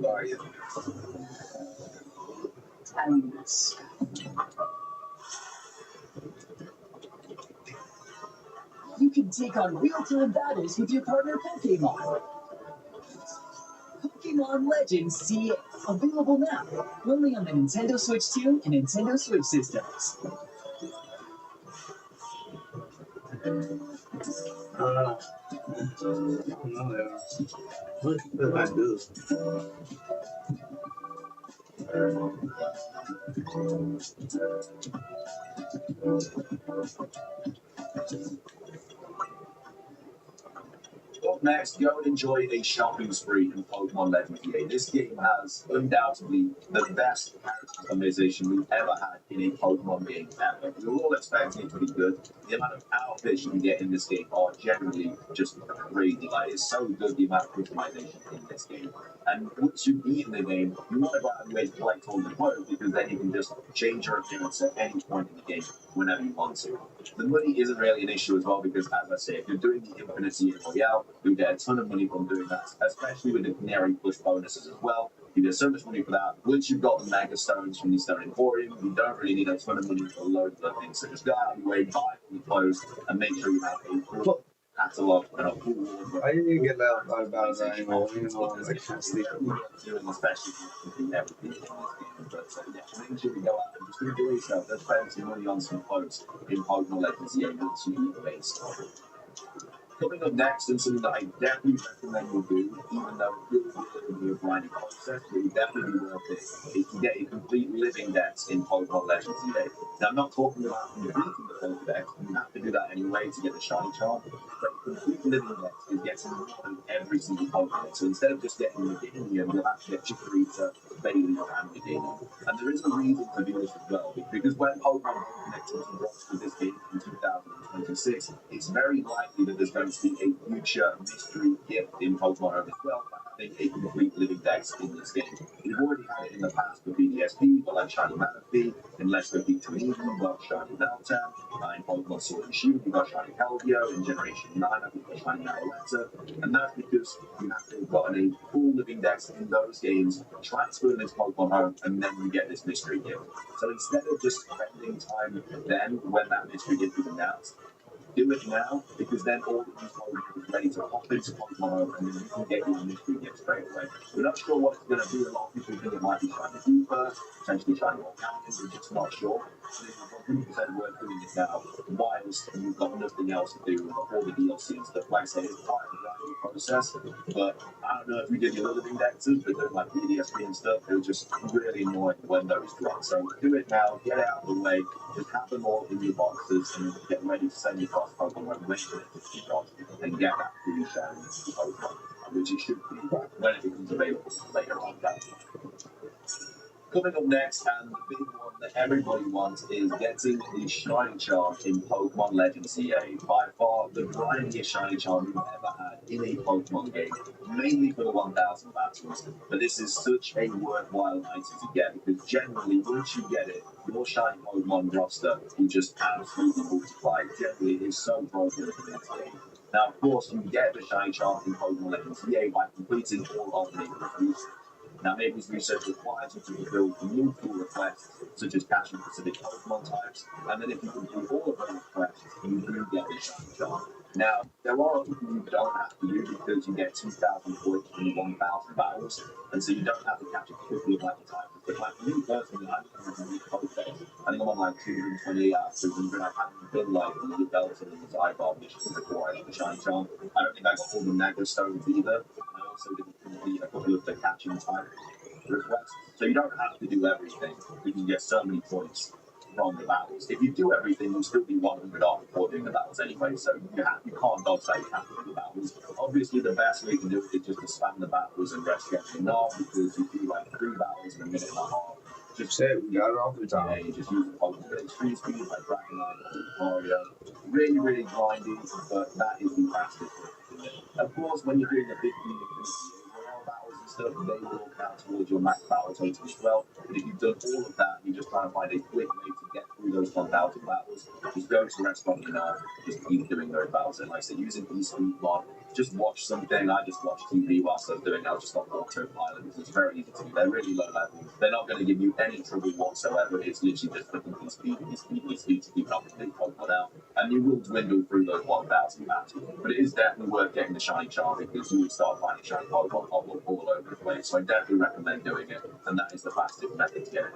are you? You can take on real-time battles with your partner Pokemon. Pokemon Legends CA, available now, only on the Nintendo Switch 2 and Nintendo Switch systems. What did I do? Up next, go and enjoy a shopping spree in Pokemon Legends EA. This game has undoubtedly the best character customization we've ever had in a Pokemon game ever. We were all expecting it to be good. The amount of outfits you can get in this game are generally just crazy. Like, it's so good, the amount of customization in this game. And once you beat the game, you want to go out and wait to collect all the clothes, because then you can just change your appearance at any point in the game whenever you want to. The money isn't really an issue as well, because as I say, if you're doing the Infinity Royale, you'll get a ton of money from doing that, especially with the Canary Push bonuses as well. You get so much money for that. Once you've got the Mega Stones from the Stone Emporium, you don't really need a ton of money for loads of other things. So just go out of your way, buy all the clothes, and make sure you have a full catalog and a full wardrobe. I didn't get that about it anymore. You know, like sleep. Doing especially everything in this game. But yeah, make sure you go out and just enjoy yourself. Let's spend some money on some clothes in Pokemon Legends EA once you beat the base. Coming up next, and something that I definitely recommend you do, even though it feels a little bit of a grinding process, but it would definitely be worth it, is to get a complete living dex in Pokemon Legends EA. Now, I'm not talking about completing the Pokedex, you have to do that anyway to get the shiny charm, but a complete living dex is getting more than every single Pokemon. So instead of just getting Meganium, you'll have to get Chikorita, Bailey, and Meganium. And there is a reason to do this as well, because when Pokemon connectivity drops to this game in 2026, it's very likely that there's going to be a future mystery gift in Pokemon Home as well, by having a complete living dex in this game. We've already had it in the past for BDSP, but like Shiny Manaphy, in Let's Go Deep to Eden, we've got Shiny Meltan, in Pokemon Sword and Shield, we've got Shiny Keldeo, in Generation 9, I think we've got Shiny Marowetta, and that's because you have to have gotten a full living dex in those games, transfer them into Pokemon Home, and then you get this mystery gift. So instead of just spending time then when that mystery gift is announced, do it now, because then all of these Pokemon is ready to pop into Pokemon Home, and then you can get your mystery gift straight away. We're not sure what it's going to be. A lot of people think it might be Shiny Deeper, potentially Shiny Volcanic, we're just not sure. So this is 100% worth doing it now, whilst you've got nothing else to do with all the DLC and stuff. Like I say, it's quite a grinding process, but don't know if you did your other indexes, but they're like ESP and stuff. It was just really annoying when those dropped. So do it now, get it out of the way, just have them all in your boxes and get ready to send your cross Pokemon when it drops and get that free shiny Pokemon, which it should be when it becomes available later on. Coming up next, and the big one that everybody wants, is getting the Shiny Charm in Pokemon Legends EA. By far, the grindiest Shiny Charm we've ever had in a Pokemon game, mainly for the 1000 battles. But this is such a worthwhile item to get, because generally, once you get it, your Shiny Pokemon roster will just absolutely multiply. Generally, it is so broken in this game. Now, of course, you get the Shiny Charm in Pokemon Legends EA by completing all of the reviews. Now, Mabel's research requires you to fulfill multiple requests, such as catching specific Pokemon types, and then if you complete all of those requests, you do get the Shiny Charm. Now, there are other things you don't have to do because you get 2,000 points in 1,000 battles, and so you don't have to catch a couple of like types. But like me personally, I'm going to Pokedex. I think I'm on like 228 out of 200. I haven't been like the Belton and the Zygarde missions before I got the Shiny Charm. I don't think I got all the Mega Stones either. I also didn't complete a couple of the catching type requests. So you don't have to do everything. You can get so many points from the battles. If you do everything, you'll still be 100 off before doing the battles anyway. So you can't dodge that. You have to do the battles. Obviously, the best way to do it is just to spam the battles and rest getting enough, because you do like 3 battles in a minute and a half. Just say we got it off the top. Yeah, you just use the Pokemon extreme speed like Dragonite, Mario. Really, really grindy, but that is the fastest way. Of course, when you're doing the big battles and stuff, they will count towards your max battle total as well. But if you've done all of that, you're just trying to find a quick way to get through those 1,000 battles. Just go to Restaurant enough, just keep doing those battles. And like I said, using e-speed mod, just watch something. I just watched TV whilst I was doing it. I was just on autopilot because it's very easy to do. They're really low level. They're not going to give you any trouble whatsoever. It's literally just looking e-speed to keep up with the big Pokemon out. And you will dwindle through those 1,000 battles. But it is definitely worth getting the Shiny Charm, because you will start finding Shiny Pokemon all over the place. So I definitely recommend doing it. And that is the fastest method to get it.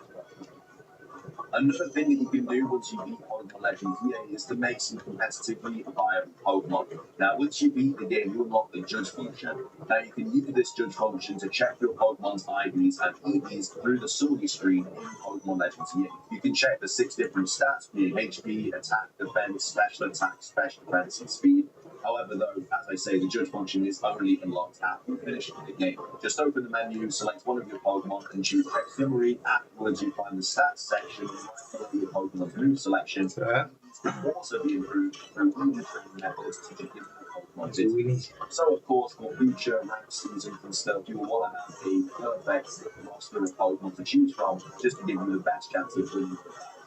Another thing that you can do once you beat Pokemon Legends EA is to make some competitively viable Pokemon. Now, once you beat the game, you unlock the Judge function. Now, you can use this Judge function to check your Pokemon's IVs and EVs through the summary screen in Pokemon Legends EA. You can check the 6 different stats, being HP, attack, defense, special attack, special defense, and speed. However, though, as I say, the Judge function is only unlocked after you finish the game. Just open the menu, select one of your Pokemon, and choose Check Summary. Afterwards, you find the stats section right below your Pokemon's move selection. These can also be improved through either training methods to give your Pokemon tips. So, of course, for future rank seasons and stuff, you will want to have a perfect roster of Pokemon to choose from, just to give you the best chance of winning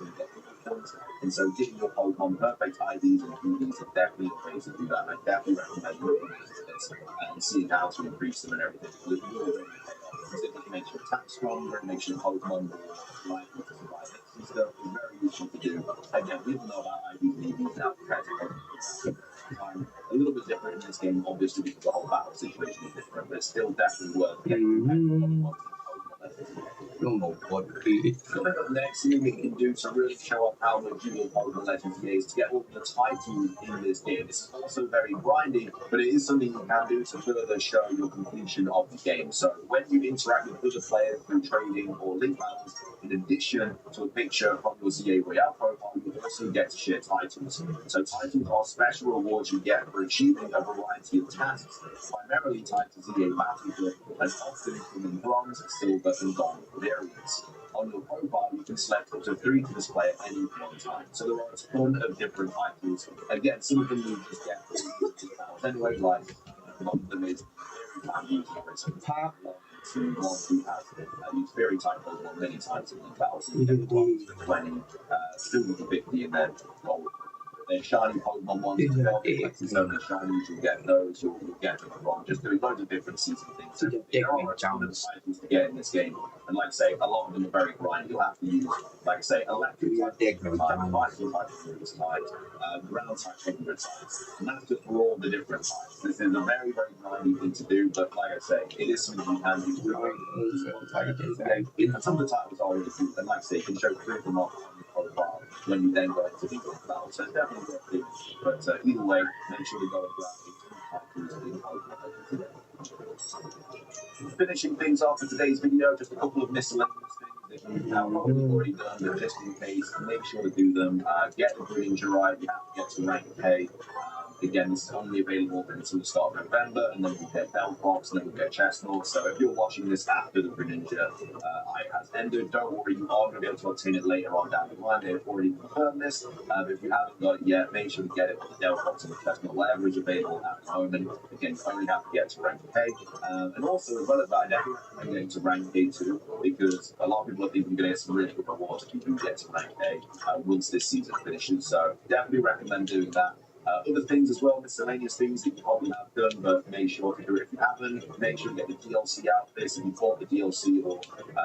and getting points. And so giving your Pokemon perfect IVs and PVs are definitely a way to do that. I definitely recommend looking into this and seeing how to increase them and everything. Because it will really pay off. Because it makes your attack stronger, it makes your Pokemon more likely to survive hits and stuff. It's very useful to do. Again, we don't know about IVs and EVs now compared to Pokemon. A little bit different in this game, obviously, because the whole battle situation is different, but it's still definitely worth getting Pokemon. Don't know what it is. Coming up next, thing we can do to really show off how much you will Pokemon Legends is to get all the titles in this game. This is also very grindy, but it is something you can do to further show your completion of the game. So when you interact with other players through trading or link battles, in addition to a picture from your ZA Royale profile, you also get to share titles. So titles are special rewards you get for achieving a variety of tasks, primarily tied to ZA Battlefield, and often come in bronze, silver, and gold variants. On your profile, you can select up to 3 to display at any one time. So there are a ton of different titles. Again, some of them you just get for anyway, like one of them is very time using, for example, to one who has used very time Pokemon many times in 1,000, you get 20, silver to 50, and then gold. They're shiny Pokemon ones as well. The shinies, you'll get those, you'll get them wrong. Just doing loads of different season things. So there are a ton of titles to get in this game. And like I say, a lot of them are very grindy. You'll have to use, like I say, electric type, fighting type types, ground type types. And that's just for all the different types. This is a very, very grindy thing to do, but like I say, it is something you can do. And some of the titles are really cool. And like I say, you can show 3 of them off on your profile when you then go into the battle. So it's definitely worth doing. But either way, make sure to go and grab a finishing things off for today's video, just a couple of miscellaneous things that you have probably already done, but just in case, make sure to do them. Get the Greninja right, you have to get to rank pay. Again, this is only available until the start of November, and then we'll get Bellfox, and then we'll get Chestnut. So if you're watching this after the Greninja has ended, don't worry, you are going to be able to obtain it later on down the line. They've already confirmed this. But if you haven't got it yet, make sure to get it with the Bellfox and the Chestnut, whatever is available at the moment. Again, you only have to get to rank pay. And also, as well as that, I definitely recommend getting to rank pay too, because a lot of people are thinking you're going to get some really good rewards if you do get to rank pay once this season finishes. So definitely recommend doing that. Other things as well, miscellaneous things that you probably have done, but make sure to do it if you haven't. Make sure to get the DLC outfits. If you bought the DLC or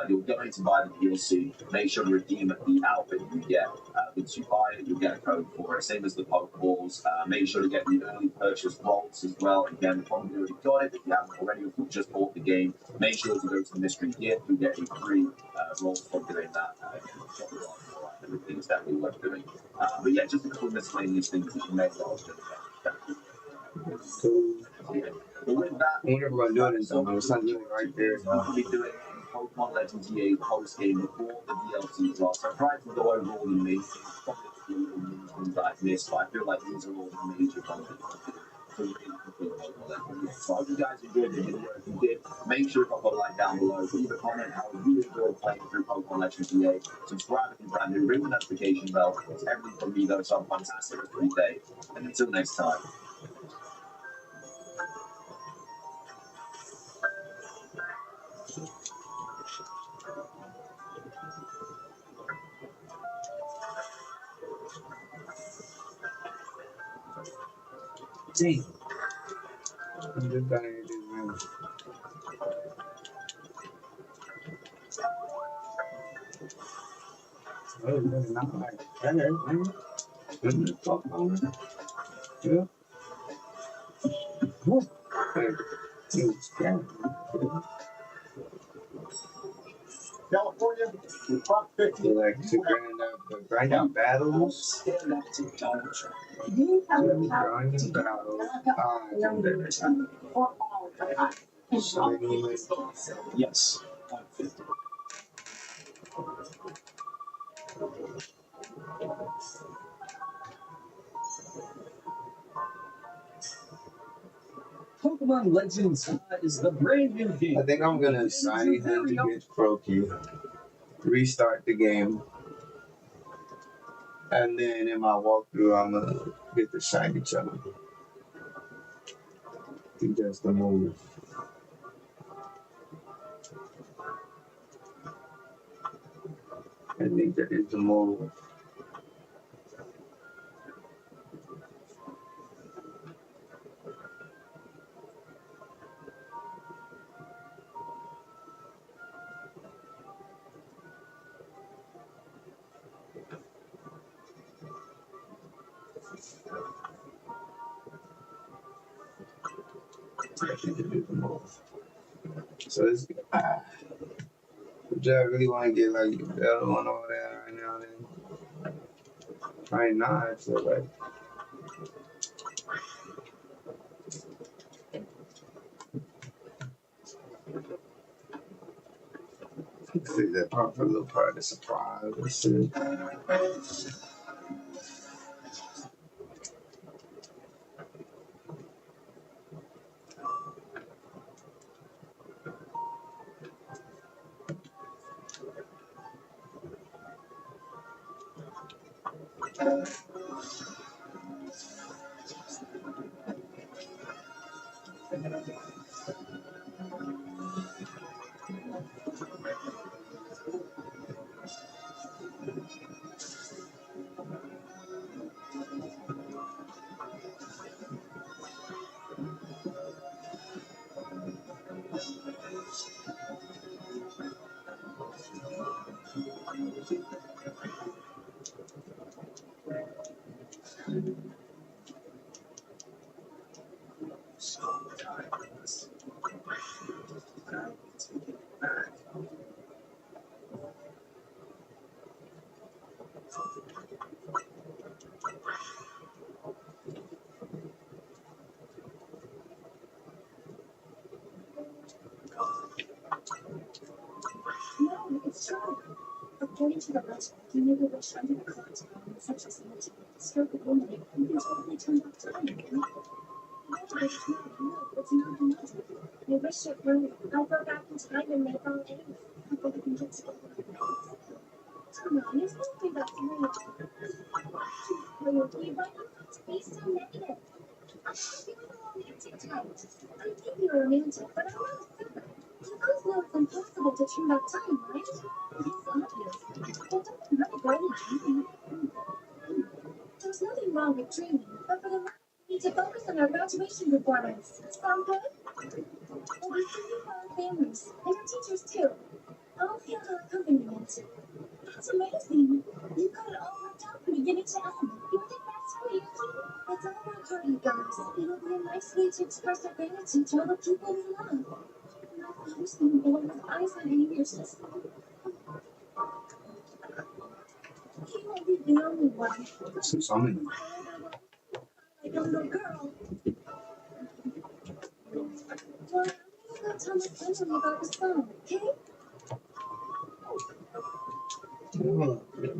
you're going to buy the DLC, make sure to redeem the outfit you get. Once you buy it, you'll get a code for it. Same as the Pokeballs. Make sure to get the early purchase vaults as well. Again, you probably already got it. If you haven't already, if you just bought the game, make sure to go to the mystery gift. You'll get a free roll for doing that. Everything is definitely worth doing. But yeah, just a couple of miscellaneous things that you may well do. But with that, whenever we're doing it, so it's not doing right there. We'll be doing Pokemon Legends EA post game before the DLC drops. I tried to go over all the main things, probably a few little things that I've missed, but I feel like these are all the major ones. So I hope you guys enjoyed the video. If you did, make sure to put a like down below. Leave a comment how you enjoyed playing through Pokemon Legends EA. Subscribe if you're brand new. Ring the notification bell. It's everything from me though, so I'm fantastic every day. And until next time. Damn. I'm just gonna do this. Oh, really not like that, man. Good to talk on it. Yeah. Woo. Hey, it was scary. California, with Prop 50. You like to grind out battles? Stand up to Donald Trump. Grind battles. For all the time. Yes, Prop 50. Pokemon Legends is the brand new game. I think I'm gonna assign him to get Croaky, restart the game, and then in my walkthrough, I'm gonna get the shiny channel. I think that's the move. I think that is the move. So this which I really want to get like better on all that right now. Then right now I feel like this is that part for a little part of the surprise. Let's see. Going into the restaurant, you made a wish under the cot on such a symmetry. Stroke of woman, you can totally turn back time. It's not the magic. I wish it were. I'll go back in time and make all A's. People can get together. Come on, it's not me that's real. Loyalty, why do you have to be so negative? I'm talking with a romantic type. I think you're romantic, but I'm not a sucker. You guys know it's impossible to turn back time, right? It's obvious. But don't hurt Brody dreaming. There's nothing wrong with dreaming, but for the moment, we need to focus on our graduation performance. Sound good? We'll be singing for our families, and our teachers too. I'll handle accompaniment. That's amazing. You got it all worked out from beginning to end. You're the best Koyuki. Let's all work hard, you guys. It'll be a nice way to express our gratitude to all the people we love. My father's being born with eyes on ears. He won't be the only one. Since I'm in Like a little girl. Well, I'm gonna go tell my family about the song, okay?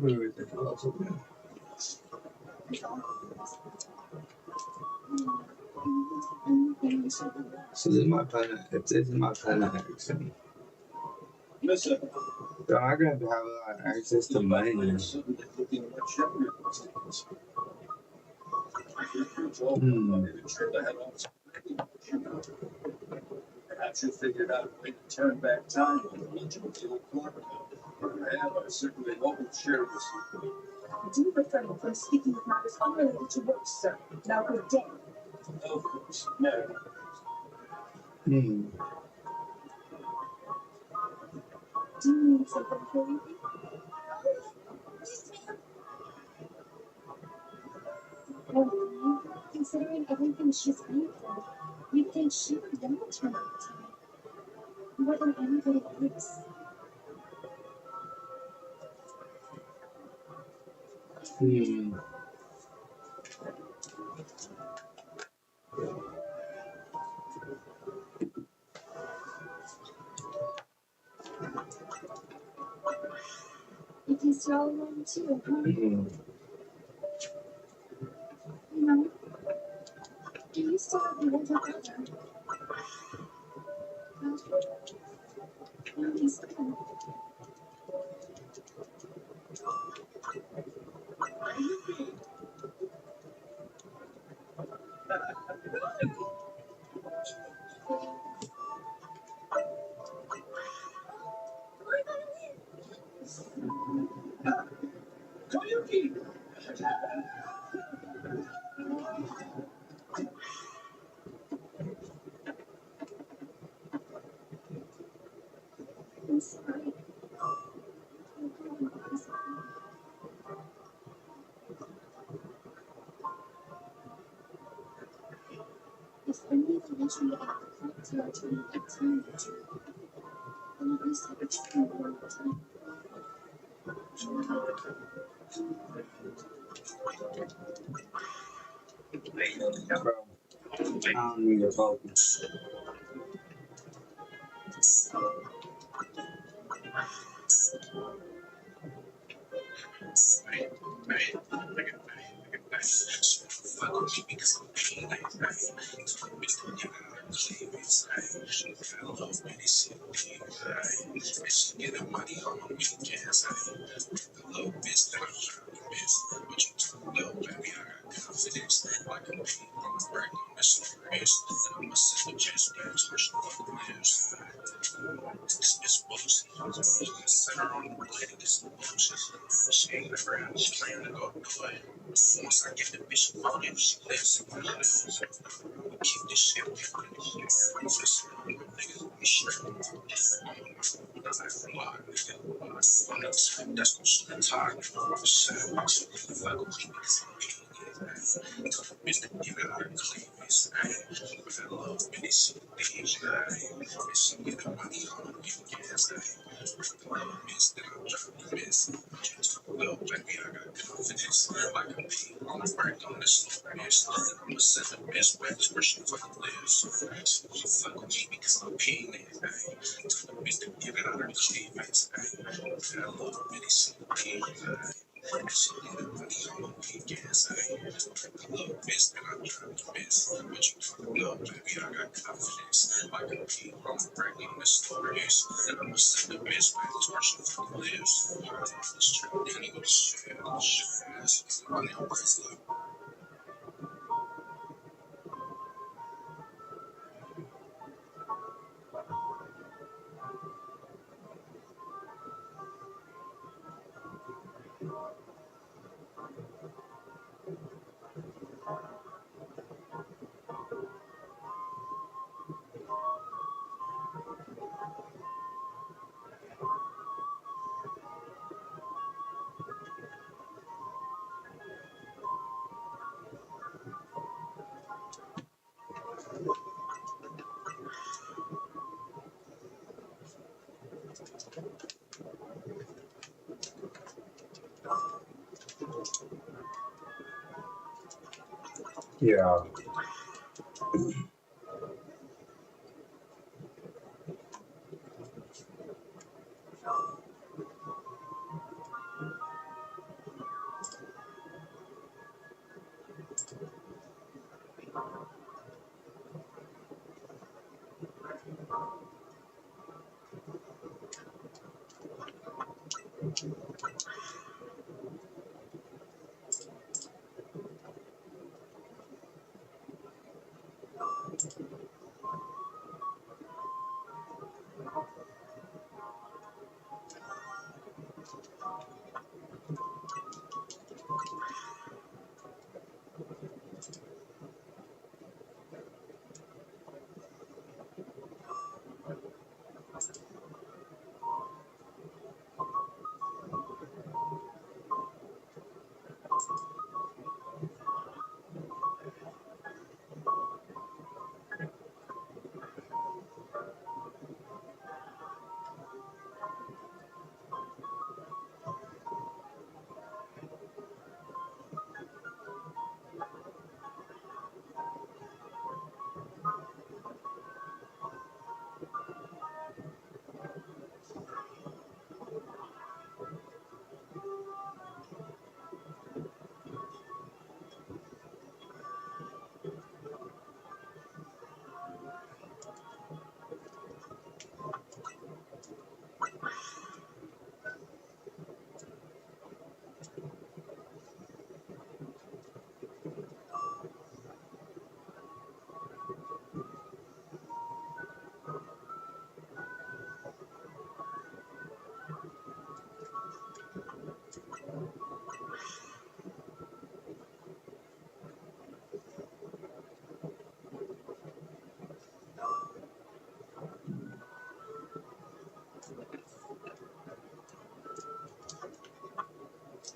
where is it? Oh, okay. So this is my planet. If this is my planet accent, Listen. so I'm gonna have to have a lot of access to money. Perhaps you figured out a way to turn back time when the Legion was ill cooperative. I certainly hope to share this with you. Do refrain from speaking of matters unrelated to work, sir. Now good day. Of course, no. Do you need something for you? Yes, ma'am. Well, considering everything she's been through, you'd think she would know to turn back time. More than anybody else. Because you're all alone too, huh? You know, do you still have an older brother? Well, he's good. Koyuki! I'm sorry. If only the legend about the clock tower turning back time were true, then at least I could travel one more time. Bro, I don't need a focus. Yeah.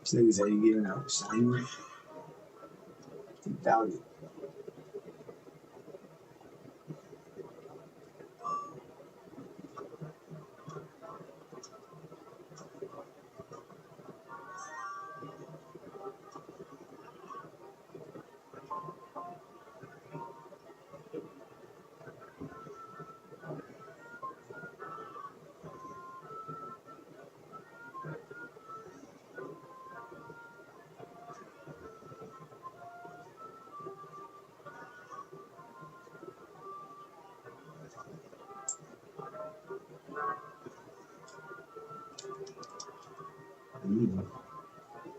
This nigga's ain't getting out. Son. Doubt it.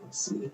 Let's see.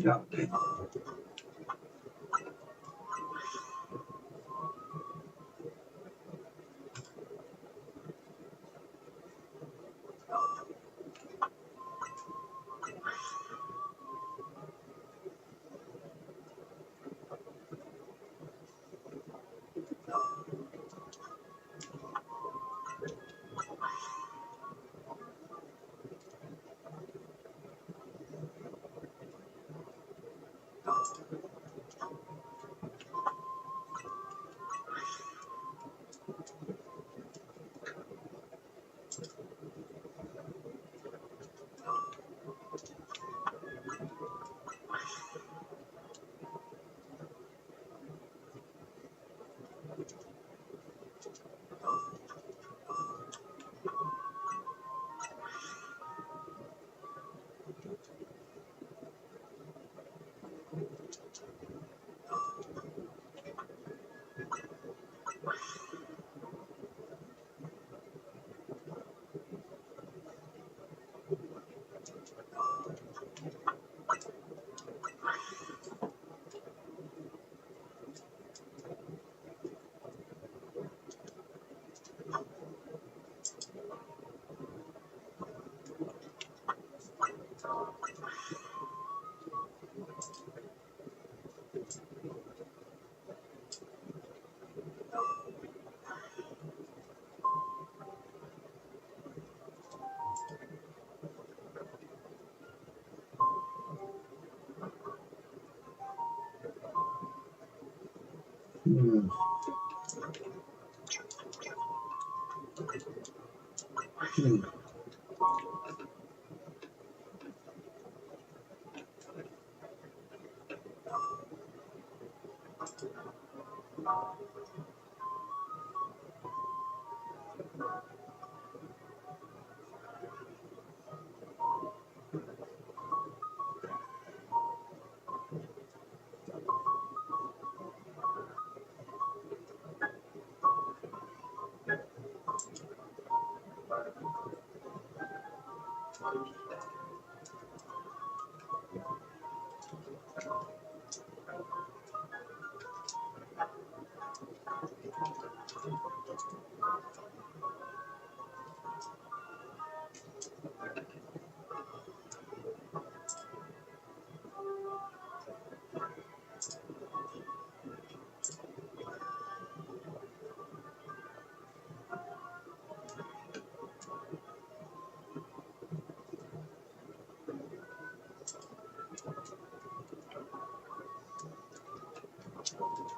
Yeah. Hmm. Hmm.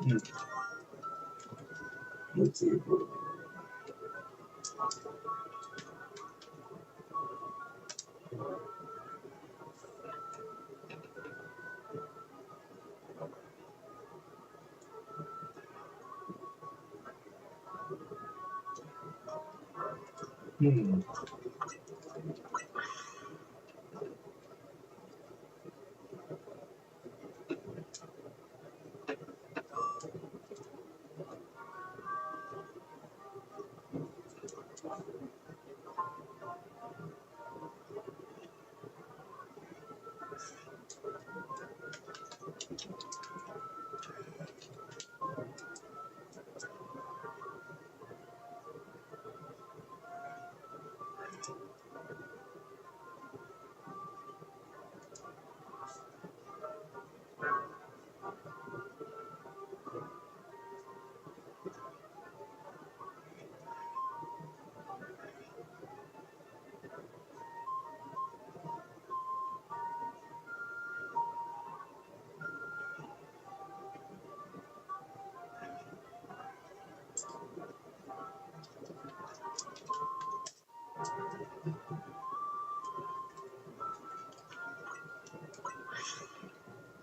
Hmm. Let's see. Hmm.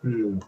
Hmm.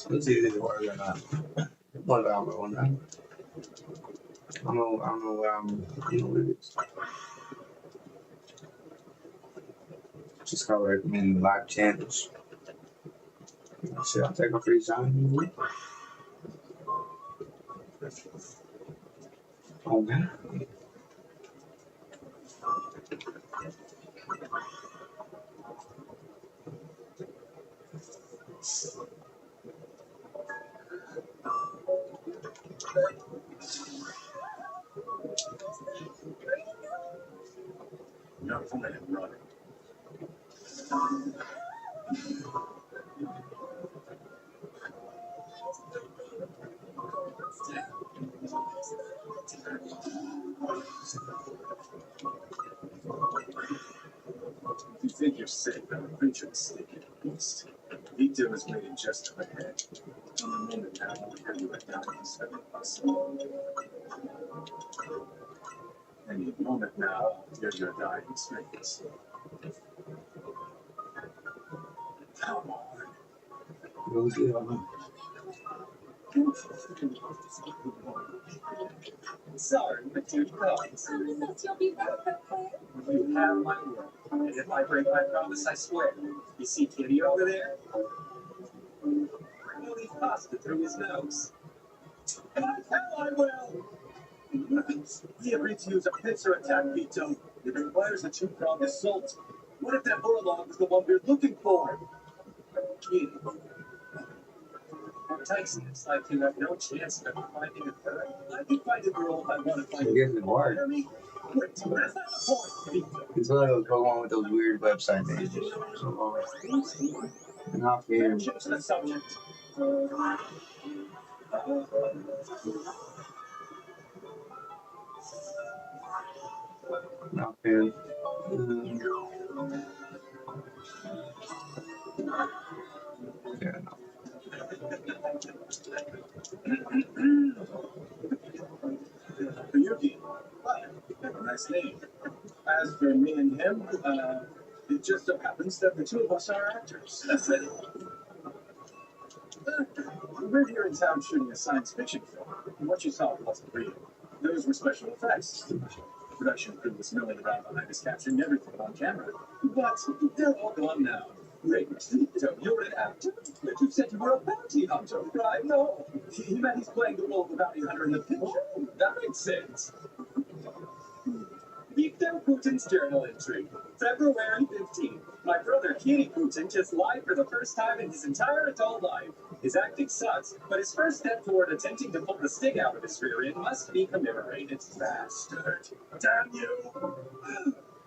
Let's see if this works or not. What I'm on that. I don't know what I'm dealing with it. Just called recommend live channels. Shit, I'll take a free sign. Oh man. No plan running. You think you're safe, but I'm pretty sure it's sneaking at least. Vito is waiting just up ahead. On the moment now, I'll hear you right down in 7 plus. Any moment now, you're your dying snakes. Come on. Sorry, but too close. You have my word. And if I break my promise, I swear. You see Kitty over there? I'll leave pasta through his nose. By hell I will! He agreed to use a pincer attack, Vito. It requires a two-pronged assault. What if that Orlog is the one we're looking for? Kitty. Tyson, it's like you have no chance of finding a third. I can find a girl if I want to find I guess it worked. Wait, that's not the point, Vito. It's one of those Pokemon with those weird website pages. Not fair. Change the subject. Not fair. Yeah, no. Yuki. Nice name. As for me and him, it just so happens that the two of us are actors. That's it. We're here in town shooting a science fiction film. And what you saw wasn't real. Those were special effects. The production crew was milling around behind us capturing everything on camera. But they're all gone now. Wait, so you're an actor? But you said you were a bounty hunter, right? No. He meant he's playing the role of a bounty hunter in the picture. That makes sense. Victor Putin's journal entry. February 15th. My brother Kenny Putin just lied for the first time in his entire adult life. His acting sucks, but his first step toward attempting to pull the stick out of his rear end must be commemorated. Bastard. Damn you!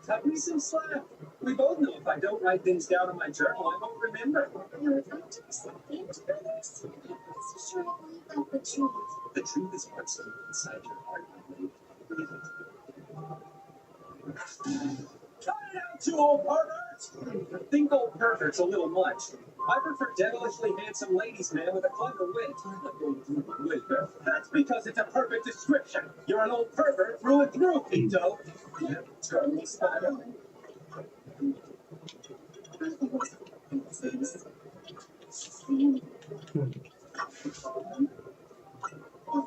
Cut me some slack. We both know if I don't write things down in my journal, I won't remember. You're actors and brothers. So sure I believe that the truth. The truth is what's deep inside your heart, my lady. Breathe it. Cut it out, you old pervert! I think old pervert's a little much. I prefer devilishly handsome ladies, man, with a clever wit. Wait, That's because it's a perfect description. You're an old pervert through and through, Vito. Yeah, Totally spot on.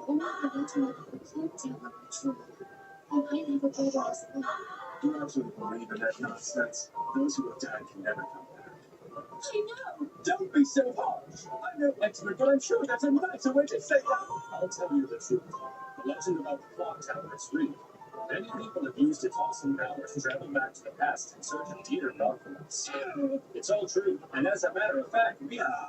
only the internet could tell the truth, then I never go to sleep. You absolutely believe in that nonsense. Those who have died can never come back. I know. Don't be so harsh. I'm no expert, but I'm sure that's a nicer way to say that. I'll tell you the truth. The legend about the clock tower is real. Many people have used its awesome powers to travel back to the past in search of either documents. It's all true, and as a matter of fact, we are.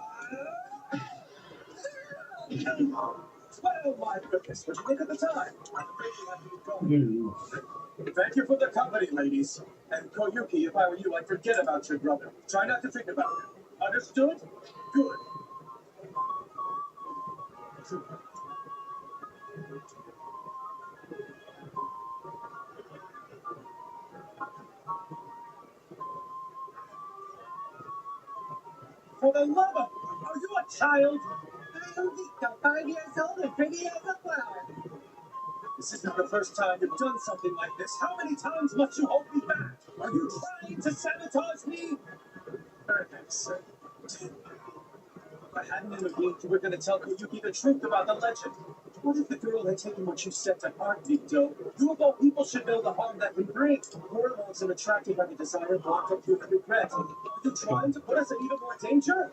Well, my goodness, would you look at the time? I'm afraid we have to get going. Thank you for the company, ladies. And Koyuki, if I were you, I'd forget about your brother. Try not to think about him. Understood? Good. For the love of... Are you a child? I'm 5 years old and pretty as a flower. This isn't the first time you've done something like this. How many times must you hold me back? Are you trying to sabotage me? For heaven's sake. If I hadn't intervened, you were going to tell Koyuki the truth about the legend. What if the girl had taken what you said to heart, Vito? You of all people should know the harm that can bring. Hormones are attracted by the desire blocked up with regret. Are you trying to put us in even more danger?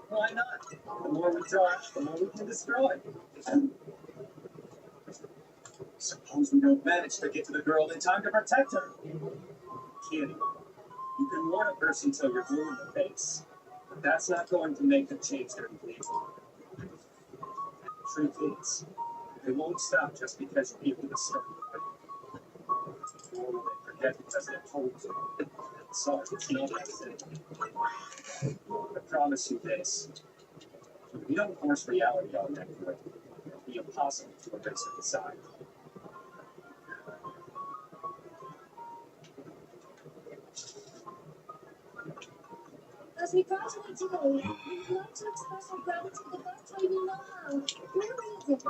Why not? The more we dodge, the more we can destroy. Suppose we don't manage to get to the girl in time to protect her. Kid, you can warn a person till you're blue in the face, but that's not going to make them change their behavior. Truth is, they won't stop just because you give them a start. Or will they forget because they told you? Sorry, it's not that simple. I promise you this. If you don't force reality on that girl, it'll be impossible to erase her inside. As we graduate today, we would like to express our gratitude the best way we know how. Where is it?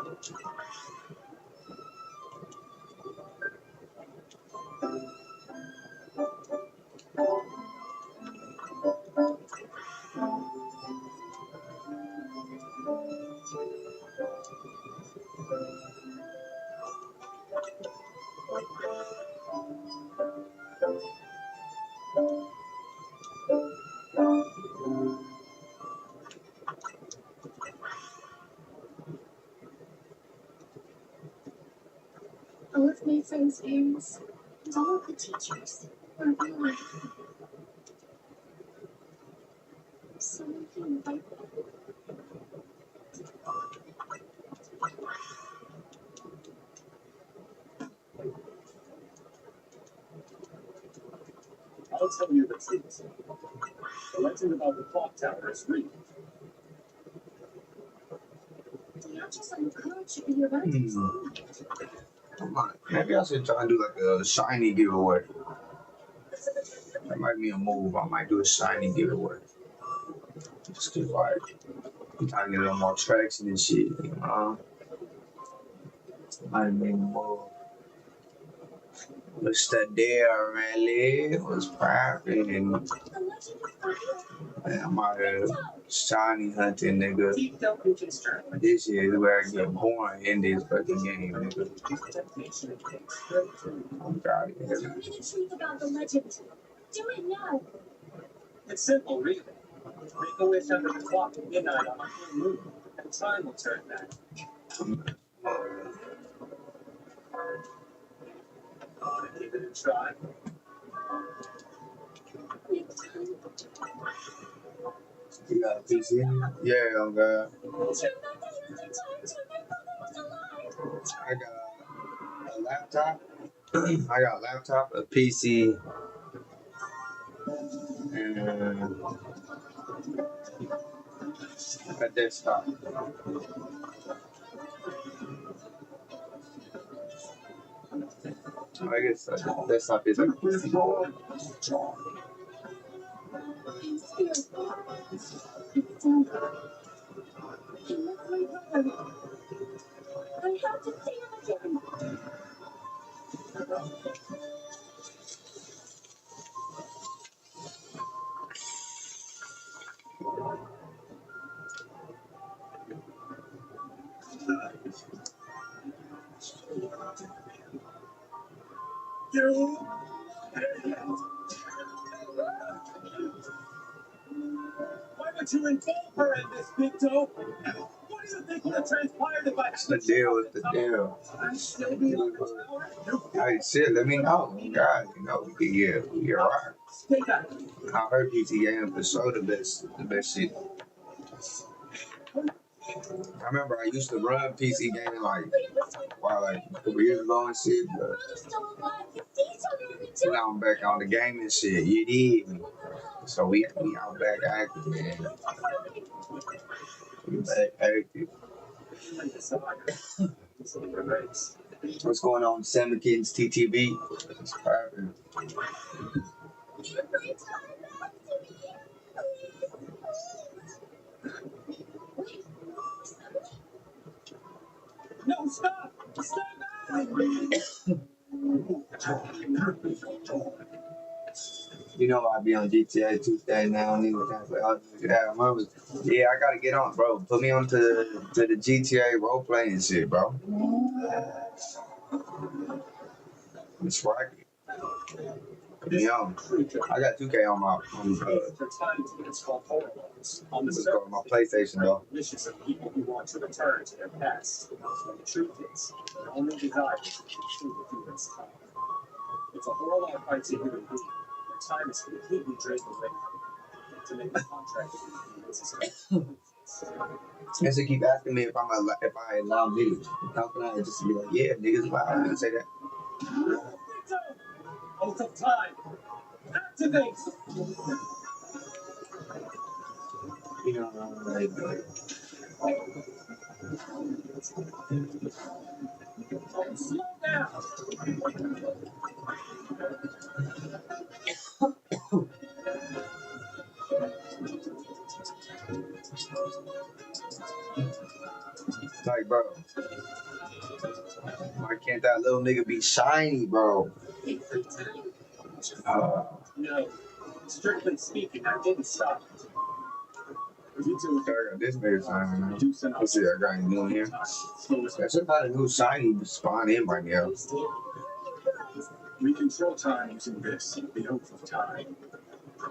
All of my friends' parents and all of the teachers are alive. Someone can invite them. I'll tell you the truth. The legend about the clock tower is real. The answers on the card should be your relatives. Come on. Maybe I should try and do like a shiny giveaway. That might be a move. I might do a shiny giveaway. Just cause like I'm trying to get a little more traction and shit, you know. I mean more. What's the deal, really? What's poppin'? Man, I'm out here shiny hunting, nigga. This is where I get born in this fucking game, nigga. I'm proud of Tell me the truth about the legend. Do it now. It's simple, really. Make a wish under the clock at midnight on a full moon, and time will turn back. Give it a try. You got a PC? Yeah, oh god. I got a laptop. I got a laptop, a PC, and a desktop. I guess a desktop is like a PC. I have to see him again. You why would you involve her in this, Big Toe? What do you think would have transpired if I had The deal is the deal. I'd still be on the tower? Hey, shit, let me know. God, you know, we could get right. Stay back. I heard PC Game for sure the best shit. I remember I used to run PC Gaming like a couple years ago and shit, but now I'm back on the gaming shit. You did. So we out back active, man. We back active. What's going on, Samikins TTV? It's poppin'. No, stop! Stay back! You know I'll be on GTA Tuesday now. Yeah, I gotta get on, bro. Put me on to the GTA role playing shit, bro. It's right. Yo, I got 2K on my my PlayStation though. Wishes of people who want to return to their past. When the truth is, their only desire is to continue to do this time. It's a whole lot of fights a human being. Their time is completely drained away to make a contract with you. And they keep asking me if I allow niggas. How can I just be like, yeah, niggas allow? I didn't say that. Out of time. Activate. You know, like Slow down. Like, bro, why can't that little nigga be shiny, bro? No, strictly speaking, I didn't stop. This nigga shiny. Let's see, I got any new here. That's about a new shiny spawn in right now. We control time using this, the oath of time. I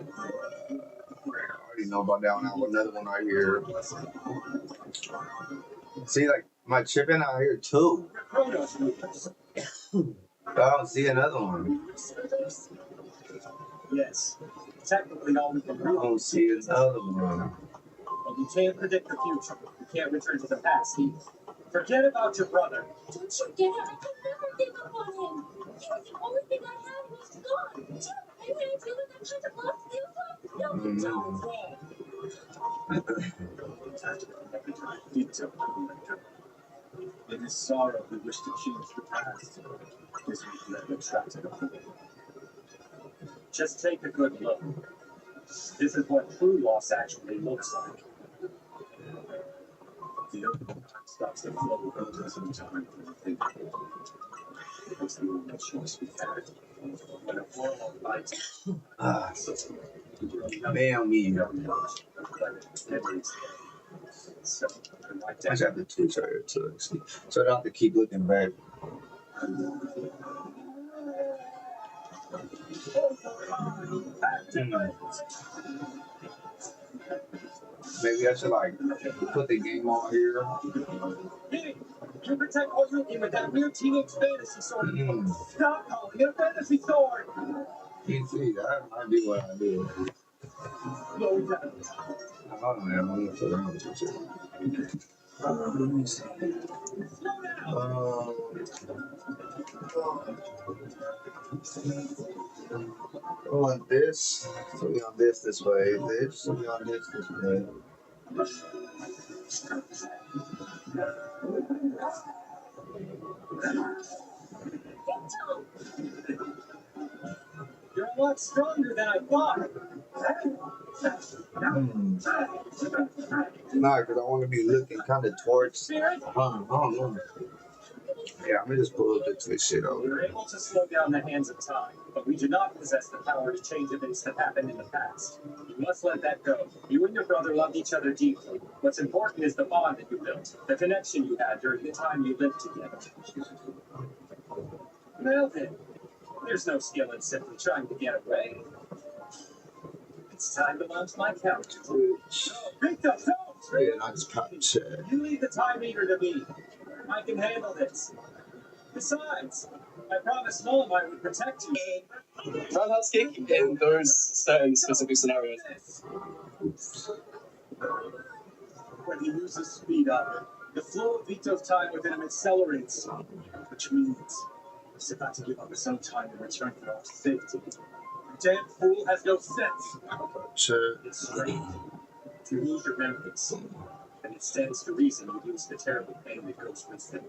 already know about that one. I have another one right here. See, like, my chipping out here too. I don't see another one. Yes, technically all we can I don't see another one. But you can't predict the future. You can't return to the past either. Forget about your brother. Don't you get it? I could never give up on him. He was the only thing I had was gone. And when I feel like I'm trying to block the It is sorrow we wish to change the past. This regret attracted a fool. Just take a good look. This is what true loss actually looks like. The open time stops the flow of others in time for the thinking. It's the only choice we had. When a world lights, Man, me. I just have to twitch her to see. So I don't have to keep looking back. Maybe I should like put the game on here. Hey, you protect all your game with that weird teenage fantasy sword. Stop calling it a fantasy sword. You see, that might be what I do. Slow down. I don't know, I'm gonna put around with you. Let me see. On this, so we on this way. This, so we on this way. You're a lot stronger than I thought. No, because I want to be looking kind of towards. I don't know. Yeah, I'm gonna just pull up the twist shit over. We're able to slow down the hands of time, but we do not possess the power to change events that happened in the past. You must let that go. You and your brother loved each other deeply. What's important is the bond that you built, the connection you had during the time you lived together. nailed it. There's no skill in simply trying to get away. It's time to launch my counter. Victor, don't! Yeah, that's capture. You leave the time meter to me. I can handle this. Besides, I promised Nolan I would protect you. Roundhouse kick in those certain specific scenarios. When he loses speed up, the flow of Vito's time within him accelerates, which means he's about to give up his own time in return for our safety. Damn fool has no sense. Sure. It's strange. You lose your memories, and it stands to reason you lose the terrible pain that goes with them.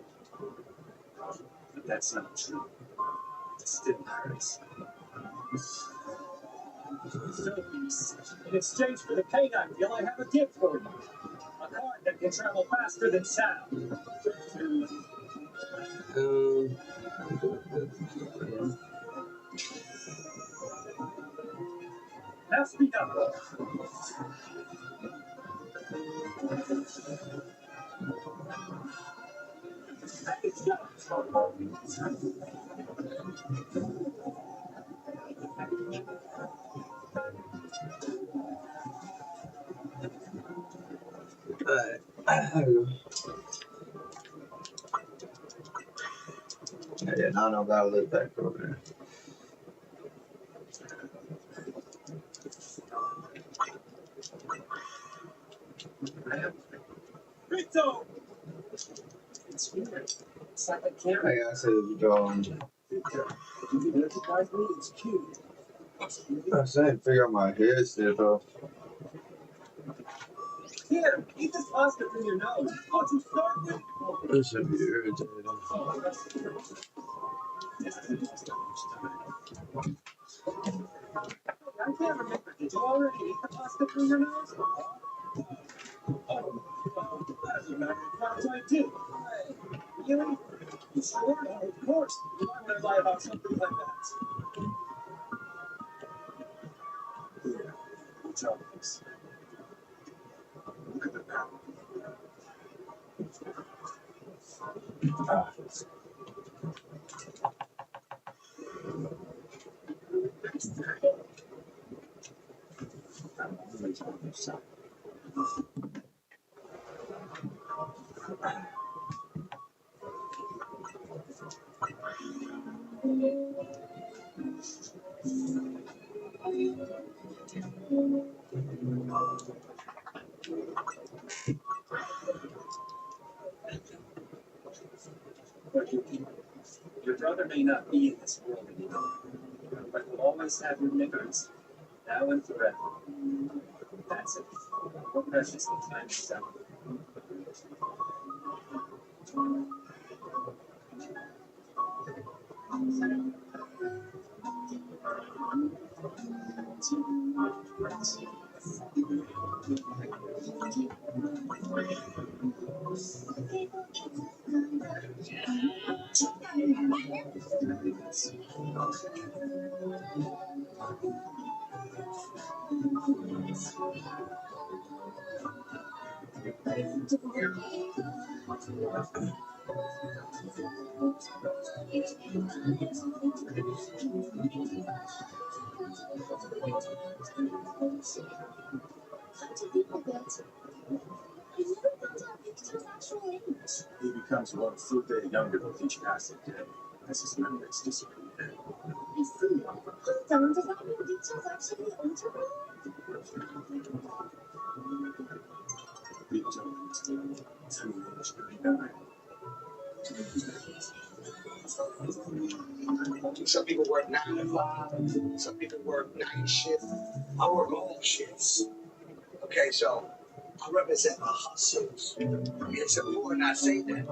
But that's not true. It still hurts. So, in exchange for the pain I feel, I have a gift for you. A card that can travel faster than sound. Now speed up. Yeah, now I don't gotta look back over there. Vito! It's weird. It's like I can't. I gotta say the drawing. Victor, you recognize me? It's cute. I said figure out my hair still though. Here, eat this pasta through your nose. Won't you start with? This should be irritating. I can't remember. Did you already eat the pasta through your nose? That's a matter of fact, I did. Really? You sure? Of course. Why would I lie about something like that? Here, we'll try this. Look at the map. Your brother may not be in this world anymore, but you'll always have your memories, now and forever. That's it. More precious than time itself. He becomes 1 full day younger with each passing day, as his memories disappear. I see. Does that mean Vito's actually older? Vito to age 39. Some people work 9 to 5. Some people work night shift. I work all shifts. Okay, so I represent the hustles. It's important I say that.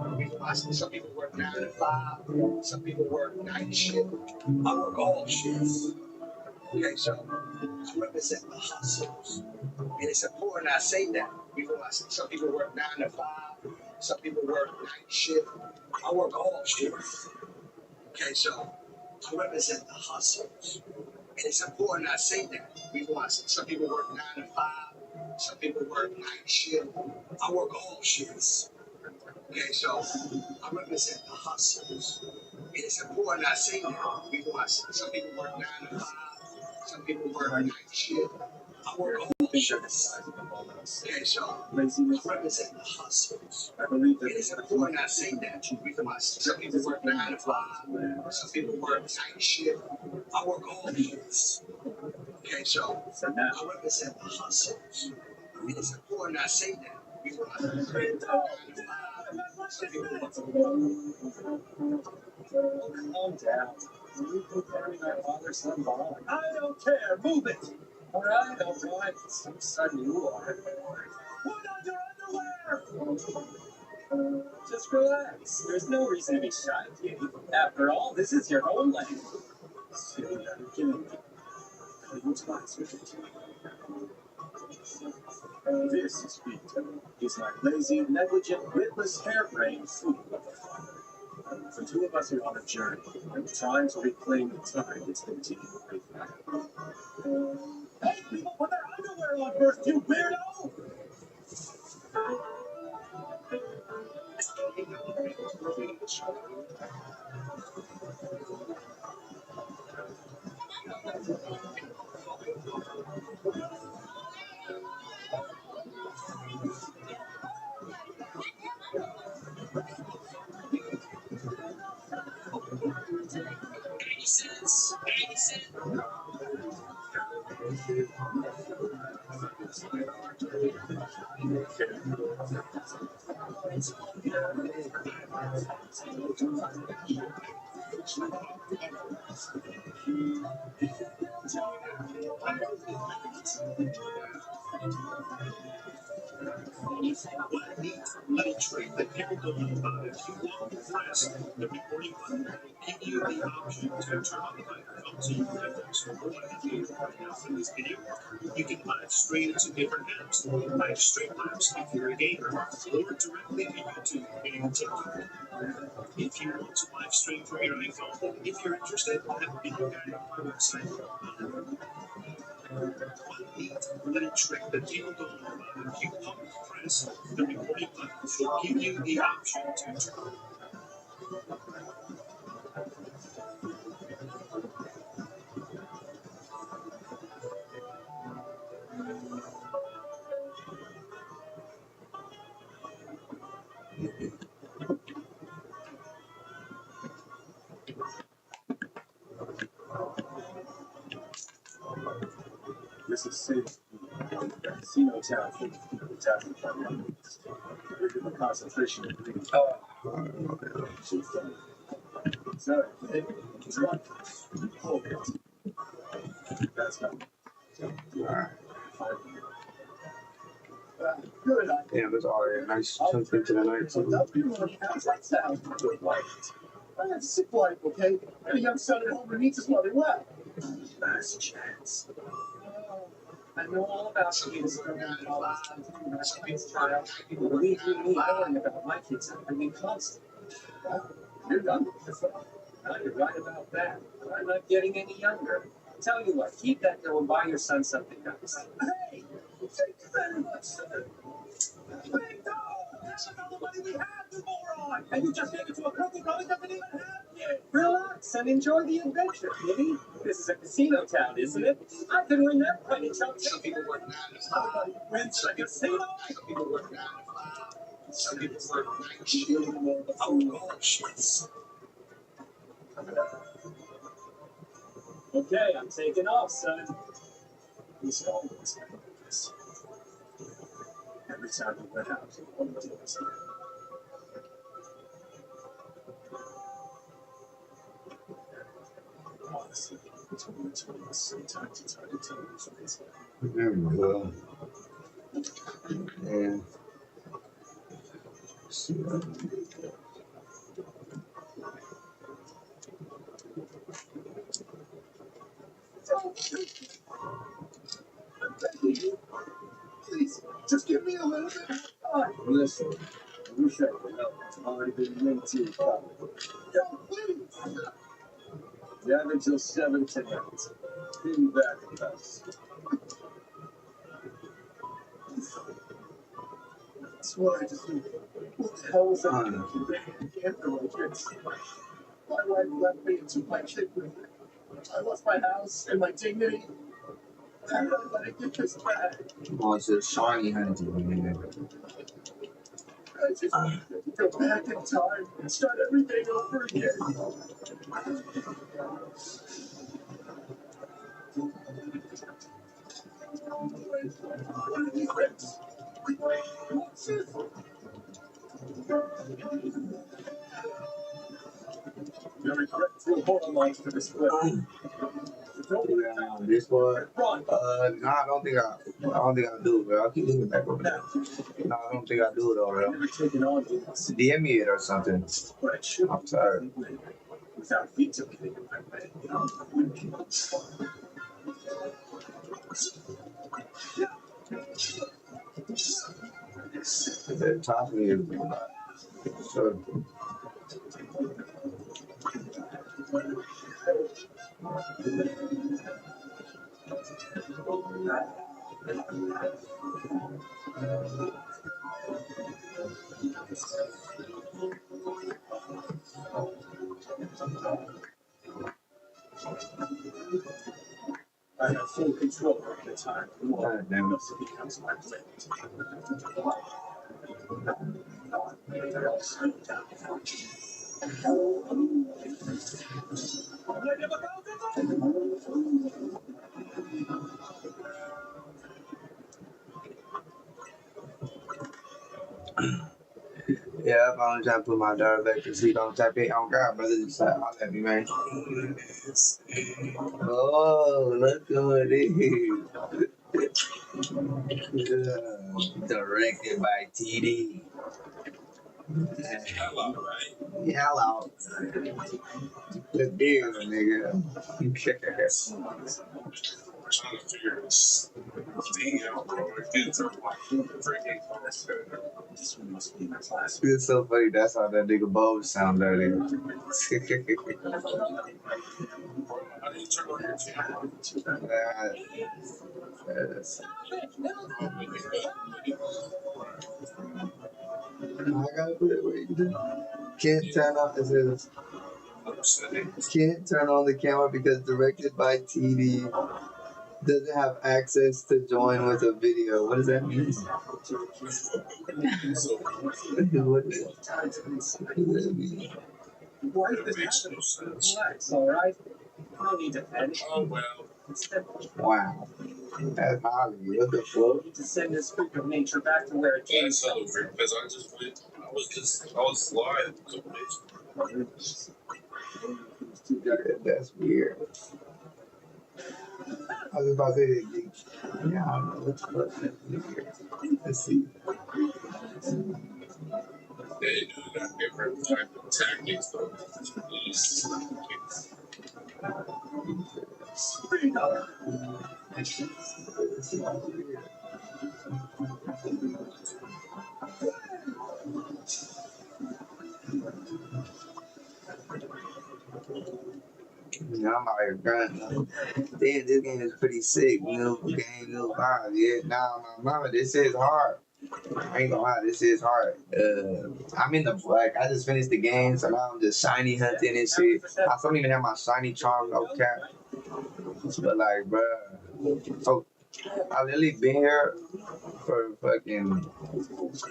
Some people work 9 to 5. Some people work night shift. I work all shifts. Okay, so I represent the hustles. And it's important I say that. Some people work 9 to 5. Some people work night shift. I work all shifts. Okay, so I represent the hustles. And it's important I say that. Some people work 9 to 5. Some people work night shift. I work all shifts. Okay, so I represent the hustles. And It's important I say that because some people work 9 to 5, some people work night shift. I work all shifts. Okay, so I represent the hustles. It is important I say that because some people work 9 to 5, some people work night shift. I work all shifts. Okay, so I represent the hustles. It is important I say that because some people work 9 to 5, some people work. Calm down. You're comparing our father-son bond. I don't care. Move it. All right. Some son you are. Put on your underwear. Just relax. There's no reason to be shy, Kitty. After all, this is your homeland. Silly little Kitty. This is Vito. He's my lazy, negligent, witless, harebrained fool. The two of us are on a journey, and trying to reclaim the time that's been taken away from us. Hey, people put their underwear on first, you weirdo! What neat little trick that people don't know about if you want to press the recording button, it will give you the option to turn on the microphone so you can have them. So what I can do right now for this video, you can live stream to different apps, like Streamlabs if you're a gamer, or directly to YouTube and TikTok. If you want to live stream from your iPhone, if you're interested, I have a video guide on my website. One neat little trick that people don't know about if you want to press the recording button, it will give you the option to turn. This is safe. Casino town for people attacking families. We're in concentration agreement. Sorry, it's one. Hold it. That's not. Good. Damn, it's already a nice chunk into the night too. I have a sick wife, okay? And a young son at home who needs his mother well. Last chance. I know all about kids. Believe you me, I learned about my kids upbringing constantly. You're done with this one. Now you're right about that. I'm not getting any younger. Tell you what, keep that though and buy your son something nice. Hey! Thank you very much, sir. Big dog! That's all the money we have, you moron! And you just gave it to a crook who probably doesn't even have you. Relax and enjoy the adventure, kitty. This is a casino town, isn't it? I can win that penny chunk. Some people work 9 to 5. Wins a casino. Some people work 9 to 5. Some people work night shift. I work all shifts. Okay, I'm taking off, son. He's always been this. Every time he went out, he wanted to do this again. Honestly, between the two of us, sometimes it's hard to tell which way is right. There we go. And see that. Please, just give me a little bit more time. Listen, I wish I could help. I've already been late to your problem. No, please. You have until 7 tonight. Pay me back with us. That's what I just do. What the hell was I thinking? After my kids. My wife left me and took my kid with her. I lost my house and my dignity. And I let it get this bad. Oh, it's a shiny hunting, man. I just wanted to go back in time and start everything over again. What are these things? What's this? Very correct. Through horror lines for this clip. This part? No, I don't think I do it, bro. I'll keep looking back over there. No, I don't think I do it though, bro. DM me it or something. I'm sorry. Without veto getting in my way. The top of you. Sure. I have full control over the time. More becomes my plate. Yeah, if I'm trying to put my daughter back to sleep, I'm type it on God, brother. Just holler at me, man. Oh, look what it is. Directed by TD. Hello. The deal, nigga. Trying to figure this thing out, bro. It didn't turn like freaking this one must be my class. It's so funny. That's how that nigga Bo sound earlier. How do you turn on your camera? I gotta put it where you do. Can't turn off this. Can't turn on the camera because directed by TD. Doesn't have access to join with a video. What does that mean? What does that mean? Why does this make no sense? Relax, alright? No need to panic. Oh, well. Wow. That's Holly. What the fuck? We need to send this freak of nature back to where it came from. Because I just went, I was live. That's weird. I was about to say, yeah, I don't know what the fuck that's weird. Let's see. They do got different type of tactics, though. Yeah, I'm out here grinding. Damn, this game is pretty sick. New game, new vibe. Yeah, nah, my mama, this is hard. I ain't gonna lie, this is hard. I'm in the black. I just finished the game, so now I'm just shiny hunting and shit. I don't even have my shiny charm, no cap. But like, bruh, so I literally been here for fucking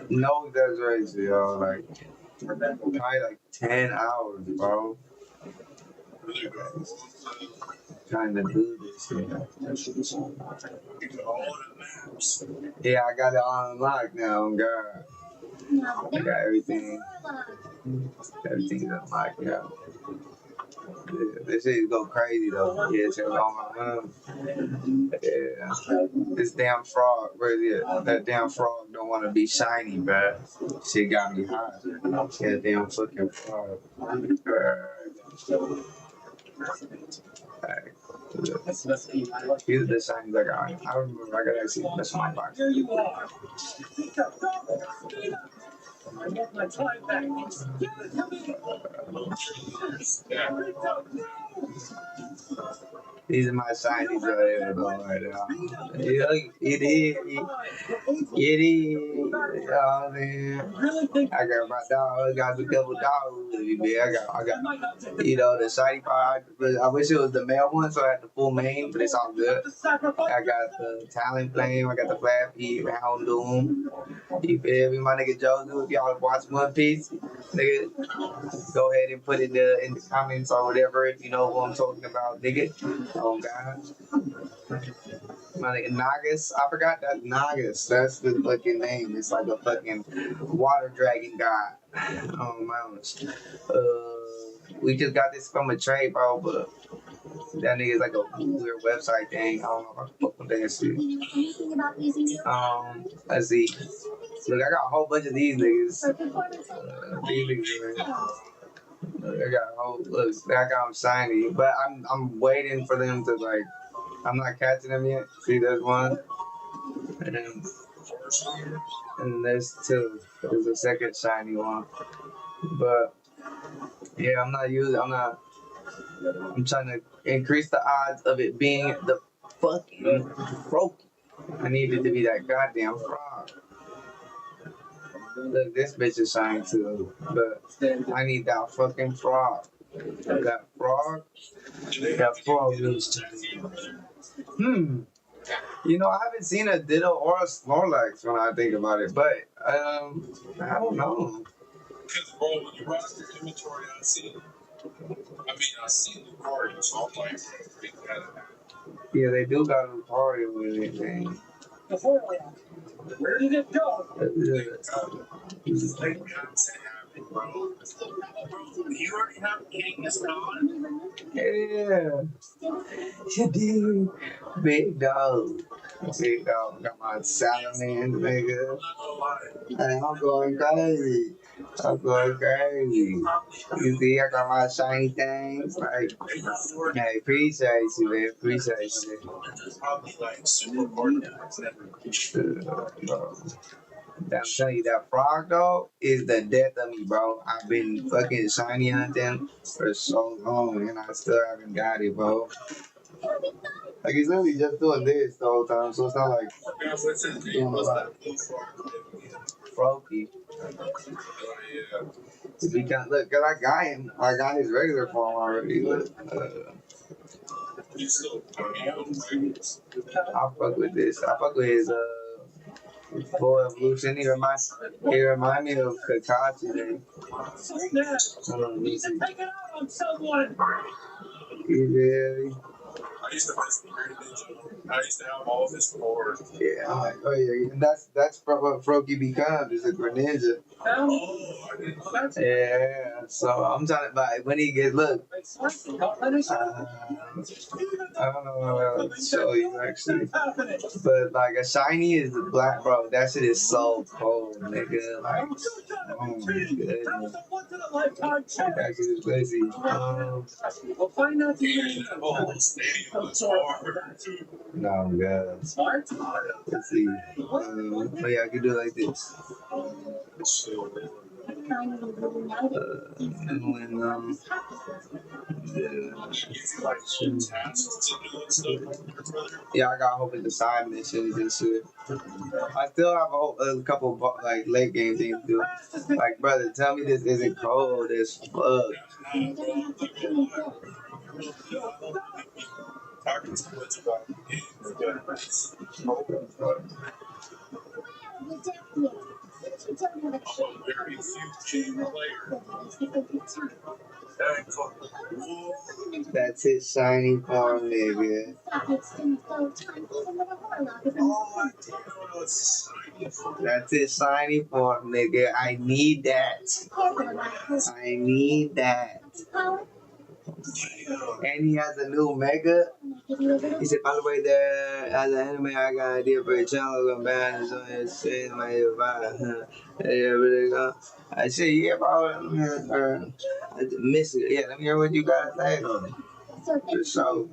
no exaggeration, yo. Like, probably like 10 hours, bro. Trying to do this shit. Yeah, I got it all unlocked now, God. I got everything. Everything's unlocked, yeah. Yeah, this shit go crazy though. Yeah, it's on my room. Yeah. This damn frog, where is it? That damn frog don't want to be shiny, bruh. Shit got me hot. Yeah, damn fucking frog. These are the shinies I got. I remember I got actually that's my box. Here you are. Speak up. Speak up. I want my time back. Give it to me. Speak up. No. These are my shinies right here, though, right now. Yeah, it is. It is. Oh, man. I got my dog. I got a couple dogs with me, man. I got, you know, the shiny part. I wish it was the male one, so I had the full mane, but it's all good. I got the Talon Flame. I got the Flappy, Houndoom. You feel me? My nigga Joe, if y'all watch One Piece, nigga, go ahead and put it in the comments or whatever if you know what I'm talking about, nigga. Oh, God. My nigga Nagas. I forgot that Nagas. That's the fucking name. It's like a fucking water dragon god. Oh, mountains. We just got this from a trade, bro, but that nigga's like a weird website thing. I don't know how to fuck with that shit. Let's see. Look, I got a whole bunch of these niggas. These niggas, man. I got a whole look. I got them shiny, but I'm waiting for them to like. I'm not catching them yet. See, there's one, and there's two. There's a second shiny one, but yeah, I'm trying to increase the odds of it being the fucking frog. I need it to be that goddamn frog. Look, this bitch is shiny too, but I need that fucking frog. That frog needs to be. You know, I haven't seen a Ditto or a Snorlax when I think about it, but I don't know. Because, bro, when you browse your inventory, I see Lucario, so I'm like, pretty glad of that. Yeah, they do got Lucario with it, man. Where did it go? Just like I'm saying, bro. You already have getting this on? Yeah. You do. Big dog. Big dog. Got my salamander, nigga. Hey, I'm going crazy. You see, I got my shiny things. Like, hey, appreciate you, man. Appreciate you. Probably like super important. I'm telling you, that frog though is the death of me, bro. I've been fucking shiny hunting for so long and I still haven't got it, bro. Like, he's literally just doing this the whole time, so it's not like doing a lot. Froakie. We can't look, cause I got his regular form already. Look, I fuck with this. I fuck with his full evolution. He remind me of Kakashi. I used to have all this for. Yeah, I'm like, oh yeah, and that's what Froakie becomes, is a Greninja. Yeah, so I'm trying to buy when he gets look. I don't know how to show you actually, but like a shiny is black, bro. That shit is so cold, nigga. Like, oh my goodness, that shit is crazy. No, I'm good. Let's see. But yeah, I can do it like this. Yeah, I got a whole bunch of side missions and shit. I still have a couple like late game things to do. Like, brother, tell me this isn't cold as fuck. Talking too much about the game. Very few players. That's his shiny form, nigga. That's his shiny form, nigga. I need that. I need that. And he has a new mega. He said, by the way, there, as an anime, I got an idea for a channel. I'm bad. So it's saying my vibe. Yeah, really go. I said, yeah, bro. Miss it. Yeah, let me hear what you got to say. For sure.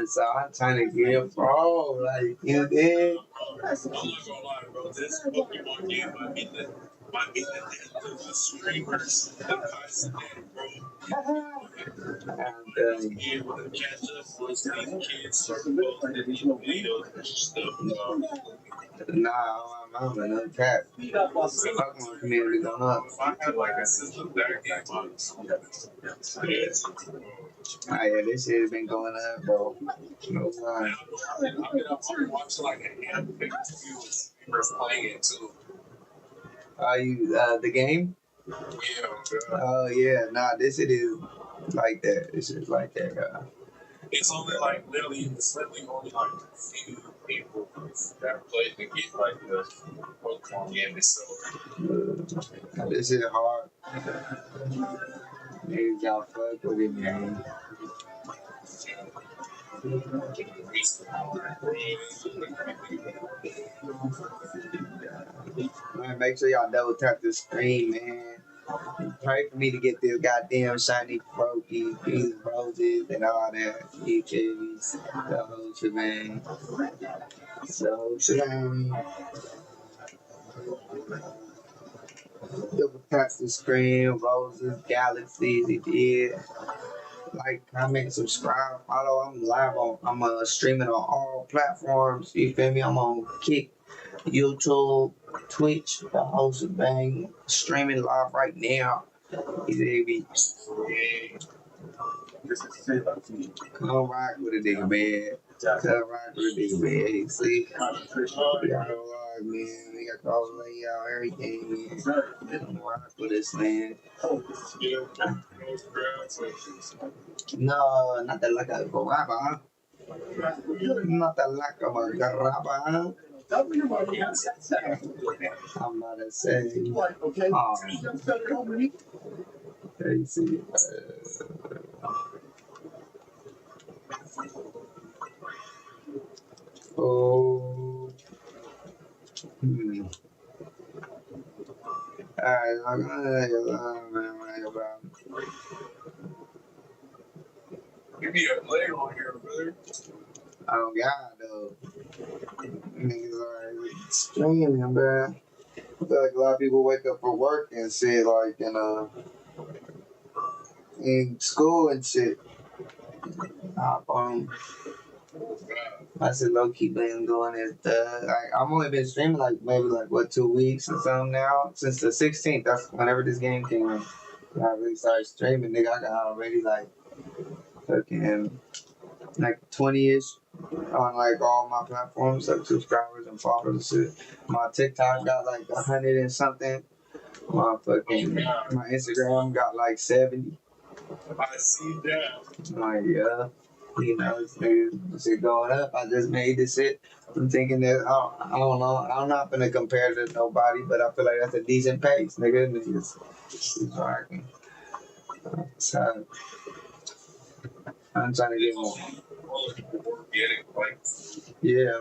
So I'm trying to get bro, like, you did. I'm not gonna lie, bro. This Pokemon game, I mean, My streamers, I'm telling you. be able to catch up once these kids start posting videos and stuff. Nah, I'm in no cap. Pokemon community going up. If I had like a system that game on, Oh yeah, this shit has been going up, bro. No lie. I'm watching like a handful of streamers playing it too. Are you the game? Yeah, Oh yeah, nah, this shit is like that. This is like that, it's only like literally only like a few people that play the game like the Pokemon game itself. This shit hard. Niggas got fuck with it, man. Man, make sure y'all double tap the screen, man. Pray for me to get this goddamn shiny Froakie, these roses, and all that. You feel me? The whole shebang. The whole shebang. Double tap the screen, roses, galaxies, it did. Like, comment, subscribe, follow. I'm live on, I'm streaming on all platforms. You feel me? I'm on Kick, YouTube, Twitch, the whole shebang. Streaming live right now. You feel me? Come rock with a nigga, man. Come rock with a nigga, man. See? Y'all vlog, man. We got the whole layout, everything, man. Come rock with us, man. No, not the like a garaba. Not the like of a garaba. I'm about to say. There you see. Oh. Alright, I'm gonna Give me a play on here, brother. oh God, though. Niggas are streaming, bro. I feel like a lot of people wake up for work and shit, like in school and shit. I said low key been doing it. Like I've only been streaming like maybe like what 2 weeks or something now. Since the 16th, that's whenever this game came out. When I really started streaming, nigga, I got already like fucking like 20-ish on like all my platforms, like subscribers and followers and shit. My TikTok got like 100 and something. My Instagram got like 70. I see that. Like yeah. You know, this shit going up. I just made this shit. I'm thinking that I don't know. I'm not gonna compare to nobody, but I feel like that's a decent pace, nigga. It's rocking. So I'm trying to get more. Yeah,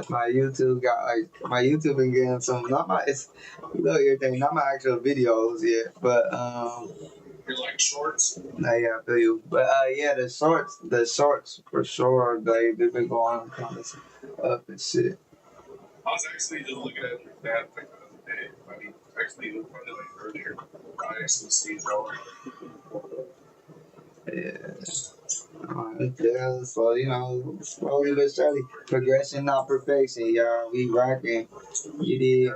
my YouTube got like my YouTube been getting some. Not my it's a little irritating. Not my actual videos yet, but You're like shorts? yeah, I feel you. But yeah, the shorts for sure, they've been going kind of up and shit. I was actually just looking at that like the other day. I mean, actually, it was probably like earlier. I actually see it going. Yeah. Yeah, so you know, slowly but surely, progression, not perfection, y'all. We rocking. You did.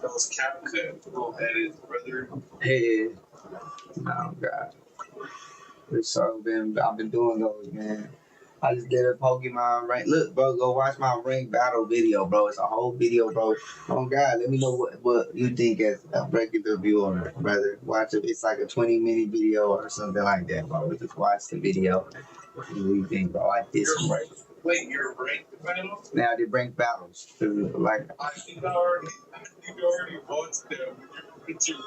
Those cap cut little headed brother. Yeah. Oh God. I've been doing those, man. I just did a Pokemon rank. Look, bro, go watch my rank battle video, bro. It's a whole video, bro. Oh God, let me know what you think as a regular viewer, brother. Watch it. It's like a 20-minute video or something like that, bro. Just watch the video. What do you think, bro? Like this one. Wait, you're ranked battle? Now they bring battles to like. I think I already watched them. It's your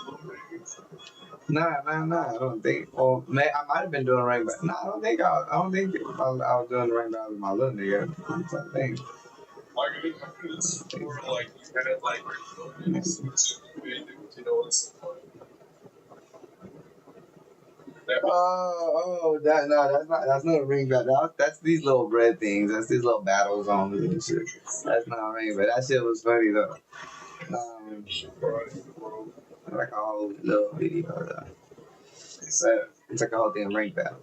Nah. I don't think. Or I might have been doing rank battle. Nah, I don't think I was doing rank battle with my little nigga. I think. Like it's more like you had like you know what's that's not a ring battle. That's these little bread things. That's these little battle zones and shit. That's not a ring, but that shit was funny though. like a whole little video. It's like a whole damn rank battle.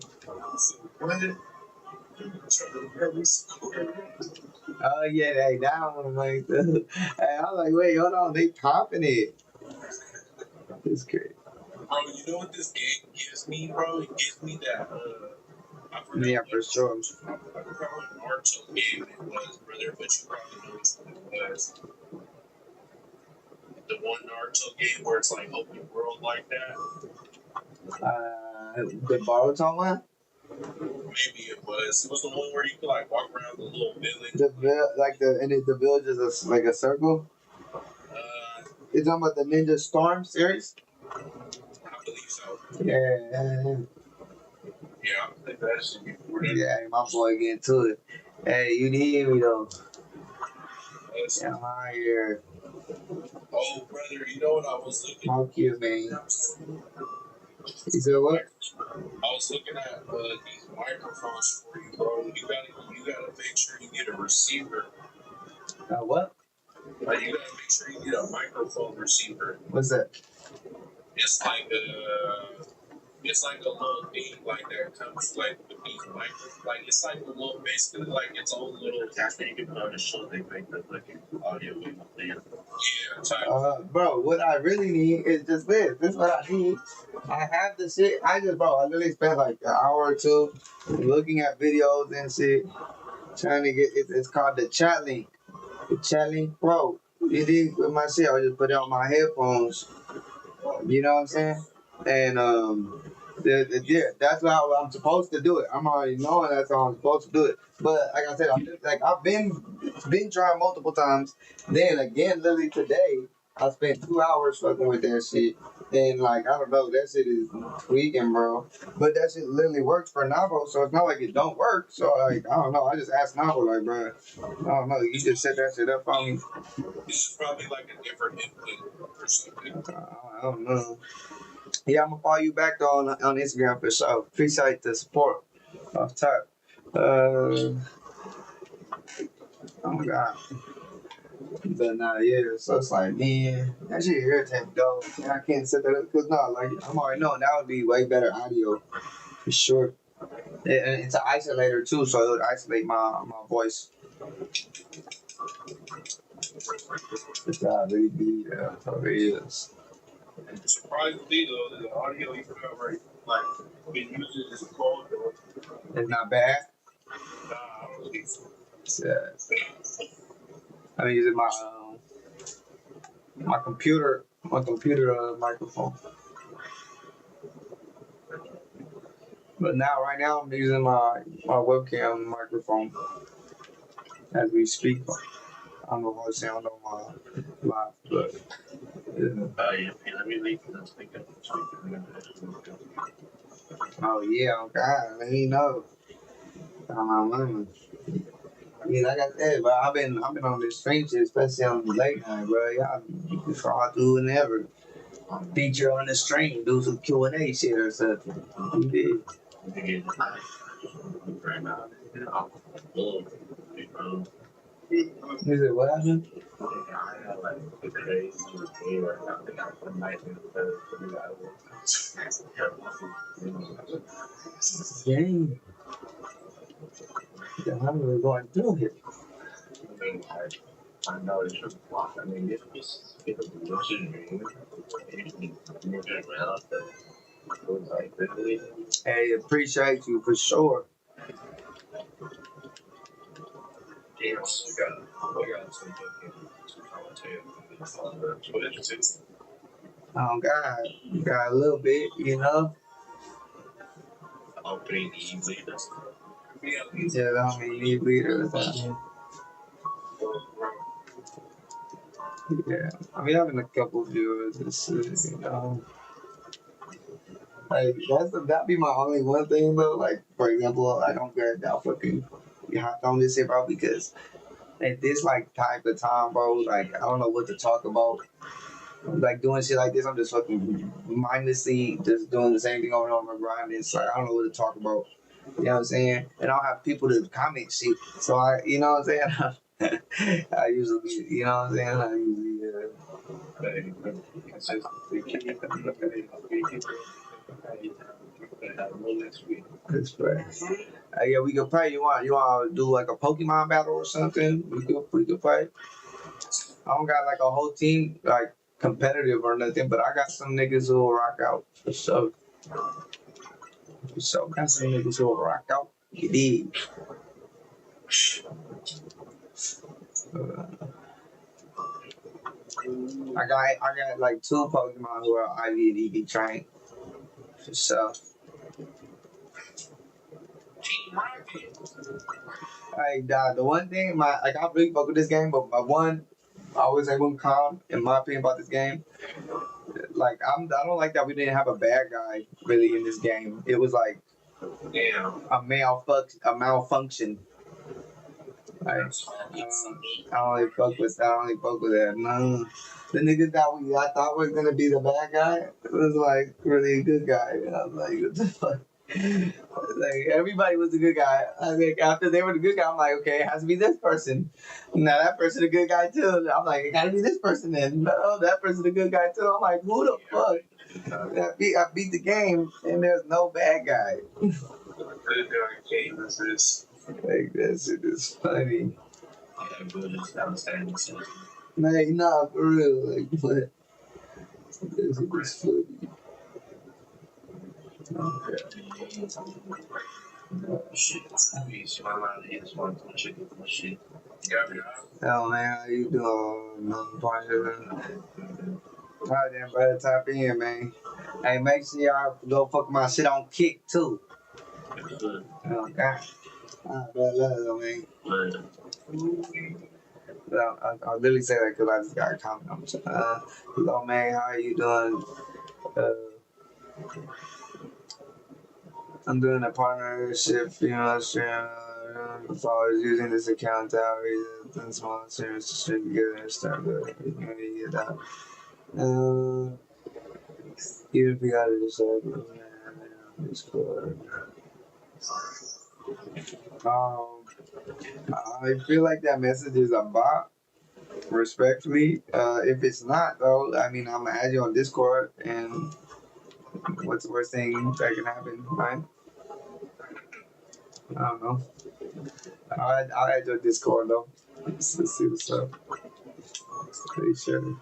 Oh yeah, they down like hey, I was like, wait, hold on, they popping it. It's crazy. Bro, you know what this game gives me, bro? It gives me that Yeah, for sure. I forgot what Naruto game it was, brother, but you probably know which one it was. The one Naruto game where it's like open world like that. The Boruto one? Maybe it was. It was the one where you could like walk around the little village. The village is like a circle. You talking about the Ninja Storm series? I believe so. Yeah. Yeah, I think that's Yeah, my boy getting to it. Hey, you need me though. Yeah, I'm out here. Oh, brother, you know what I was looking at? Fuck you, man. You said what? I was looking at these microphones for you, bro. You gotta make sure you get a receiver. What? You gotta make sure you get a microphone receiver. What's that? It's like a little thing like that comes like with these microphones. Like it's like a little, basically like its own little. That's what you can put on the show. They make the like audio wave up there. Yeah, type. Bro, what I really need is just this. This is what I need. I have the shit. I literally spent like an hour or two looking at videos and shit, trying to get it. It's called the chat link. The chat link, bro. You did with my shit. I just put it on my headphones. You know what I'm saying? And that's how I'm supposed to do it. I'm already knowing that's how I'm supposed to do it. But like I said, I've been trying multiple times. Then again, literally today, I spent 2 hours fucking with that shit. And like I don't know, that shit is tweaking, bro. But that shit literally works for Navo, so it's not like it don't work. So like I don't know. I just asked Navo, like, bro, I don't know. You just set that shit up on me. This is probably like a different input or something. I don't know. Yeah, I'm gonna follow you back though on Instagram for sure. Appreciate the support off top. Oh my god. But nah, yeah, so it's like, man, that shit irritates me though. And I can't set that up because like I'm already knowing that would be way better audio for sure. And it's an isolator too, so it would isolate my voice. It's really be how it is. Surprisingly, though, the audio you have right, like, been using is called. It's not bad. Nah, I don't think so. Yeah. I'm using my computer microphone. But right now I'm using my webcam microphone as we speak. I don't know if I sound on my live, but Yeah, let me leave. I was thinking. oh yeah, oh God, let me know. Yeah, like I said, but I've been on this stream shit, especially on the late night, bro. Y'all can try to do whenever. Feature on the stream, do some Q&A shit or something. You did. Right now, You said what happened? I have like a crazy routine right now. I might be able to Dang. Yeah, I'm really going through it. I know it's just block. I mean, it's a lucid dream. You can move it around, but it was like literally. Hey, appreciate you for sure. Yeah, we got some commentator. Oh God, you got a little bit, you know. Opening leaders. Yeah, I mean, you need leaders. Yeah, I mean, having a couple viewers is, you know, like that'd be my only one thing though. Like, for example, I don't get that fucking hopped on this shit, bro, because at this like type of time, bro, like I don't know what to talk about. Like doing shit like this, I'm just fucking mindlessly just doing the same thing over and over, grinding. It's like I don't know what to talk about. You know what I'm saying? And I don't have people to comment shit. So you know what I'm saying? I usually, you know what I'm saying? That's right. Yeah, we could play. You want to do like a Pokemon battle or something? We could play. I don't got like a whole team like competitive or nothing, but I got some niggas who will rock out for sure. So got some niggas who will rock out. You dig? I got like 2 Pokemon who are IV and EV trained for sure. Like the one thing I really fuck with this game, but my one I always say one calm in my opinion about this game. Like I don't like that we didn't have a bad guy really in this game. It was like a malfunction. Like I don't really fuck with that. No. The niggas that I thought was gonna be the bad guy was like really a good guy. And I was like, what the fuck? Like everybody was a good guy. I think after they were the good guy, I'm like, okay, it has to be this person. Now that person a good guy too. I'm like, it gotta be this person then. No, that person a good guy too. I'm like, who the fuck? I beat the game and there's no bad guy. Like that shit is funny. Like, nah, for real. Like, what? This shit is funny. Okay. Oh man, how you doing? Alright then, brother, tap in, man. Hey, make sure y'all go fuck my shit on Kick too. Oh God. Alright, brother, man. I literally say that because I just got a comment on it. Hello, man. How you doing? I'm doing a partnership, if I was using this account to outreach and small streamers to stream together and start the community get out. Even if we got to decide, Discord. I feel like that message is a bot. Respectfully, if it's not though, I mean, I'm gonna add you on Discord, and what's the worst thing that can happen, right? I don't know. I'll add your Discord though. Let's see what's up. Pretty sure.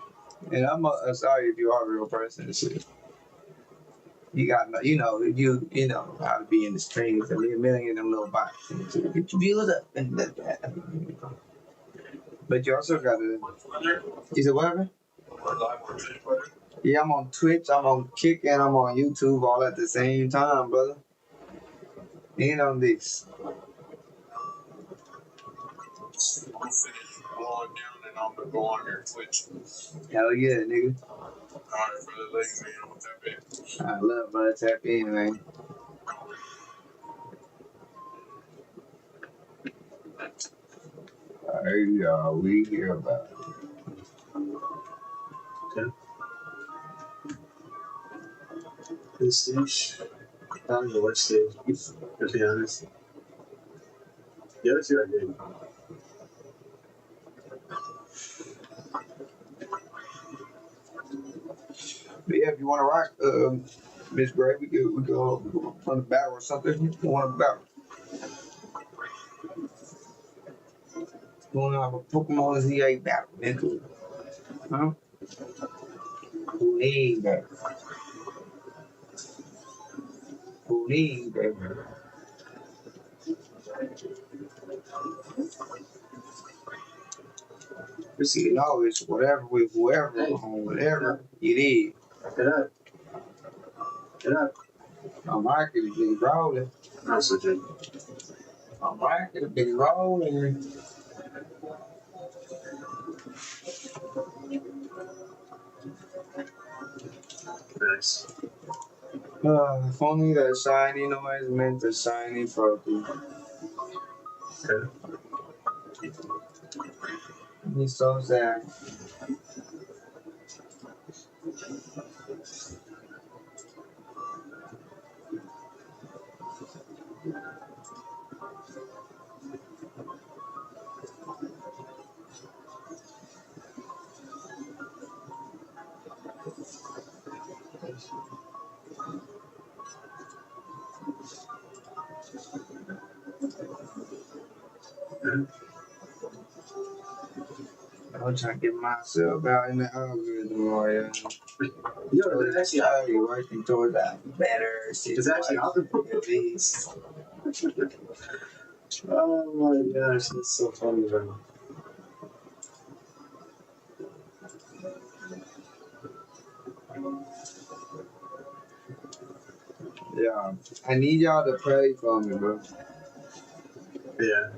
And I'm sorry if you are a real person and shit. You got you know how to be in the streams. There'll be a million of them little bots and shit. Get your views up and that. But you also got to. You said whatever? Yeah, I'm on Twitch, I'm on Kick, and I'm on YouTube all at the same time, brother. And on this. I'm gonna go on your Twitch. Hell yeah, nigga. Alright, brother, ladies, man, I'm gonna tap in. I love brother, tap in, man. Alright, we hear about it. Okay. This stage, I don't know what stage, to be honest. The other two I did. But yeah, if you want to rock, Miss Gray, we go run a battle or something. You want a battle? You want to have a Pokemon ZA battle, nigga? Huh? Who needs that? Who needs that? You see, no, it's whatever with whoever, on whatever it is. Get up. Get up. I'm rocking it, big rolling. That's legit. I'm rocking it, big rolling. Nice. If only that shiny noise meant a shiny trophy. Okay. He's so sad. I'm trying to get myself out in the algorithm, or Yeah, it's actually already working towards that better It's actually algorithm. at least. Oh my gosh, that's so funny, bro. Yeah, I need y'all to pray for me, bro. Yeah.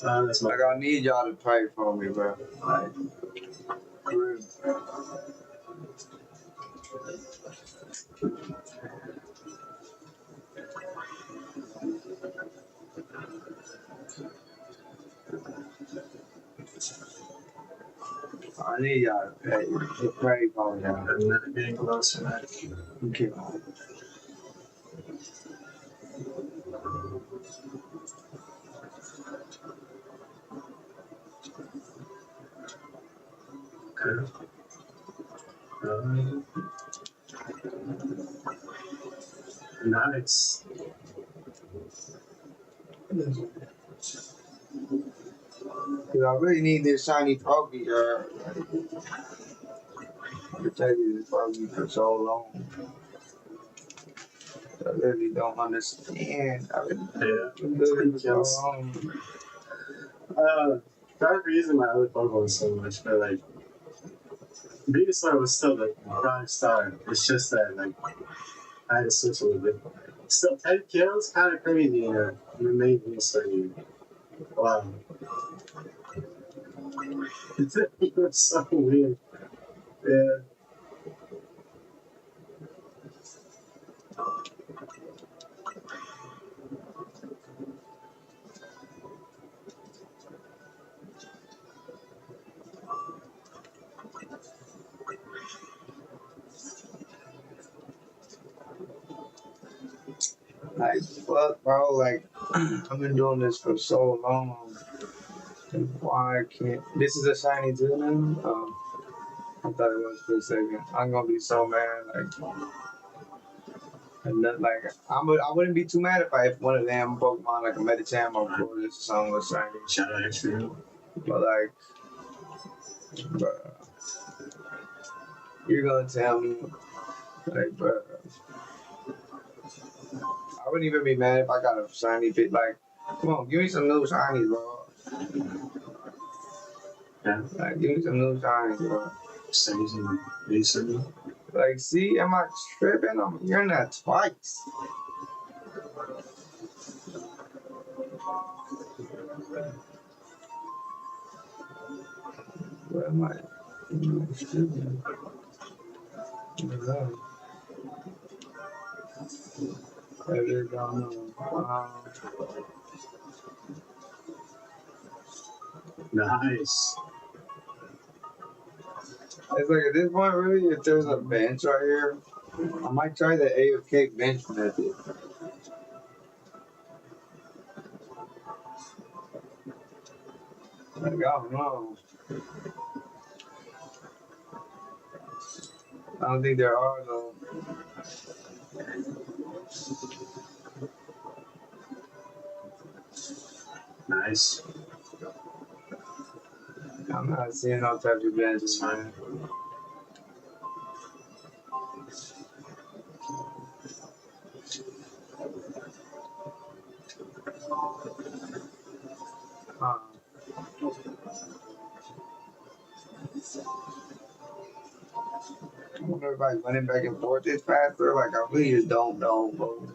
That's my. Like, I need y'all to pray for me, bro. Like, for real. I need y'all to pray for me, y'all. I'm not getting closer, man. Okay. Okay. Nice. Cause I really need this shiny trophy, girl. I've been taking this trophy for so long. I really don't understand. I've been doing it for so long. That reason my other Pokemon so much, but like Venusaur was still the prime star. It's just that like I had to switch a little bit. Still 10 kills, kinda crazy, you know. You made Venusaur, dude. Wow. It was so weird. Yeah. Like, fuck, bro. Like, I've been doing this for so long. And why I can't? This is a shiny too now? I thought it was for a second. I'm gonna be so mad. Like, I wouldn't be too mad if one of them Pokemon, like a Medicham or Florida or something, was shiny. Shout out extra. But, like, bro, you're gonna tell me, like, bro. I wouldn't even be mad if I got a shiny bit. Like, come on, give me some new shinies, bro. Yeah. Like, give me some new shinies, bro. Season, recently. Like, see, am I tripping? I'm hearing that twice. Where am I? Tripping? I really don't know. Nice. It's like at this point, really, if there's a bench right here, I might try the AFK bench method. Like, I don't know. I don't think there are though. Nice. I'm not seeing no type of benches, man. I wonder if I running back and forth is faster. Like, I really just don't know, bro.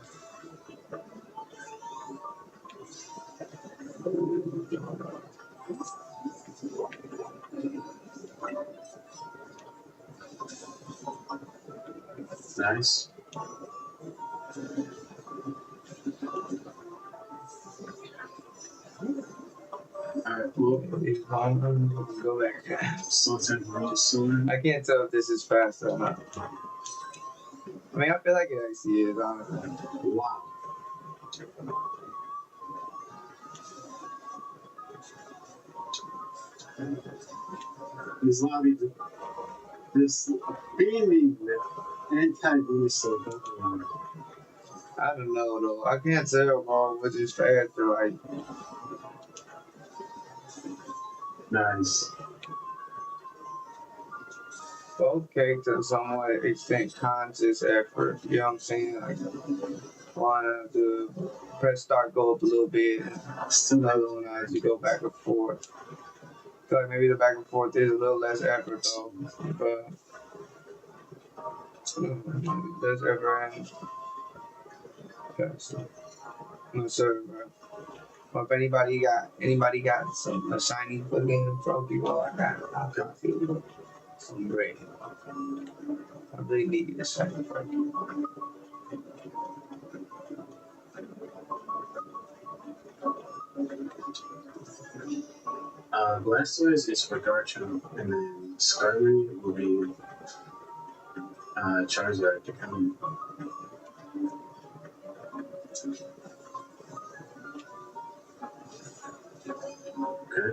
Nice. Alright, well, go back. Soon. I can't tell if this is fast or not. I mean, I feel like it actually is, honestly. Wow. This lobby, this feeling Anti-booster Pokemon. I don't know though. I can't tell, bro, which is faster. Like, Nice. both take to somewhat extent conscious effort. You know what I'm saying? Like, one to press start, go up a little bit. Another one as you go back and forth. I feel like maybe the back and forth is a little less effort though, but less effort and faster. No sir, bro. Well, if anybody got some a shiny fucking trophy, well, I got some great. I really need a shiny trophy. Blastoise is for Garchomp, and then Skarmory will be Charizard to come. Okay.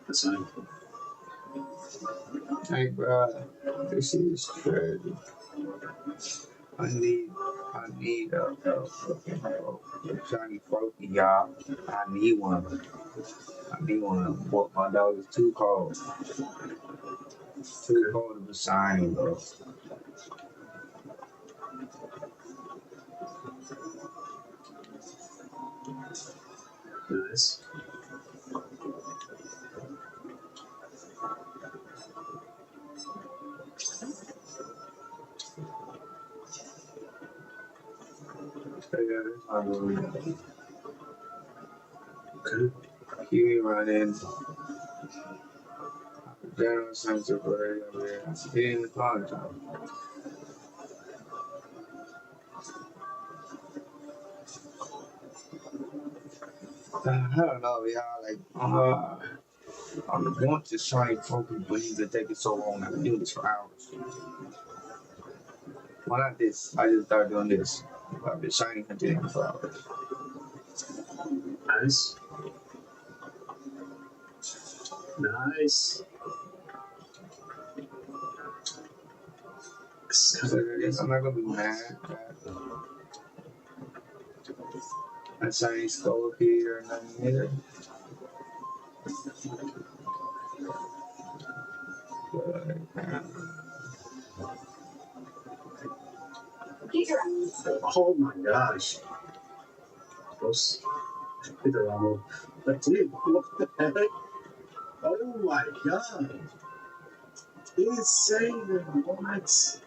That's fine. Hey, bro, this is crazy. I need a fucking shiny trophy, y'all. I need one. But my dog is too cold. Too cold to be shiny, bro. Nice. Okay. Kiwi running. General sense of worry over here. He in the cloud job. I don't know, y'all. Like, I'm the want to shiny trophy, but he's been taking so long. I can do this for hours. Why not this? I just started doing this. I've been shiny hunting for hours. Nice. Nice. I'm not gonna be mad that a shiny skull appeared or nothing either. Oh my gosh. Gross. Hit the wrong one. But dude, what the heck? Oh my god. Insane. What?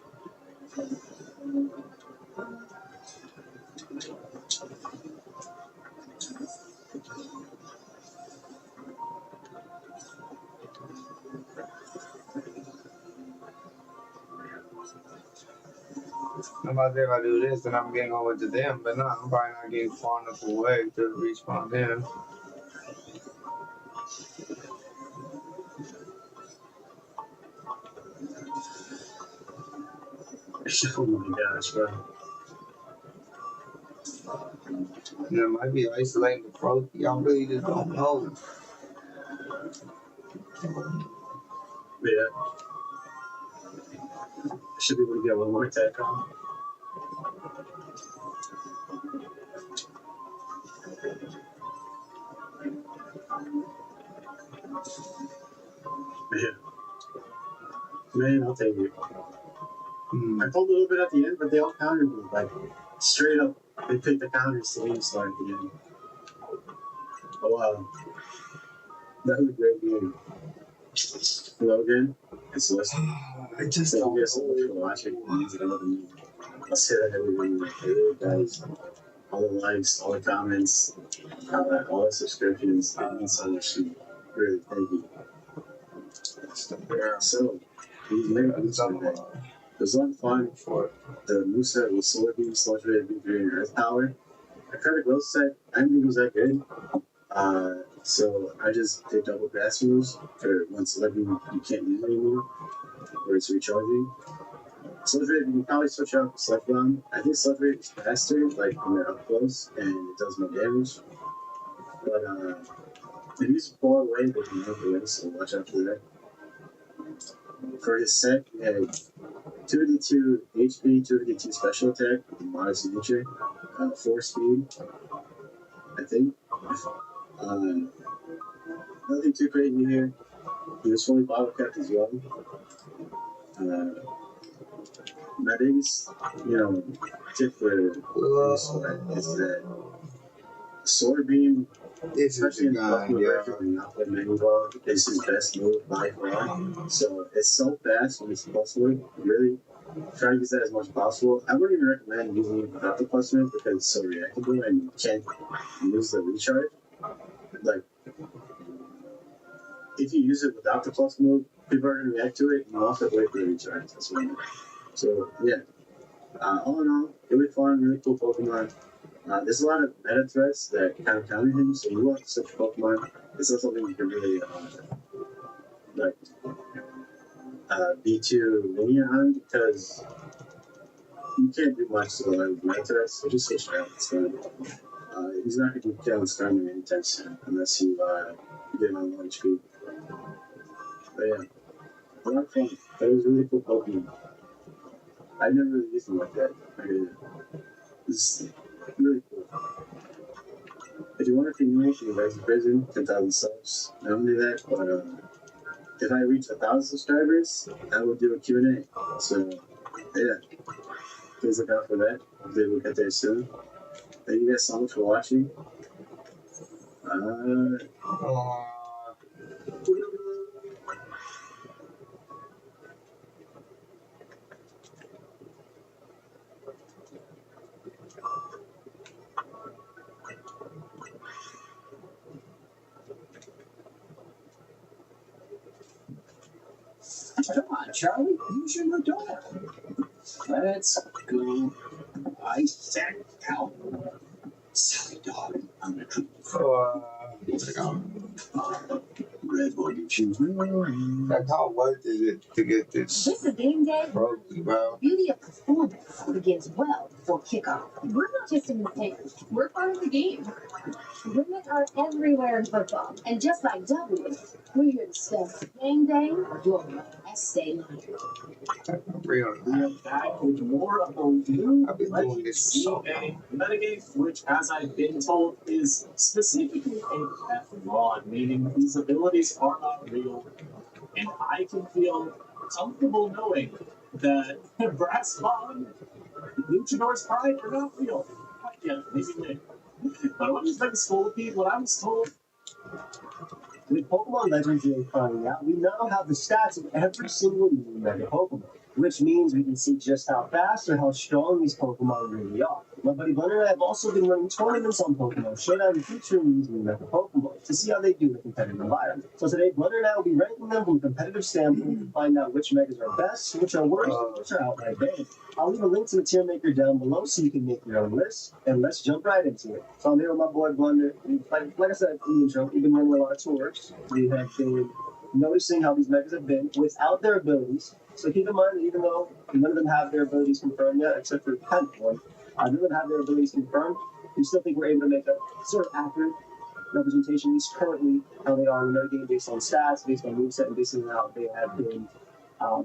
I'm about to if I do this, then I'm getting over to them, but no, I'm probably not getting far enough away to respawn them. Oh my gosh, bro. And it might be isolating the pro. Y'all really just don't know. Yeah. Should be able to get one more attack on. Yeah. Man, I'll take it. I pulled a little bit at the end, but they all countered me. Like, straight up, they picked the counters to leave start at the end. Oh, wow. That was a great game. Logan, it's listening. I just don't get so much for watching. I'll say that every video. Hey, guys. All the likes, all the comments, all the subscriptions. It means so much to me. Really, thank you. So, these names today. It was a lot of fun for the new set with Solar Beam, Sludge Ray, Victory, and Earth Power. I tried a growth set. I didn't think it was that good. So I just did double grass moves for when Solar Beam you can't use anymore, where it's recharging. Sludge Ray, you can probably switch out Sludge Bomb. I think Sludge Ray is faster, like when they're up close, and it does more damage. But if you fall away, they can move away, so watch out for that. For his set, we had 252 HP, 252 special attack, modest nature, 4 speed, I think. Nothing too crazy here. He was fully bottle kept as well. My biggest, tip for this one is that sword beam, especially in Buffalo versus the not with manual ball, is his best move by far. So it's so fast when it's plus move. Really try to use that as much as possible. I wouldn't even recommend using it without the plus move because it's so reactable and you can't use the recharge. Like, if you use it without the plus move, people are going to react to it and you also have to wait for the recharge. That's what I mean. So, yeah. All in all, really fun, really cool Pokemon. There's a lot of meta threats that kind of counter him, so you want such a Pokemon. It's not something you can really, be too lenient on because you can't do much to a lot of meta threats, so just switch out. So, he's not going to be killing Starmie anytime soon unless you get him on low HP. But yeah, a lot of fun. That was a really cool Pokemon. I never really used them like that. It's really cool. If you want to continue, you can raise the prison, 10,000 subs. Not only that, but if I reach 1,000 subscribers, I will do a Q&A. So, yeah, please look out for that. Hopefully we'll get there soon. Thank you guys so much for watching. Come on, Charlie. Use your door. Let's go. I said, pal. Silly dog. I'm gonna treat Red boy, you choose me. Like, how worth is it to get this? This is game day. Bro. Really a performance begins well before kickoff. We're not just in the stands. We're part of the game. Women are everywhere in football. And just like W, we're here to stay. Game day, your best day life. Real. We're back with more of the new I've been doing this for so long. metagame, which, as I've been told, is specifically a F1, meaning these abilities are not real. And I can feel comfortable knowing that Brass Bond, Luchador's Pride are not real. Not yet, maybe later. But I want to just make a school repeat what I was told. With Pokemon Legends Day coming out, we now have the stats of every single new Mega Pokemon, which means we can see just how fast or how strong these Pokemon really are. My buddy Blender and I have also been running tournaments on Pokemon Showdown featuring these new Mega Pokemon to see how they do in a competitive environment. So today, Blender and I will be ranking them from a competitive standpoint to find out which Megas are best, which are worst, and which are outright banned. I'll leave a link to the tier maker down below so you can make your own list, and let's jump right into it. So I'm here with my boy Blender. Like I said in the intro, we've been running a lot of tours. We have been noticing how these Megas have been without their abilities. So keep in mind that even though none of them have their abilities confirmed yet, except for Pen one, none of them have their abilities confirmed, we still think we're able to make a sort of accurate representation, at least currently, how they are in their game based on stats, based on moveset, and based on how they have been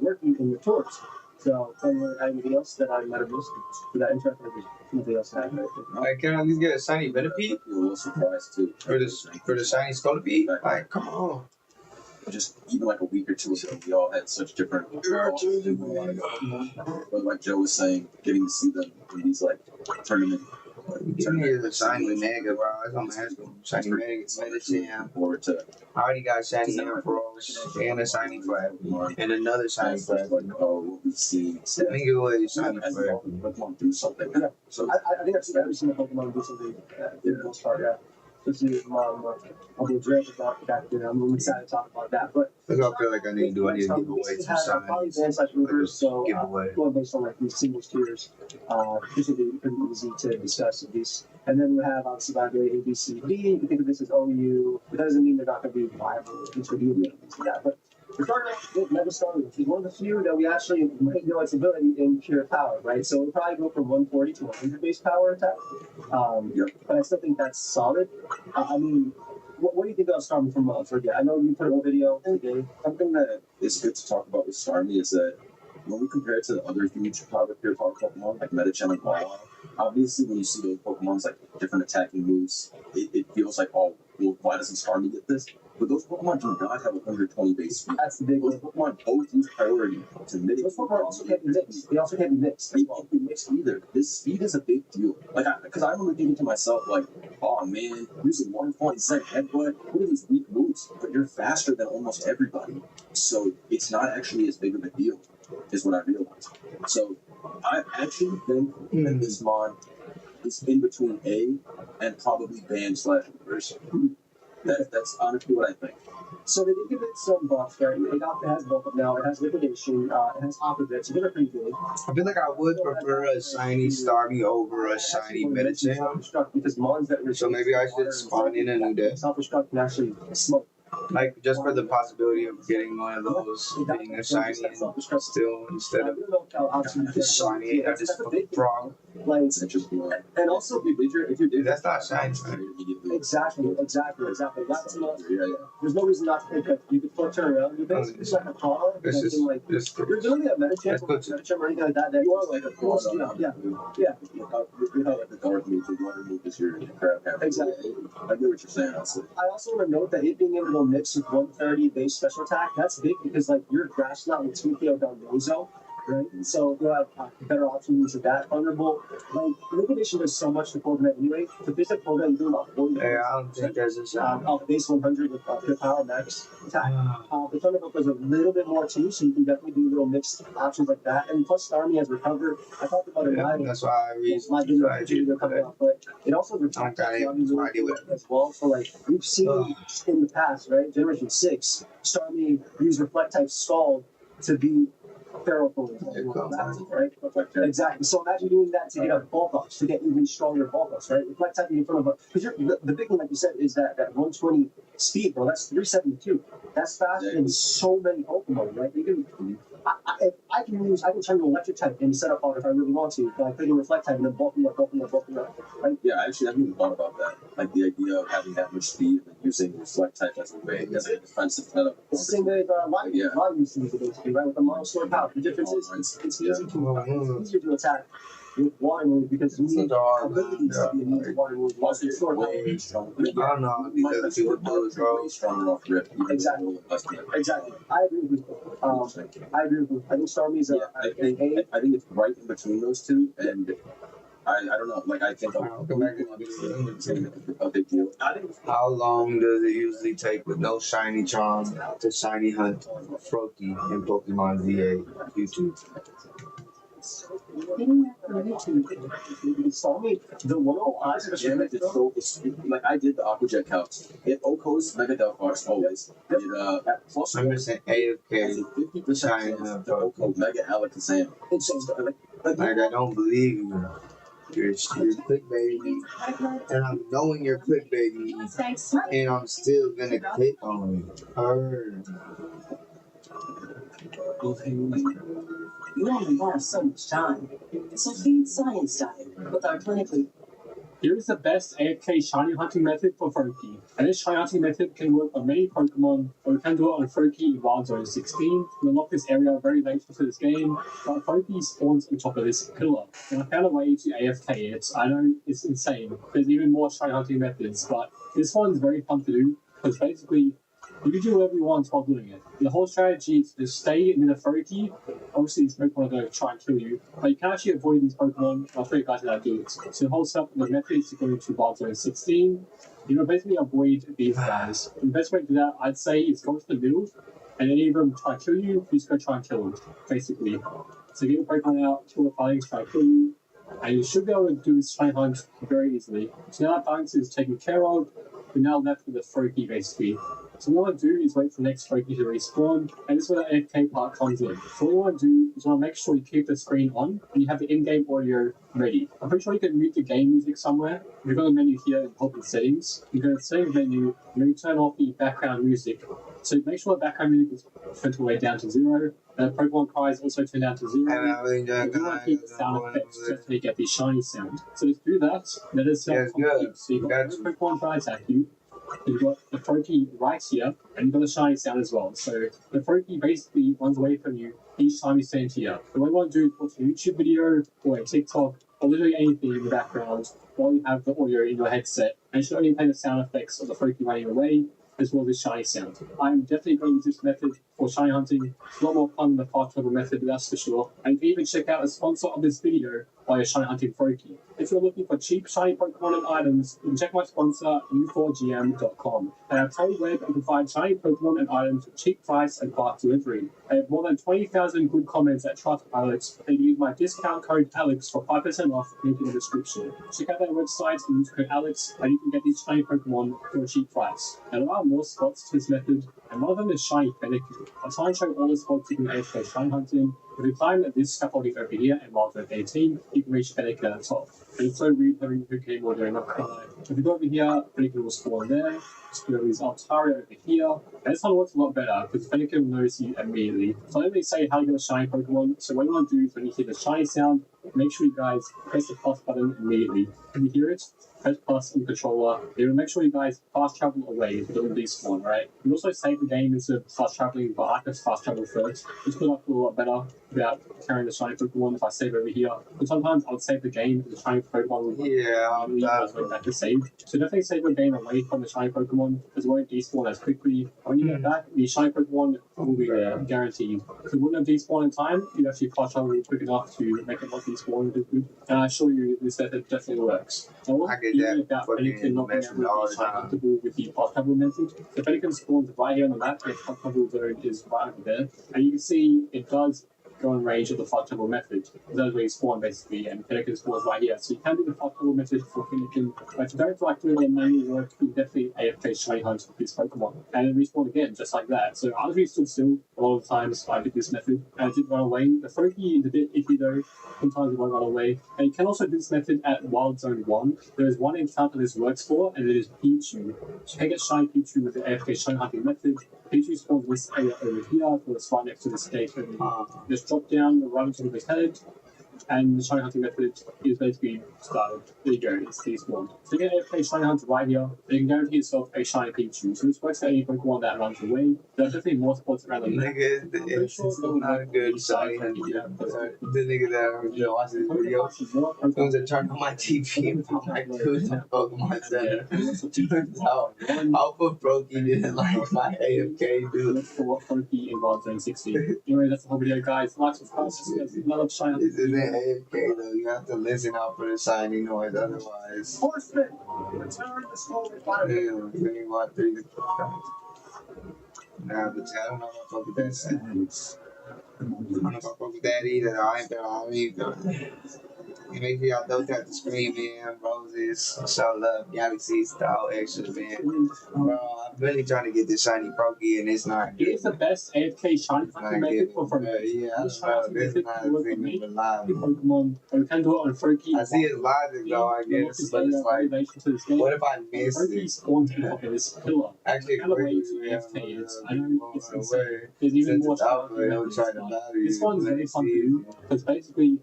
working in the tours. So, anything else that I might have missed for that intro? Nothing else to add, right? Like, can I at least get a shiny Venipede? You're a little surprised too. For the shiny Scolipede? Like, come on. Just even like a week or two ago, we all had such different. But like Joe was saying, getting to see them in these like tournament. Give me a shiny Mega, bro. That's what I'm asking. Shiny Mega, Medicham. Forward to. I already got shiny Ampharos and a shiny Flappy and another shiny Flappy. Oh, what we've seen. I think it was shiny Flappy. Pokemon do something. Yeah. So I think I've seen every single Pokemon do something for the most part, yeah. Especially I'll go Drake about back there. I'm really excited to talk about that. But I feel like I need to do. I need to give away some shinies. So going based on like these single tiers, this would be pretty easy to discuss at least. And then we have obviously liability A, B, C, D. You can think of this as OU. It doesn't mean they're not going to be viable. It's reviewable. Yeah, but we're starting off with Megastar, which is one of the few that we actually might know its ability in pure power, right? So we'll probably go from 140 to 100 base power attack. But I still think that's solid. I mean, what do you think about Starmie from Forget? I know you put up a video today. Something that is good to talk about with Starmie is that when we compare it to the other huge power Pokemon like Medicham and Yall, obviously when you see those Pokemon's like different attacking moves, it feels like, oh, well, why doesn't Starmie get this? But those Pokemon do not have 120 base speed. That's the big Those Pokemon both use priority to mitigate. Those Pokemon also can't be mixed. They also can't be mixed. They can't be mixed either. This speed is a big deal. Like, because I remember thinking to myself, like, oh man, using 1.7 headbutt, what are these weak moves? But you're faster than almost everybody. So it's not actually as big of a deal, is what I realized. So I actually think that this mod is in between A and probably Band/Reverse. That's honestly what I think. So they did give it some buffs, right? It has bulk up now. It has liquidation. It has opposite. So they're pretty good. I feel like I would prefer a shiny Starmie over a shiny Medicham. Because mons that So maybe I should spawn in a new deck. Self-destruct can actually smoke. Like, just for the possibility of getting one of those, being a shiny still, instead of just shiny, I just frog. Like, it's interesting. and also, if you did, that's not shiny. Exactly. That's there's no reason not to think that you could turn around. You're basically like a prana. It's just, like, you're doing a Medicham or anything like that. You are like a prana. Yeah. You have like the dark move, the water move is your crab hammer. Exactly. I get what you're saying, honestly. I also want to note that it being able to mix with 130 base special attack, that's big because like you're grass not with 2KO down Rozo, right? So you'll have better options with that. Thunderbolt, like liquidation does so much to Pokemon anyway. To base that Pokemon, you do about 40. Yeah, I don't think there's a shot. Off base 100 with pure power max attack. The Thunderbolt does a little bit more too, so you can definitely do little mixed options like that. And plus, Starmie has recovered. I talked about it live. That's why I read my video coming out, but it also recovers as well. So like we've seen in the past, right? Generation 6, Starmie used Reflect type Scald to beat Feral right? Exactly. So imagine doing that to get a bulk ups, to get even stronger bulk ups, right? Reflect typing in front of a because the big thing, like you said, is that 120 speed, bro. That's 372. That's faster than so many Pokemon, right? You can. I can turn to electric type and set up on if I really want to, by putting reflect type and then bulking up. Right? Yeah, actually, I haven't even thought about that. Like the idea of having that much speed and using reflect type as a way, as a defensive setup. It's the same way as Lion used to use it, basically, right? With the mono sword power. The difference is it's easier to attack with water move because you need abilities to be able to water move. Plus, it's way stronger. I don't know. Because people do it, bro. Way stronger off rip. Exactly. I agree with you. I think Starmie's I think it's right in between those two, and I don't know. Like I think a big deal. How long does it usually take with no shiny charm to shiny hunt Froakie in Pokemon ZA YouTube? The like I did the Aquajet counts. It Okos Mega Delphars always. Plus I'm just saying AFK 50% the Oko Mega Alakazam. Like I don't believe you. You're clickbaiting me, and I'm knowing you're clickbaiting me, and I'm still gonna click on her. You only have so much time, so feed science diet with our clinically. Here is the best AFK shiny hunting method for Froakie, and this shiny hunting method can work on many Pokemon, but we can do it on Froakie in Wild Zone 16. We unlock this area very late into this game, but Froakie spawns on top of this pillar, and I found a way to AFK it. I know it's insane, there's even more shiny hunting methods, but this one's very fun to do, because basically, you can do whatever you want while doing it. The whole strategy is to stay near the Froakie. Obviously, these Pokemon are going to try and kill you, but you can actually avoid these Pokemon. I'll show you guys how to do it. So the whole setup of the method is to go into Wild Zone 16. You know, basically avoid these guys. And the best way to do that, I'd say, is go to the middle, and any of them try to kill you, you just go try and kill them, basically. So get your Pokemon out, kill the fighting, try to kill you, and you should be able to do this shiny hunt very easily. So now that balance is taken care of, we're now left with the Froakie, basically. So what I want to do is wait for the next Froakie to respawn, and this is where the AFK part comes in. So what you want to do is you want to make sure you keep the screen on, and you have the in-game audio ready. I'm pretty sure you can mute the game music somewhere. If you go to the menu here in Public Settings, you go to the Settings menu, and then you turn off the background music. So make sure the background music is turned all the way down to 0, and the Pokemon cry is also turned down to 0. And you want to keep the sound effects just so you get the shiny sound. So let's do that, let us complete. So you got the Pokemon try to attack you. You've got the Froakie right here, and you've got the shiny sound as well. So the Froakie basically runs away from you each time you stand here. So what you want to do is watch a YouTube video or a TikTok or literally anything in the background while you have the audio in your headset, and you should only play the sound effects of the Froakie running away as well as the shiny sound. I'm definitely going to use this method for shiny hunting. It's a lot more fun than the fast travel method, that's for sure. And you can even check out the sponsor of this video by a shiny hunting Froakie. If you're looking for cheap shiny Pokemon and items, you can check my sponsor, u4gm.com. They have total web and provide shiny Pokemon and items at cheap price and fast delivery. They have more than 20,000 good comments at Trustpilot. They use my discount code ALEX for 5% off, link in the description. Check out their website and use code ALEX, and you can get these shiny Pokemon for a cheap price. Now, there are more spots to this method, and one of them is shiny Fennekin. I'll try and show all the spots you can AFK shiny hunting. If you climb this scaffolding over here in Wild Zone 18, you can reach Fennekin at the top. And it's so weird having a game order in If you go over here, Fennekin will spawn there. Just go with Altaria over here. And this one works a lot better because Fennekin will notice you immediately. So let me say how you get a shiny Pokemon. So what you want to do is when you hear the shiny sound, make sure you guys press the plus button immediately. Can you hear it? Press plus on the controller. You will make sure you guys fast travel away if you don't despawn, right? You also save the game instead of fast traveling, but I just fast travel first. It's going to feel a lot better without carrying the shiny Pokemon if I save over here. But sometimes I would save the game and the shiny Pokemon will go back to save. So definitely save the game away from the shiny Pokemon because it won't despawn as quickly. When you get back, the shiny Pokemon will be there, guaranteed. If it wouldn't have despawned in time, you'd actually fast travel quick enough to make it not despawn. And I assure you, this method definitely works. I get that about Fennekin not being able to be comfortable with the fast travel method. So Fennekin spawns right here on the map, the fast travel zone is right over there. And you can see it does go in range of the fast travel method. That's where you spawn basically, and Fennekin spawns right here. So you can do the fast travel method for Fennekin, but if you don't feel like doing a manual work, you can definitely AFK shiny hunt with this Pokemon. And then respawn again, just like that. So I was stood still a lot of times I did this method, and it didn't run away. The Froakie is a bit iffy though, sometimes it won't run away. And you can also do this method at Wild Zone 1. There is one encounter this works for, and it is Pichu. You can get shiny Pichu with the AFK shiny hunting method. Pichu spawns in this area over here, so it's right next to this gate over here. Just drop down, run into his head, and the shiny hunting method is basically started. There you go, it's despawned. So you get AFK shiny hunter right here, and you can guarantee yourself a shiny Pichu. So this works for any Pokemon that runs away. There are definitely more spots around the map. It's not a good shiny hunter. The nigga that watched this video, as I turned on my TV and found my dude in Pokemon Center. Turns out, Alpha Froakie didn't like my AFK dude. For Froakie in Wild Zone 16. Anyway, that's the whole video, guys. Like, subscribe, another shiny hunter. This isn't AFK though. You have to listen out for the shiny noise, otherwise. Horseman, return the stolen fire. Nah, but I don't know if I fuck with that. I don't know if I fuck with that either. I ain't either. You make sure y'all don't have to scream in, roses, show love, galaxies, the whole extra, man. Bro, I'm really trying to get this shiny Froakie and it's not good. It's the best AFK shiny hunting method for Froakie. Yeah, I don't know. This is not a thing of reliable. Pokemon, or you can do it on Froakie. I see his logic though, I guess, but it's like, what if I miss Froakie it? spawns in this pillar. Actually, Kind of way to AFK it. I know it's insane. There's even more stuff. This one's very fun to do, because basically,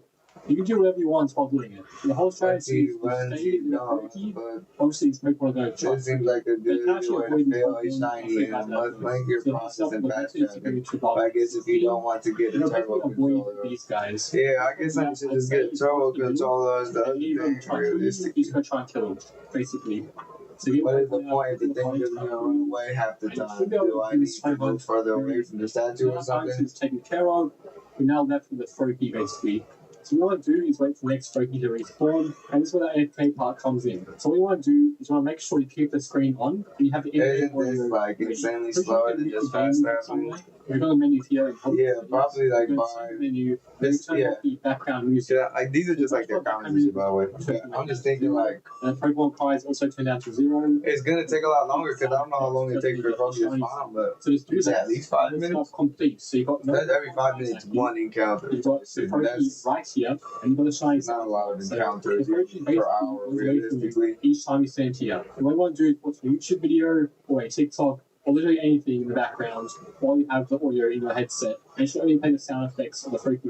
you can do whatever you want while doing it. The whole strategy is to stay in the Froakie. Obviously, it's Pokemon going to It seems like a good way to feel he's shiny and must link your process and fast travel. But I guess if you don't want to get a turbo controller. These guys. Yeah, I guess I should just get a turbo controller as the other thing, realistically. He's going to try and kill him, basically. So what is the point if the thing doesn't run away half the time? Do I need to go further away from the statue or something? It's taken care of. We're now left with the Froakie, basically. So what you want to do is wait for the next Froakie to respawn, and this is where the AFK part comes in. So what you want to do is you want to make sure you keep the screen on, and you have the Isn't this like insanely slower than just fast traveling? We've got a menu here. Yeah, probably like by menu. this, yeah. The background music. Yeah, like these are just like their common music, by the way. Yeah, I'm just thinking like. And the Pokemon prize also turned down to 0. It's gonna take a lot longer because I don't know how long it takes for Froakie to spawn, but so just do it's that. at least 5 minutes. Complete. So you got that's every 5 minutes one encounter. You've got the Froakie right here, and you've got the shiny. Not a lot of encounters per hour, realistically. Each time you stand here. And what you want to do is watch a YouTube video or a TikTok or literally anything in the background while you have the audio in your headset. And you should only play the sound effects of the Froakie.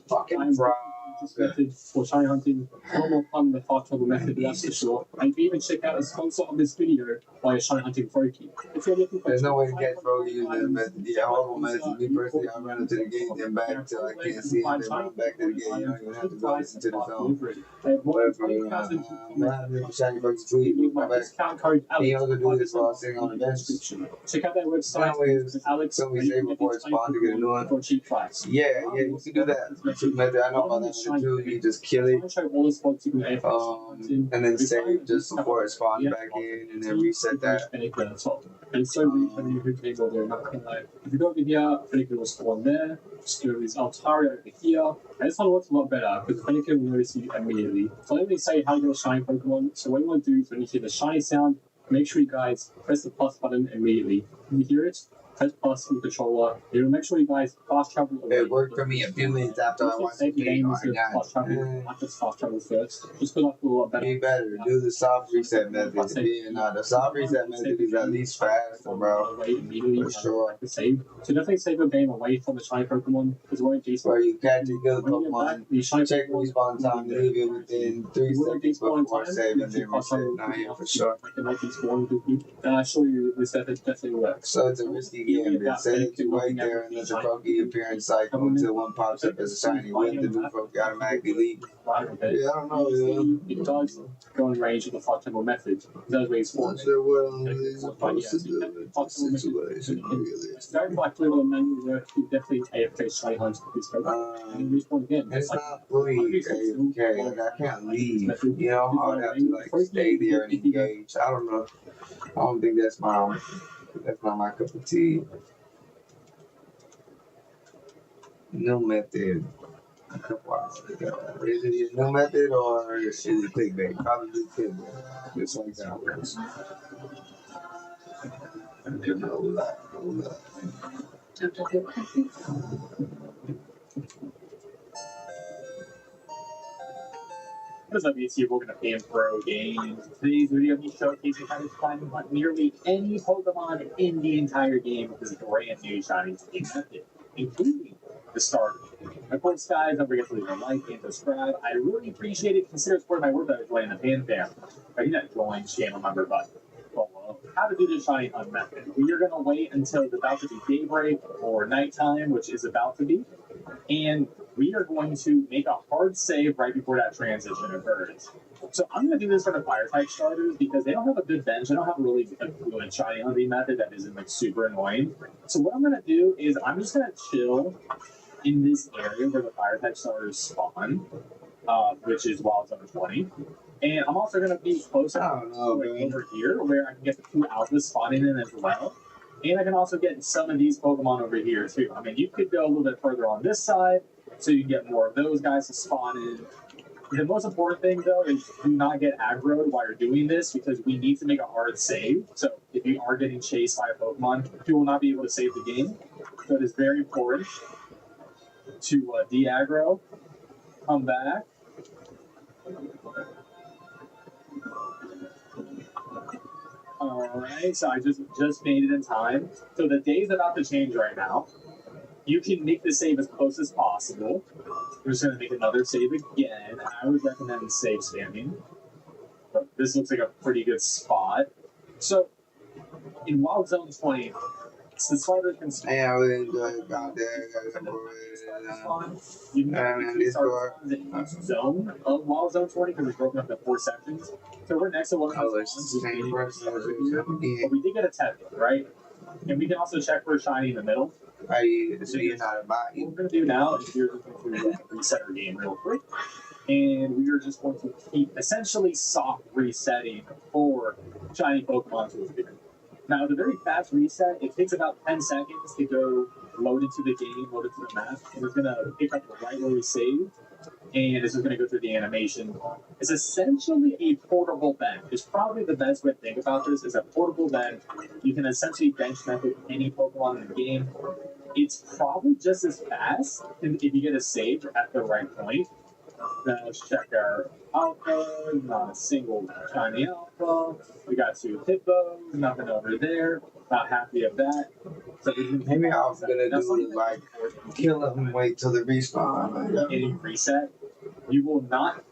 Fucking bro. this method for shiny hunting. A lot more fun than the fast travel method, that's for sure. And you can even check out the sponsor of this video while you're shiny hunting Froakie. If you're looking for there's no way to catch Froakie using this method. Yeah, horrible method. Me personally, I run into the gate, then back till I can't see him, then run back to the gate. You don't even have to go into the zone. But if you run shiny Froakie tweet, you come back. And you also do this while sitting on the bench. Check out that website. Alex, so we save before it spawn to get a new one. Yeah, you can do that method. I know about that method too. You just kill it, and then save just before it spawns back in, and then reset that. And so when you take all there, not gonna lie. If you go over here, Fennekin will spawn there. Just go with Altaria over here. And this one works a lot better because Fennekin will notice you immediately. So let me say how you get a shiny Pokemon. So what you want to do is when you hear the shiny sound, make sure you guys press the plus button immediately. When you hear it, press plus on the controller. You know, make sure you guys fast travel away. It worked for me a few minutes after I watched the game. Fast travel, not just fast travel first. Just because I feel a lot better. Be better. Do the soft reset method. The soft reset method is at least faster, bro. For sure. Save. So definitely save a game away from the shiny Pokemon. Because we're in case where you catch a good Pokemon, check respawn time, leave it within 3 seconds before saving, and then reset. Nah, yeah, for sure. And I show you this method definitely works. So it's a risky game, but say that you wait there and let the Froakie appear in cycle until one pops up as a shiny. When the new Froakie automatically leave. Yeah, I don't know. It does go in range of the fast travel method. That way it's formed. Sure what I'm supposed to do in this situation, really. It's very likely with a manual work, you definitely AFK shiny hunt with this Pokemon. And you respawn again. It's not fully AFK, like I can't leave. You know, I would have to like stay there and engage. I don't know. I don't think that's not my cup of tea. New method. A couple hours ago. Is it a new method or is it clickbait? Probably clickbait. Just like that works. Hold up. What is up, YouTube? Welcome to Fan Pro Games. Today's video will be showcasing how to find nearly any Pokemon in the entire game with this brand new shiny team method, including the starter. Of course, guys, don't forget to leave a like and subscribe. I really appreciate it. Consider supporting my work by joining the fan family. If you're not joined, channel member button. Well, how to do the shiny hunt method. We are going to wait until it's about to be daybreak or nighttime, which is about to be, and we are going to make a hard save right before that transition occurs. So I'm going to do this for the fire type starters because they don't have a good bench. They don't have a really good shiny hunting method that isn't like super annoying. So what I'm going to do is I'm just going to chill in this area where the fire type starters spawn, which is Wild Zone 20. And I'm also going to be closer over here where I can get the two alphas spawning in as well. And I can also get some of these Pokemon over here too. I mean, you could go a little bit further on this side so you can get more of those guys to spawn in. The most important thing though is do not get aggroed while you're doing this because we need to make a hard save. So if you are getting chased by a Pokemon, you will not be able to save the game. So it is very important to de-aggro, come back. Alright, so I just made it in time. So the day's about to change right now. You can make the save as close as possible. We're just going to make another save again. I would recommend save spamming. But this looks like a pretty good spot. So, in Wild Zone 20, the starters can spawn. Yeah, I really enjoy it out there. You can start in each zone of Wild Zone 20 because it's broken up into 4 sections. So we're next to one of those spawns. But we did get a 10, right? And we can also check for a shiny in the middle. So you're not about it. What we're going to do now is we're just going to reset our game real quick. And we are just going to keep essentially soft resetting for shiny Pokemon to appear. Now, the very fast reset, it takes about 10 seconds to go load into the game, load into the map, and it's going to pick up right where we saved, and it's just going to go through the animation. It's essentially a portable bench. It's probably the best way to think about this is a portable bench. You can essentially bench method any Pokemon in the game. It's probably just as fast if you get a save at the right point. Now let's check our alpha, not a single shiny alpha. We got 2 hippos, nothing over there. Not happy of that. So maybe I was gonna do like kill them and wait till the respawn. Any reset. you will not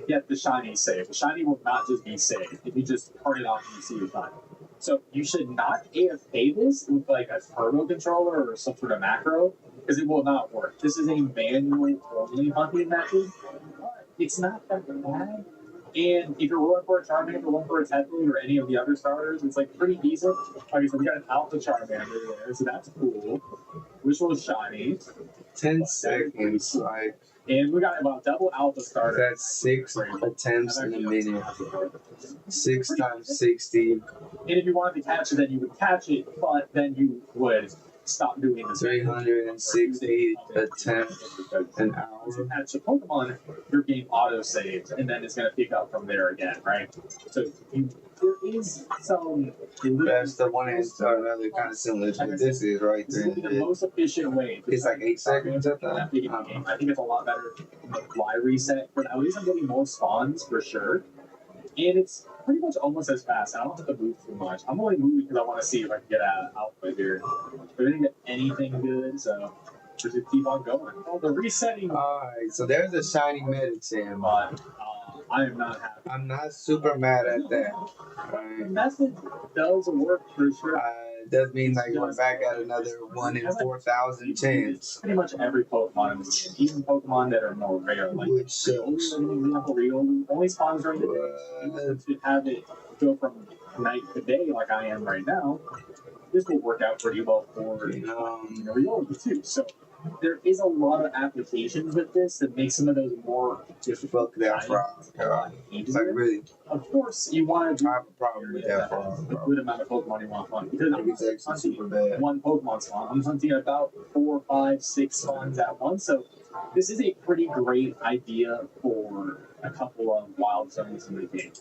get the shiny saved. The shiny will not just be saved if you just turn it off and you see your shiny. So you should not AFK this with like a turbo controller or some sort of macro because it will not work. This is a manual only hunting method, but it's not that bad. And if you're rolling for a Charmander, rolling for a Teflon, or any of the other starters, it's like pretty decent. Okay, so we got an Alpha Charmander there, so that's cool. Which was shiny. 10 seconds, like. And we got about double Alpha starters. That's 6 attempts in a minute. 6 times 60. And if you wanted to catch it, then you would catch it, but then you would stop doing this. 360 attempts an hour. To catch a Pokemon, your game auto saves, and then it's going to pick up from there again, right? So there is some. That's the one is another kind of similar to what this is right there. The most efficient way. It's like 8 seconds at that. I think it's a lot better than the fly reset, but at least I'm getting more spawns for sure. And it's pretty much almost as fast. I don't have to move too much. I'm only moving because I want to see if I can get an output here. But I didn't get anything good, so just keep on going. Oh, the resetting. Alright, so there's a shiny medicine. But I am not happy. I'm not super mad at that. The method does work for sure. It does mean like we're back at another 1 in 4,000 chance. Pretty much every Pokemon in this game, even Pokemon that are more rare. Like, which sucks. Only spawns during the day. Even if you have it go from night to day like I am right now, this will work out pretty well for Riolu too. So there is a lot of applications with this that make some of those more difficult. It's like really. Of course, you want to have a problem with that frog. A good amount of Pokemon you want to hunt. Because I'm actually super bad. One Pokemon spawn. I'm hunting about 4, 5, 6 spawns at once. So this is a pretty great idea for a couple of wild zones in the game.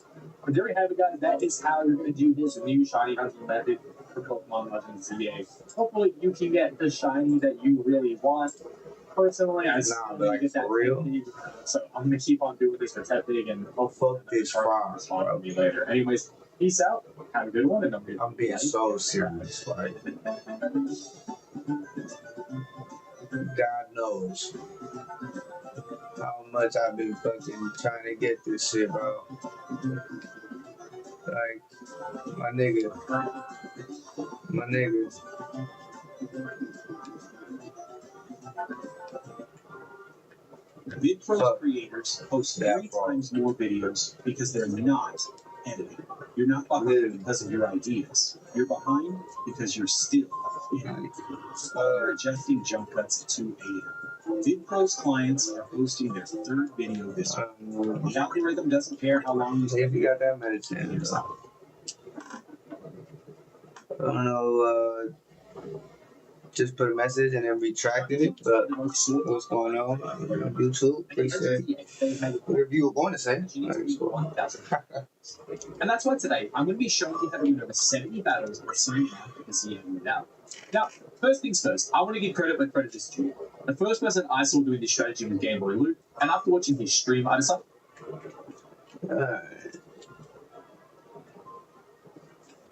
But there you have it, guys. That is how you're going to do this new shiny hunting method for Pokemon Legends ZA. Hopefully you can get the shiny that you really want. Personally, I still like get that for real. So I'm going to keep on doing this for Tepig and fuck this frog, bro. Me later. Anyways, peace out. Have a good one. And I'm being so serious. Like, God knows how much I've been fucking trying to get this shit, bro. Like, my nigga. VidPro creators post 3 times more videos because they're not editing. You're not behind because of your ideas. You're behind because you're still editing. You're adjusting jump cuts to 2 a.m. VidPro's clients are posting their 3rd video this week. The algorithm doesn't care how long you if you got that medicine. I don't know, just put a message and then retracted it, but what's going on? YouTube, they said whatever you were going to say. And that's why today I'm going to be showing you how to win over 70 battles with some efficacy and without. Now, first things first, I want to give credit where credit is due. The first person I saw doing this strategy was Game Boy Luke, and after watching his stream, I decided.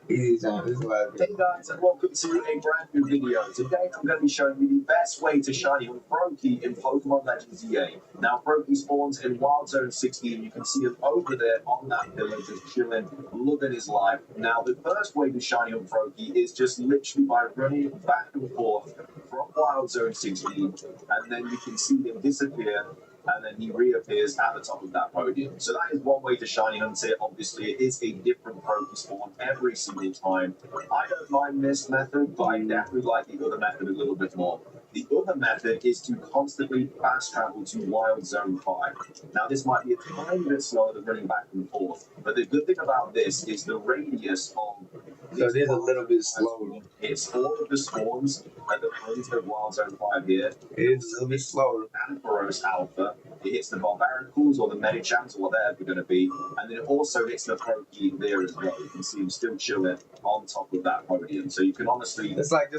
Hey guys, and welcome to a brand new video. Today I'm going to be showing you the best way to shiny on Froakie in Pokemon Legends EA. Now Froakie spawns in Wild Zone 16. You can see him over there on that pillar just chilling, loving his life. Now the first way to shiny on Froakie is just literally by running back and forth from Wild Zone 16, and then you can see him disappear, and then he reappears at the top of that podium. So that is one way to shiny hunt it. Obviously, it is a different Froakie spawn every single time. I don't mind this method, but I definitely like the other method a little bit more. The other method is to constantly fast travel to Wild Zone 5. Now, this might be a tiny bit slower than running back and forth, but the good thing about this is the radius of so it is a little bit slower. It's all of the spawns at the front of Wild Zone 5 here. It is a little bit slower. Ampharos Alpha. It hits the Barbaricles or the Medichams or whatever they're going to be. And then it also hits the Froakie there as well. You can see him still chilling on top of that podium. So you can honestly... It's like...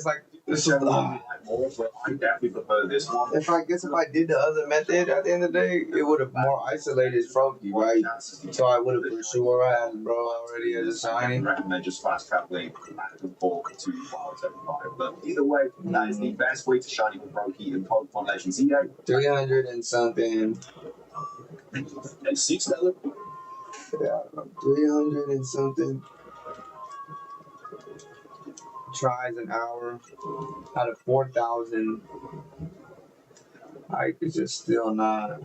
This is more, but I definitely prefer this one. If I did the other method at the end of the day, it would have more isolated Froakie, right? So I would have for sure had bro already as a shiny. I recommend just fast traveling back and forth to Wild Zone 5. But either way, that is the best way to shiny for Froakie in Pokemon Legends EA. 300 and something And $6. Yeah, 300 and something tries an hour out of 4,000. Like, it's just still not.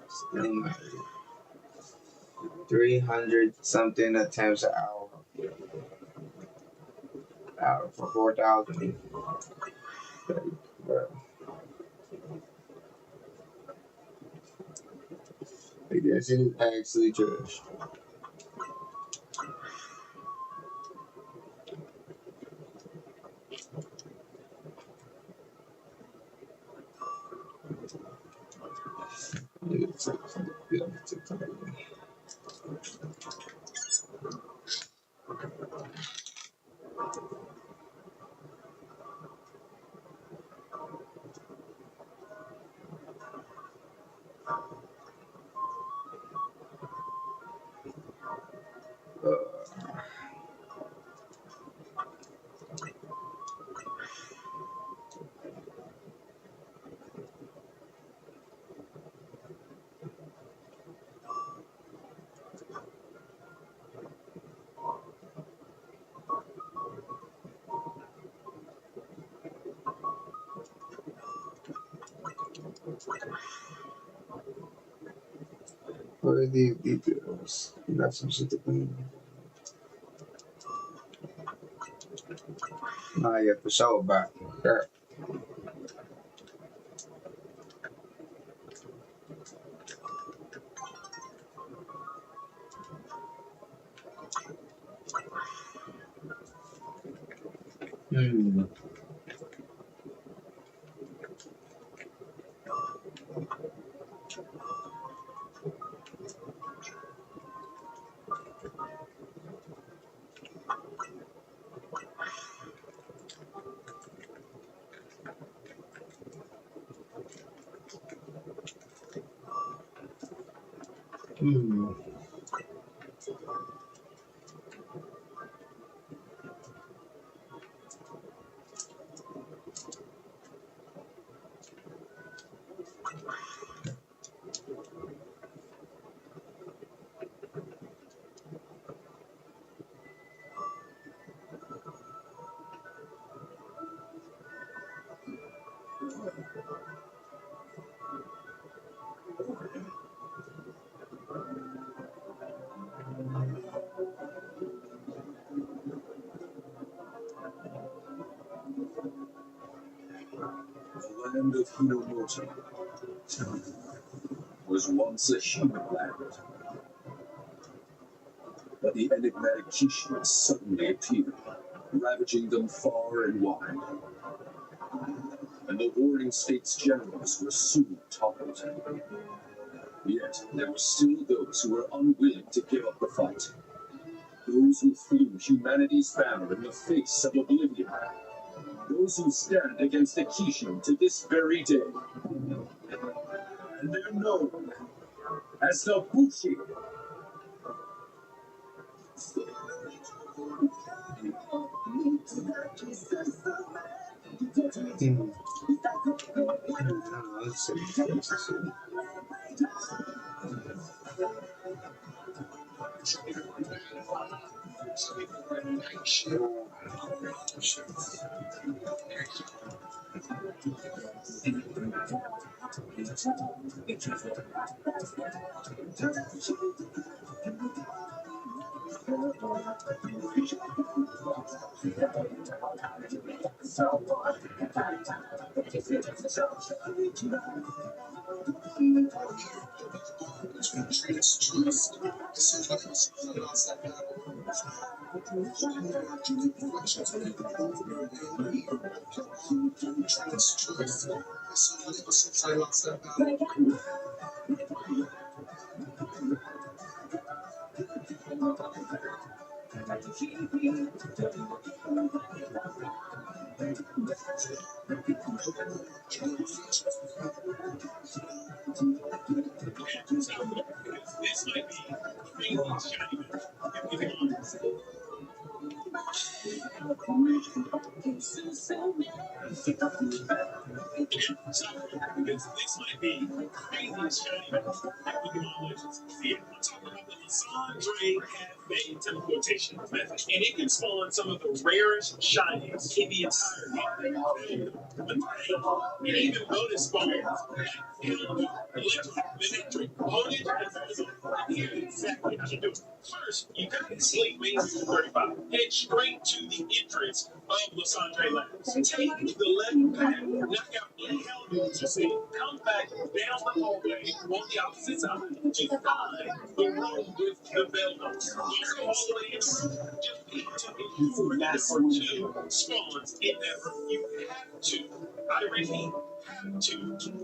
Still not. 300 something attempts an hour. Out for 4,000. Bro. I guess it is actually trash. What are these details? You got some shit to clean. Nah, yeah, for sure, but yeah. Hmm. Hmm. The land of Hinomoto was once a human land, but the enigmatic Kishin suddenly appeared, ravaging them far and wide, and the warring state's generals were soon toppled. Yet there were still those who were unwilling to give up the fight, those who flew humanity's banner in the face of oblivion, those who stand against the Kishin to this very day. And they're known as the buhh. This might be the craziest shiny that Pokemon Legends can see. I'm talking about the Lissandre Cafe teleportation method, and it can spawn some of the rarest shinies in the entire game. But and even bonus spawns electric, haunted, and here's exactly how you do it. First, you gotta sleep Main Street 35. Head straight to the entrance of Lissandre Labs. Take the left path, knock out any helldudes you see, come back down the hallway on the opposite side to find the room with the bell notes. You go all the way in the room, just peek to the for two spawns in that room. You have to, I repeat, have to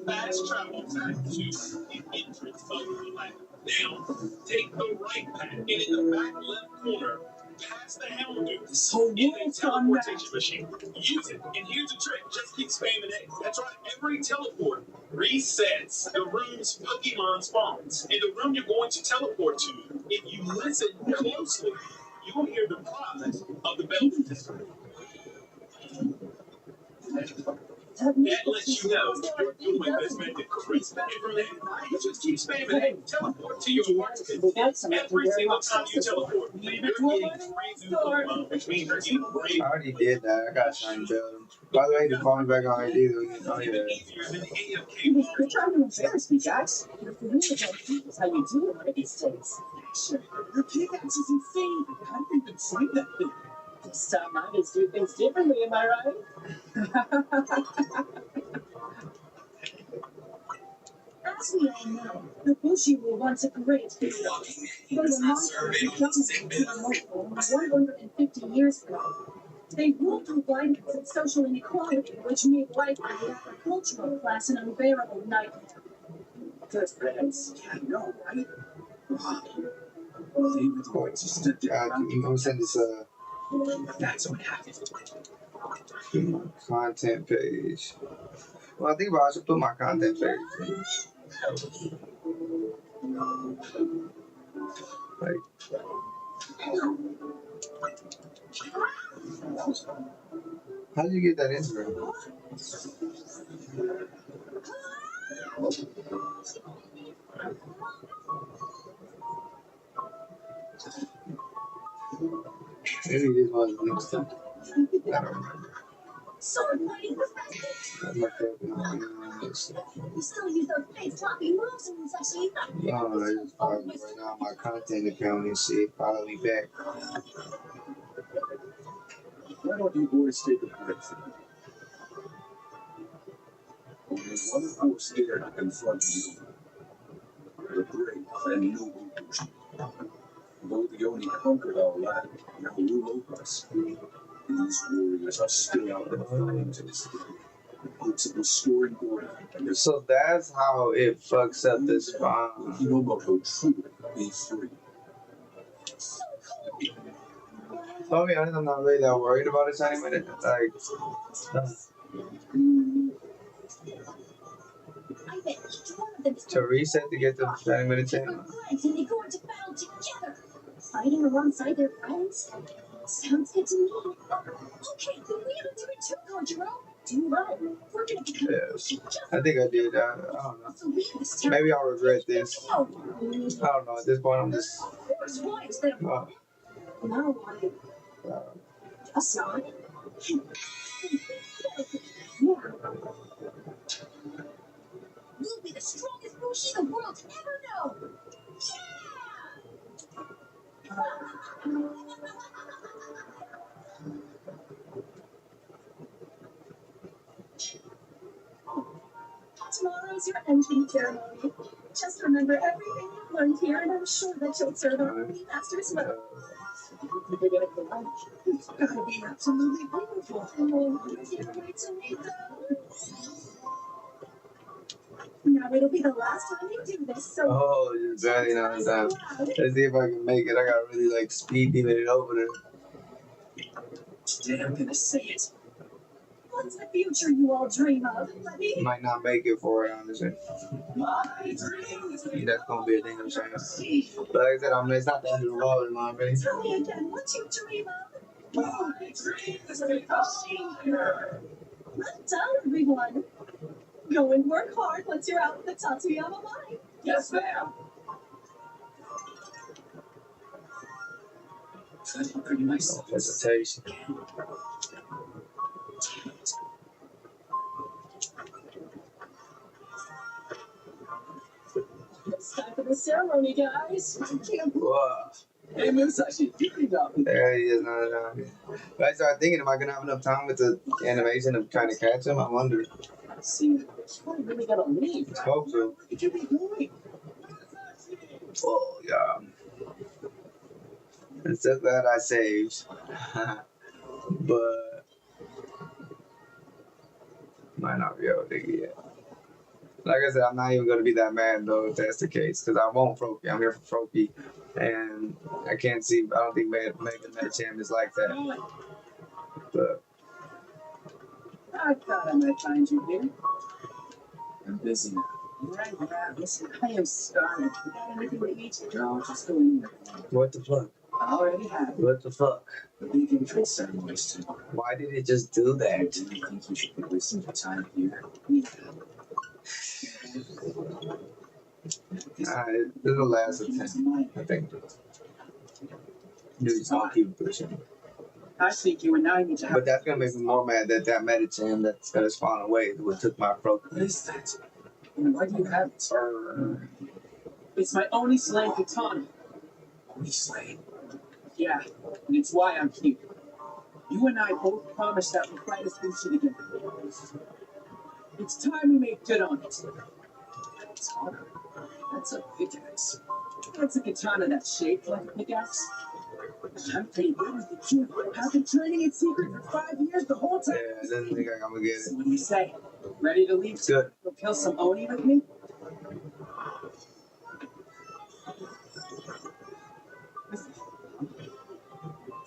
fast travel back to the entrance of the lab. Now, take the right path, and in the back left corner, past the Houndoom, this whole world's teleportation machine. Use it, and here's the trick: just keep spamming A. That's right, every teleport resets the room's Pokemon spawns. And the room you're going to teleport to, if you listen closely, you will hear the cries of the bell. That lets you know you're doing this method correctly. And from there, you just keep spamming it. Teleport to your participants. Every single time you teleport, you're getting free new Pokemon, which means you're getting free. I already did that. I got shiny Bellum. By the way, the phone back on ID. Oh yeah. You're trying to embarrass me, Jax. You're familiar with that's how you do it one of these days. Sure, your pickaxe is insane. How do you even swing that thing? Some miners do things differently, am I right? As we all know, the Bushi were once a great hero. They were monsters who dominated the multiple 150 years ago. They ruled through violence and social inequality, which made life for the agricultural class an unbearable nightmare. That's badass. Yeah, no, right? David Lloyd just stood there. You gonna send this That's what happened. content page. Well, I think about I should put my content page. Like, how did you get that Instagram? Maybe this was next time. I don't remember. Sword fighting professionals! You still use those face floppy moves in this actually. No, I just follow me right now on my content account and shit. Follow me back. Why don't you boys take a break? Only one force here to confront you. The brave and noble Bushi. Though the Oni conquered our land, now rule over us. These warriors are still out there fighting to this day. In hopes of restoring order and their So that's how it fucks up the spawn. Yamato truly be free. So I'll be honest, I'm not really that worried about it shiny minute. Like, to reset to get to shiny minute 10. And they go into battle together, fighting alongside their friends. Sounds good to me. Okay, then we have to do it too, Kojiro. Do run. We're gonna become Yes. I think I did. I don't know. Maybe I'll regret this. I don't know. At this point, I'm just. No, just not. We'll be the strongest Bushi the world's ever known. Tomorrow's your entry ceremony. Just remember everything you've learned here, and I'm sure that you'll serve our masters well. It's gonna be absolutely beautiful. Oh, can't wait to meet them. Now it'll be the last time you do this, so. Oh, just barely on time. Let's see if I can make it. I gotta really like speed demon it over there. Today I'm gonna say it. What's the future you all dream of, buddy? Might not make it for it, honestly. My dreams. That's gonna be a thing I'm saying. But like I said, it's not the end of the world in my opinion. Tell me again what you dream of. Well done, everyone. Go and work hard once you're out with the Tatuyama mine. Yes, ma'am. Pretty nice. No hesitation. It's time for the ceremony, guys. Whoa. Hey, Musashi, keep it up. There he is. No. But I started thinking, am I gonna have enough time with the animation of trying to catch him? I wonder. See, you really gotta leave. I hope so. What could you be doing? Oh yeah. I'm so glad I saved. But might not be able to get it. Like I said, I'm not even gonna be that mad though if that's the case, because I won't Froakie. I'm here for Froakie, and I can't see. I don't think Megan Metacham is like that. But I thought I might find you here. I'm busy now. Right now, listen, I am starving. You got anything to eat? No, just go eat. what the fuck? I already have What the fuck? the big entrance ceremonies tomorrow. Why did it just do that? Do you think you should be wasting your time here? It'll last a 10, I think. Dude's gonna keep pushing. I think you and I need to have. But that's gonna make me more mad that Metacham that's gonna spawn away who took my Froakie. What is that? And why do you have it? It's my Oni Slaying katana. Oni Slaying? Yeah, and it's why I'm here. You and I both promised that we'd fight this bullshit again. It's time we make good on it. Katana? That's a pickaxe. That's a katana that's shaped like a pickaxe. I'm pretty good with it too. I've been training in secret for 5 years the whole time. Yeah, I didn't think I'm gonna get So it. what do you say? Ready to leave? Good. Go kill some Oni with me?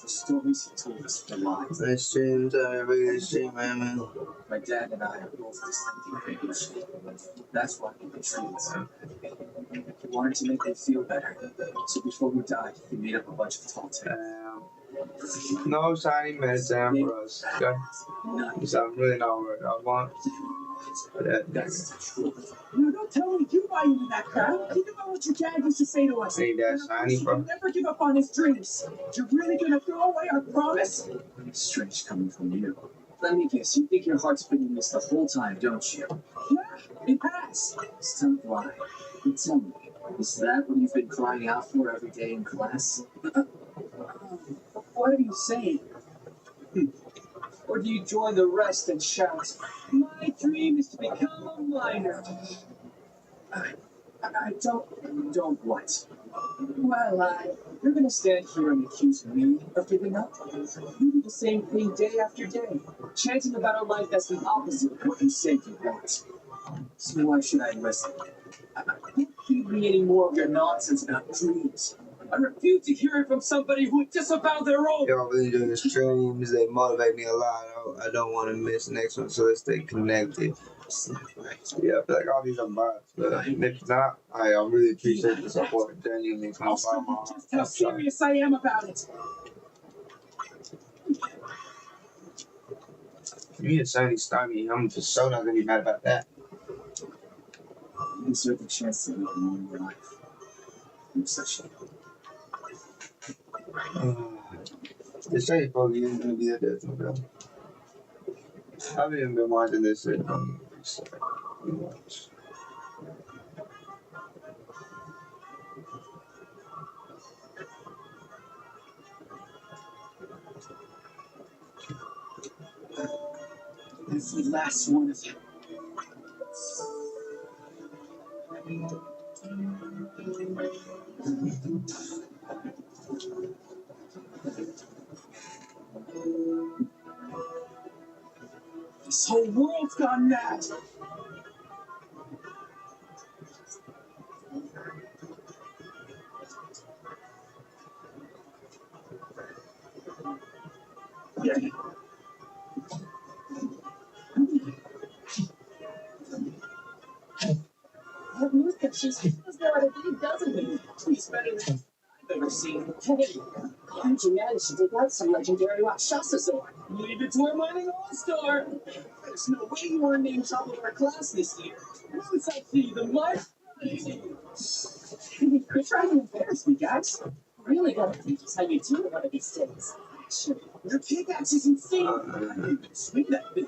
The stories he told us were lies. Nice stream, everybody. Stream, man. My dad and I are both distinctly British. That's why we betrayed him. He wanted to make them feel better. So before we died, he made up a bunch of tall tales. No shiny Metacham for us. Okay? So I'm really not worried. I want that. That's the truth. No, don't tell me you buy into that crap. Think about what your dad used to say to us. Ain't that shiny, bro? Never give up on his dreams. You're really gonna throw away our promise? It's strange coming from you. Let me guess, you think your heart's been in this the whole time, don't you? Yeah, it has. Stop lying. And tell me, is that what you've been crying out for every day in class? What are you saying? Or do you join the rest and shout, my dream is to become a miner? I don't what? Well, you're gonna stand here and accuse me of giving up? You do the same thing day after day, chanting about a life that's the opposite of what you say you want. So why should I listen? Don't feed me any more of your nonsense about dreams. I refuse to hear it from somebody who would disavow their own. Y'all really doing the streams. They motivate me a lot. I don't want to miss the next one, so let's stay connected. Yeah, I feel like all these are bots, but if not, I really appreciate the support. Genuinely, from I'll show you just how serious I am about it. You need a shiny Stymie. I'm for sure not gonna be mad about that. You deserve a chance to live a normal life. Musashi. The shiny Froakie is gonna be the death of them. I haven't even been watching this shit. Watch. This is the last one of you. This whole world's gone mad. That Musashi feels no other day, doesn't he? He's better than I've ever seen. Hey, How'd you manage to dig out some legendary Rakshasazor? Leave it to our mining all-star. There's no way you weren't named top of our class this year. Who's actually the most crazy? Quit trying to embarrass me, guys. Really gotta teach us how you do it one of these days. Actually, Your pickaxe is insane. I didn't even swing that thing.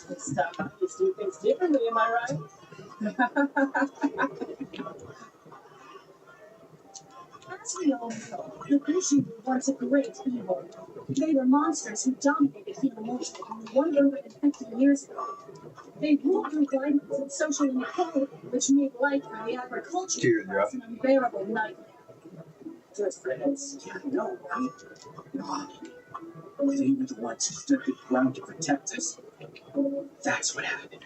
this time I just do things differently, am I right? As we all know, the Bushi were once a great evil. They were monsters who dominated human nature 150 years ago. They ruled through violence and social inequality, which made life for the agricultural class an unbearable nightmare. Just friends. Yeah, I know, right? No. They were the ones who stood the ground to protect us. That's what happened.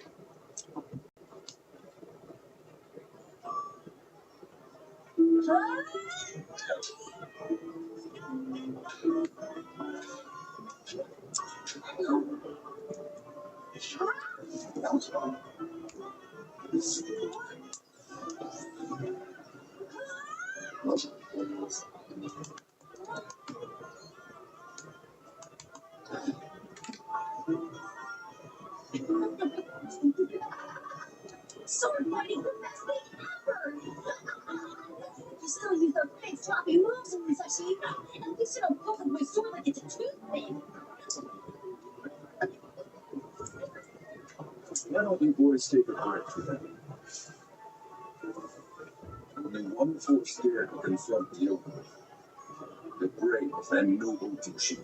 That was fun. Sword fighting the best thing ever! You still use those big sloppy moves in Musashi. At least you don't poke with my sword like it's a toothpick. Why don't you boys take a break for that? Only one force dared to confront the open. The brave and noble Bushi.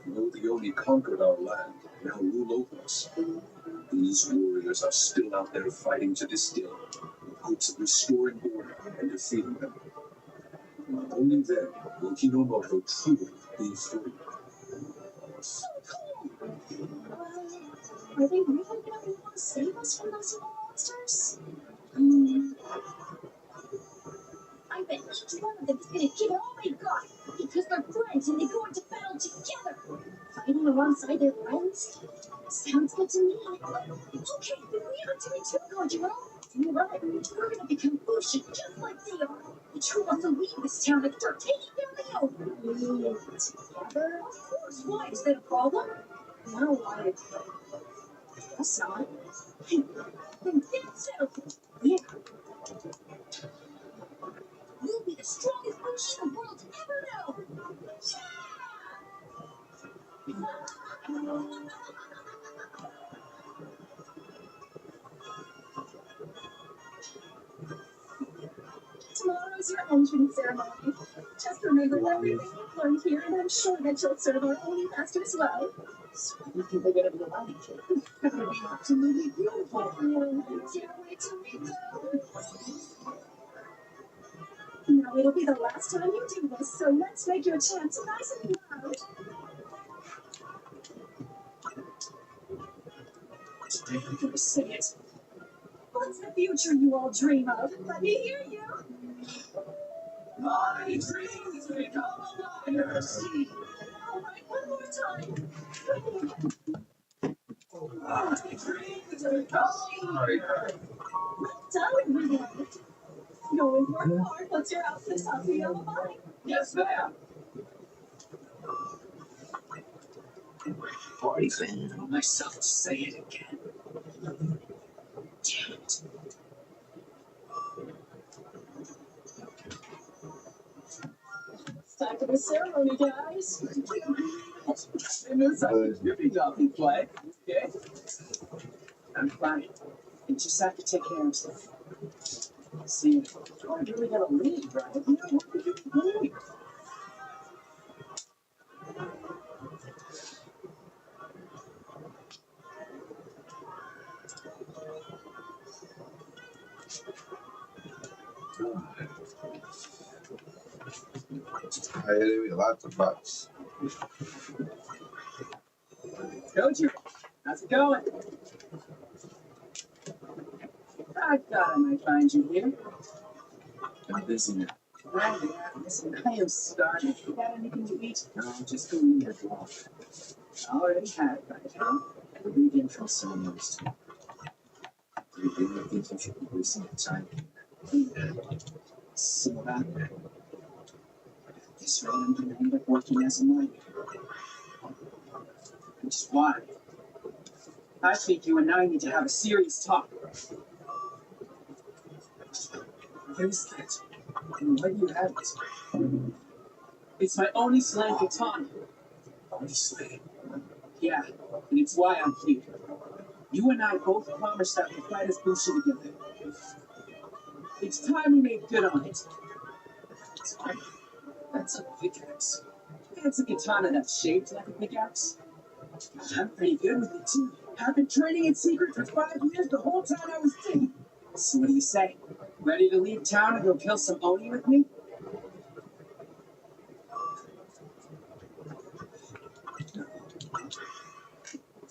Though they only conquered our land, now rule over us. These warriors are still out there fighting to this day, in hopes of restoring order and defeating them. Only then will Hinomoto truly be free. So cool! Are they really going to want to save us from those evil monsters? I bet each one of them is going to give it all they've got, because they're friends and they go into battle together. Fighting alongside their friends? Sounds good to me. Okay, then we have to return, Kojiro. You're right. We're going to become Bushi just like they are. The true ones will leave this town and start taking down the open. Together? Of course. Why? Is that a problem? No, why? Guess not. Then that's settled. Yeah. We'll be the strongest Bushi the world's ever known. Tomorrow's your entrance ceremony. Just remember everything you've learned here, and I'm sure that you'll serve our holy masters well. So you think they're gonna be alive? It's gonna be absolutely beautiful. I can't wait to meet them. Now it'll be the last time you do this, so let's make your chants nice and loud. Today I'm gonna say it. What's the future you all dream of? Let me hear you. My dreams become a liar. See. All right, one more time. My dreams become a liar. Done with it. Going for hard. What's your outfit on the yellow line? Yes, ma'am. Already fanning on myself to say it again. Damn it. It's time for the ceremony, guys. And it's like skipping up and play. Okay? I'm fine. You just have to take care of stuff. See, I'm really gonna leave, right? You know, what did you do? I hit it with lots of bucks. Coach, how's it going? I thought I might find you here. I'm busy now. Well, yeah, listen, I am starving. You got anything to eat? No, just go eat your walk. Already had it, right, huh? We're leaving from ceremonies too. Do you really think you should be wasting your time here? So, this rate, I'm going to end up working as a miner. Which is why I think you and I need to have a serious talk. What is that? And why do you have it? It's my only slang katana. Only slang? Yeah, and it's why I'm here. You and I both promised that we'd fight as bullshit together. It's time we made good on it. Sorry, that's a pickaxe. It's a katana that's shaped like a pickaxe. I'm pretty good with it too. I've been training in secret for 5 years the whole time I was digging. So what do you say? Ready to leave town and go kill some Oni with me?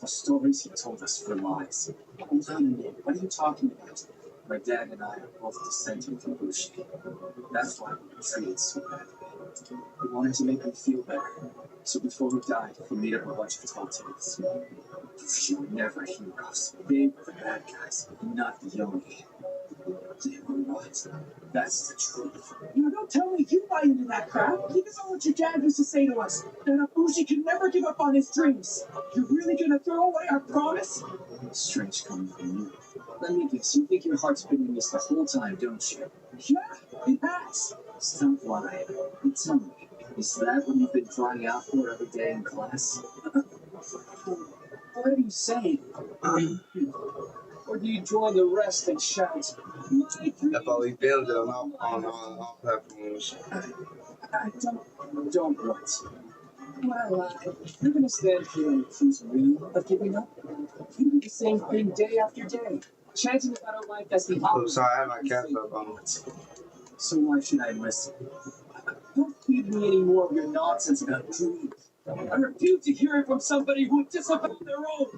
The stories he told us were lies. Hold on a minute. What are you talking about? My dad and I are both descended from bullshit. That's why we betrayed so badly. He wanted to make me feel better. So before he died, he made up a bunch of tall tales. Bullshit were never heroes. They were the bad guys, not the Yoni. They were what? That's the truth. You don't tell me you buy into that crap. Think about what your dad used to say to us. That a bushi can never give up on his dreams. You're really gonna throw away our promise? Strange coming from you. Let me guess, you think your heart's been in this the whole time, don't you? Yeah, it has. Stop lying. And tell me, is that what you've been crying out for every day in class? What are you saying? Or do you join the rest and shout, FOEFilmz on all platforms. I don't what? Well, you're gonna stand here and accuse me of giving up? You do the same thing day after day, chanting about a life that's the opposite. Oh, sorry, I have my cats up on. So why should I listen? Don't feed me any more of your nonsense about dreams. I refuse to hear it from somebody who would disavow their own.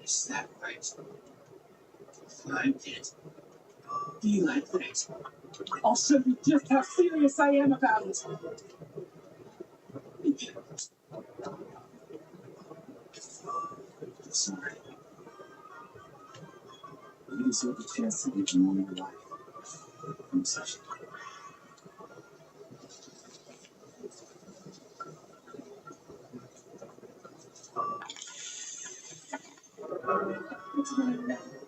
Is that right? Find it. Be like that. I'll show you just how serious I am about it. Sorry. You deserve a chance to live a normal life. I'm such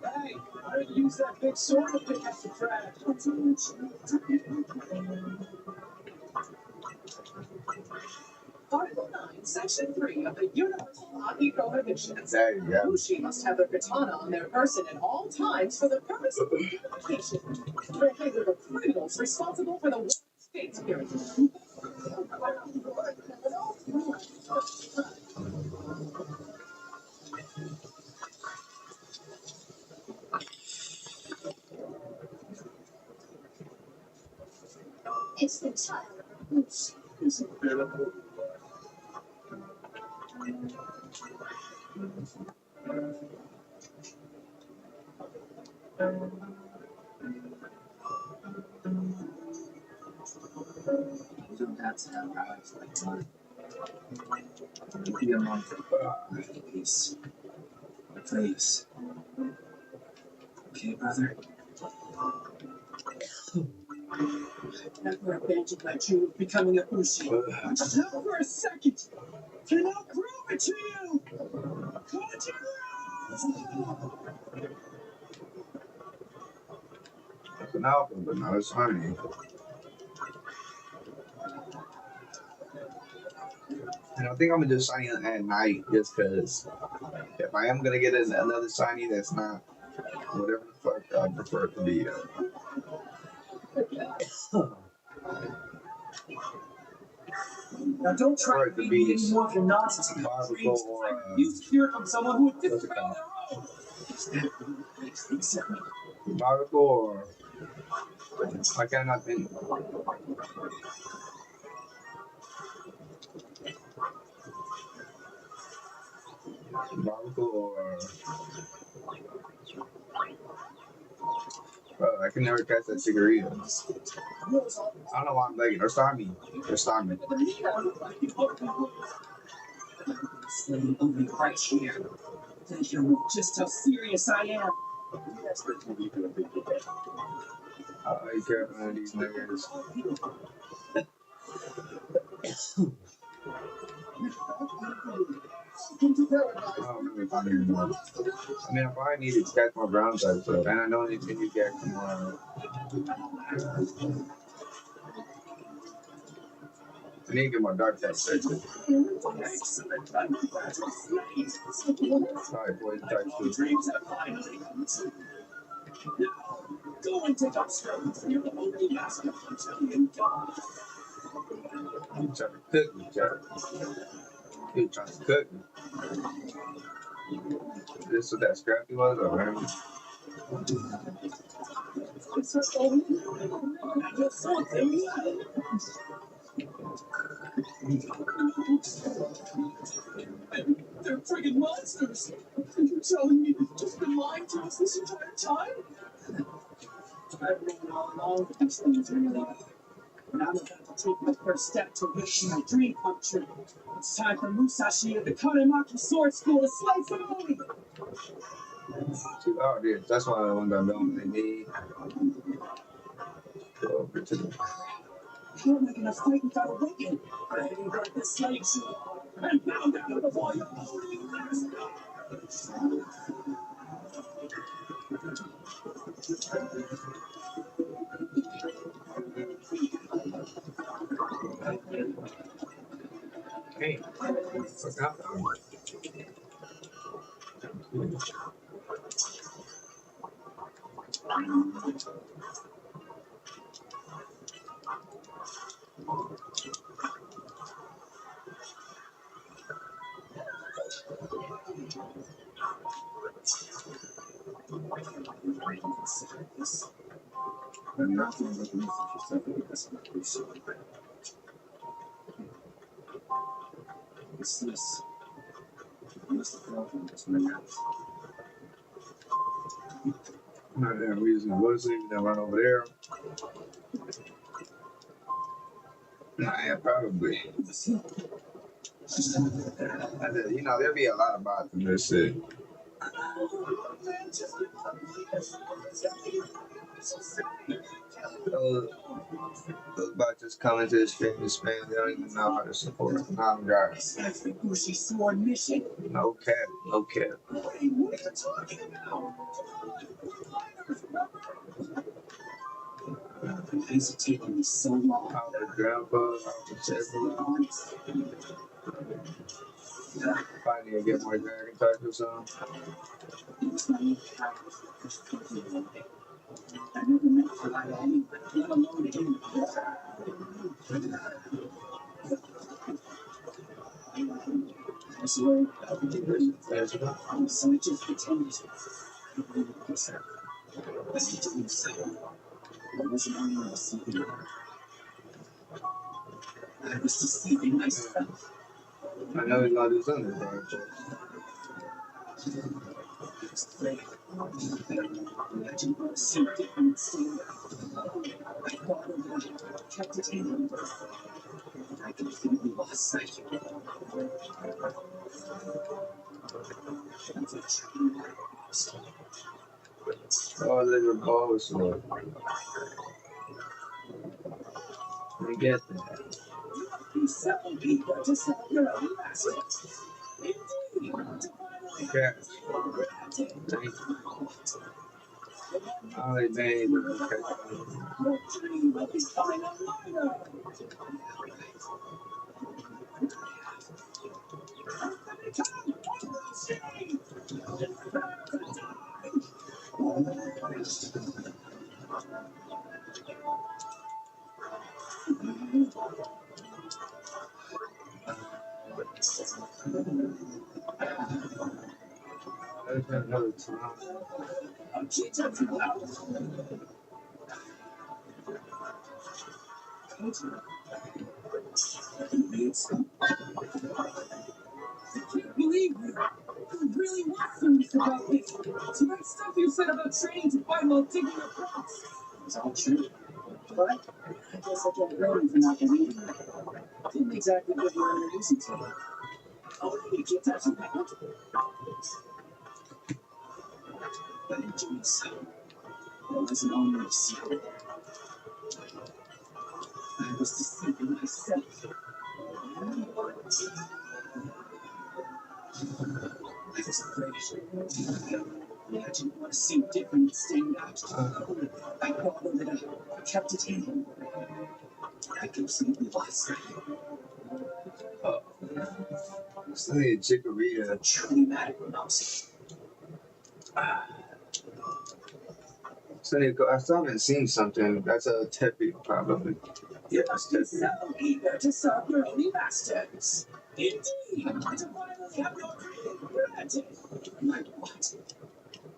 Hey, I didn't use that big sword to pick up the trash. Article 9, Section 3 of the Universal Hockey Prohibitions. There you go. Bushi must have their katana on their person at all times for the purpose of purification. Prohibited of criminals responsible for the Warring States period. It's the child of Bushi. It's incredible. You don't have to have eyes like mine. You be a monk. Please. Please. Okay, brother? I've never abandoned my dream of becoming a Bushi. Just now for a second. Can I prove it to you? That's an album, but not as funny. And I think I'm gonna do shiny at night just because if I am gonna get another shiny that's not whatever the fuck I prefer it to be. Now don't try to feed me any more of your nonsense about dreams. I used to hear it from someone who would disavow their own. Is that what makes me? Naruto or I cannot think. Naruto or bro, I can never catch that cigarette. I don't know why I'm begging. Or Starmie. Or Starmie. Only right here. Then you'll know just how serious I am. I ain't care about these niggas. I don't know if I need more. I mean, I probably need to catch more ground type stuff, and I don't need to get more. I need to get more dark type stuff. Sorry, boys, type stuff. Go and take up strength. You're the only master until you die. You trying to cook me, Jack. You trying to cook me. This what that scrappy was, or whatever? They're friggin' monsters. You're telling me you've just been lying to us this entire time? I've known all along that these things are real. And I'm about to take my first step to wishing my dream come true. It's time for Musashi at the Kanemaki Sword School to slice him away. Oh, yeah, that's why I want to know what they need. Go over to them. How am I gonna fight without a weapon? I ain't got this slave shit. And now down before you're holding this. Hey, forgot that one. And nothing but me for yourself in this appreciation. It's this. What's the problem? It's my house. Not that reason. What is it that run over there? Nah, yeah, probably. You know, there'll be a lot of bots in this shit. Those bots just come into the stream and spam. They don't even know how to support non-guys. No cap, no cap. What are you talking about? It's taking me so long. How the grandpa, how the chef, if I need to get more dragon type or something. I never meant to lie to anyone, let alone to him. I swear, I'll be ready. So I just pretended. As he didn't say, I wasn't only deceiving her. I was deceiving myself. I know he's gonna do something, bro. Imagine what a secret different scene. I thought of it, kept it in. I completely lost sight of it. That's a true lost. Oh, little balls. We get that. You sell people to sell your own masters. Indeed. Okay. Oh, they Your dream will be final minor. another time. I can't believe you. You really want serious about this. So that stuff you said about training to fight while digging your crops. It's all true. But I guess I can't blame you for not believing me. Didn't exactly give you any reason to. Oh, you can't touch me. But in doing so, there was an owner of secret. I was deceiving myself. I was afraid. I didn't want to seem different and stand out. I bottled it up. I kept it in. I completely lost it. Still need chikorita. Truly mad at mouse. I still haven't seen something. That's a Teppy, probably. You must be so eager to serve your only masters. Indeed, to finally have your dream granted. Like what?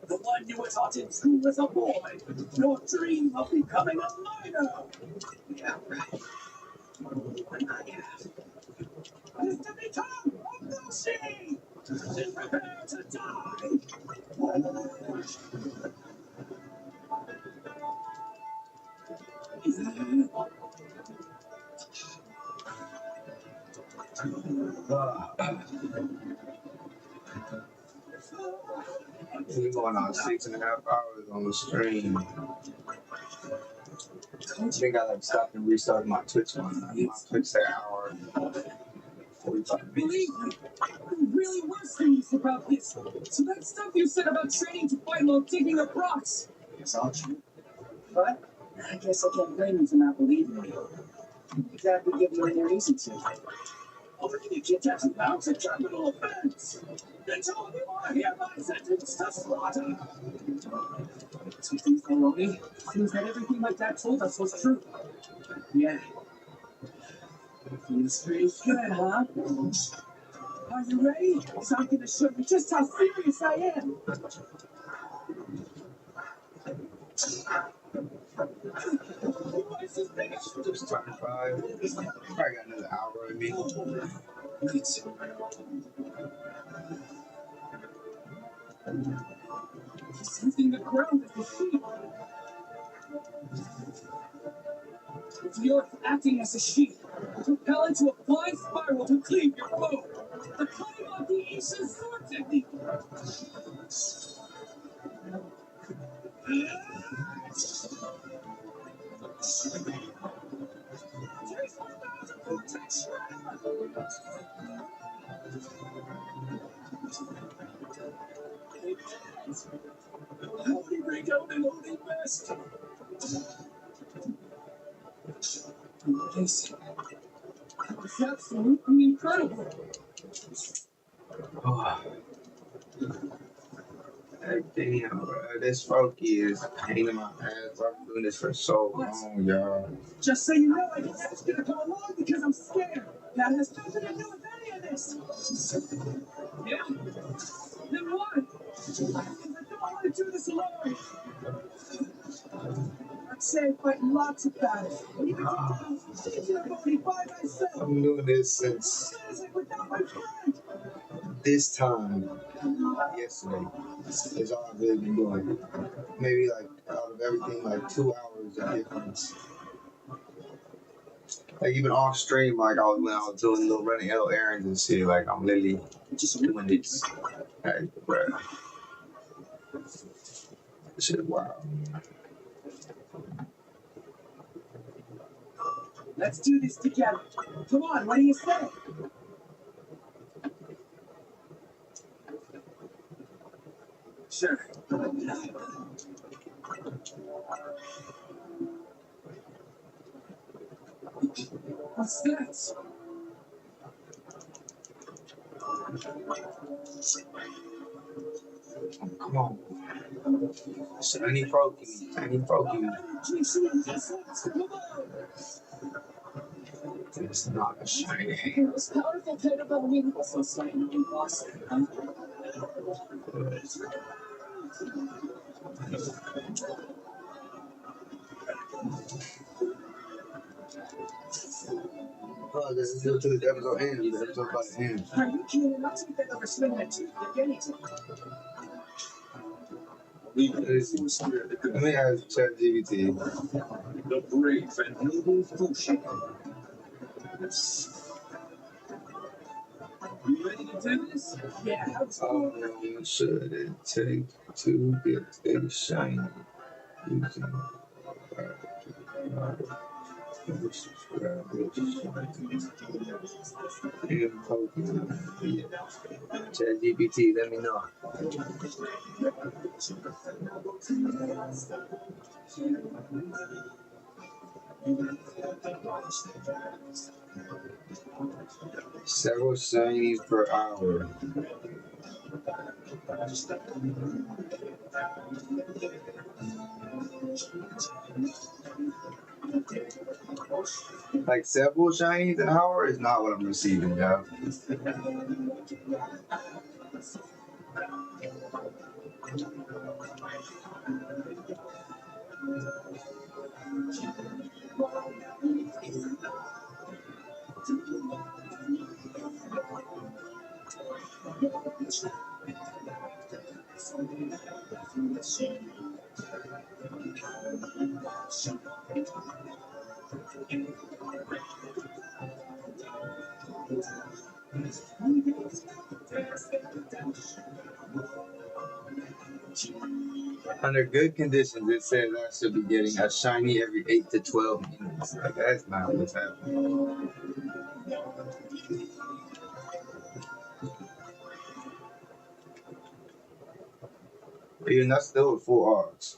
The one you were taught in school as a boy. Your dream of becoming a miner. Yeah, right. What I have is to become a bullshit. And prepare to die. We're going on 6.5 hours on the stream. I think I like stopped and restarted my Twitch one. My Twitch say an hour. 45 minutes. Believe me, there really were things about this. So that stuff you said about training to fight while digging up rocks. It's all true. But I guess I can't blame you for not believing me. Exactly give you any reason to. Or you get that amounts of criminal offense. They told you I hereby sentence to slaughter. Two things, Maloney. Seems that everything my dad told us was true. Yeah. Feels pretty good, huh? Are you ready? Because I'm going to show you just how serious I am. Just 25. Probably got another hour in me. Something the ground is the sheep. The earth acting as a sheep, propel into a flying spiral to cleave your foe. The cutting of the Asian sword technique. Only break out and only best. Amazing. That was absolutely incredible. Oh. Damn, bro. This Froakie is a pain in my ass. I've been doing this for so long, y'all. Just so you know, I didn't ask you to come along because I'm scared. That has nothing to do with any of this. Yeah? Then why? Because I don't want to do this alone. I'd say I fight lots of battles. Even if I'm only by myself. I'm doing this since without my friend. this time yesterday. Is all I've really been doing. Maybe like out of everything, like 2 hours of difference. Like even off stream, like when I was doing little running little errands and shit, like I'm literally just doing this. Like, bro. This shit is wild. Let's do this together. Come on, what do you say? Sure. What's that? Come on. Tiny Froakie. Tiny Froakie. It's not a shiny. The most powerful pet of all me was so slightly impossible, huh? Oh, this is until the episode ends. The episode about to end. Are you kidding? I'll take that over swinging a tooth if anything. Let me ask ChatGPT. The brave and noble Fushi. ready to do this? Yeah. How long should it take to get a shiny using ChatGPT, let me know. Several shinies per hour. Like several shinies an hour is not what I'm receiving, y'all. Under good conditions, it says I should be getting a shiny every 8 to 12 minutes. Like, that's not what's happening. Even that's still with full odds.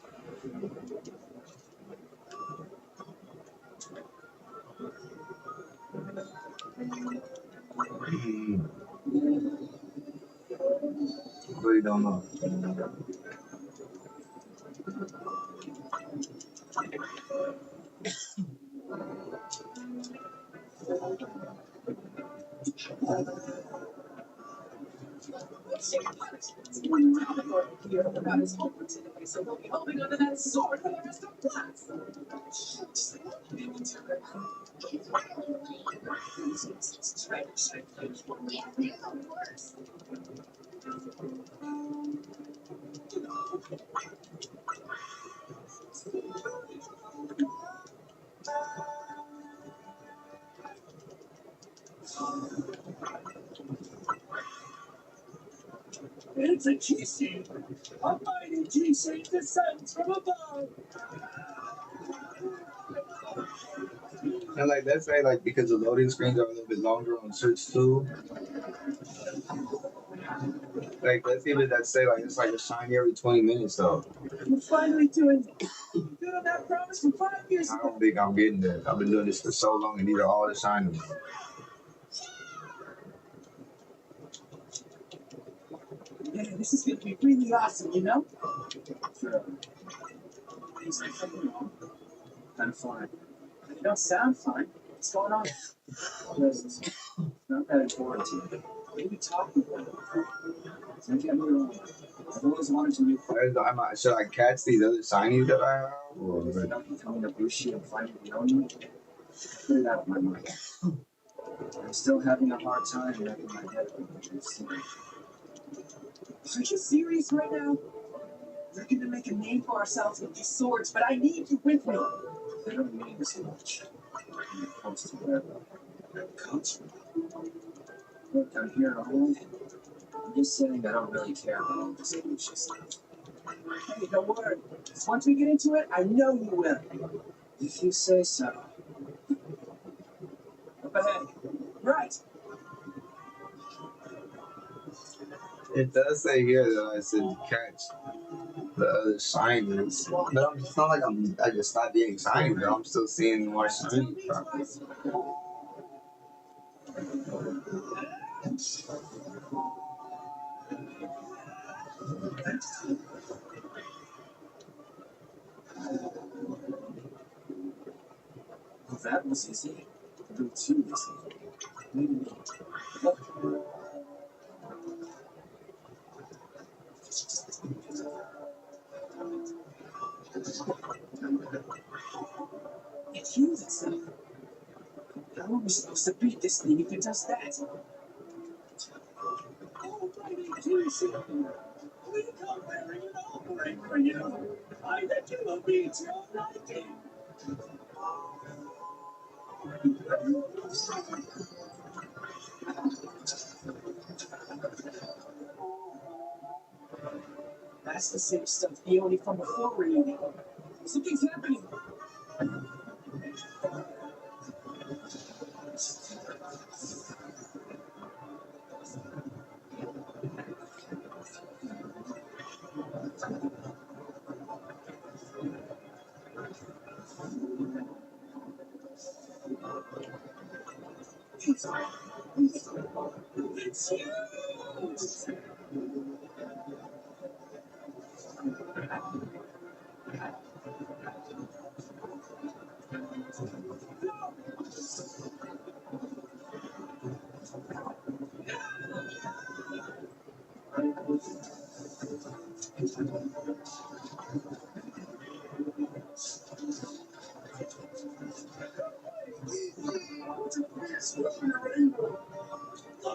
Really don't know. So he'll be holding onto that sword for the rest of class. It's a G-Seed. A mighty G-Seed descends from above. And like that's say like because the loading screens are a little bit longer on search 2. Like let's even that say like it's like a shiny every 20 minutes though. We're finally doing good on that promise from 5 years I ago. don't think I'm getting there. I've been doing this for so long and these are all the shinies. Yeah, this is gonna be really awesome, you know? Sure. Things like something wrong. I'm fine. You don't sound fine. What's going on? It's not that important to you. What are you talking about? Don't get me wrong. I've always wanted to meet. Should I catch these other shinies that I have? Or If you're not becoming a bushi and finding the owner, put it out of my mind. I'm still having a hard time wrapping my head around what you've seen. Are you serious right now? We're gonna make a name for ourselves with these swords, but I need you with me. They don't mean as much when it comes to where that comes from. Look, I'm here to hold. I'm just saying I don't really care about all this bullshit stuff. Hey, don't worry. Once we get into it, I know you will. If you say so. Up ahead. Right. it does say here that I should catch the other shinies. But it's not like I just stopped getting shinies, though. I'm still seeing more shinies. Well, that was easy. A little too easy. Maybe not. Look. It heals itself. How are we supposed to beat this thing if it does that? Oh, mighty G-Seed. We come wearing an offering for you. I bet you will beat your liking. That's the same stuff he only from before reunion. Something's happening. It's you.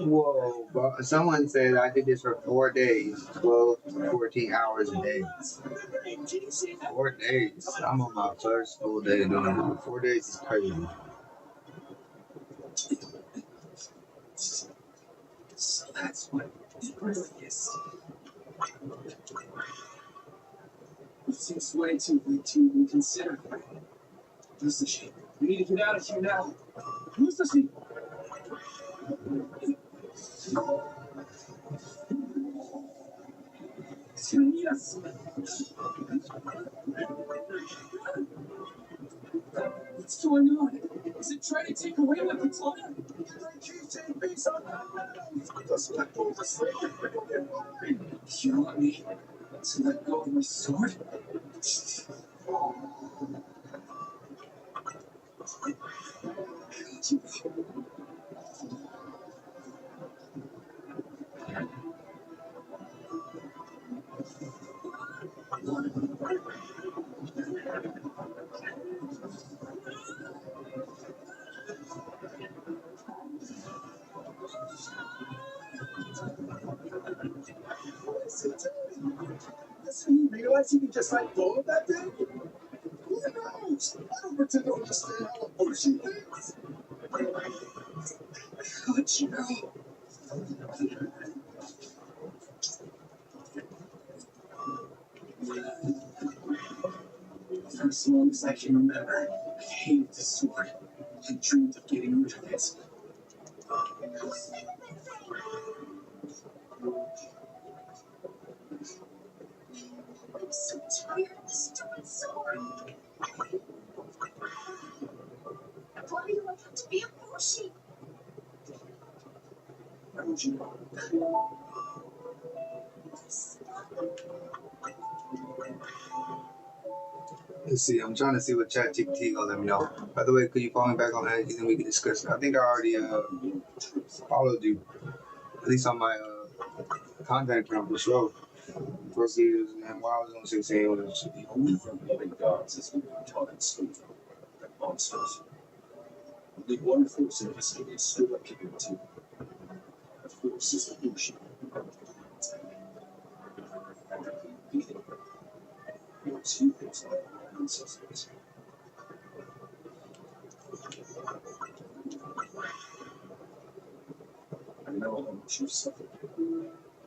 Whoa, but someone said I did this for 4 days, 12 to 14 hours a day. 4 days. I'm on my first full day doing it. 4 days is crazy. So that's what it really is. It seems way too late to reconsider. Who's the sheep? We need to get out of here now. Who's the sheep? It's gonna need us. What's going on? Is it trying to take away my katana? You want me to let go of my sword? So you realize you can just let go of that thing? Who knows? I don't pretend to understand how a person thinks. How'd you know? For as long as I can remember, I hated this sword. I dreamed of getting rid of it. I'm so tired of this stupid sword. Why do I have to be a bullshit? How would you know? Let's see. I'm trying to see what ChatGPT gonna let me know. By the way, could you follow me back on that? And we can discuss it. I think I already followed you, at least on my contact account for sure. First years and while I was on 16 was The only thing living gods is what we taught in school. They're monsters. Only one force in history is still up kicking too. The force is the bullshit. Yours humans like our ancestors. I know how much you've suffered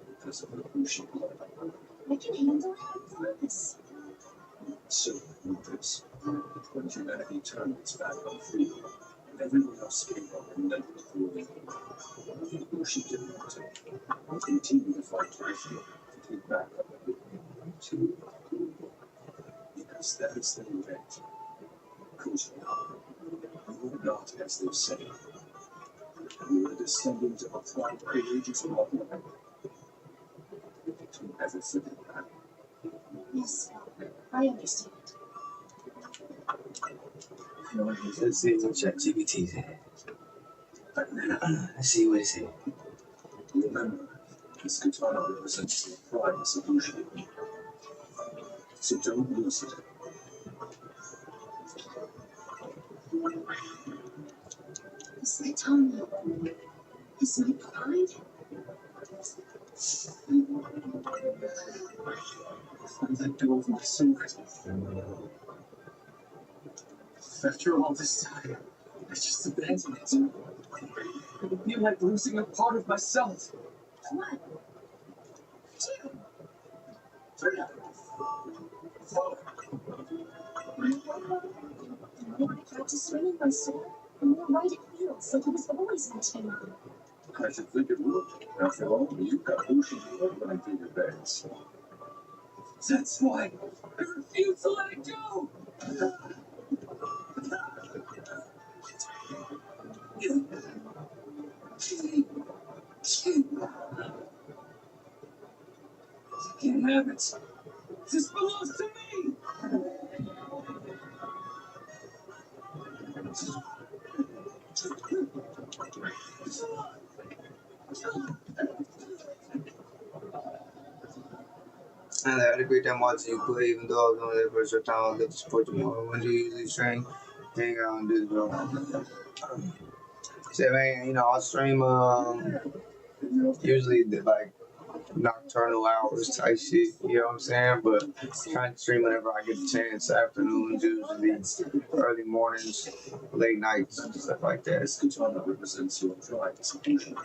because of the bullshit blood. I can handle it, I promise. So, with this, when humanity turned its back on freedom, and everyone else gave up and led with the world, the bullshit didn't want to continue to fight for freedom, to take back up to because that is the event. Because you are not as they say. You are a descendant of a pride courageous mother. To never forget that. Yes, I understand. Let's see what ChatGPT said. Let's see what it said. Remember, this katana represents your pride as a bullshit. So don't lose it. This katana is my pride. I let go of my sword. After all this time, I just abandoned it. It would be like losing a part of myself. What? Two. Want to practice swimming, my son? You're right, it feels like he was always meant to be mine. I should think it would. After all, you've got ocean running through your veins. That's why I refuse to let it go. You can't have it. This belongs to me. And I had a great time watching you play, even though I was only there for a short time. I'll get to support you more. When do you usually stream? Hang out and do this, bro. So, man, you know, I'll stream usually like nocturnal hours type shit, you know what I'm saying? But trying to stream whenever I get a chance. Afternoons, usually early mornings, late nights, stuff like that. This katana represents your pride as a human.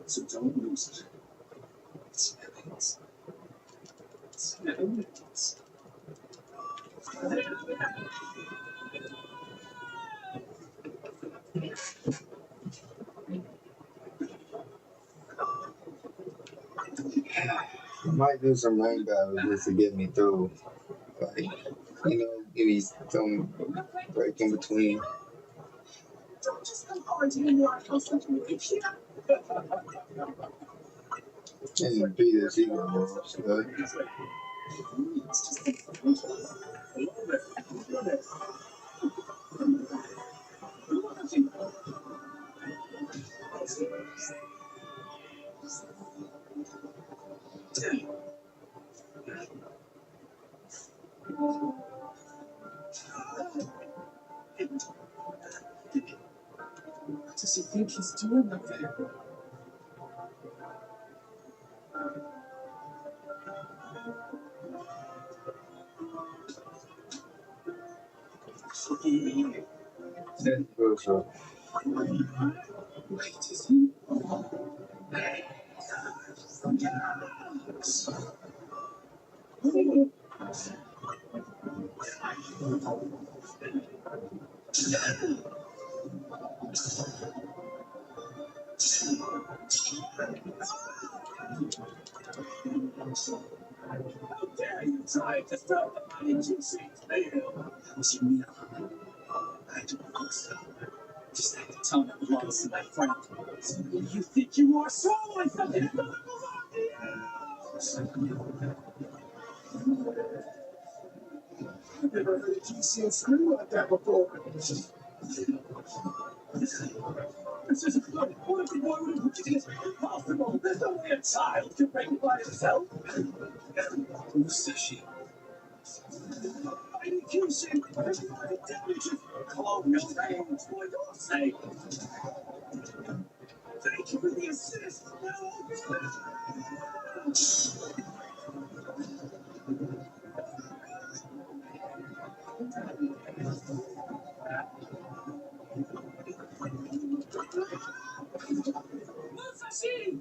So don't lose it. It's evidence. It's evidence. I might do some rain battles just to get me through. Like, you know, give me some break in between. Don't just come forward to me more. I'll slip you right here. And beat this ego, bro. So, It's just like thank you. What does he think he's doing up there? that's real short. Wait, is he? How dare you try to stop the money juicy tail? Was you mean? I don't think so. Just like the tone that belongs to my friend. So who do you think you are, swallowing something that doesn't belong to you? I've never heard a GC scream like that before. This isn't good. What if the boy would have looked at it? Impossible. There's no way a child can break it by himself. Who says she? I need you, Shin. There's market damages. Close your range for your sake. Thank you for the assist. Musashi!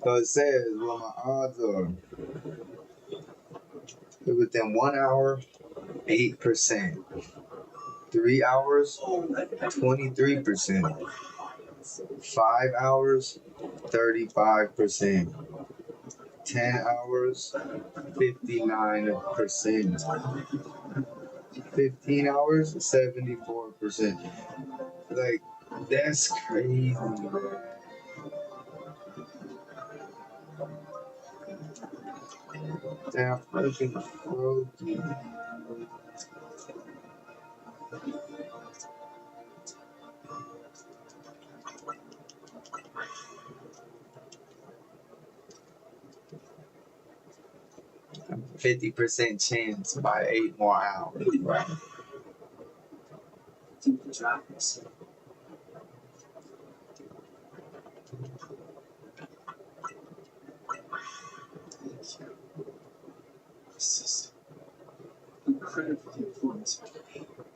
So it says what my odds are. Within 1 hour, 8%. 3 hours, 23%. 5 hours, 35%. 10 hours, 59%. 15 hours, 74%. Like, that's crazy, man. Damn, fucking broken. A 50% chance by 8 more hours, right? Think the dragons. This is incredibly informative.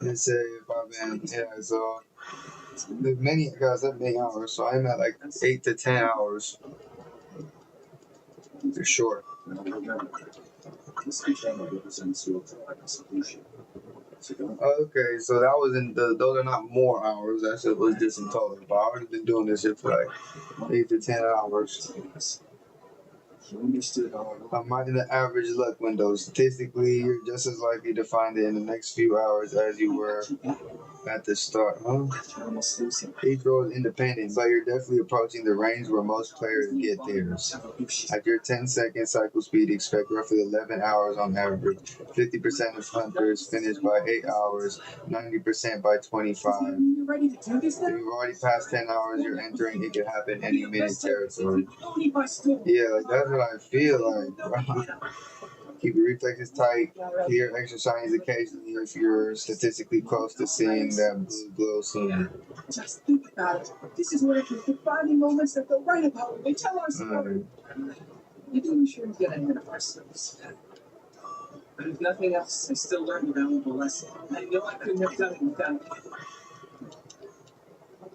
And say if I've been, yeah, so the many guys have many hours, so I'm at like 8 to 10 hours for sure. Now remember, this camera represents your drive solution. Okay, so that was in those are not more hours. That shit was just in total. But I already been doing this shit for like 8 to 10 hours. You understood all I'm not in the average luck window. Statistically, you're just as likely to find it in the next few hours as you were at the start. Huh? Each row is independent, but you're definitely approaching the range where most players get theirs. At your 10-second cycle speed, expect roughly 11 hours on average. 50% of hunters finish by 8 hours, 90% by 25. If you've already passed 10 hours, you're entering it could happen any minute territory. Yeah, like that's what I feel like, bro. Keep your reflexes tight, clear extra shinies occasionally if you're statistically close to seeing that blue glow soon. Just think about it. This is one of the defining moments that they'll write about when they tell our story. Maybe we shouldn't get ahead of ourselves. But if nothing else, I still learned a valuable lesson. I know I couldn't have done it without you.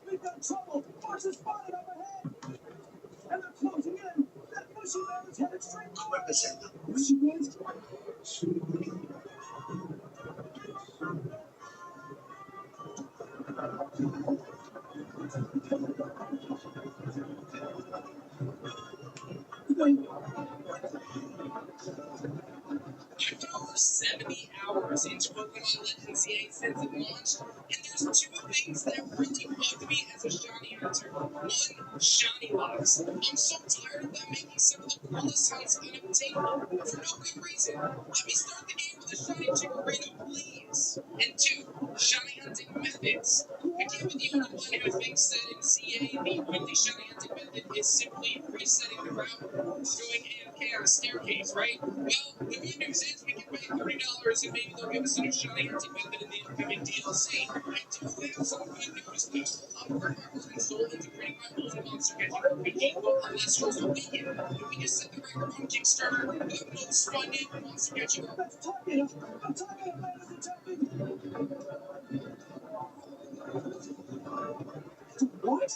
We've got trouble. Forces spotted up ahead. And they're closing in. That bushy man is headed straight for represent. Bushy man's After over 70 hours into Pokemon Legends ZA since it launched, and there's two things that really bugged me as a shiny hunter. One, shiny locks. I'm so tired of them making some of the coolest hunts unobtainable for no good reason. Let me start the game with a shiny Chikorita, please. And two, shiny hunting methods. I can't believe you're the one who thinks that in ZA the only shiny hunting method is simply resetting the route or going AFK on a staircase, right? Well, the good news is we can pay $30 and maybe they'll give us a new shiny hunting method in the upcoming DLC. I do have some good news though. I'm working my heart and soul into creating my own monster catching RPG called Illustrious Awaken. If we just set the record on Kickstarter, we'll have the most funded monster catching RPG. I'm talking about the topic. What?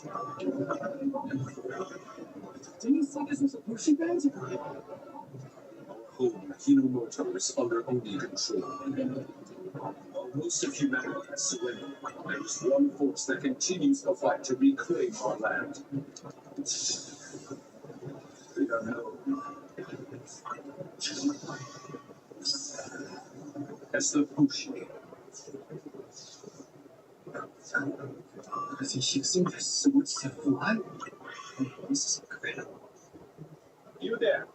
Do you think this was a pushy band? home, Hinomoto's under only control. While most of humanity has surrendered, there is one force that continues the fight to reclaim our land. They are known as the Bushi. Is he using their swords to fly? This is incredible. You there.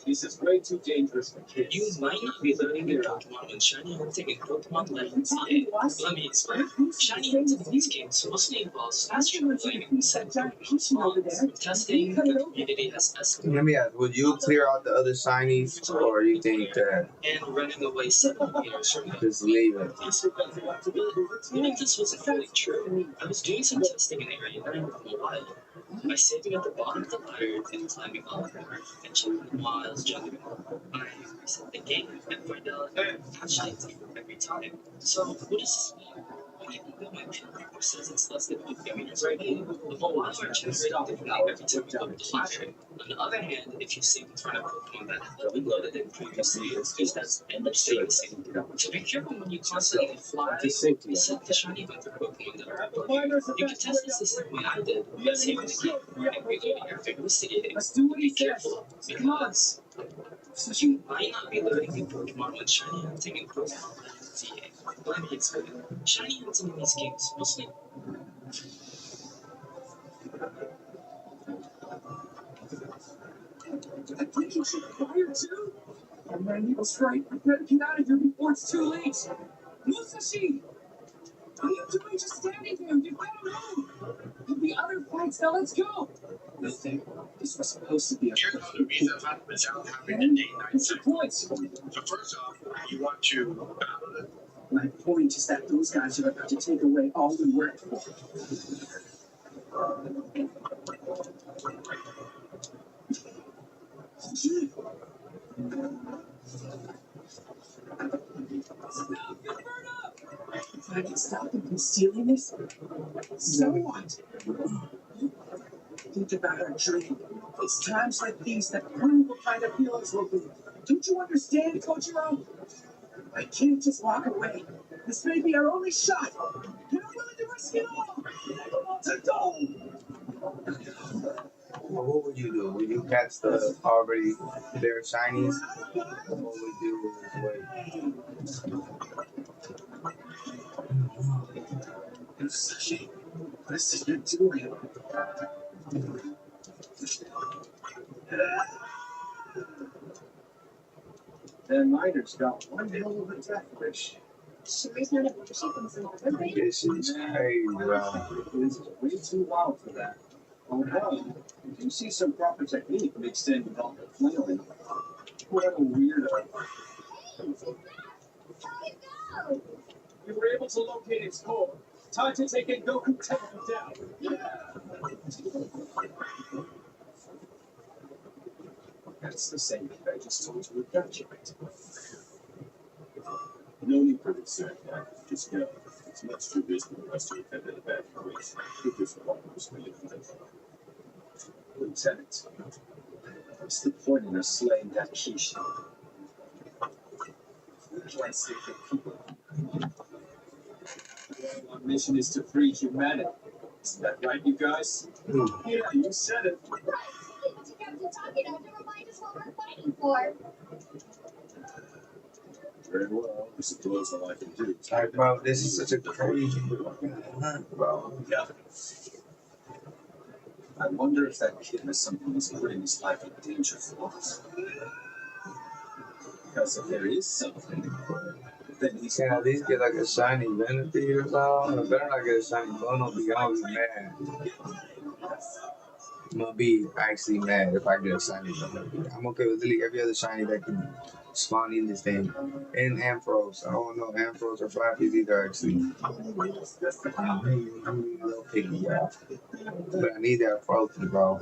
This is way too dangerous for kids. You might not be learning your Pokemon when shiny hunting in Pokemon Legends ZA. Let me explain. Shiny hunting in these games mostly involves fast translating set Pokemon spawns, testing the community has estimated. Let me ask, would you clear out the other shinies, or you think that and running away 7 meters from them. just leave it? But even if this wasn't really true, I was doing some testing in Area 9 for a while. By saving at the bottom of the ladder and climbing up and checking miles jumping, I reset the game and find out actually it's different every time. So what does this mean? Well, even though my pin reader says it's less than 50 meters away, the whole are generating differently every time you go up the ladder. On the other hand, if you save in front of Pokemon that have been loaded in previously, just end up staying the same. So be careful when you constantly fly or set the shiny hunter Pokemon that are above you. You can test this the same way I did by saving the game and reloading your investigating. But be careful, because you might not be loading new Pokemon when shiny hunting in Pokemon Legends ZA. Let me explain. Shiny hunting in these games mostly. I think you should fire too. And then he was right. I better get out of here before it's too late. Musashi! What are you doing just standing there? You've got to move! And the other fights, now let's go! Nothing. This was supposed to be a You're going to be the fact without having a day-night cycle. So first off, you want to battle it. My point is that those guys are about to take away all we worked for. I can stop them from stealing this, so what? Think about our dream. It's times like these that prove what kind of heroes will be. Don't you understand, Kojiro? I can't just walk away. This may be our only shot. And I'm willing to risk it all. I want to go. Well, what would you do? Would you catch the already there shinies? Or what would you do is wait? It's a shame. This is your doing. That miner's got one hell of a death wish. Sherry's not a bullshit from some other thing. This is crazy, bro. This is way too loud for that. Although, you do see some proper technique mixed in with all the flailing. What a weirdo. We were able to locate its core. Time to take it Goku Temple down. That's the same thing I just told you with Dutchment. No need for concern, man. Just go. It's much too risky for us to attend an evacuation. If this was really Lieutenant, what's the point in us slaying that Kishi? Try to save the people. Our mission is to free humanity. Isn't that right, you guys? Yeah, you said it. Right. But you kept talking to remind us what we're fighting for. very well. I suppose all I can do. Like, bro, this is such a crazy hunt, bro. Yeah. I wonder if that kid has something that's putting his life in danger for us. Because if there is something, then he's Can at least get like a shiny Venipede or something? I better not get a shiny Bono because I'm gonna be mad. I'm gonna be actually mad if I get a shiny Venipede. I'm okay with literally every other shiny that can spawn in this thing. And Ampharos. I don't know Ampharos or Flappies either, actually. I'm being a little picky, y'all. But I need that Frozen, bro.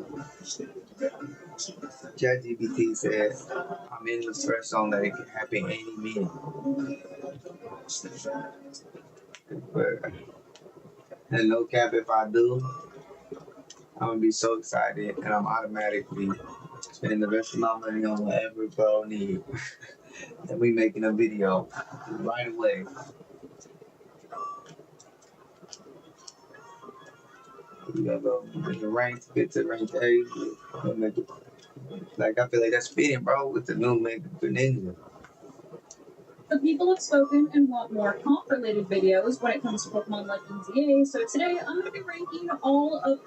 ChatGPT said I'm in the threat zone that it can happen any minute. But, and no cap, if I do, I'm gonna be so excited and I'm automatically spending the rest of my money on whatever bro need. And we making a video right away. We gotta go in the rank, get to rank 8. We'll make it, like, I feel like that's fitting, bro, with the new Mega Ninja. The people have spoken and want more comp-related videos when it comes to Pokemon Legends EA, so today I'm going to be ranking all of...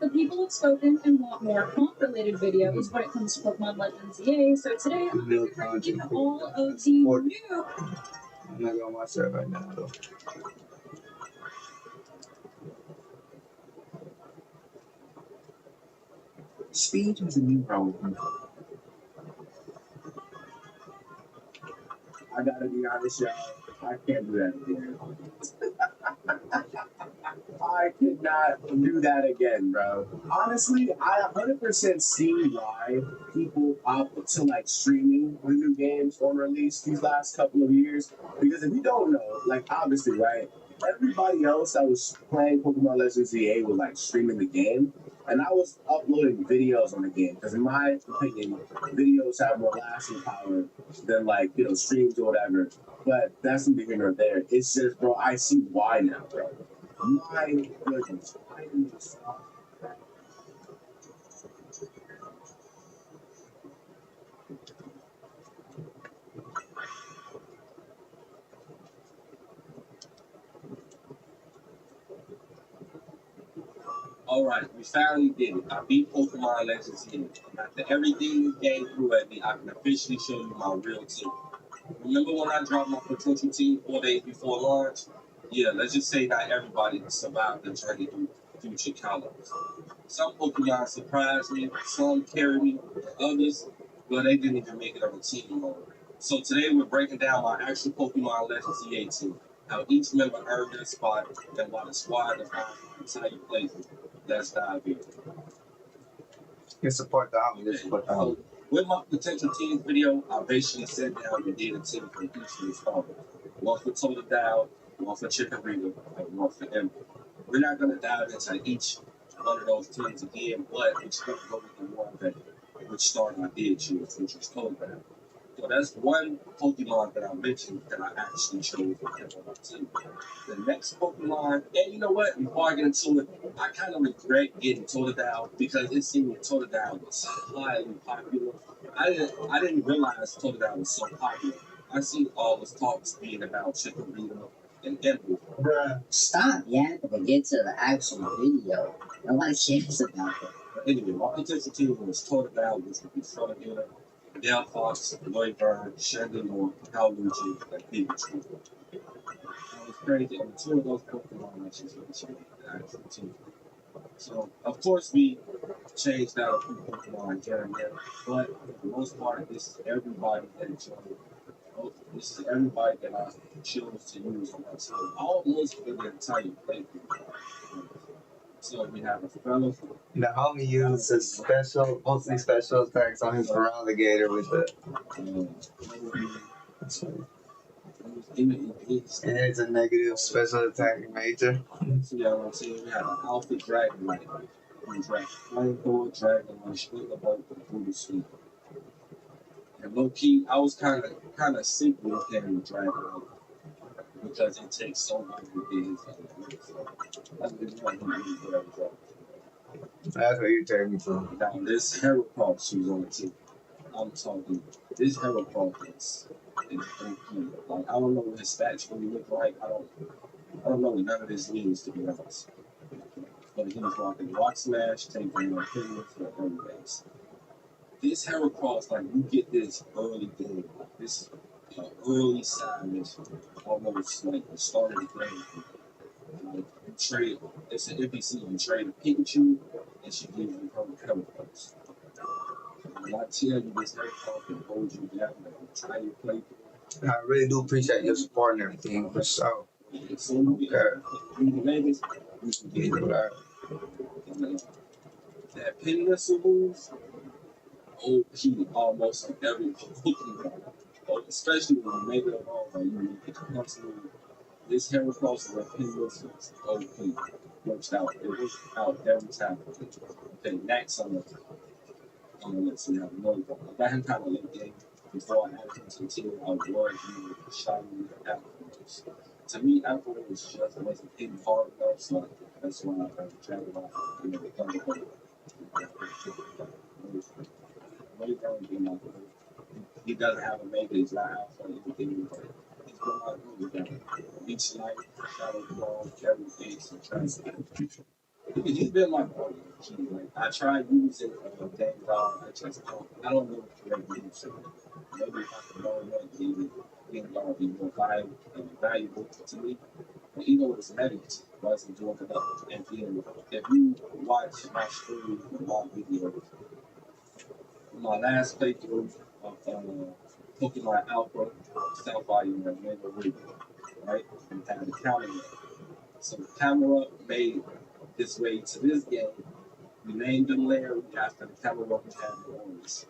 The people have spoken and want more comp-related videos when it comes to Pokemon Legends EA, so today I'm going to be ranking all of the new... I'm not gonna watch that right now, though. Speed was a new role. I gotta be honest, y'all. I can't do that again. I cannot do that again, bro. Honestly, I 100% see why people opt to like streaming the new games on release these last couple of years. Because if you don't know, like obviously, right? Everybody else that was playing Pokemon Legends EA was like streaming the game. And I was uploading videos on the game because, in my opinion, videos have more lasting power than streams or whatever. But that's neither here nor there. It's just, bro, I see why now, bro. My goodness. Alright, we finally did it. I beat Pokemon Legends here. After everything this game threw at me, I can officially show you my real team. Remember when I dropped my potential team 4 days before launch? Yeah, let's just say not everybody survived the journey through future calendars. Some Pokemon surprised me, some carried me, others, well, they didn't even make it on the team mode. So today we're breaking down my actual Pokemon Legends EA team, how each member earned their spot, and why the squad defines how you play them. Let's dive in. You support the army. You support the army. With my potential teams video, I basically sat down and did a team for each installment. Once we told it down, one for Chicken Rita, and one for Ember. We're not going to dive into each one of those teams again, but we're just going to go with the one that which start I did choose, which was Telegram. So that's one Pokemon that I mentioned that I actually chose to have on my team. The next Pokemon, and you know what? Before I get into it, I kind of regret getting Totodile because it seemed that Totodile was highly popular. I didn't realize Totodile was so popular. I see all this talks being about Chikorita and Ember. Bruh. Stop yapping and get to the actual video. Nobody cares about that. But anyway, my potential team was Totodile, which would be Frogger, Delphox, Lloydburn, Chandelure, Howlucha, and Pikachu. That was crazy. And two of those Pokemon actually changed the actual team. So, of course, we changed out a few Pokemon here and there, but for the most part, this is everybody that joined. This is everybody that I chose to use on my team, almost for the entire playthrough. So we have a fellow. The homie used his mostly special attacks on his Feraligatr with the. And it's a negative special attack major. So yeah, what I'm saying, we have an Alpha Dragonite, Flamethrower, Dragonite, Sprinkler Bolt, and Voodoo Sweep. And low key, I was kind of sick with carrying Dragonite because it takes so long to get his that's what you're telling me from. Now this Heracross who's on the team. I'm talking this Heracross is OP. Like I don't know what his stats really look like. I don't know what none of this means to be honest. But he's rocking Rock Smash, taking on Piglet for early base. This Heracross, like you get this early game, this early silence, almost like the start of the game. Like you trade, it's an NPC. You trade a Pikachu, and she gives you her Heracross. When I tell you this Heracross can hold you down the entire playthrough. I really do appreciate your support and everything, for sure. So we can Vegas, we can get it. That Penniless moves, OP almost on every Pokemon. Especially when you make it along, like you get the plus move. This Heracross and that Penniless was OP. Works out. It works out every time. Okay, next on the list, we have another one. I got him kind of late game. Before I added him to the team, I was using shiny Apples. To me, Apple was just wasn't hitting hard enough, so that's why I tried to off, the Thunderbolt. He doesn't have a mega, he's not out for anything, but he's going out with that. Each night, Shadow Ball, Carry Face, and Translate. He's been my partner. Like, I tried using Dang Dog, I don't know if correct use. Maybe if I can learn that, Dang Dog would be more valuable to me. But even with his medics, wasn't doing enough. And then, if you watch my stream or my videos, my last playthrough of Pokemon Alpha, South Volume, and Mega Rig, right? We had the camera. So the camera made his way to this game. We named him Larry after the camera we had the owners.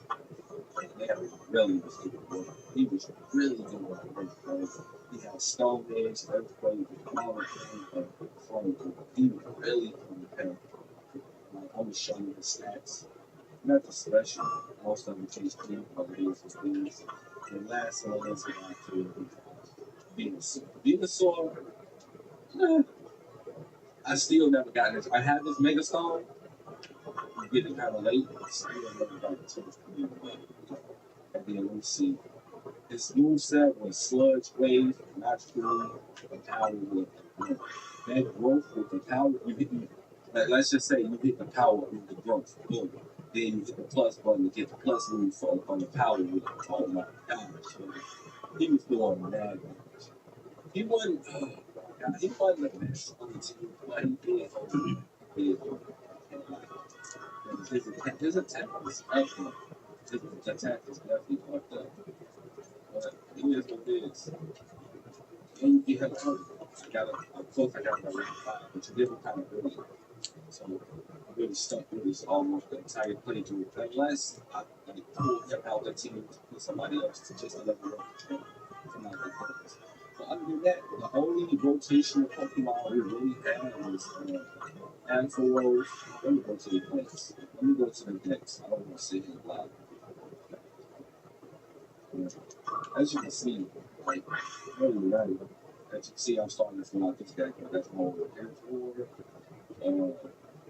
Larry really was good. He was really doing work. He had Stone Edge, Earthquake, Power King, and Flame. He was really on the pen. Like, I'm just showing you the stats. Nothing special. Most of them change team, but it is what it is. The last one is about to Venusaur. Venusaur, I still never got this. I have this Mega Stone. You get it kind of late. Still never got a chance to be away. And then let me see. His moveset was Sludge Wave, Naturally, and Power Whip. That growth with the power, you hit me. Like, let's just say you hit the power with the growth. Boom. Then you hit the plus button to get the plus move on the power whip. Oh my gosh. He was doing mad damage. He wasn't the best on the team, but he did hold it. His attack was up there. His attack is definitely fucked up. But it is what it is. And you have hurt. Of course I got my rank 5, but you did it kind of early. So I really stuck with this almost the entire playthrough. Unless I pulled him out of the team to put somebody else to just level up. But Other than that, the only rotational Pokemon we really had was Ampharos. Let me go to the decks. Let me go to the decks. I don't want to sit here a lot. As you can see, like, really ready. As you can see, I'm starting to fill out this deck, but that's more Ampharos.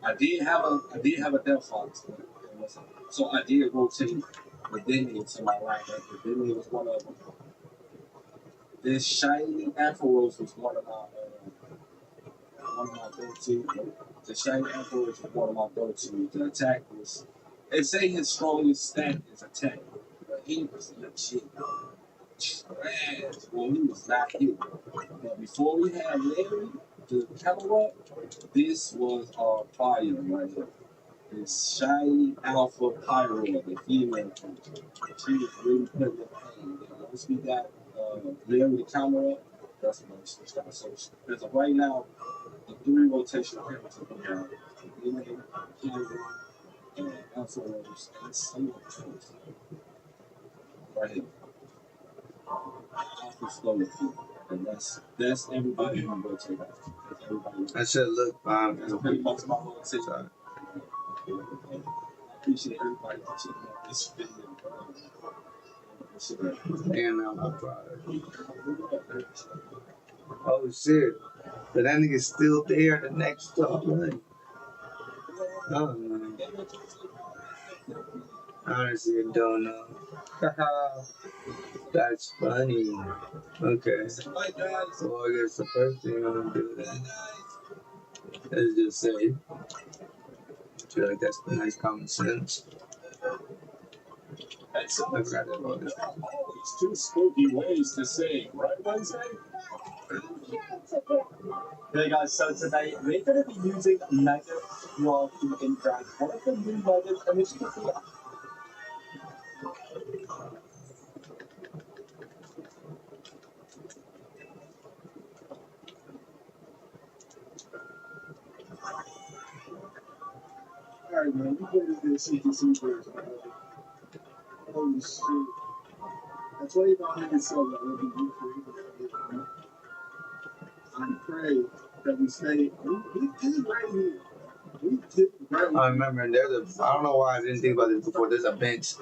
I did have a Death Fox, but it wasn't. So I did rotate the Denny to my right hand. The Denny was one of them. This shiny Ampharos was one of my go-to. The shiny Ampharos was one of my go-to. The attack was, they say his strongest stat is attack, but he was legit trash. Well, he was not hit. But before we had Larry, the camera, this was fire right here. This shiny Alpha Pyro, the female. She was really putting in pain. And once we got Larry the camera, that's when she started. So as of right now, the 3 rotational characters we have female, Pyro, and Alpha Rose, and some of the choice. Right here. Alpha Slow and that's everybody who rotate out. That's everybody. That should look fine. That's pretty much my whole situation. I appreciate everybody for checking out this video. Damn, I'm a product. Oh shit. But that nigga's still there the next top line. Oh man. Honestly, I don't know. That's funny. Okay. So I guess the first thing I'm gonna do then is just say, I feel like that's nice common sense. And so there are always 2 spooky ways to say, right, Wednesday? Hey guys, so today we're going to be using Mega Rocky in Drag. One of the new Megas, and as you can see, Alright, man, we played this CTC first, man. Holy shit. That's why you don't have to sell that will be good for you. I pray that we stay. We did right here. We did right here. I remember there's a, I don't know why I didn't think about this before, there's a bench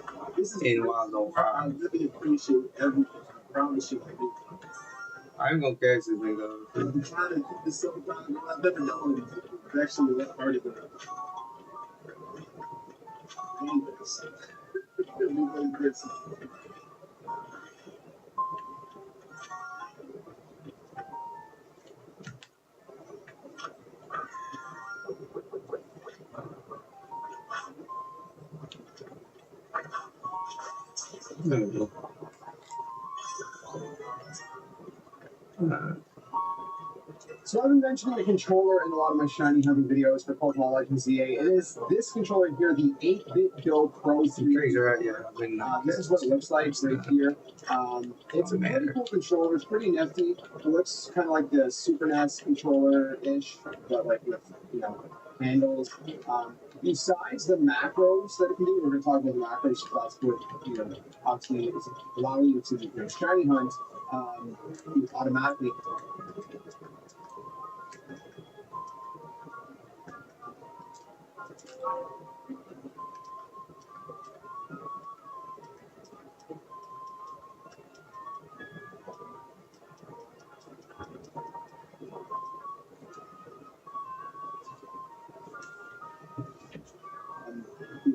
in Wild Zone 5. I really appreciate everything. I promise you I do. I ain't gonna catch this nigga. I'm trying to keep this so down. I've never known it. It's actually what party with it. Anyways. Everybody gets it. So I've been mentioning the controller in a lot of my shiny hunting videos for Pokemon Legends ZA. It is this controller here, the 8-bit Go Pro 3. This is what it looks like right here. It's a pretty cool controller. It's pretty nifty. It looks kind of like the Super NES controller-ish, but like with, handles. Besides the macros that it can do, we're going to talk about the macros, so that's what, obviously it's allowing you to shiny hunt automatically.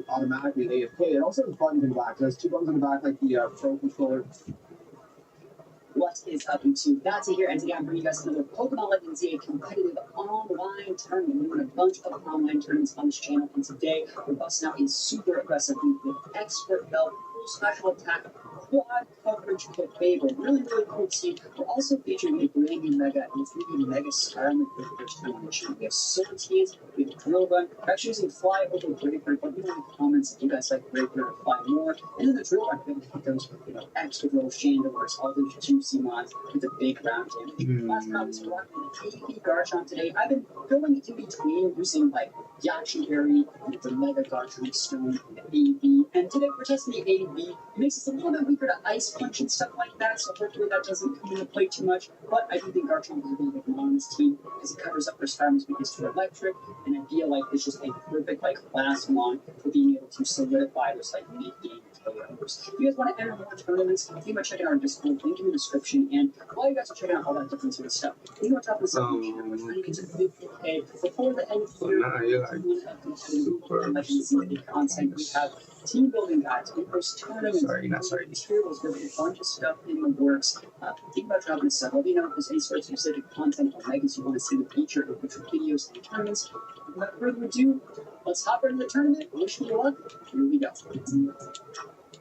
Automatically AFK. It also has buttons in the back. There's 2 buttons in the back, like the Pro controller. What is up, YouTube? Nazi here, and today I'm bringing you guys another Pokemon Legends ZA competitive online tournament. We run a bunch of online tournaments on this channel, and today we're busting out a super aggressive league with expert belt, full special attack, quad coverage kit favor. Really, really cool team. We're also featuring a brand new Mega, and it's going to be Mega Scarlet for the first time on the channel. We have Sword Skins, we have Drill Gun. We're actually using Fly over Breaker, but leave in the comments if you guys like Breaker or Fly more. And then the Drill Gun, we're going to those, extra little Chandelures, all those juicy mods with a big round damage. Last time we were rocking the AV Garchomp today. I've been going in between using like Yachi Berry, the Mega Garchomp Stone, the AV, and today we're testing the AV. It makes us a little bit weaker to Ice punch and stuff like that, so hopefully that doesn't come into play too much. But I do think Garchomp is a really good mon on this team because it covers up for Skyrim's weakness to electric, and I feel like it's just a perfect like class mon for being able to solidify those like mid-game KOs. If you guys want to enter more tournaments, think about checking out our Discord, link in the description, and while you guys are checking out all that different sort of stuff, think about dropping this on the channel. We're trying to get to 50K before the end of the year. Content. We have team building guides, in-person tournaments, materials, we have a bunch of stuff in the works. Think about dropping this stuff. Let me know if there's any sort of specific content or megas you want to see in the future of future videos and tournaments. Without further ado, let's hop into the tournament. Wish me luck. Here we go.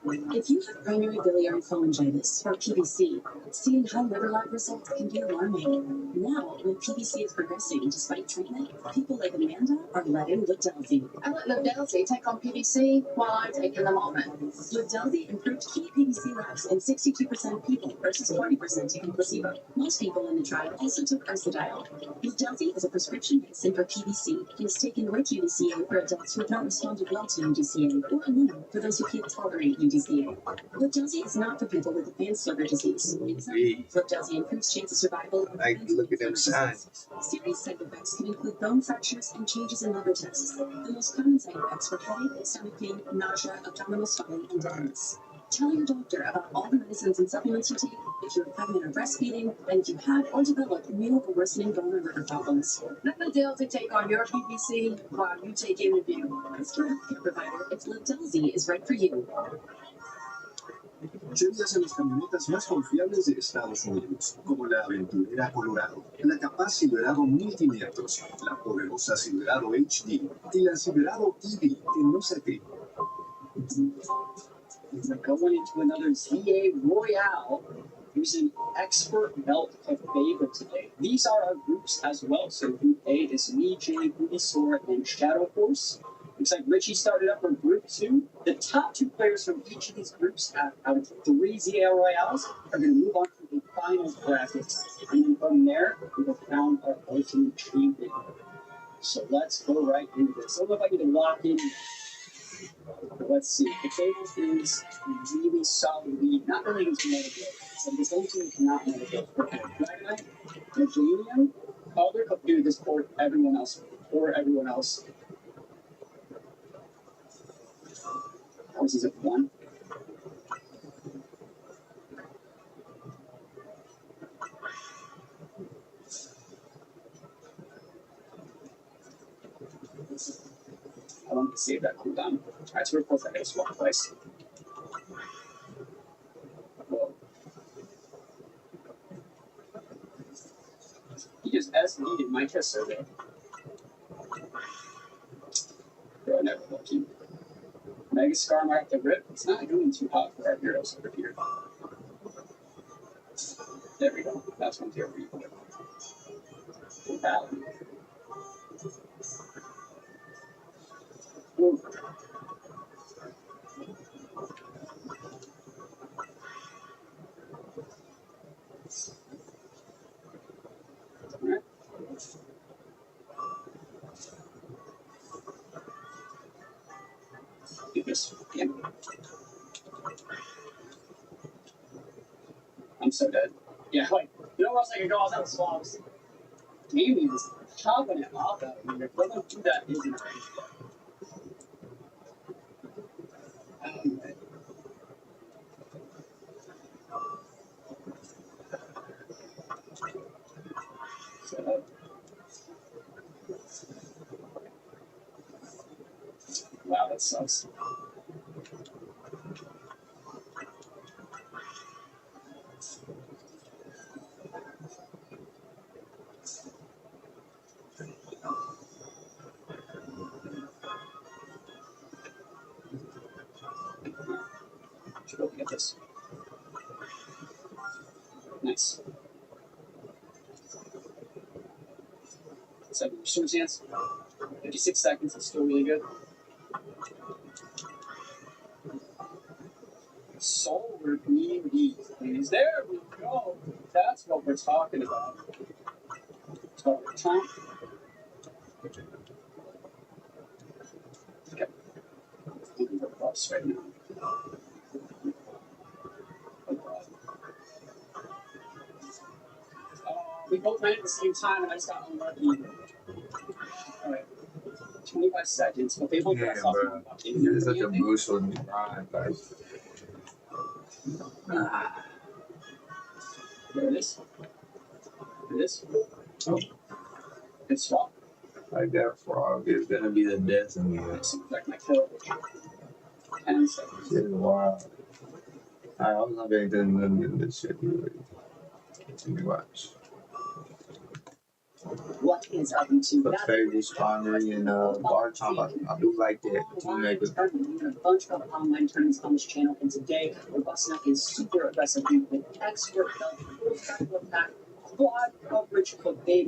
If you have primary biliary cholangitis, or PBC, seeing high liver lab results can be alarming. Now, when PBC is progressing despite treatment, people like Amanda are letting Livdelzi. I let Livdelzi take on PBC while I'm taking the moment. Livdelzi improved key PBC labs in 62% of people versus 40% taking placebo. Most people in the trial also took ursodiol. Livdelzi is a prescription medicine for PBC and is taken with UDCA for adults who have not responded well to UDCA, or alone for those who can't tolerate UDCA. Livdelzi is not for people with advanced liver disease. Livdelzi improves chance of survival. Look at them signs. Serious side effects can include bone fractures and changes in liver tests. The most common side effects were headache, stomach pain, nausea, abdominal swelling, and dizziness. Tell your doctor about all the medicines and supplements you take if you're pregnant or breastfeeding, and if you had or developed new or worsening bone or liver problems. Let Livdelzi take on your PBC while you take Interview. Ask your healthcare provider if Livdelzi is right for you. Llevas a las camionetas más confiables de Estados Unidos, como la Aventurera Colorado, la capaz Silverado Multimetros, la poderosa Silverado HD y la Silverado EV que no se te. We're going into another ZA Royale using Expert Belt of Favor today. These are our groups as well. So Group A is me, Jay, Bulbasaur, and Shadow Force. Looks like Richie started up from Group 2. The top 2 players from each of these groups out of 3 ZA Royales are going to move on to the final bracket. And then from there, we will crown our ultimate champion. So let's go right into this. I don't know if I need to lock in. Let's see. The table is really solid lead. Not really into Metagrow. So this whole team cannot Metagrow. Okay. Dragonite, Meganium, Calder, do this for everyone else. For everyone else. Horses at 1. I want to save that cooldown. Alright, so we're close to that swap place. Whoa. Because as needed, my test survey. Bro, never lucky. Mega Skarmory at the rip. It's not doing too hot for our heroes over here. There we go. That's one tier for you. Battle. Ooh. Alright. Do this again. I'm so dead. Yeah, like, you know what else I can go outside swamps? Maybe is chopping it off out of here. But don't do that isn't right. Shut up. Wow, that sucks. Should open at this. Nice. 7 swim chance. 56 seconds is still really good. Solar beam beat, please. There we go. That's what we're talking about. So, time. Okay. Looking for the bus right now. We both ran at the same time, and I just got unlucky. Alright. 25 seconds. But they both Yeah, got off. bro. It's such a boost for me, Brian. Like, There it is. There it is. Oh. Good swap. like that frog is gonna be the death of me. Like my kill. 10 seconds. Shit is wild. I was not paying attention to this shit. Let me watch. What is up, YouTube? The favorite spawnery and bar top. I do like that. To make it. We have a bunch of online tournaments on this channel, and today we're busting out a super aggressive group with expert help, attack, quad coverage, really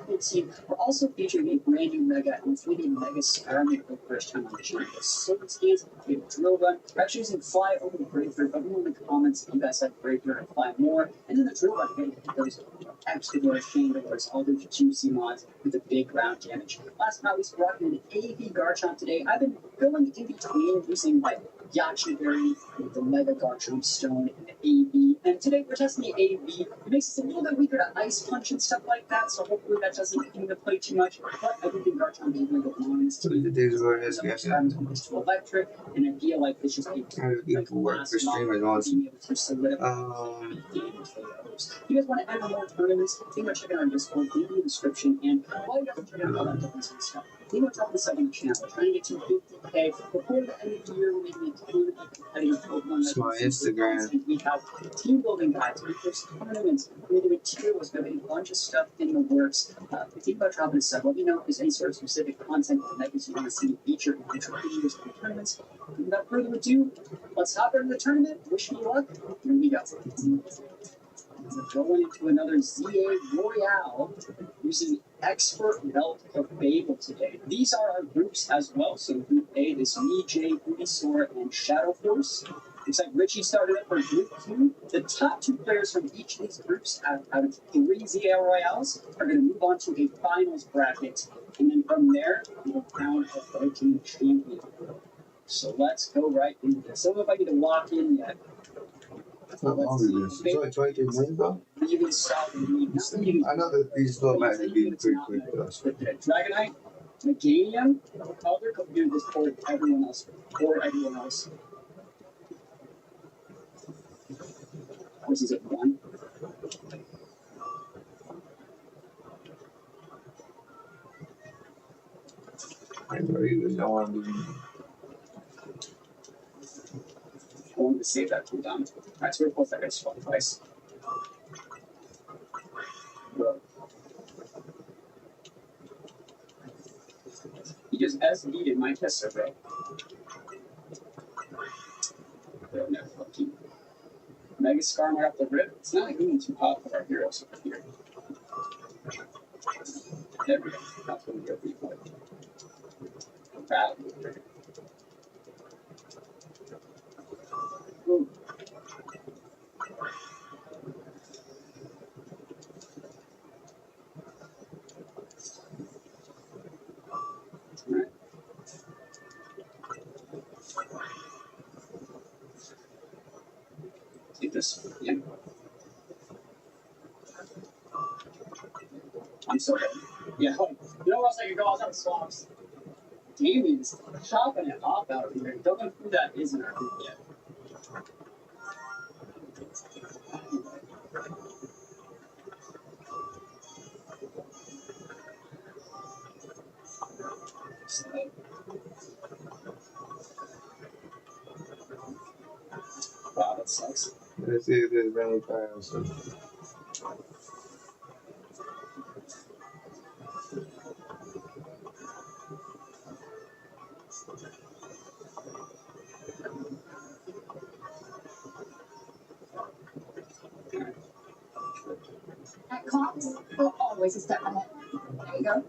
cool team. We're also featuring a brand new mega and 3D mega experiment for the first time on the channel. The sword skins, we have a drill run. We're actually using fly over the breaker. Let me know in the comments if you guys like breaker and fly more. And then the drill run, we're going to hit those extra doors, chain doors, all those juicy mods with a big ground damage. Last but not least, we're rocking an AV Garchomp today. I've been filling in between using like Yachi Berry with the Mega Garchomp Stone and the AV. And today we're testing the AV. It makes us a little bit weaker to Ice Punch and stuff like that, so hopefully that doesn't come into play too much. But I do think Garchomp is really good lines. So the days where it's getting to electric, and I feel like it's just a work for streamers also. If you guys want to enter more tournaments, think about checking out our Discord, link in the description, and while you guys are checking out all that different stuff, think about dropping a sub on the channel. We're trying to get to 50K before the end of the year. We're making a ton of competitive Pokemon. It's my Instagram. We have team building guides, we post tournaments, we do materials, we have a bunch of stuff in the works. Think about dropping a sub. Let me know if there's any sort of specific content that you want to see featured in future videos and tournaments. And without further ado, let's hop into the tournament. Wish me luck. Here we go. We're going into another ZA Royale using Expert Melt of Babel today. These are our groups as well. So Group A is me, Jay, Bootysaur, and Shadow Force. Looks like Richie started up for Group 2. The top 2 players from each of these groups out of 3 ZA Royales are going to move on to a finals bracket. And then from there, we'll crown a 13 champion. So let's go right into this. I don't know if I need to lock in yet. How long is this? It's only 23 minutes though? I know that these don't matter to be pretty quick though. Dragonite, Meganium, other could do this for everyone else. For everyone else. This is it, 1. I don't even know what I'm doing. I wanted to save that cooldown. Alright, so we're both that guy's swap twice. Bro. He just as needed my test survey. No, fuck you. Mega Skarmory up the rip. It's not like we need too hot for our heroes over here. There we go. That's what we go for you, boy. Proud. Ooh. Right. Take this. Yeah. I'm so ready. Yeah, you know where else I could go? I was on swamps. Damien's chopping it off out here. Don't know who that is in our group yet. Wow, that sucks. Let's see if there's any fast. At Cops, we're always a step ahead. There you go.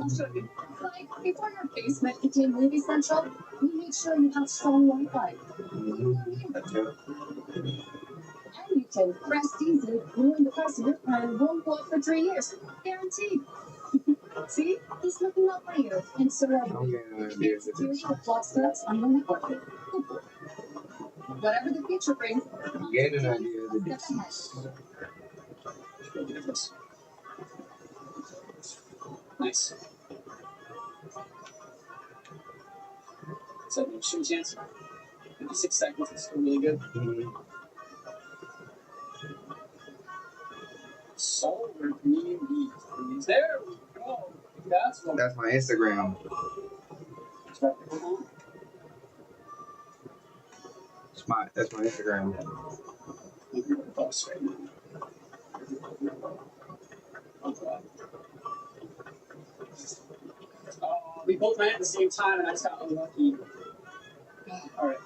I'll show you. Like, before your basement became movie central, we made sure you have strong Wi-Fi. And you can rest easy knowing the price of your plan won't go up for 3 years. Guaranteed. See? He's looking out for you. And so are you. It's security with walkthroughs on your network. Whatever the future brings, Get an idea of the step ahead. Nice. So, shoot chance. 56 seconds is still really good. So, we're green beef. There we go. That's my Instagram. That's my Instagram. We both ran at the same time, and I just got unlucky. All right,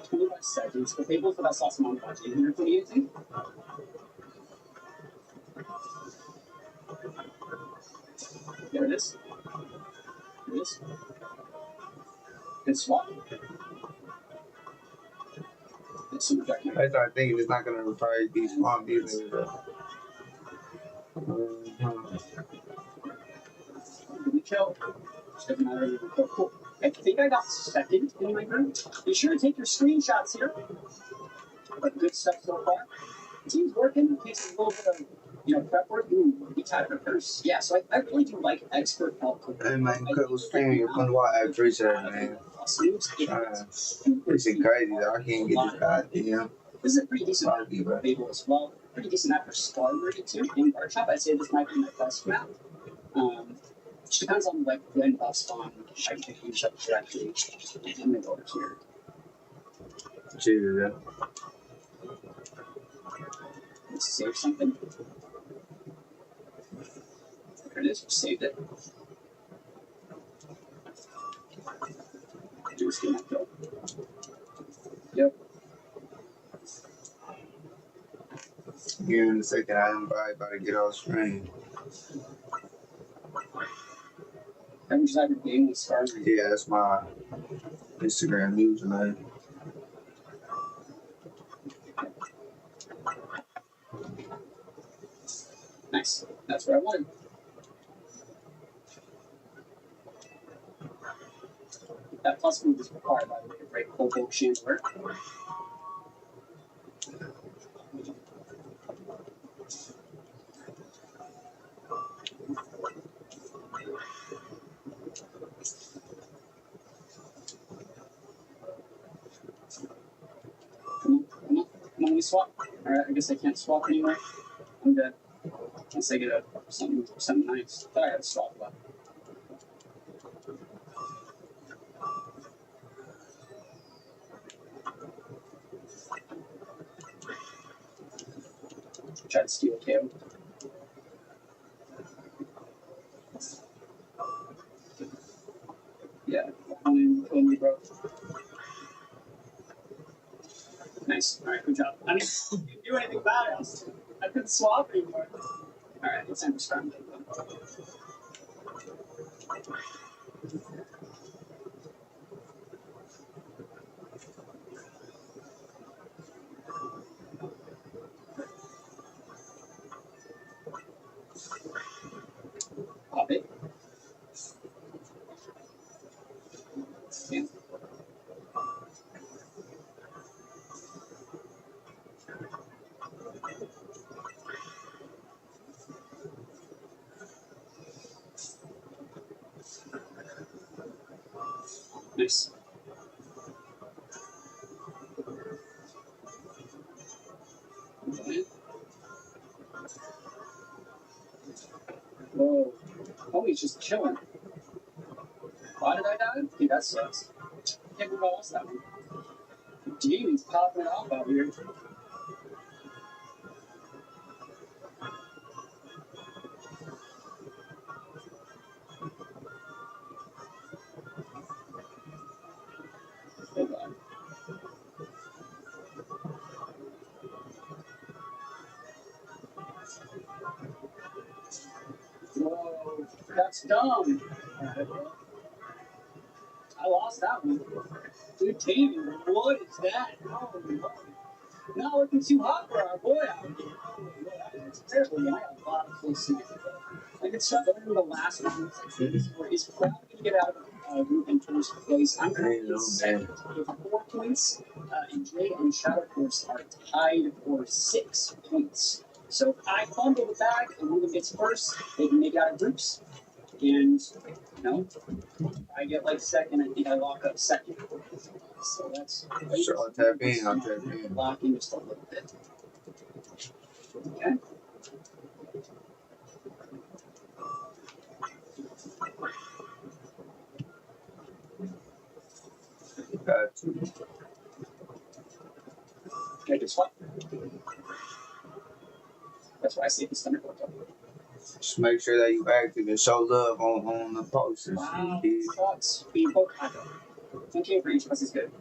25 seconds. The table for that sauce amount of 828, I think. There it is. There it is. Good swap. I started thinking it's not gonna probably be spawned either. Good kill. Doesn't matter if you cool. I think I got second in my group. Be sure to take your screenshots here. But good stuff so far. The team's working in case a little bit of prep work. We tied it first. Yeah, so I really do like expert help. Hey man, incredible stream. You're fun to watch. I appreciate it, man. It's crazy though. I can't get this guy. This is a pretty decent table as well. Pretty decent map for Starboard too. In Barchop, I'd say this might be my best map. Which depends on when buffs spawn. I think you should actually. I'm gonna go over here. Cheers, Let's save something. There it is. Saved it. Just get my kill. Yep. Here in a second, I'm about to get off screen. I'm just having a game with Stars. Yeah, that's my Instagram username. Nice. That's what I wanted. That plus move is required, by the way, to break full bulk chandelier. Come on, we swap. Alright, I guess I can't swap anymore. I'm dead. Unless I get something nice. I thought I had a swap left. Try to steal a KO. Yeah, kill me, bro. Nice. Alright, good job. I mean, you didn't do anything bad. I couldn't swap anymore. Alright, let's end this round. Pop it. Yeah. Nice. Whoa. Oh, he's just chilling. Why did I die? Dude, that sucks. Can't believe I lost that one. Dude, he's popping it off out here. Hold on. Whoa, that's dumb. I lost that one. Dude, Tammy, what is that? Holy moly. Not looking too hot for our boy out here. It's terrible. Yeah, I got a lot of close to I could start learning the last one. He's probably going to get out of group in first place. I'm going to second with 4 points. And Jay and Shadow Force are tied for 6 points. So if I fumble the bag and one of them gets first, they can make it out of groups. And no, I get like second. I think I lock up second. So that's So I'll tap in. I'll tap in. locking just a little bit. Okay. Got to. Okay, guess what? That's why I see the stomach work up. Just make sure that you active and show love on the posters. Wow, thoughts being both kind of. Okay, for each of us is good.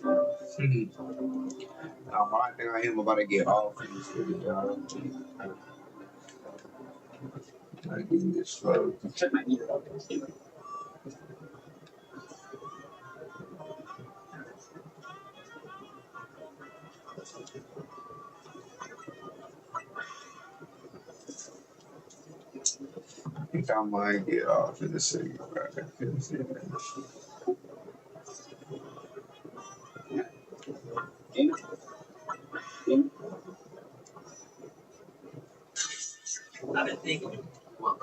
I think I am about to get off of this video. I give this slow. Check my meter out. I think I might get off in a second. Game. Game. I've been thinking. Well,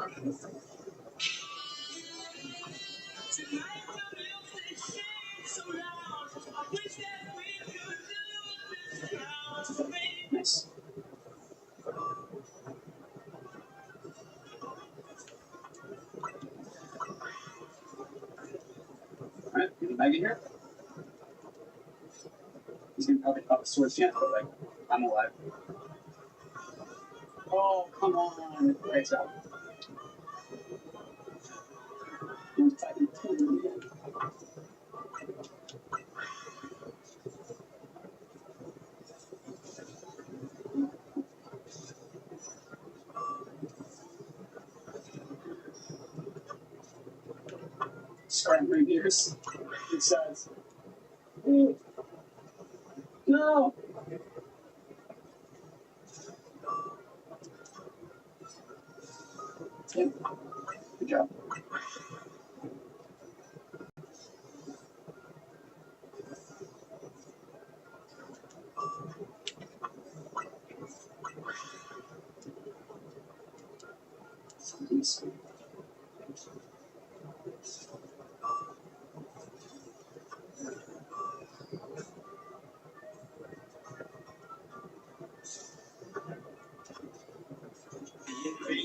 Nice. Alright, get the bag in here. He's gonna probably pop a sword chant, but like, I'm alive. Oh, come on. Great job. Scrambling gears. It says. No! Yeah. Good job. Please.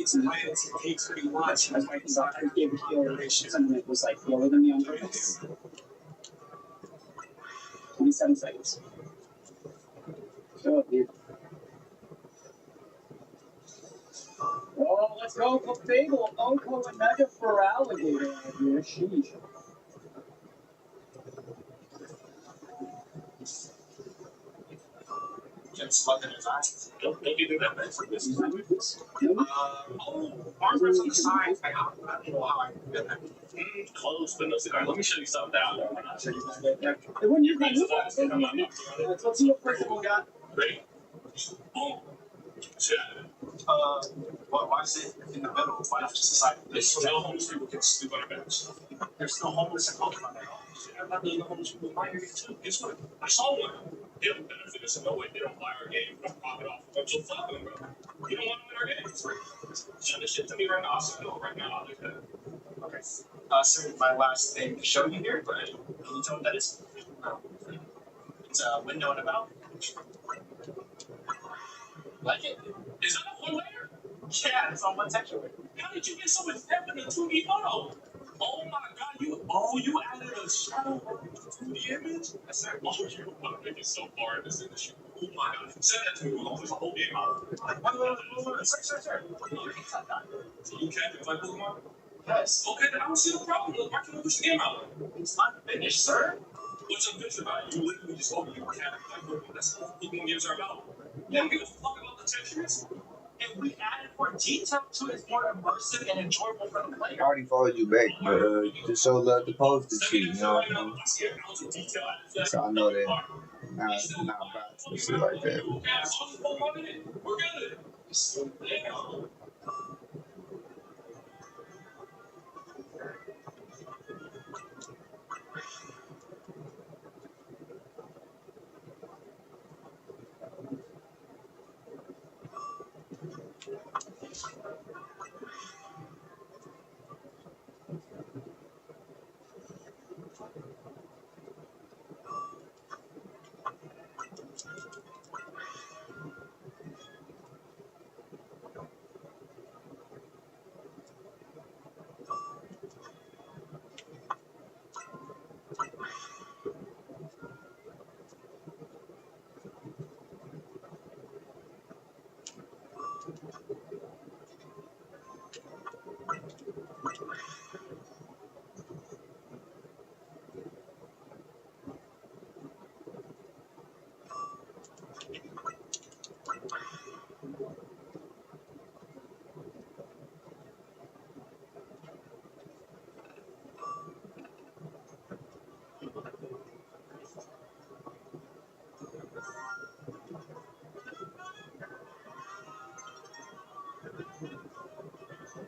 It takes pretty much. That's why I gave a healer sentiment was like lower than the unders. 27 seconds. Go, dude. Oh, let's go for Fable. Oko and Mega for Alligator out here. Sheesh. Just looking at his eyes. Don't you do that next to this? Ours are some signs. I don't know how I did that. Close, but no cigar. Let me show you something down there. It wouldn't use my move. Let's see what first one we got. Ready? Boom. Chat. Why is it in the middle? Why not just decide? There's no homeless people can sleep on the bench. There's no homeless in Pokemon at all. I'm not being the homeless people in my area too. Guess what? I saw one. They don't benefit us in no way. They don't buy our game. We don't profit off of them. So fuck them, bro. You don't want them in our game. Send this shit to me right now. I'll send it over right now. I'll do that. Okay. So my last thing to show you here, but can you tell what that is? It's a window and a mouth. Like it? Is that a one layer? Yeah, it's on one texture. How did you get so much depth in a 2D photo? Oh my god, you added a shadow to the image? Yes, sir. Oh, you want to make it so far in this industry. Oh my god. Send that to me. We'll push the whole game out. Sir. You're inside that. So you can't play Pokemon? Yes. Okay, then I don't see the problem. Why can't we push the game out? It's not finished, sir. What's unfinished about it? You literally just told me you can't play Pokemon. That's all Pokemon games are about. You don't give a fuck about the textures? And we added more detail to it. It's more immersive and enjoyable for the I player. already followed you back, but just show love the poster shit, you know what I mean? So I know that not about some shit like that. We're good.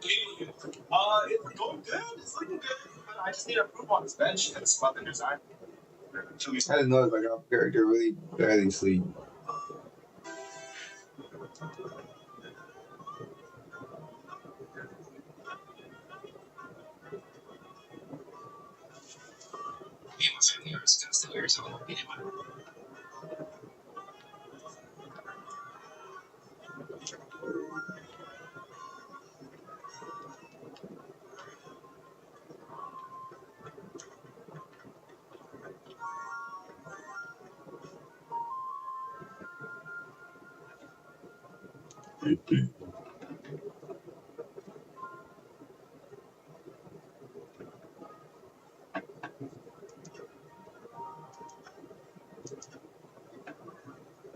It's going good. It's looking good. But I just need approval on this bench and some other design. I didn't know like our character really barely sleep.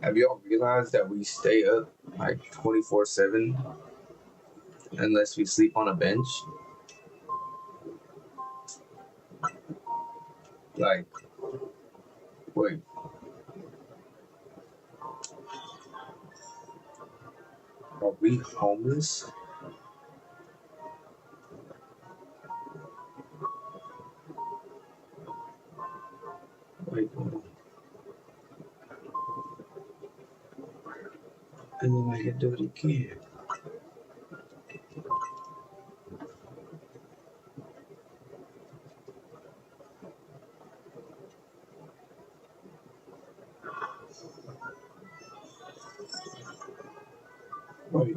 Have y'all realized that we stay up like 24/7 unless we sleep on a bench? Like, wait. Are we homeless? Wait, and then I can do it again. Wait.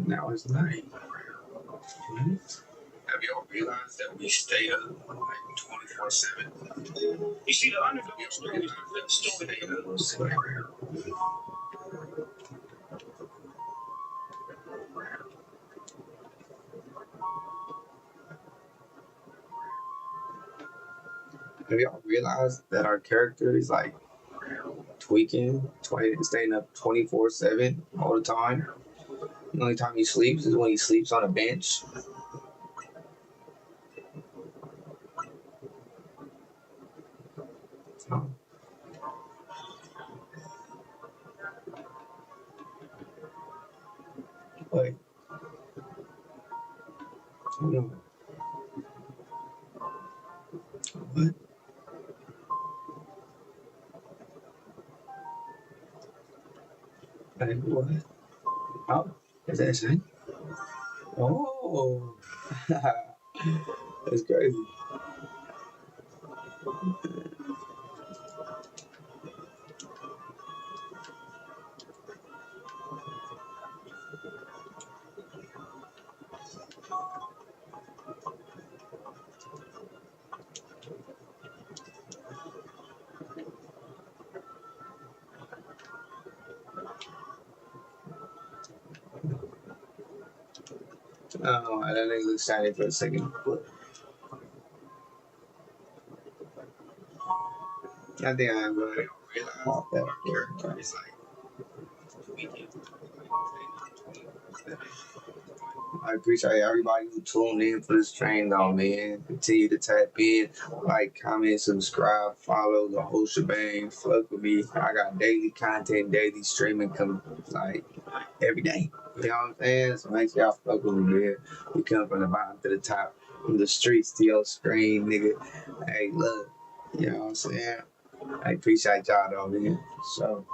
Now it's night. Hmm? Have y'all realized that we stay up like 24/7? You see, the underdog story story. Have y'all realized that our character is like tweaking, staying up 24/7 all the time? The only time he sleeps is when he sleeps on a bench. Oh. Wait. No. What? Like what? Oh, is that a sign? Oh, that's crazy. Oh, I don't think it looks shiny for a second. I think I'm going to realize that character is like. I appreciate everybody who tuned in for this train, though, man. Continue to tap in, like, comment, subscribe, follow the whole shebang. Fuck with me. I got daily content, daily streaming coming like every day. You know what I'm saying? So make sure y'all fuck with me, man. We come from the bottom to the top, from the streets to your screen, nigga. Hey, look, you know what I'm saying? I appreciate y'all, though, man. So.